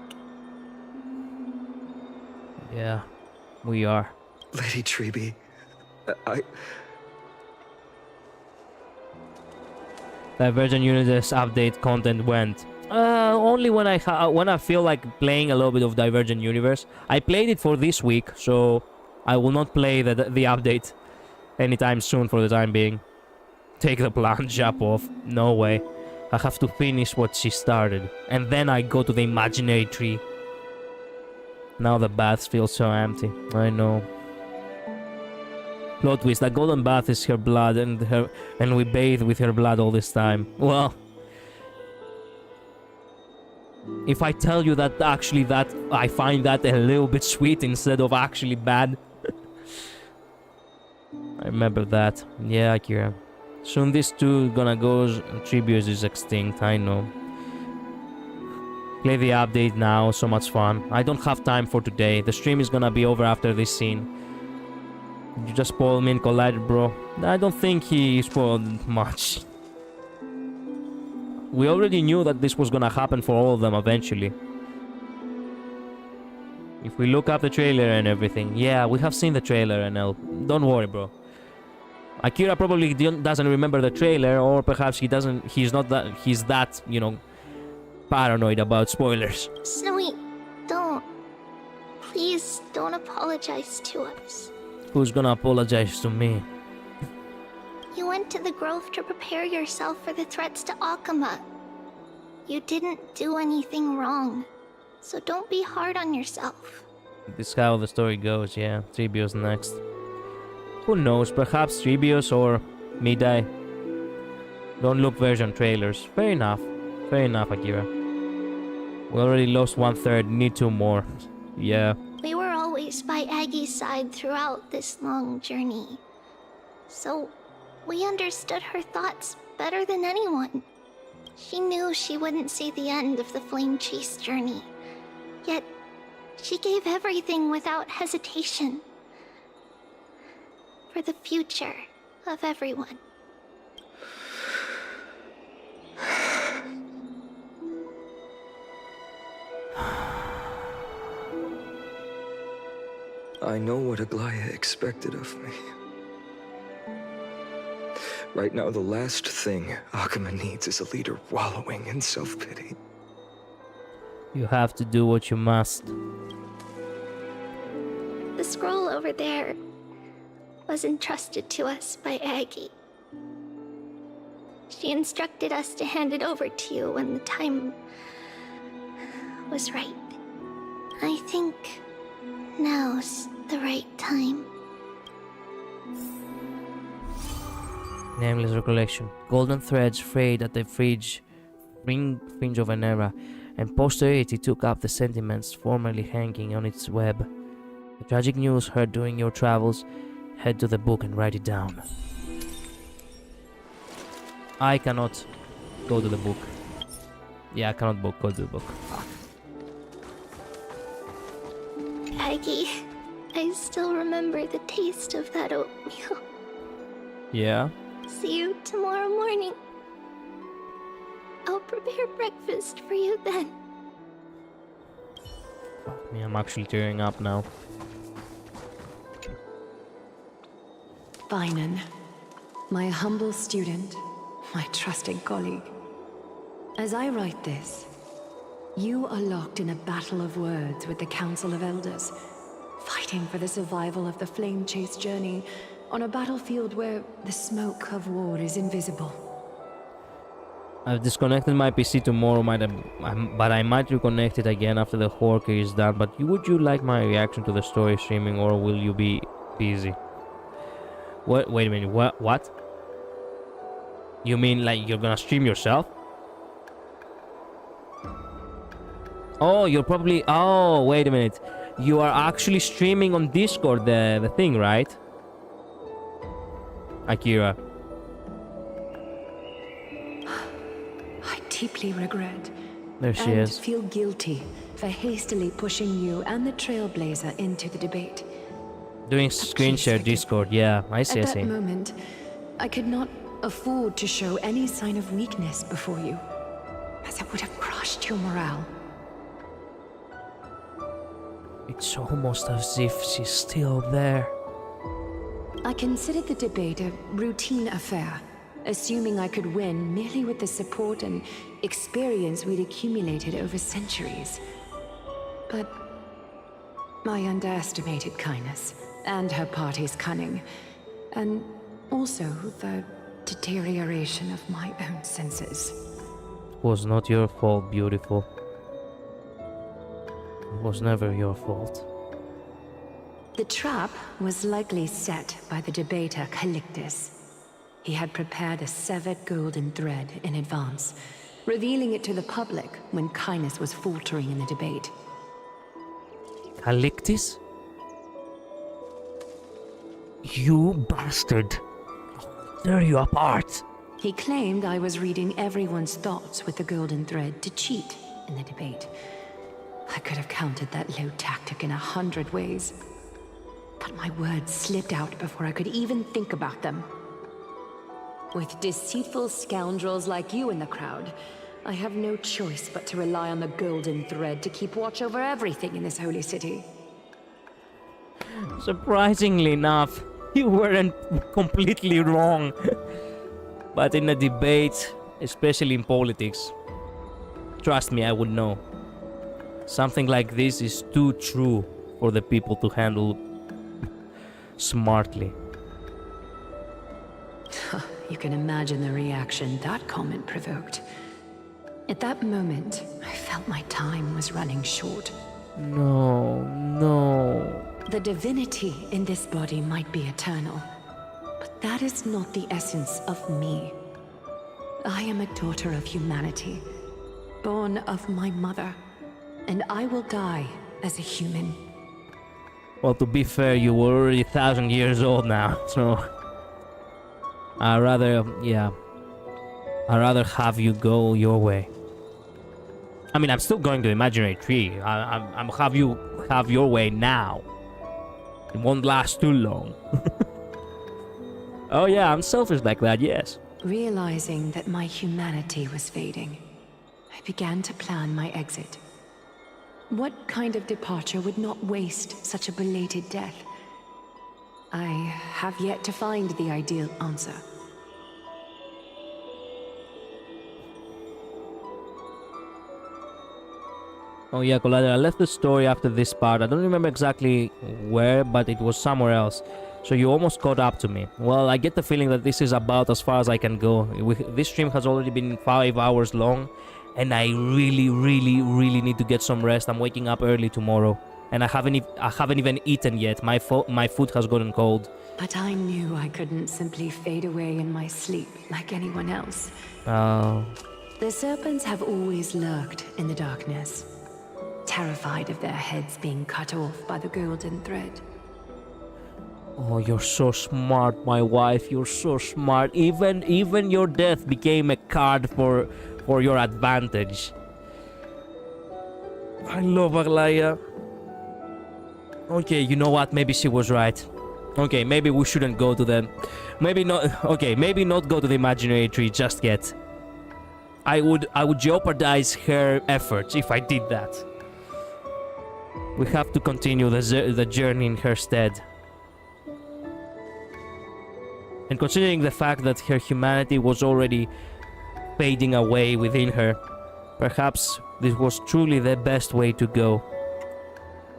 Yeah, we are. Lady Treby, Divergent Universe update content went. Only when I feel like playing a little bit of Divergent Universe. I played it for this week, so I will not play the update anytime soon for the time being. Take the plant jump off. No way. I have to finish what she started, and then I go to the imaginary tree. Now the baths feel so empty. I know. Plot twist, that golden bath is her blood, and we bathe with her blood all this time. Well, if I tell you that actually I find that a little bit sweet instead of actually bad. I remember that. Yeah, Akira. Soon these two gonna go, Tribius is extinct, I know. Play the update now, so much fun. I don't have time for today. The stream is gonna be over after this scene. You just spoiled me and collided, bro. I don't think he spoiled much. We already knew that this was gonna happen for all of them eventually. If we look up the trailer and everything. Yeah, we have seen the trailer, and don't worry, bro. Akira probably doesn't remember the trailer, or perhaps he's that, you know, paranoid about spoilers. Snowy, don't. Please don't apologize to us. Who's gonna apologize to me? You went to the grove to prepare yourself for the threats to Akama. You didn't do anything wrong, so don't be hard on yourself. This is how the story goes, yeah. Tribius next. Who knows, perhaps Tribius or Midai. Don't look version trailers. Fair enough, Akira. We already lost 1/3, need 2 more. Yeah. We were always by Aggie's side throughout this long journey. So, we understood her thoughts better than anyone. She knew she wouldn't see the end of the Flame Chase journey. Yet, she gave everything without hesitation. For the future of everyone. I know what Aglaya expected of me. Right now, the last thing Akama needs is a leader wallowing in self-pity. You have to do what you must. The scroll over there was entrusted to us by Aggie. She instructed us to hand it over to you when the time was right. I think now's the right time. Nameless recollection. Golden threads frayed at the fringe of an era, and posterity took up the sentiments formerly hanging on its web. The tragic news heard during your travels, head to the book and write it down. I cannot go to the book. Yeah, I cannot go to the book. Aggie, I still remember the taste of that oatmeal. Yeah? See you tomorrow morning. I'll prepare breakfast for you then. Yeah, I'm actually tearing up now. Finan, my humble student, my trusted colleague. As I write this, you are locked in a battle of words with the Council of Elders, fighting for the survival of the flame-chased journey on a battlefield where the smoke of war is invisible. I've disconnected my PC tomorrow, but I might reconnect it again after the Honkai is done. But would you like my reaction to the story streaming, or will you be busy? What? Wait a minute. What? You mean like you're gonna stream yourself? Oh, you're probably... Oh, wait a minute. You are actually streaming on Discord the thing, right? Akira. I deeply regret There she and is. feel guilty for hastily pushing you and the Trailblazer into the debate. Doing screen share Discord, yeah, I see, I At see. that moment, I could not afford to show any sign of weakness before you, as it would have crushed your morale. It's almost as if she's still there. I considered the debate a routine affair, assuming I could win merely with the support and experience we'd accumulated over centuries. But I underestimated Kindness and her party's cunning, and also the deterioration of my own senses. It was not your fault, beautiful. It was never your fault. The trap was likely set by the debater Calictus. He had prepared a severed golden thread in advance, revealing it to the public when Kindness was faltering in the debate. Calictus? You bastard! I'll tear you apart! He claimed I was reading everyone's thoughts with the golden thread to cheat in the debate. I could have countered that low tactic in 100 ways. But my words slipped out before I could even think about them. With deceitful scoundrels like you in the crowd, I have no choice but to rely on the golden thread to keep watch over everything in this holy city. Surprisingly enough, you weren't completely wrong. But in a debate, especially in politics, trust me, I would know. Something like this is too true for the people to handle smartly. You can imagine the reaction that comment provoked. At that moment, I felt my time was running short. No, no. The divinity in this body might be eternal, but that is not the essence of me. I am a daughter of humanity, born of my mother, and I will die as a human. Well, to be fair, you were already 1,000 years old now, so... I'd rather have you go your way. I mean, I'm still going to imaginary tree. I'm have you have your way now. It won't last too long. Oh yeah, I'm selfish like that, yes. Realizing that my humanity was fading, I began to plan my exit. What kind of departure would not waste such a belated death? I have yet to find the ideal answer. Oh yeah, Collider, I left the story after this part. I don't remember exactly where, but it was somewhere else. So you almost caught up to me. Well, I get the feeling that this is about as far as I can go. This stream has already been 5 hours long, and I really need to get some rest. I'm waking up early tomorrow, and I haven't even eaten yet. My food has gotten cold. But I knew I couldn't simply fade away in my sleep like anyone else. Oh. The serpents have always lurked in the darkness, terrified of their heads being cut off by the golden thread. Oh, you're so smart, my wife. You're so smart. Even your death became a card for your advantage. I love Aglaya. Okay, you know what? Maybe she was right. Okay, maybe we shouldn't go to the... Maybe not... Okay, maybe not go to the imaginary tree just yet. I would jeopardize her efforts if I did that. We have to continue the journey in her stead. And considering the fact that her humanity was already fading away within her, perhaps this was truly the best way to go.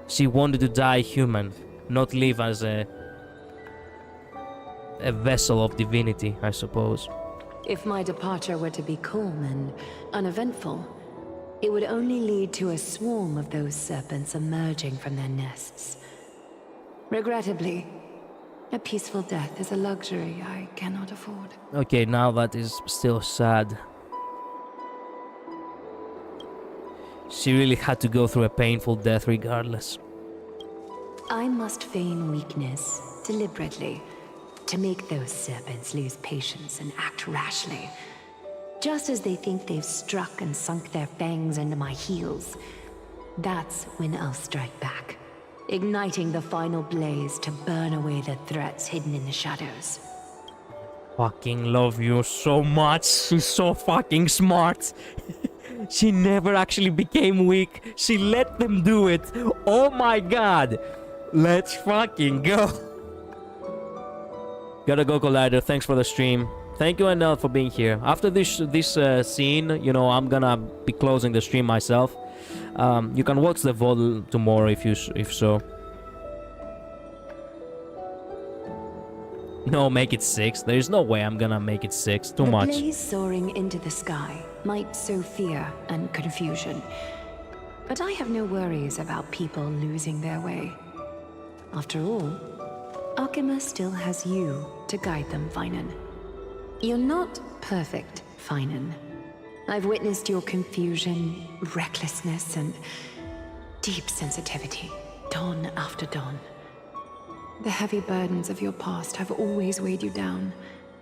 She wanted to die human, not live as a vessel of divinity, I suppose. If my departure were to be calm and uneventful, it would only lead to a swarm of those serpents emerging from their nests. Regrettably, a peaceful death is a luxury I cannot afford. Okay, now that is still sad. She really had to go through a painful death regardless. I must feign weakness deliberately to make those serpents lose patience and act rashly. Just as they think they've struck and sunk their fangs into my heels, that's when I'll strike back, igniting the final blaze to burn away the threats hidden in the shadows. Fucking love you so much. She's so fucking smart. She never actually became weak. She let them do it. Oh my god. Let's fucking go. Gotta go, Collider. Thanks for the stream. Thank you, Anel, for being here. After this scene, you know, I'm gonna be closing the stream myself. You can watch the VOD tomorrow if so. No, make it 6. There is no way I'm gonna make it 6. Too much. The blaze soaring into the sky might sow fear and confusion, but I have no worries about people losing their way. After all, Akima still has you to guide them, Finan. You're not perfect, Finan. I've witnessed your confusion, recklessness, and deep sensitivity, dawn after dawn. The heavy burdens of your past have always weighed you down,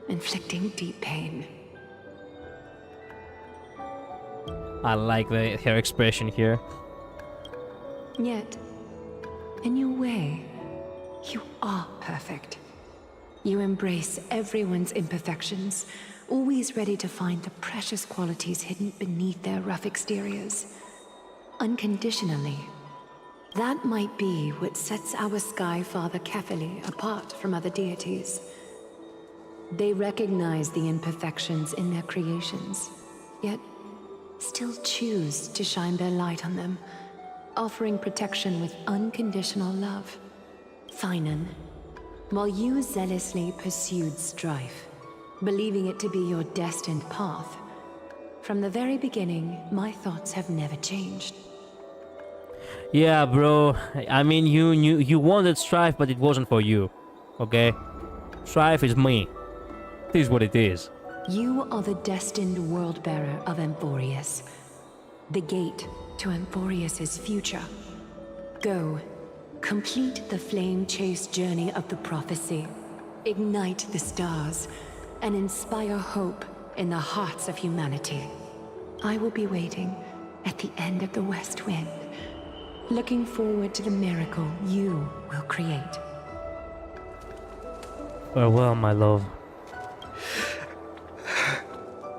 inflicting deep pain. I like her expression here. Yet, in your way, you are perfect. You embrace everyone's imperfections, always ready to find the precious qualities hidden beneath their rough exteriors. Unconditionally. That might be what sets our Sky Father Kefili apart from other deities. They recognize the imperfections in their creations, yet still choose to shine their light on them, offering protection with unconditional love. Finan, while you zealously pursued strife, believing it to be your destined path, from the very beginning, my thoughts have never changed. Yeah, bro. I mean, you wanted strife, but it wasn't for you. Okay? Strife is me. It is what it is. You are the destined world-bearer of Amphorius. The gate to Amphorius's future. Go. Complete the flame-chased journey of the prophecy. Ignite the stars. And inspire hope in the hearts of humanity. I will be waiting at the end of the West Wind. Looking forward to the miracle you will create. Farewell, my love.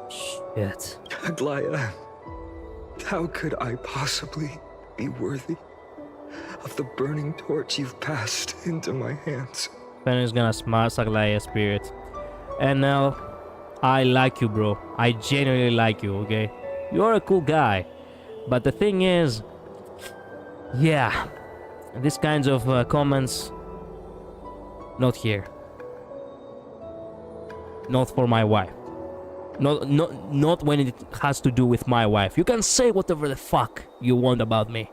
Shit. Aglaya, how could I possibly be worthy of the burning torch you've passed into my hands. Fen is gonna smile Aglaya's spirit. And now, I like you, bro. I genuinely like you, okay? You're a cool guy. But the thing is, yeah, these kinds of comments, not here. Not for my wife. Not when it has to do with my wife. You can say whatever the fuck you want about me,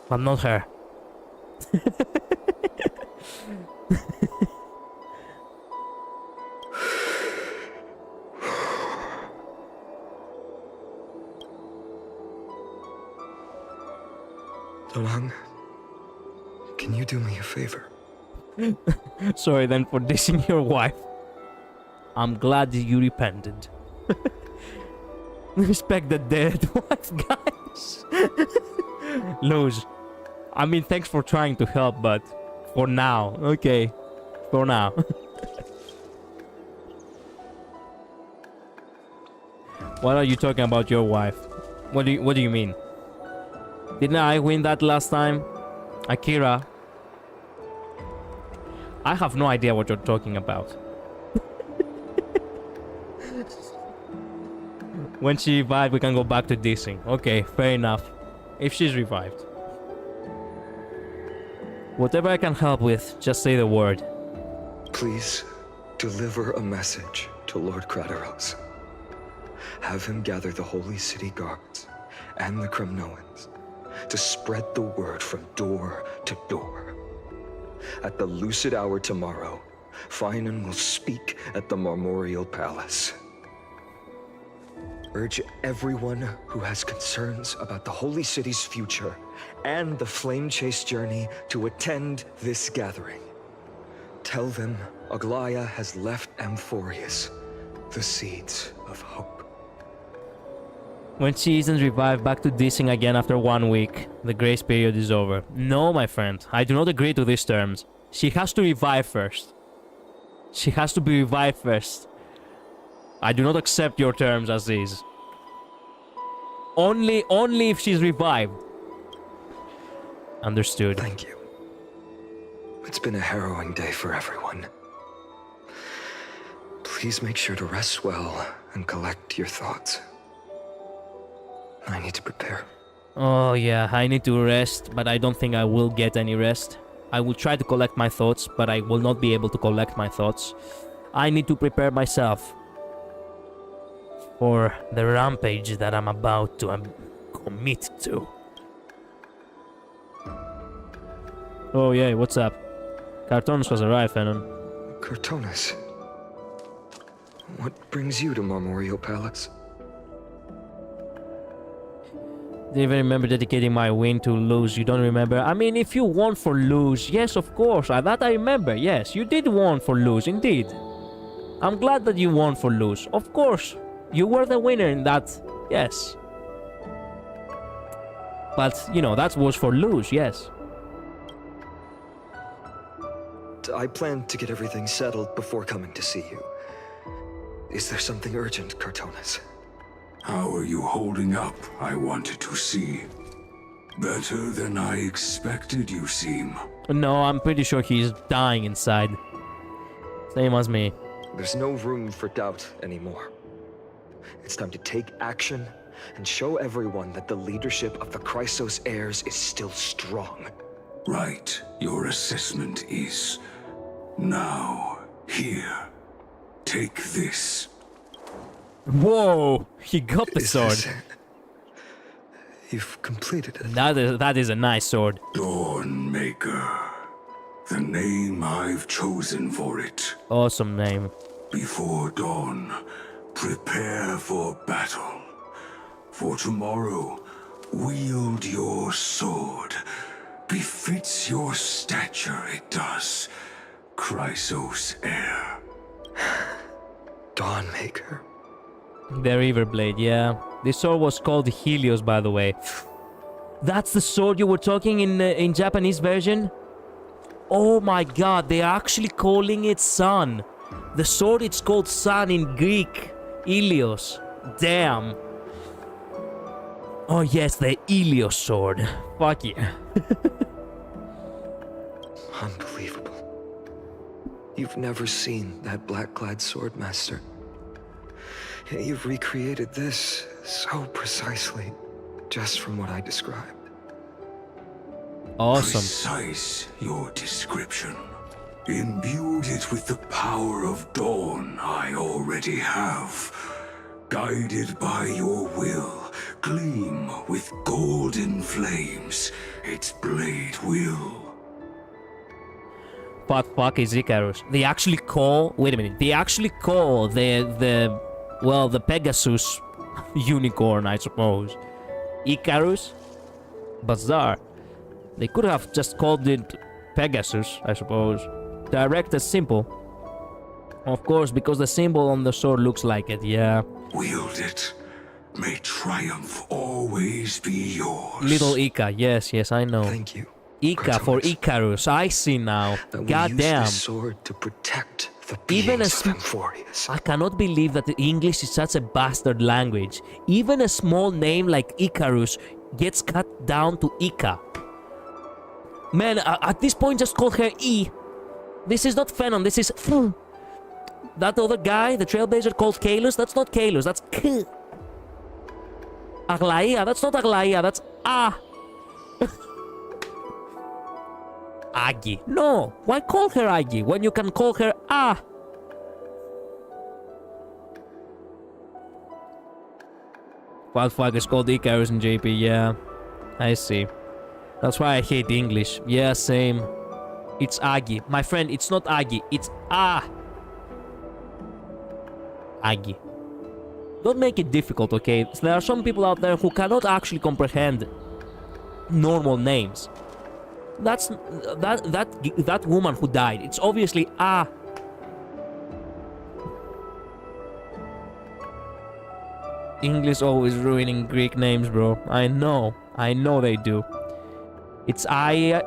but not her. Dolang, can you do me a favor? Sorry then for dissing your wife. I'm glad you repented. Respect the dead wife, guys. Luz, I mean, thanks for trying to help, but for now, okay, for now. What are you talking about your wife? What do you mean? Didn't I win that last time? Akira? I have no idea what you're talking about. When she revived, we can go back to dissing. Okay, fair enough. If she's revived. Whatever I can help with, just say the word. Please, deliver a message to Lord Crateros. Have him gather the Holy City guards and the Kremnoans to spread the word from door to door. At the lucid hour tomorrow, Finan will speak at the Marmorial Palace. Urge everyone who has concerns about the Holy City's future and the Flame Chase journey to attend this gathering. Tell them Aglaya has left Amphorius the seeds of hope. When she isn't revived, back to dissing again after 1 week. The grace period is over. No, my friend, I do not agree to these terms. She has to revive first. She has to be revived first. I do not accept your terms as is. Only if she's revived. Understood. Thank you. It's been a harrowing day for everyone. Please make sure to rest well and collect your thoughts. I need to prepare. Oh yeah, I need to rest, but I don't think I will get any rest. I will try to collect my thoughts, but I will not be able to collect my thoughts. I need to prepare myself for the rampage that I'm about to commit to. Oh yeah, what's up? Cartonis has arrived, Fenon. Cartonis? What brings you to Marmorial Palace? Didn't even remember dedicating my win to Luz. You don't remember? I mean, if you won for Luz, yes, of course. That I remember. Yes, you did won for Luz, indeed. I'm glad that you won for Luz. Of course, you were the winner in that. Yes. But, you know, that was for Luz, yes. I plan to get everything settled before coming to see you. Is there something urgent, Cartonis? How are you holding up, I wanted to see. Better than I expected, you seem. No, I'm pretty sure he's dying inside. Same as me. There's no room for doubt anymore. It's time to take action and show everyone that the leadership of the Chrysos heirs is still strong. Right. Your assessment is... Now, here. Take this. Whoa! He got the sword. You've completed it. That is a nice sword. Dawnmaker. The name I've chosen for it. Awesome name. Before dawn, prepare for battle. For tomorrow, wield your sword. Befits your stature, it does. Chrysos heir. Dawnmaker. The Riverblade, yeah. This sword was called Helios, by the way. That's the sword you were talking in Japanese version? Oh my god, they are actually calling it Sun. The sword, it's called Sun in Greek. Helios. Damn. Oh yes, the Ilios sword. Fuck yeah. Unbelievable. You've never seen that black-clad swordmaster. Yet you've recreated this so precisely, just from what I described. Awesome. Precise, your description. Imbued it with the power of dawn I already have. Guided by your will, gleam with golden flames, its blade will. What fuck is Icarus? They actually call... Wait a minute. They actually call the Pegasus unicorn, I suppose, Icarus? Bizarre. They could have just called it Pegasus, I suppose. Direct as simple. Of course, because the symbol on the sword looks like it, yeah. Wield it. May triumph always be yours. Little Ika, yes, I know. Thank you. Ika for Icarus, I see now. Goddamn. Use this sword to protect the beings of Emphorius. I cannot believe that the English is such a bastard language. Even a small name like Icarus gets cut down to Ika. Man, at this point just call her E. This is not Phenon, this is... That other guy, the trailblazer called Kalus, that's not Kalus, that's K. Aglaia, that's not Aglaia, that's A. Agi. No, why call her Agi when you can call her A? What fuck is called Icarus in JP, yeah. I see. That's why I hate English. Yeah, same. It's Agi. My friend, it's not Agi, it's A. Agi. Don't make it difficult, okay? There are some people out there who cannot actually comprehend normal names. That woman who died, it's obviously A. English always ruining Greek names, bro. I know they do. It's Agi,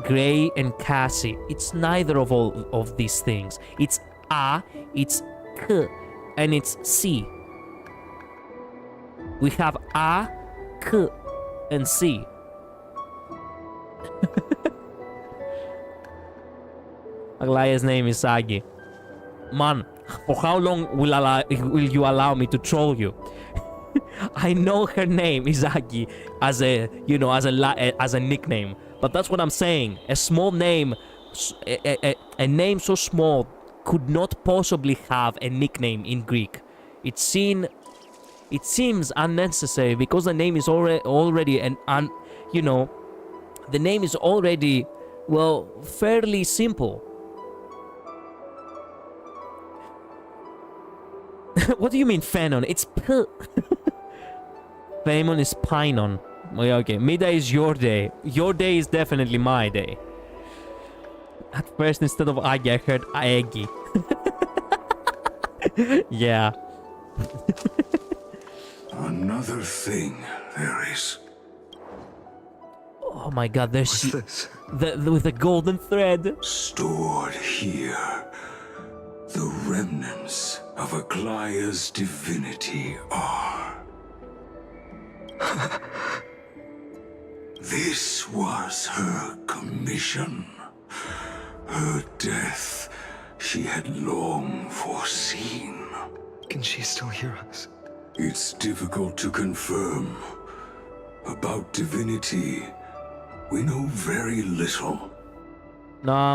Gray, and Cassie. It's neither of all of these things. It's A, it's K, and it's C. We have A, K, and C. Aglaia's name is Agi. Man, for how long will you allow me to troll you? I know her name is Agi as a nickname, but that's what I'm saying. A small name, a name so small could not possibly have a nickname in Greek. It seems unnecessary because the name is already the name is already, well, fairly simple. What do you mean Phenon? It's P. Phaemon is Pinon. Okay, midday is your day. Your day is definitely my day. At first, instead of Agi, I heard Aegi. Yeah. Another thing there is. Oh my god, there's this? With the golden thread. Stored here. The remnants of Aglaia's divinity are. This was her commission. Her death she had long foreseen. Can she still hear us? It's difficult to confirm. About divinity, we know very little. No,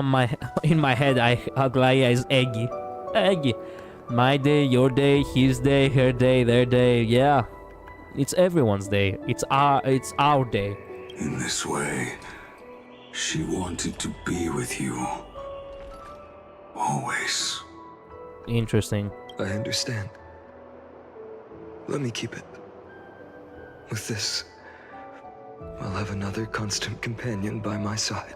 in my head, Aglaia is Eggy. Eggy. My day, your day, his day, her day, their day. Yeah, it's everyone's day. It's our day. In this way, she wanted to be with you. Always. Interesting. I understand. Let me keep it. With this, I'll have another constant companion by my side.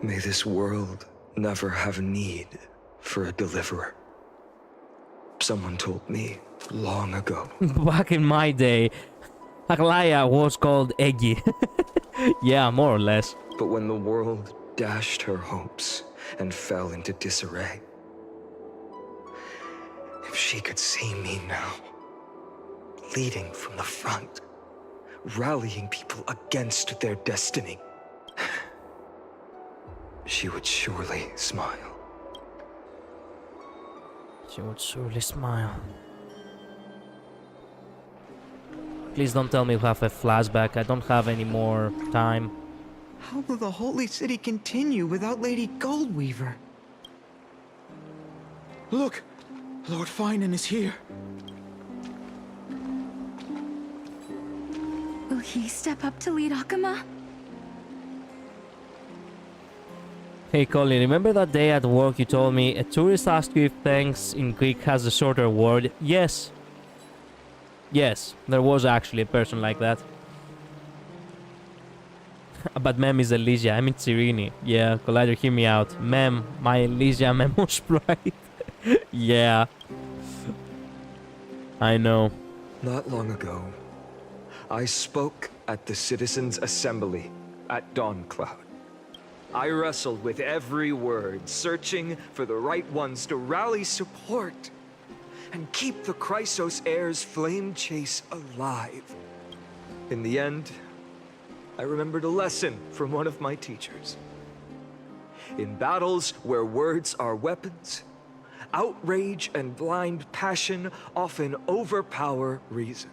May this world never have need for a deliverer. Someone told me long ago. Back in my day, Aglaia was called Eggy. Yeah, more or less. But when the world dashed her hopes and fell into disarray, if she could see me now, leading from the front, rallying people against their destiny, she would surely smile. She would surely smile. Please don't tell me we have a flashback. I don't have any more time. How will the Holy City continue without Lady Goldweaver? Look! Lord Finan is here. Will he step up to lead Akama? Hey Colin, remember that day at work you told me a tourist asked you if thanks in Greek has a shorter word? Yes. Yes, there was actually a person like that. But Mem is Elysia, I mean Cyrene. Yeah, Collider, hear me out. Mem, my Elysia Memo sprite. Yeah. I know. Not long ago, I spoke at the Citizens' Assembly at Dawncloud. I wrestled with every word, searching for the right ones to rally support and keep the Chrysos Heir's flame chase alive. In the end, I remembered a lesson from one of my teachers. In battles where words are weapons, outrage and blind passion often overpower reason.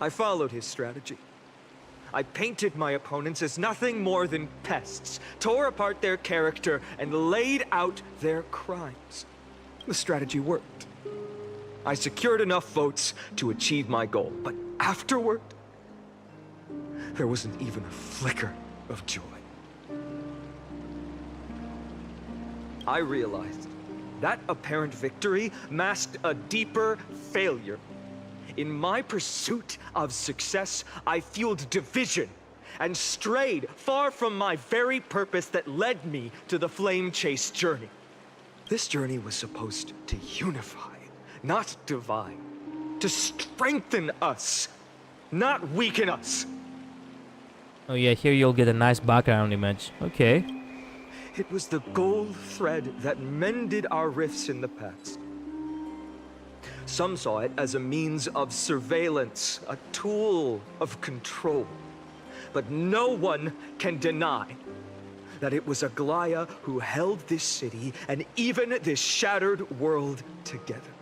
I followed his strategy. I painted my opponents as nothing more than pests, tore apart their character, and laid out their crimes. The strategy worked. I secured enough votes to achieve my goal, but afterward, there wasn't even a flicker of joy. I realized that apparent victory masked a deeper failure. In my pursuit of success, I fueled division and strayed far from my very purpose that led me to the flame chase journey. This journey was supposed to unify, not divide, to strengthen us, not weaken us. Oh yeah, here you'll get a nice background image. Okay. It was the gold thread that mended our rifts in the past. Some saw it as a means of surveillance, a tool of control. But no one can deny that it was Aglaya who held this city and even this shattered world together.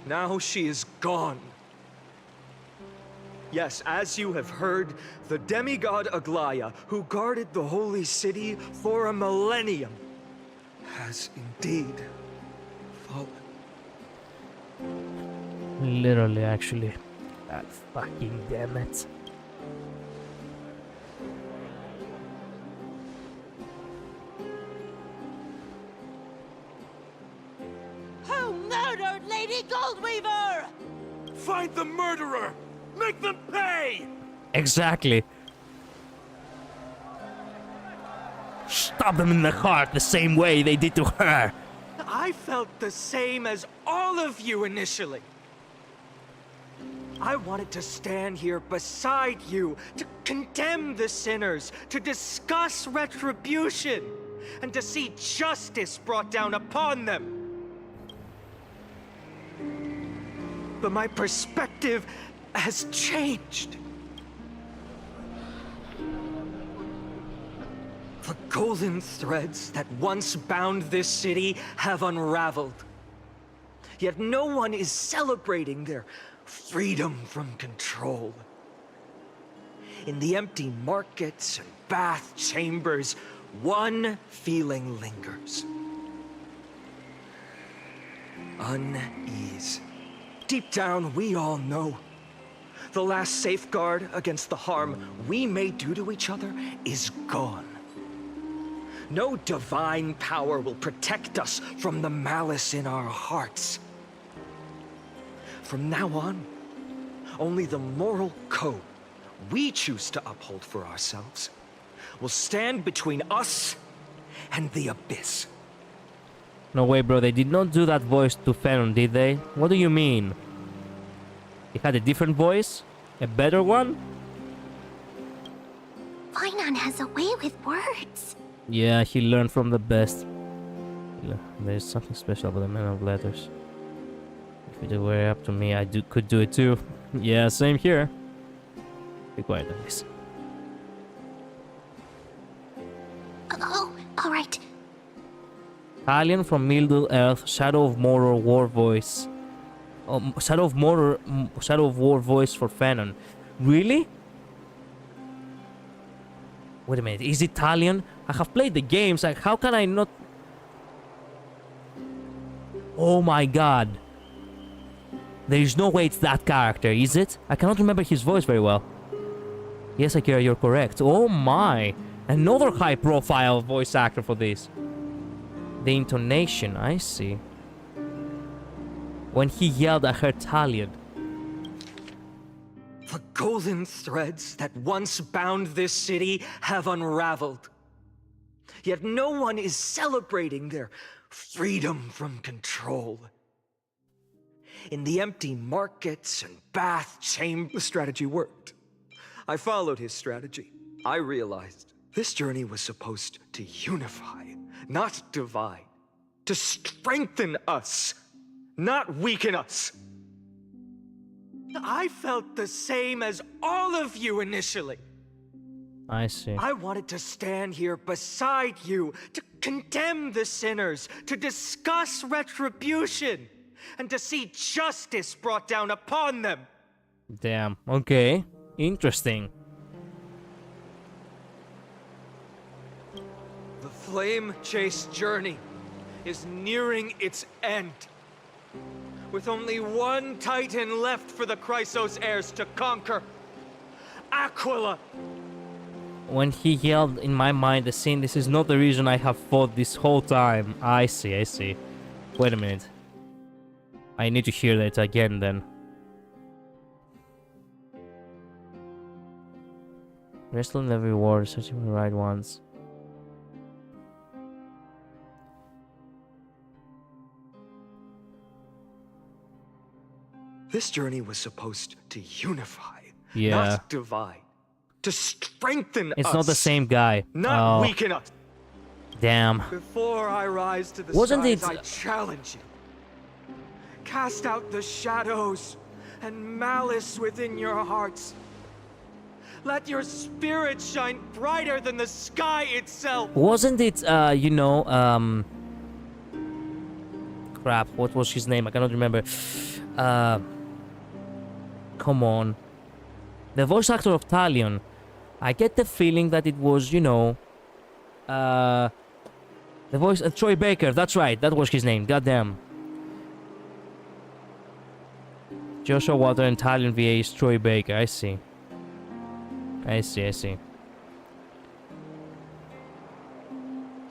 Now she is gone. Yes, as you have heard, the demigod Aglaya, who guarded the holy city for a millennium, has indeed fallen. Literally, actually. God fucking damn it. Who murdered Lady Goldweaver? Find the murderer! Make them pay! Exactly. Stab them in the heart the same way they did to her. I felt the same as all of you initially. I wanted to stand here beside you, to condemn the sinners, to discuss retribution, and to see justice brought down upon them. But my perspective has changed. The golden threads that once bound this city have unraveled. Yet no one is celebrating their freedom from control. In the empty markets and bath chambers, one feeling lingers. Unease. Deep down, we all know the last safeguard against the harm we may do to each other is gone. No divine power will protect us from the malice in our hearts. From now on, only the moral code we choose to uphold for ourselves will stand between us and the abyss. No way, bro. They did not do that voice to Fenon, did they? What do you mean? He had a different voice? A better one? Finan has a way with words. Yeah, he learned from the best. There's something special about the Man of Letters. If it were up to me, I could do it too. Yeah, same here. Be quiet, guys. Oh, all right. Talion from Middle Earth, Shadow of Mordor, War Voice. Shadow of War voice for Fanon. Really? Wait a minute, is it Talion? I have played the games, like how can I not... Oh my god. There is no way it's that character, is it? I cannot remember his voice very well. Yes, Akira, you're correct. Oh my. Another high-profile voice actor for this. The intonation, I see. When he yelled, I heard Talion. The golden threads that once bound this city have unraveled. Yet no one is celebrating their freedom from control. In the empty markets and bath chambers, the strategy worked. I followed his strategy. I realized this journey was supposed to unify, not divide. To strengthen us, not weaken us. I felt the same as all of you initially. I see. I wanted to stand here beside you, to condemn the sinners, to discuss retribution, and to see justice brought down upon them. Damn, okay. Interesting. The flame-chased journey is nearing its end. With only one Titan left for the Chrysos heirs to conquer. Aquila! When he yelled in my mind the scene, this is not the reason I have fought this whole time. I see, I see. Wait a minute. I need to hear that again then. Wrestle in every war, searching for the right ones. This journey was supposed to unify, Yeah. not divide. To strengthen us. It's not the same guy. Not Oh, weaken us. damn. Before I rise to the Wasn't skies, it- I challenge you. Cast out the shadows and malice within your hearts. Let your spirit shine brighter than the sky itself. Wasn't it, crap, what was his name? I cannot remember. Come on. The voice actor of Talion. I get the feeling that it was, the voice... Troy Baker, that's right, that was his name, goddamn. Joshua Water and Talion VA is Troy Baker, I see. I see.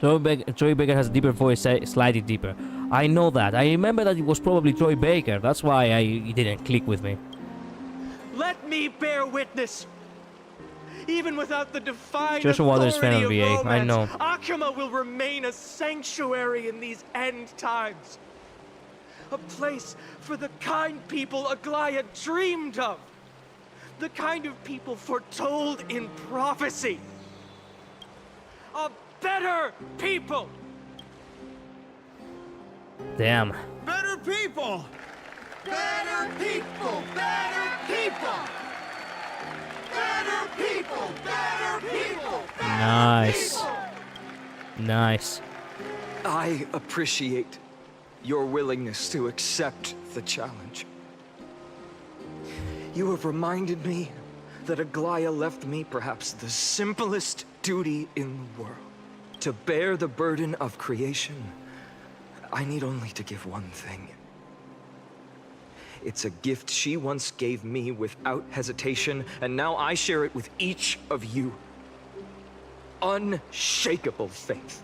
Troy Baker has a deeper voice, slightly deeper. I know that. I remember that it was probably Troy Baker. That's why it didn't click with me. Let me bear witness. Even without the divine Joshua Waters fan authority of of VA, I romance, know. Akima will remain a sanctuary in these end times. A place for the kind people Aglaya dreamed of. The kind of people foretold in prophecy. A better people. Damn. Better people! Better people! Better people! Better people! Better people! Nice. Nice. I appreciate your willingness to accept the challenge. You have reminded me that Aglaya left me perhaps the simplest duty in the world. To bear the burden of creation, I need only to give one thing. It's a gift she once gave me without hesitation, and now I share it with each of you. Unshakable faith.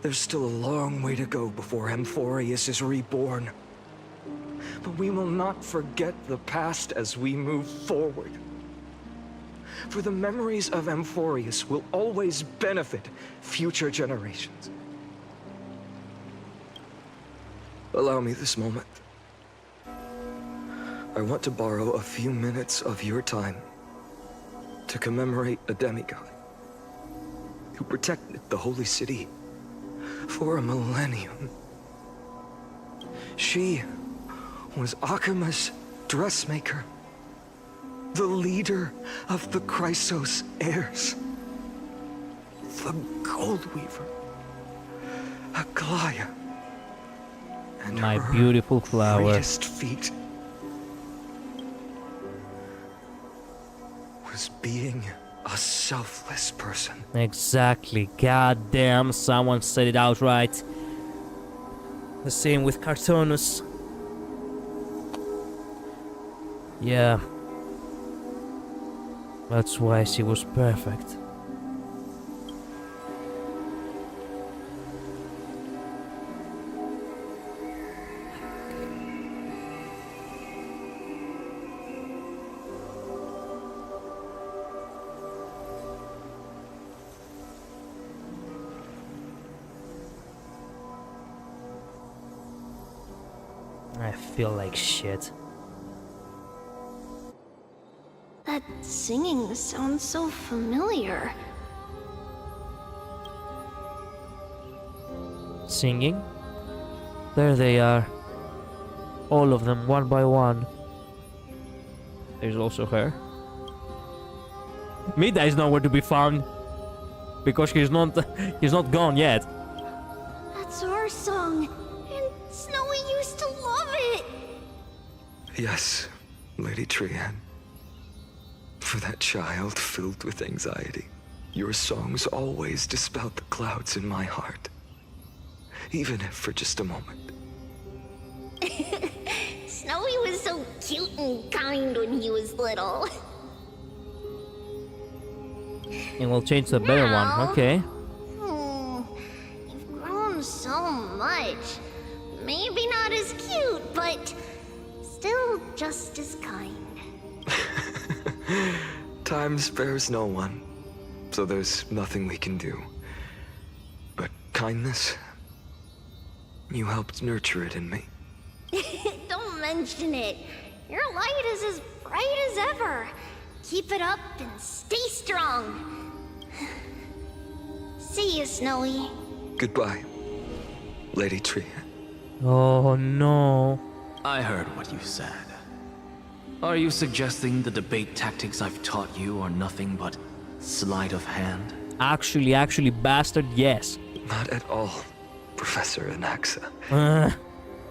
There's still a long way to go before Amphorius is reborn. But we will not forget the past as we move forward. For the memories of Amphorius will always benefit future generations. Allow me this moment. I want to borrow a few minutes of your time to commemorate a demigod who protected the holy city for a millennium. She was Akima's dressmaker. The leader of the Chrysos heirs. The Gold Weaver. Aglaya. And my her beautiful flower. greatest feat was being a selfless person. Exactly. God damn, someone said it outright. The same with Cartonus. Yeah. That's why she was perfect. I feel like shit. That singing sounds so familiar. Singing? There they are. All of them, one by one. There's also her. Mida is nowhere to be found. Because he's not gone yet. That's our song. And Snowy used to love it. Yes, Lady Trian. For that child filled with anxiety, your songs always dispelled the clouds in my heart. Even if for just a moment. Snowy was so cute and kind when he was little. And we'll change the better one, okay. You've grown so much. Maybe not as cute, but still just as kind. Time spares no one, so there's nothing we can do. But kindness, you helped nurture it in me. Don't mention it. Your light is as bright as ever. Keep it up and stay strong. See you, Snowy. Goodbye, Lady Trian. Oh no. I heard what you said. Are you suggesting the debate tactics I've taught you are nothing but sleight of hand? Actually, bastard, yes. Not at all, Professor Anaxa.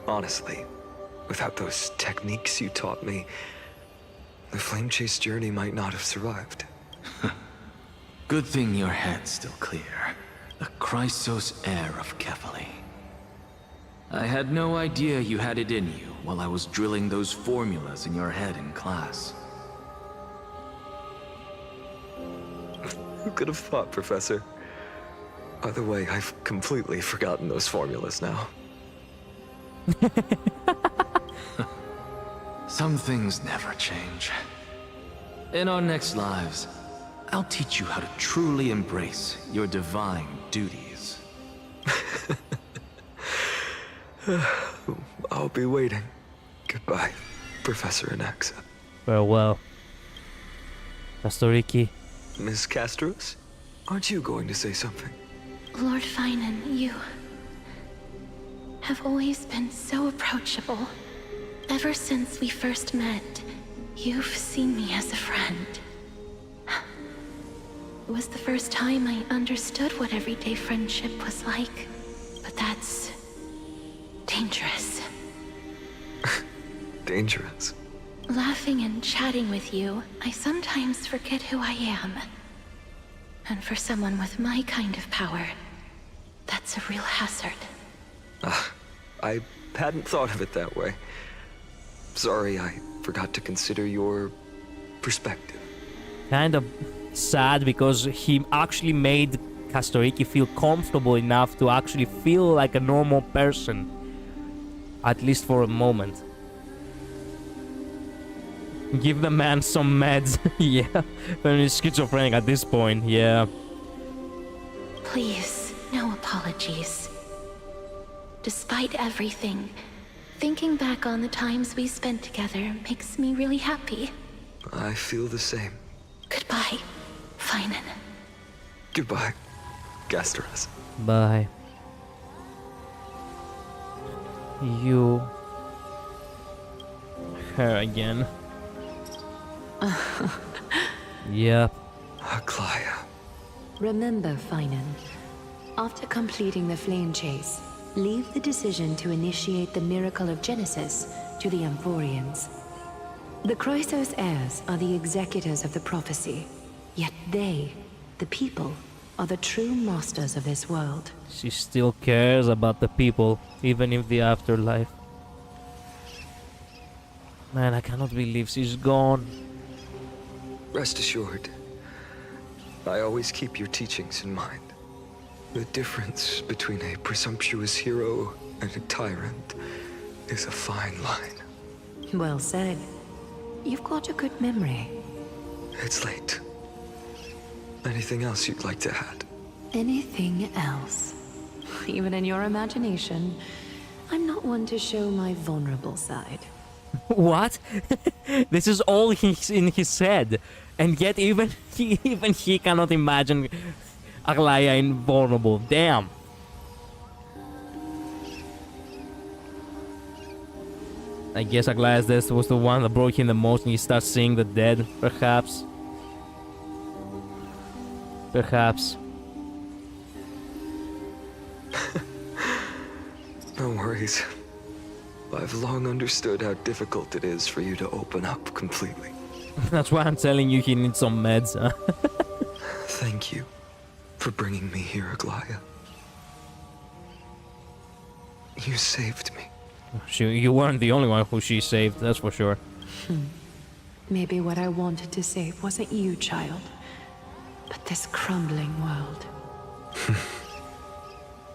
Honestly, without those techniques you taught me, the Flame Chase journey might not have survived. Good thing your head's still clear. The Chrysos heir of Kefali. I had no idea you had it in you while I was drilling those formulas in your head in class. Who could have thought, Professor? By the way, I've completely forgotten those formulas now. Some things never change. In our next lives, I'll teach you how to truly embrace your divine duties. I'll be waiting. Goodbye, Professor Anaxa. Farewell. Pastoriki. Miss Castros, aren't you going to say something? Lord Finan, you have always been so approachable. Ever since we first met, you've seen me as a friend. It was the first time I understood what everyday friendship was like. But that's dangerous. Dangerous? Laughing and chatting with you, I sometimes forget who I am. And for someone with my kind of power, that's a real hazard. I hadn't thought of it that way. Sorry, I forgot to consider your perspective. Kind of sad because he actually made Castoriki feel comfortable enough to actually feel like a normal person. At least for a moment. Give the man some meds. Yeah, when he's schizophrenic at this point, yeah. Please, no apologies. Despite everything, thinking back on the times we spent together makes me really happy. I feel the same. Goodbye, Finan. Goodbye, Gasteras. Bye. You her again. Yep. Aglaya. Remember, Finan, after completing the flame chase, leave the decision to initiate the miracle of Genesis to the Amphorians. The Chrysos heirs are the executors of the prophecy, yet they, the people, are the true masters of this world. She still cares about the people, even in the afterlife. Man, I cannot believe she's gone. Rest assured, I always keep your teachings in mind. The difference between a presumptuous hero and a tyrant is a fine line. Well said. You've got a good memory. It's late. Anything else you'd like to add? Anything else? Even in your imagination, I'm not one to show my vulnerable side. What? This is all in his head, and yet even he cannot imagine Aglaya invulnerable. Damn. I guess Aglaya's death was the one that broke him the most, and he starts seeing the dead. Perhaps. Perhaps. No worries. I've long understood how difficult it is for you to open up completely. That's why I'm telling you he needs some meds. Huh? Thank you for bringing me here, Aglaya. You saved me. You weren't the only one who she saved, that's for sure. Maybe what I wanted to save wasn't you, child, but this crumbling world.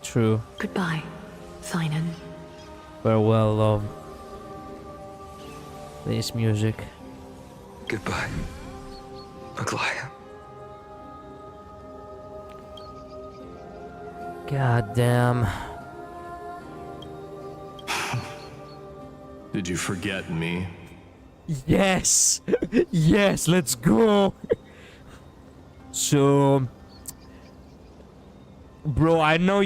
True. Goodbye, Finan. Farewell, love. This music. Goodbye, Aglaya. God damn. Did you forget me? Yes! Yes, let's go! So... Bro, I know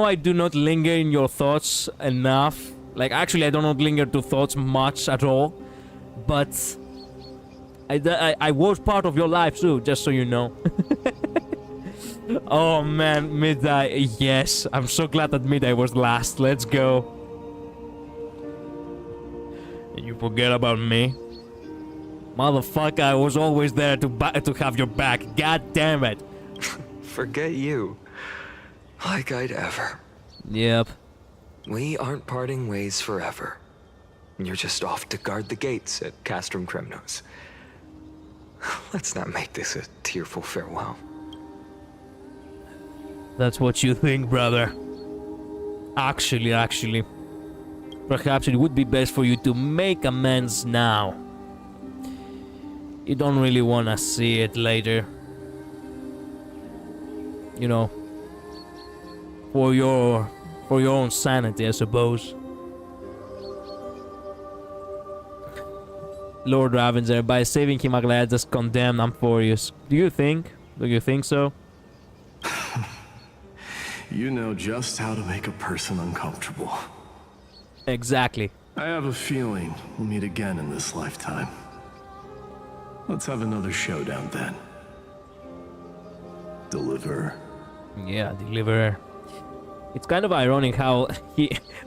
I do not linger in your thoughts enough. Like, actually, I do not linger to thoughts much at all. But... I was part of your life too, just so you know. Oh man, Midday, yes. I'm so glad that Midday was last. Let's go. And you forget about me? Motherfucker, I was always there to have your back. God damn it. Forget you. Like I'd ever. Yep. We aren't parting ways forever. You're just off to guard the gates at Castrum Kremnos. Let's not make this a tearful farewell. That's what you think, brother. Actually. Perhaps it would be best for you to make amends now. You don't really want to see it later. You know. For your own sanity, I suppose. Lord Ravenger, by saving him, Aglaya just condemned Amphorius. Do you think so? You know just how to make a person uncomfortable. Exactly. I have a feeling we'll meet again in this lifetime. Let's have another showdown then. Deliver. Yeah, Deliverer. It's kind of ironic how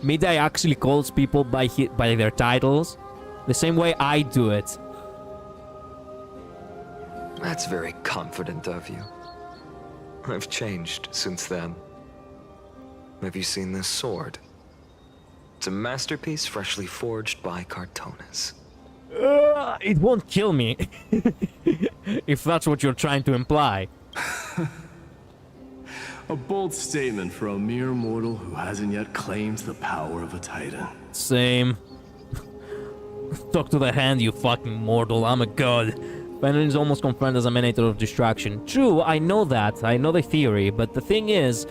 Midday actually calls people by their titles, the same way I do it. That's very confident of you. I've changed since then. Have you seen this sword? It's a masterpiece freshly forged by Cartonis. It won't kill me, if that's what you're trying to imply. A bold statement for a mere mortal who hasn't yet claimed the power of a titan. Same. Talk to the hand, you fucking mortal. I'm a god. Venom is almost confirmed as a emanator of destruction. True, I know that. I know the theory, but the thing is...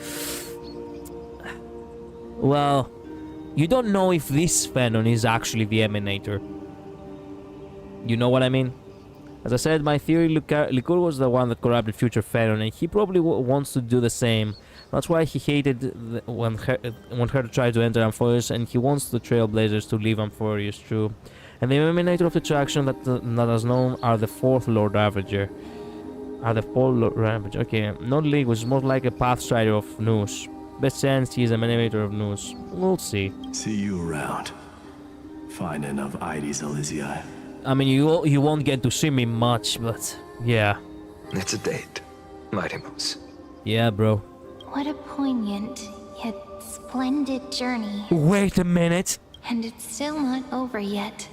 Well, you don't know if this Venom is actually the emanator. You know what I mean? As I said, my theory, Likur was the one that corrupted future Venom, and he probably wants to do the same. That's why he hated when her tried to enter Amphorius, and he wants the Trailblazers to leave Amphorius, true. And the emanator of the attraction that is known are the fourth Lord Ravager. Okay, not League, which is more like a Pathstrider of Noose. Best chance he is an emanator of Noose. We'll see. See you around. Finding of Ides Elysiae. I mean, you won't get to see me much, but yeah. It's a date, Mighty Moose. Yeah, bro. What a poignant, yet splendid journey. Wait a minute. And it's still not over yet,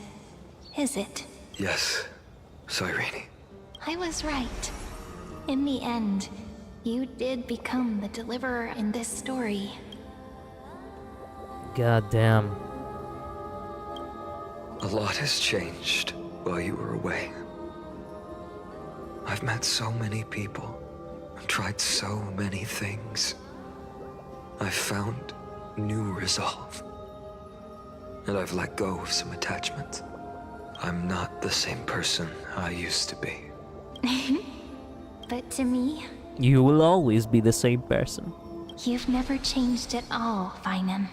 is it? Yes, Cyrene. I was right. In the end, you did become the deliverer in this story. God damn. A lot has changed while you were away. I've met so many people, and tried so many things. I've found new resolve. And I've let go of some attachment. I'm not the same person I used to be. But to me, you will always be the same person. You've never changed at all, Finan.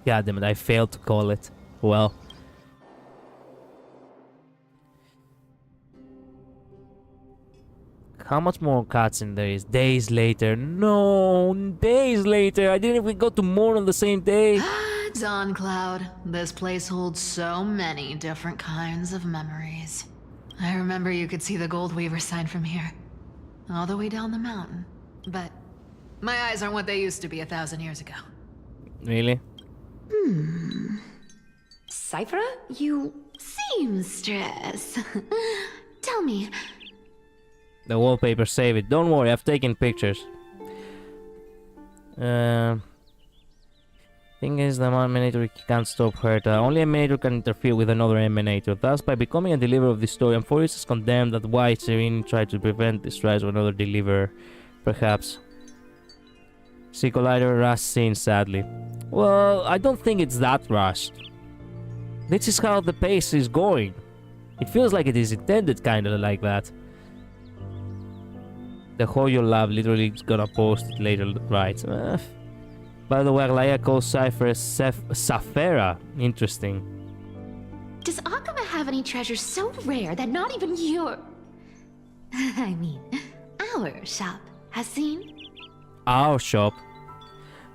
God damn it, I failed to call it. Well. How much more cutscene there is? Days later. No, days later. I didn't even go to mourn on the same day. Dawn Cloud, this place holds so many different kinds of memories. I remember you could see the Gold Weaver sign from here, all the way down the mountain. But my eyes aren't what they used to be 1,000 years ago. Really? Cyphera, you seamstress. Tell me. The wallpaper, save it. Don't worry, I've taken pictures. Thing is, the emanator can't stop her. Only emanator can interfere with another emanator. Thus, by becoming a deliverer of this story, Amphorius is condemned. That's why Serene tried to prevent this rise of another deliverer. Perhaps. See Collider rushed scene, sadly. Well, I don't think it's that rushed. This is how the pace is going. It feels like it is intended kinda like that. The Hoyo Lab literally is gonna post it later, right? By the way, Laia calls Cypher Safera. Interesting. Does Akama have any treasures so rare that not even your... I mean, our shop has seen? Our shop?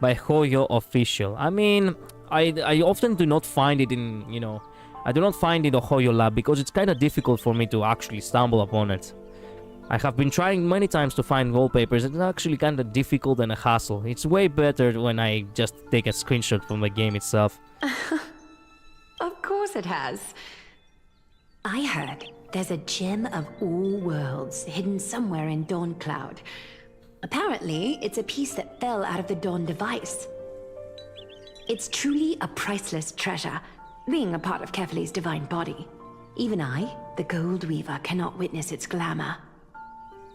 By Hoyo Official. I mean, I often do not find it in, you know... I do not find it in Hoyo Lab because it's kind of difficult for me to actually stumble upon it. I have been trying many times to find wallpapers. It's actually kind of difficult and a hassle. It's way better when I just take a screenshot from the game itself. Of course it has. I heard there's a gem of all worlds hidden somewhere in Dawn Cloud. Apparently, it's a piece that fell out of the Dawn device. It's truly a priceless treasure, being a part of Kefali's divine body. Even I, the Gold Weaver, cannot witness its glamour.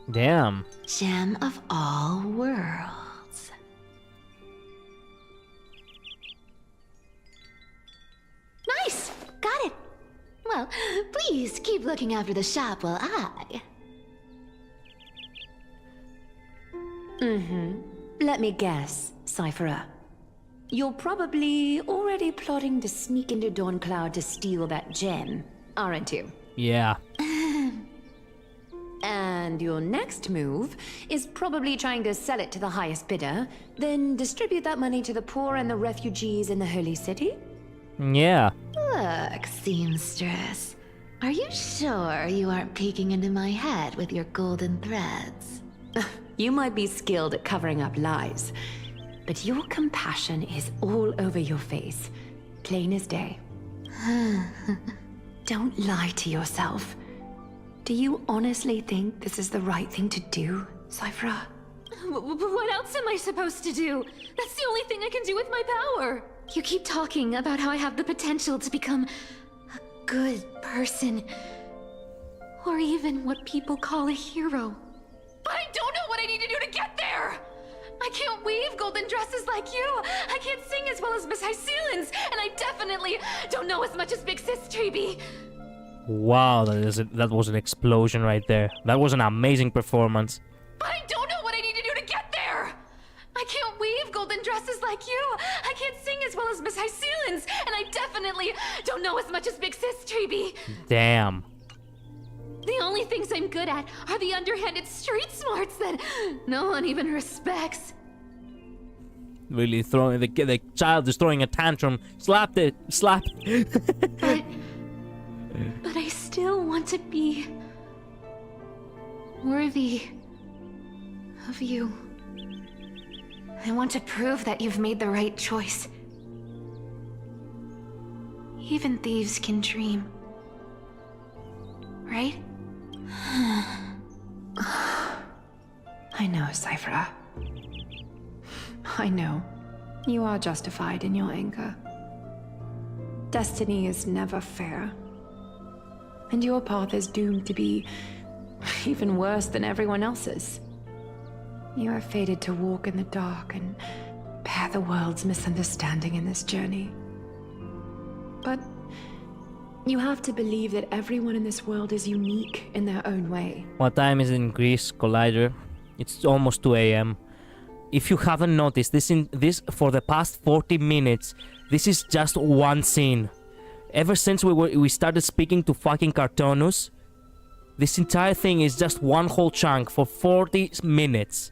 Damn. Gem of all worlds. Nice! Got it! Well, please keep looking after the shop while I... Let me guess, Cyphera. You're probably already plotting to sneak into Dawn Cloud to steal that gem, aren't you? Yeah. And your next move is probably trying to sell it to the highest bidder, then distribute that money to the poor and the refugees in the Holy City? Yeah. Look, seamstress. Are you sure you aren't peeking into my head with your golden threads? You might be skilled at covering up lies, but your compassion is all over your face, plain as day. Don't lie to yourself. Do you honestly think this is the right thing to do, Cyphera? What else am I supposed to do? That's the only thing I can do with my power. You keep talking about how I have the potential to become a good person, or even what people call a hero. But I don't know what I need to do to get there! I can't weave golden dresses like you! I can't sing as well as Miss Hyceelins! And I definitely don't know as much as Big Sis Treby! Wow, that was an explosion right there. That was an amazing performance. But I don't know what I need to do to get there! I can't weave golden dresses like you! I can't sing as well as Miss Hyceelins! And I definitely definitely don't know as much as Big Sis Treeby. Damn. The only things I'm good at are the underhanded street smarts that no one even respects. Really throwing the child is throwing a tantrum. Slap it. But I still want to be worthy of you. I want to prove that you've made the right choice. Even thieves can dream. Right? I know, Cypher. I know. You are justified in your anger. Destiny is never fair. And your path is doomed to be even worse than everyone else's. You are fated to walk in the dark and bear the world's misunderstanding in this journey. But you have to believe that everyone in this world is unique in their own way. What time is it in Greece, Collider? It's almost 2 a.m. If you haven't noticed, this for the past 40 minutes, this is just one scene. Ever since we started speaking to fucking Cartonus, this entire thing is just one whole chunk for 40 minutes.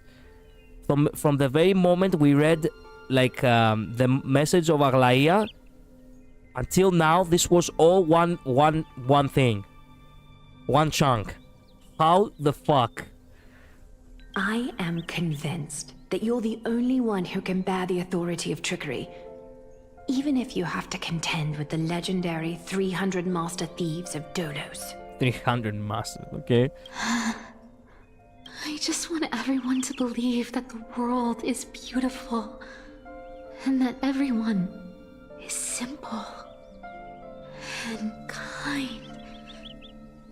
From the very moment we read like the message of Aglaia until now, this was all one thing. One chunk. How the fuck? I am convinced that you're the only one who can bear the authority of trickery. Even if you have to contend with the legendary 300 master thieves of Dolos. 300 masters, okay? I just want everyone to believe that the world is beautiful and that everyone is simple and kind.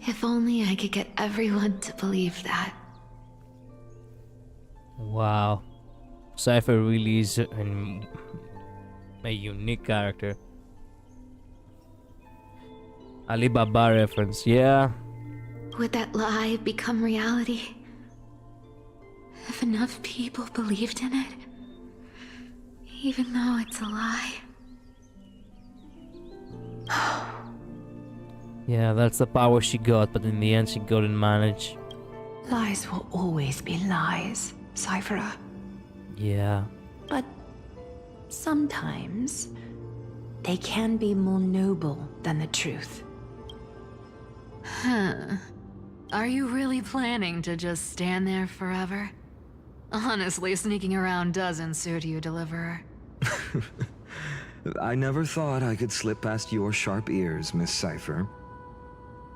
If only I could get everyone to believe that. Wow. Cypher really is a unique character. Alibaba reference, yeah. Would that lie become reality? If enough people believed in it, even though it's a lie. Yeah, that's the power she got, but in the end she couldn't manage. Lies will always be lies, Cypher. Yeah. But sometimes they can be more noble than the truth. Huh. Are you really planning to just stand there forever? Honestly, sneaking around doesn't suit you, Deliverer. I never thought I could slip past your sharp ears, Miss Cypher.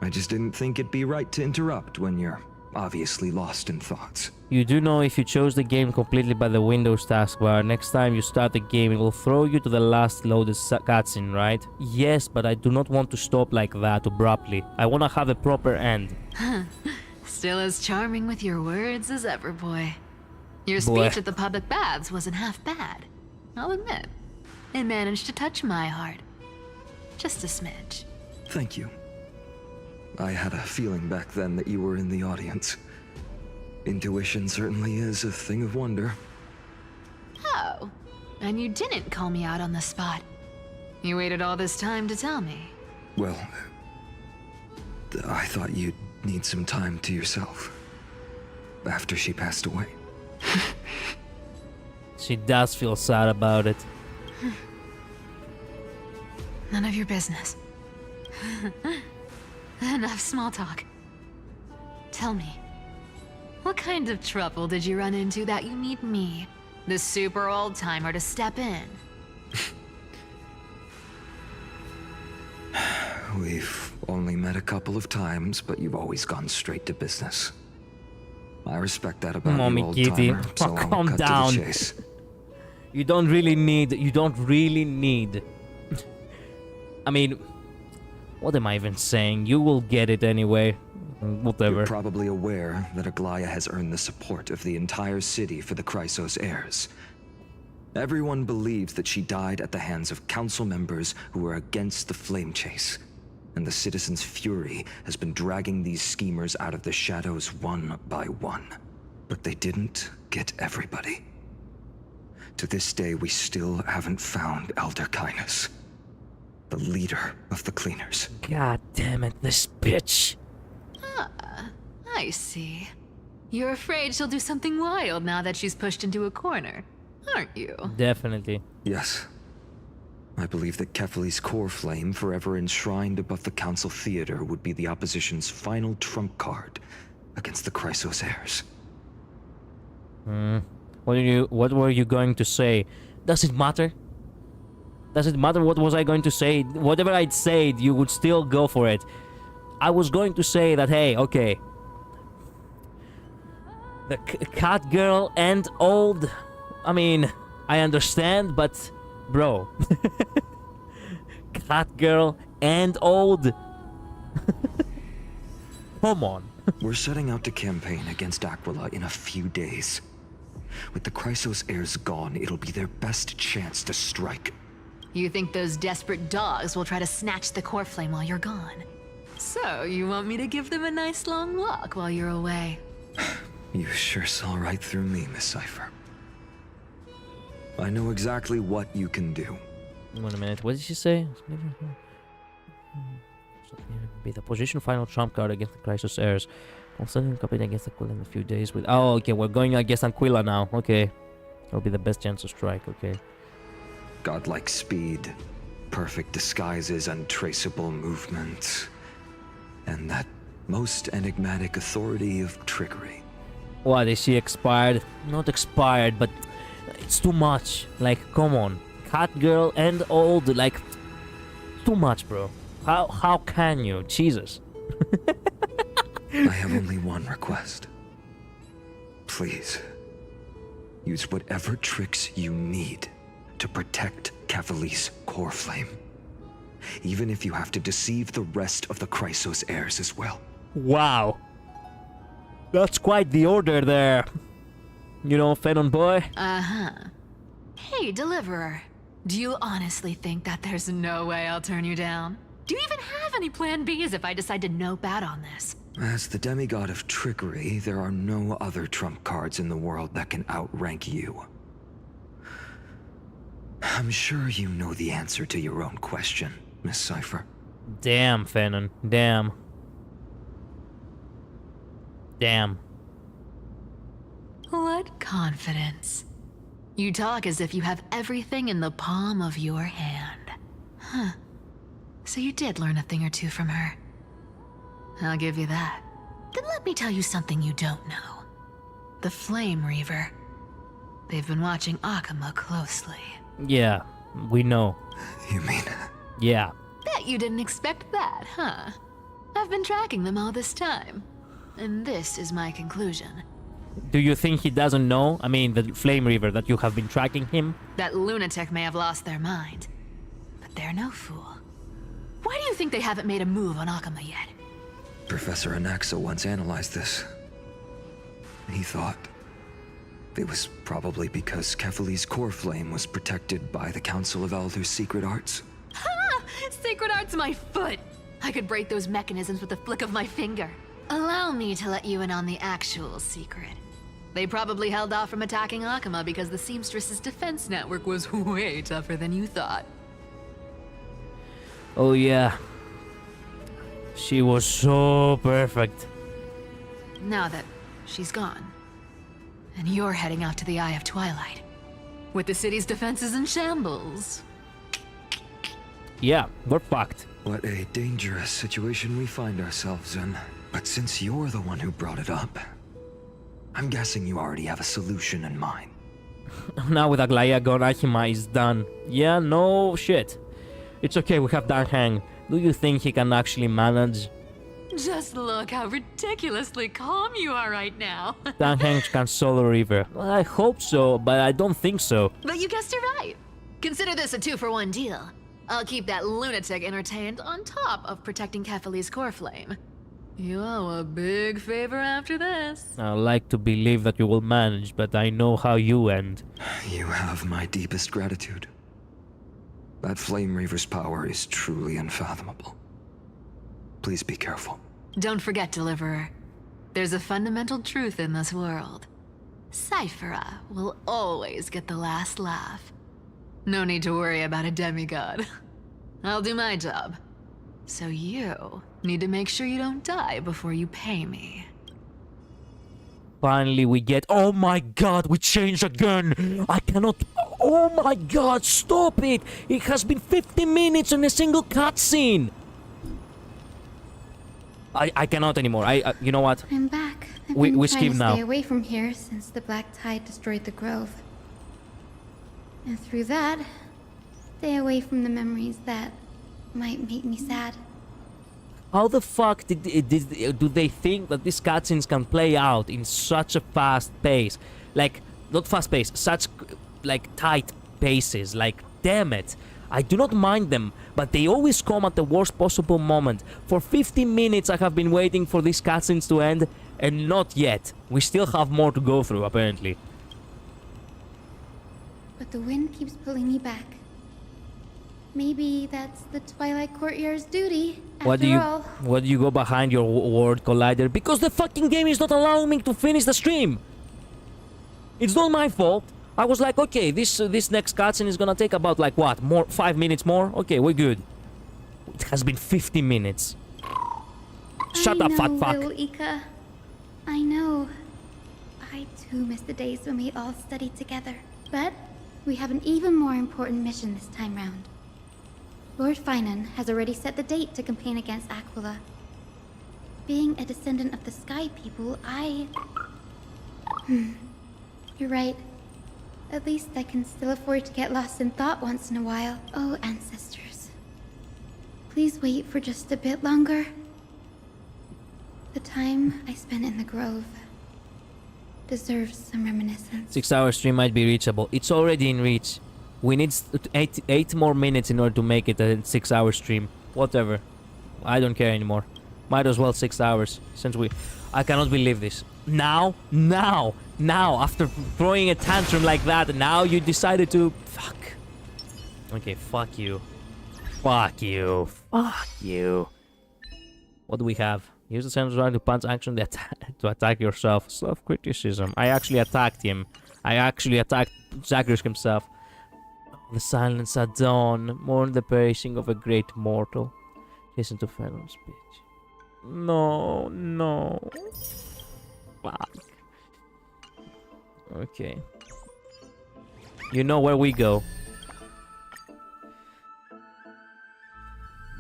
I just didn't think it'd be right to interrupt when you're obviously lost in thoughts. You do know if you chose the game completely by the Windows taskbar, next time you start the game it will throw you to the last loaded cutscene, right? Yes, but I do not want to stop like that abruptly. I want to have a proper end. Still as charming with your words as ever, boy. Your speech at the public baths wasn't half bad. I'll admit. It managed to touch my heart. Just a smidge. Thank you. I had a feeling back then that you were in the audience. Intuition certainly is a thing of wonder. Oh, and you didn't call me out on the spot. You waited all this time to tell me. Well, I thought you'd need some time to yourself. After she passed away. She does feel sad about it. None of your business. Enough small talk. Tell me, what kind of trouble did you run into that you need me, the super old-timer, to step in? We've only met a couple of times, but you've always gone straight to business. I respect that about you, old-timer, so I'll calm cut down. to the chase. You don't really need... I mean, what am I even saying? You will get it anyway. Whatever. You're probably aware that Aglaia has earned the support of the entire city for the Chrysos heirs. Everyone believes that she died at the hands of council members who were against the flame chase. And the citizens' fury has been dragging these schemers out of the shadows one by one. But they didn't get everybody. To this day, we still haven't found Elder Kainos. the leader of the cleaners. God damn it, this bitch. Ah, I see. You're afraid she'll do something wild now that she's pushed into a corner, aren't you? Definitely. Yes. I believe that Kefali's core flame, forever enshrined above the Council Theater, would be the opposition's final trump card against the Chrysos heirs. What were you going to say? Does it matter? Does it matter what was I going to say? Whatever I'd said, you would still go for it. I was going to say that, hey, okay. The cat girl and old... I mean, I understand, but... Bro. Cat girl and old. Come on. We're setting out to campaign against Aquila in a few days. With the Chrysos heirs gone, it'll be their best chance to strike. You think those desperate dogs will try to snatch the core flame while you're gone? So, you want me to give them a nice long walk while you're away? You sure saw right through me, Miss Cypher. I know exactly what you can do. Wait a minute, what did she say? Be the position final trump card against the Chrysos heirs. Constantly competing against Aquila in a few days with... Oh, okay, we're going against Aquila now. Okay. That'll be the best chance to strike, okay. Godlike speed, perfect disguises, untraceable movements, and that most enigmatic authority of trickery. What, is she expired? Not expired, but it's too much. Like, come on. Cat girl and old, like, too much, bro. How can you? Jesus. I have only one request. Please, use whatever tricks you need to protect Kefali's core flame. Even if you have to deceive the rest of the Chrysos heirs as well. Wow. That's quite the order there. You know, Phenon boy? Uh-huh. Hey, Deliverer. Do you honestly think that there's no way I'll turn you down? Do you even have any plan Bs if I decide to nope out on this? As the demigod of trickery, there are no other trump cards in the world that can outrank you. I'm sure you know the answer to your own question, Miss Cypher. Damn, Phenon. Damn. Damn. What confidence. You talk as if you have everything in the palm of your hand. Huh. So you did learn a thing or two from her. I'll give you that. Then let me tell you something you don't know. The Flame Reaver. They've been watching Akama closely. Yeah, we know. You mean? Yeah. Bet you didn't expect that, huh? I've been tracking them all this time. And this is my conclusion. Do you think he doesn't know? I mean, the Flame Reaver, that you have been tracking him? That lunatic may have lost their mind. But they're no fool. Why do you think they haven't made a move on Akama yet? Professor Anaxa once analyzed this. He thought it was probably because Kefali's core flame was protected by the Council of Elders' secret arts. Ha! Sacred art's my foot! I could break those mechanisms with a flick of my finger. Allow me to let you in on the actual secret. They probably held off from attacking Akama because the Seamstress's defense network was way tougher than you thought. Oh yeah. She was so perfect. Now that she's gone, and you're heading out to the Eye of Twilight, with the city's defenses in shambles. Yeah, we're fucked. What a dangerous situation we find ourselves in. But since you're the one who brought it up, I'm guessing you already have a solution in mind. Now with Aglaya gone, Akima is done. Yeah, no shit. It's okay, we have Dan Heng. Do you think he can actually manage? Just look how ridiculously calm you are right now. Dan Heng can solo Reaver. Well, I hope so, but I don't think so. But you guessed it right. Consider this a 2-for-1 deal. I'll keep that lunatic entertained on top of protecting Kefali's core flame. You owe a big favor after this. I like to believe that you will manage, but I know how you end. You have my deepest gratitude. That Flame Reaver's power is truly unfathomable. Please be careful. Don't forget, Deliverer. There's a fundamental truth in this world. Cyphera will always get the last laugh. No need to worry about a demigod. I'll do my job. So you need to make sure you don't die before you pay me. Finally, we get... Oh my god, we changed again! I cannot... Oh my god, stop it! It has been 50 minutes on a single cutscene! I cannot anymore. you know what? I'm back. I've We been skip trying to now. stay away from here since the Black Tide destroyed the grove. And through that, stay away from the memories that might make me sad. How the fuck do they think that these cutscenes can play out in such a fast pace? Like, not fast pace, such, like, tight paces. Like, damn it. I do not mind them, but they always come at the worst possible moment. For 50 minutes I have been waiting for these cutscenes to end, and not yet. We still have more to go through, apparently. But the wind keeps pulling me back. Maybe that's the Twilight Courtyard's duty, after all. Why do you go behind your word collider? Because the fucking game is not allowing me to finish the stream. It's not my fault. I was like, okay, this next cutscene is gonna take about, like, what, 5 minutes more? Okay, we're good. It has been 50 minutes. Shut up, fat fuck. Little Ika. I know. I too miss the days when we all studied together. But we have an even more important mission this time round. Lord Finan has already set the date to campaign against Aquila. Being a descendant of the Sky People, You're right. At least I can still afford to get lost in thought once in a while. Oh, ancestors. Please wait for just a bit longer. The time I spent in the grove deserves some reminiscence. 6-hour stream might be reachable. It's already in reach. We need 8 more minutes in order to make it a 6-hour stream. Whatever. I don't care anymore. Might as well 6 hours, since I cannot believe this. Now, after throwing a tantrum like that, now you decided to... Fuck. Okay, fuck you. Fuck you. Fuck you. What do we have? Use the sense to punch action to attack yourself. Self-criticism. I actually attacked him. I actually attacked Zagreus himself. The silence at dawn. Mourn the perishing of a great mortal. Listen to Fallon's speech. No. Fuck. Okay. You know where we go.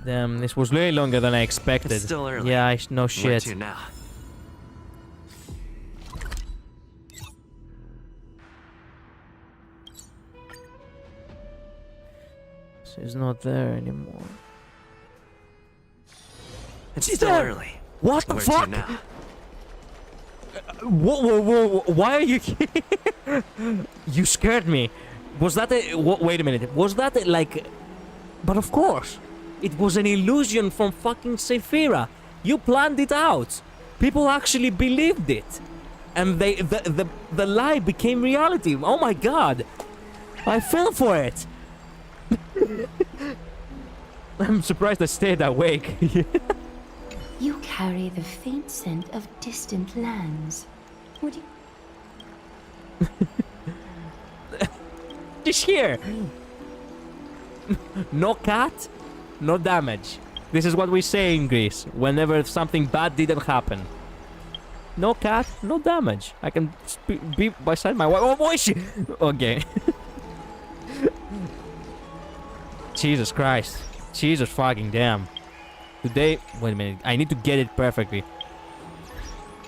Damn, this was way longer than I expected. It's still early. Yeah, no shit. Where to now? She's not there anymore. It's She's still there. early. What the Where fuck? to now? Whoa, why are you... You scared me. Was that a... Wait a minute. Was that a, like... But of course. It was an illusion from fucking Sephira. You planned it out. People actually believed it. And the lie became reality. Oh my god. I fell for it. I'm surprised I stayed awake. You carry the faint scent of distant lands. Would you... Just here. No cat, no damage. This is what we say in Greece whenever something bad didn't happen. No cat, no damage. I can be beside my wife. Oh boy, okay. Jesus Christ. Jesus fucking damn. Today, wait a minute. I need to get it perfectly.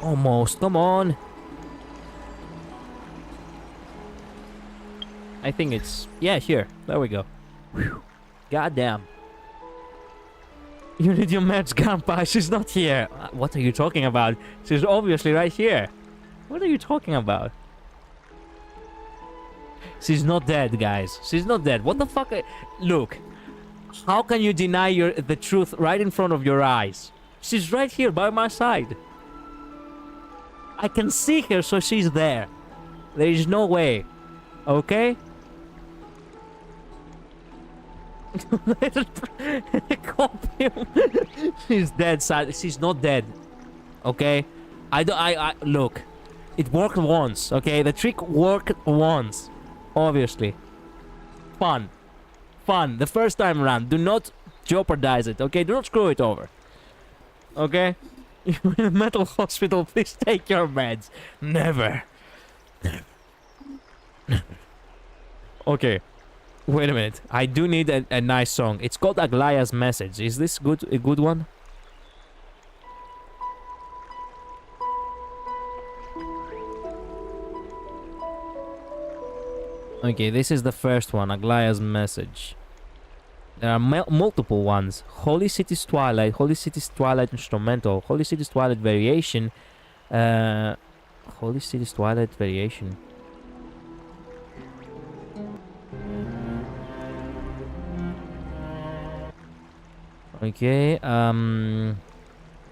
Almost. Come on. I think it's... Yeah, here. There we go. Whew. God damn. You need your meds, Grandpa. She's not here. What are you talking about? She's obviously right here. What are you talking about? She's not dead, guys. She's not dead. What the fuck? Look. How can you deny the truth right in front of your eyes? She's right here by my side. I can see her, so she's there. There is no way. Okay? She's dead, sad. She's not dead. Okay? Look. It worked once, okay? The trick worked once. Obviously. Fun. The first time around. Do not jeopardize it, okay? Do not screw it over. Okay? You're in a mental hospital, please take your meds. Never. Okay. Wait a minute. I do need a nice song. It's called Aglaya's Message. Is this a good one? Okay, this is the first one, Aglaya's Message. There are multiple ones. Holy City's Twilight, Holy City's Twilight Instrumental, Holy City's Twilight Variation, Holy City's Twilight Variation. Okay,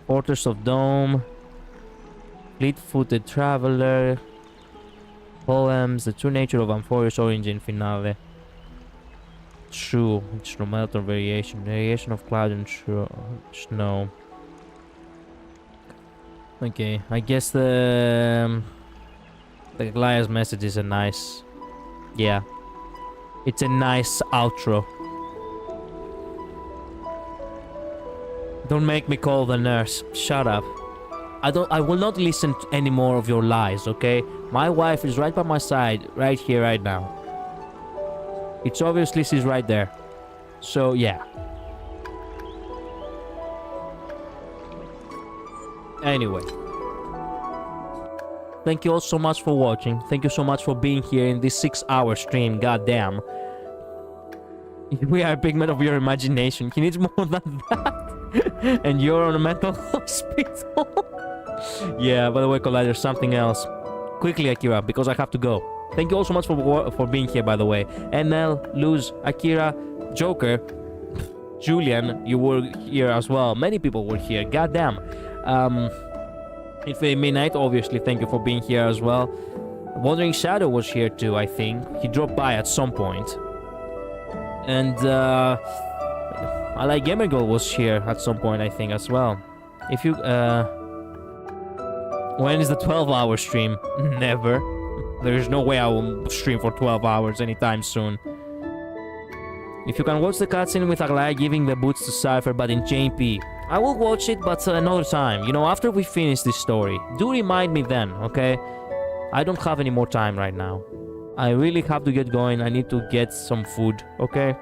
Fortress of Dome, Fleet-Footed Traveler, Poems, The True Nature of Amphorius Origin Finale. True, Instrumental Variation, Variation of Cloud and Snow. Okay, I guess the Aglaya's Message is a nice... Yeah. It's a nice outro. Don't make me call the nurse. Shut up. I will not listen to any more of your lies, okay? My wife is right by my side, right here, right now. It's obviously she's right there. So, yeah. Anyway. Thank you all so much for watching. Thank you so much for being here in this 6-hour stream. Goddamn. We are a pigment of your imagination. He needs more than that. And you're on a mental hospital. Yeah, by the way, Collider, something else. Quickly, Akira, because I have to go. Thank you all so much for being here, by the way. NL, Luz, Akira, Joker, Julian, you were here as well. Many people were here. Goddamn. Infinite Midnight, obviously, thank you for being here as well. Wandering Shadow was here too, I think. He dropped by at some point. And, I Like Gamer Girl was here at some point, I think, as well. If you, when is the 12-hour stream? Never. There is no way I will stream for 12 hours anytime soon. If you can watch the cutscene with Aglaya giving the boots to Cypher, but in JP, I will watch it, but another time. You know, after we finish this story. Do remind me then, okay? I don't have any more time right now. I really have to get going. I need to get some food, okay?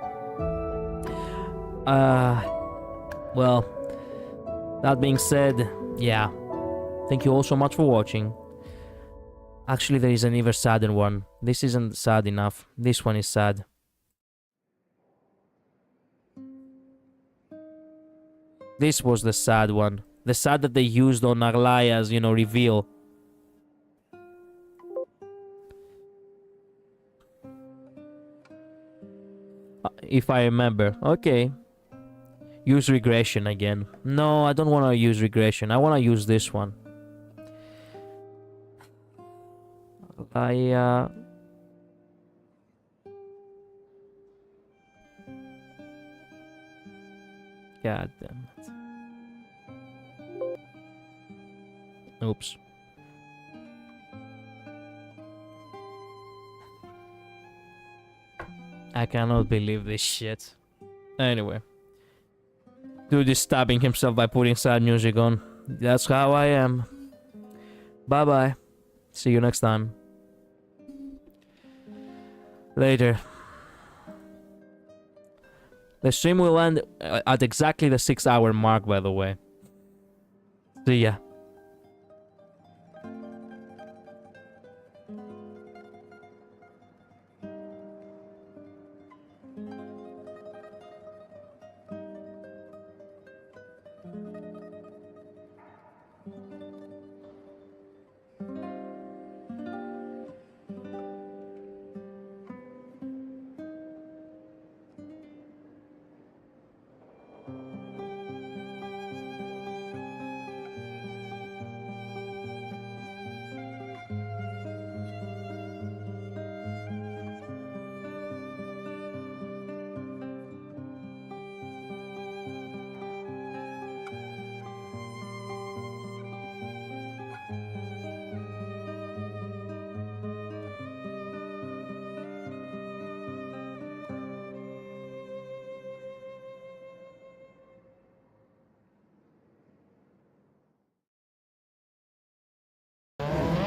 Well, that being said, yeah. Thank you all so much for watching. Actually, there is an even sadder one. This isn't sad enough. This one is sad. This was the sad one. The sad that they used on Aglaya's, you know, reveal. If I remember. Okay. Use regression again. No, I don't want to use regression. I want to use this one. God damn it. Oops. I cannot believe this shit. Anyway. Dude is stabbing himself by putting sad music on. That's how I am. Bye-bye. See you next time. Later. The stream will end at exactly the 6-hour mark, by the way. See ya.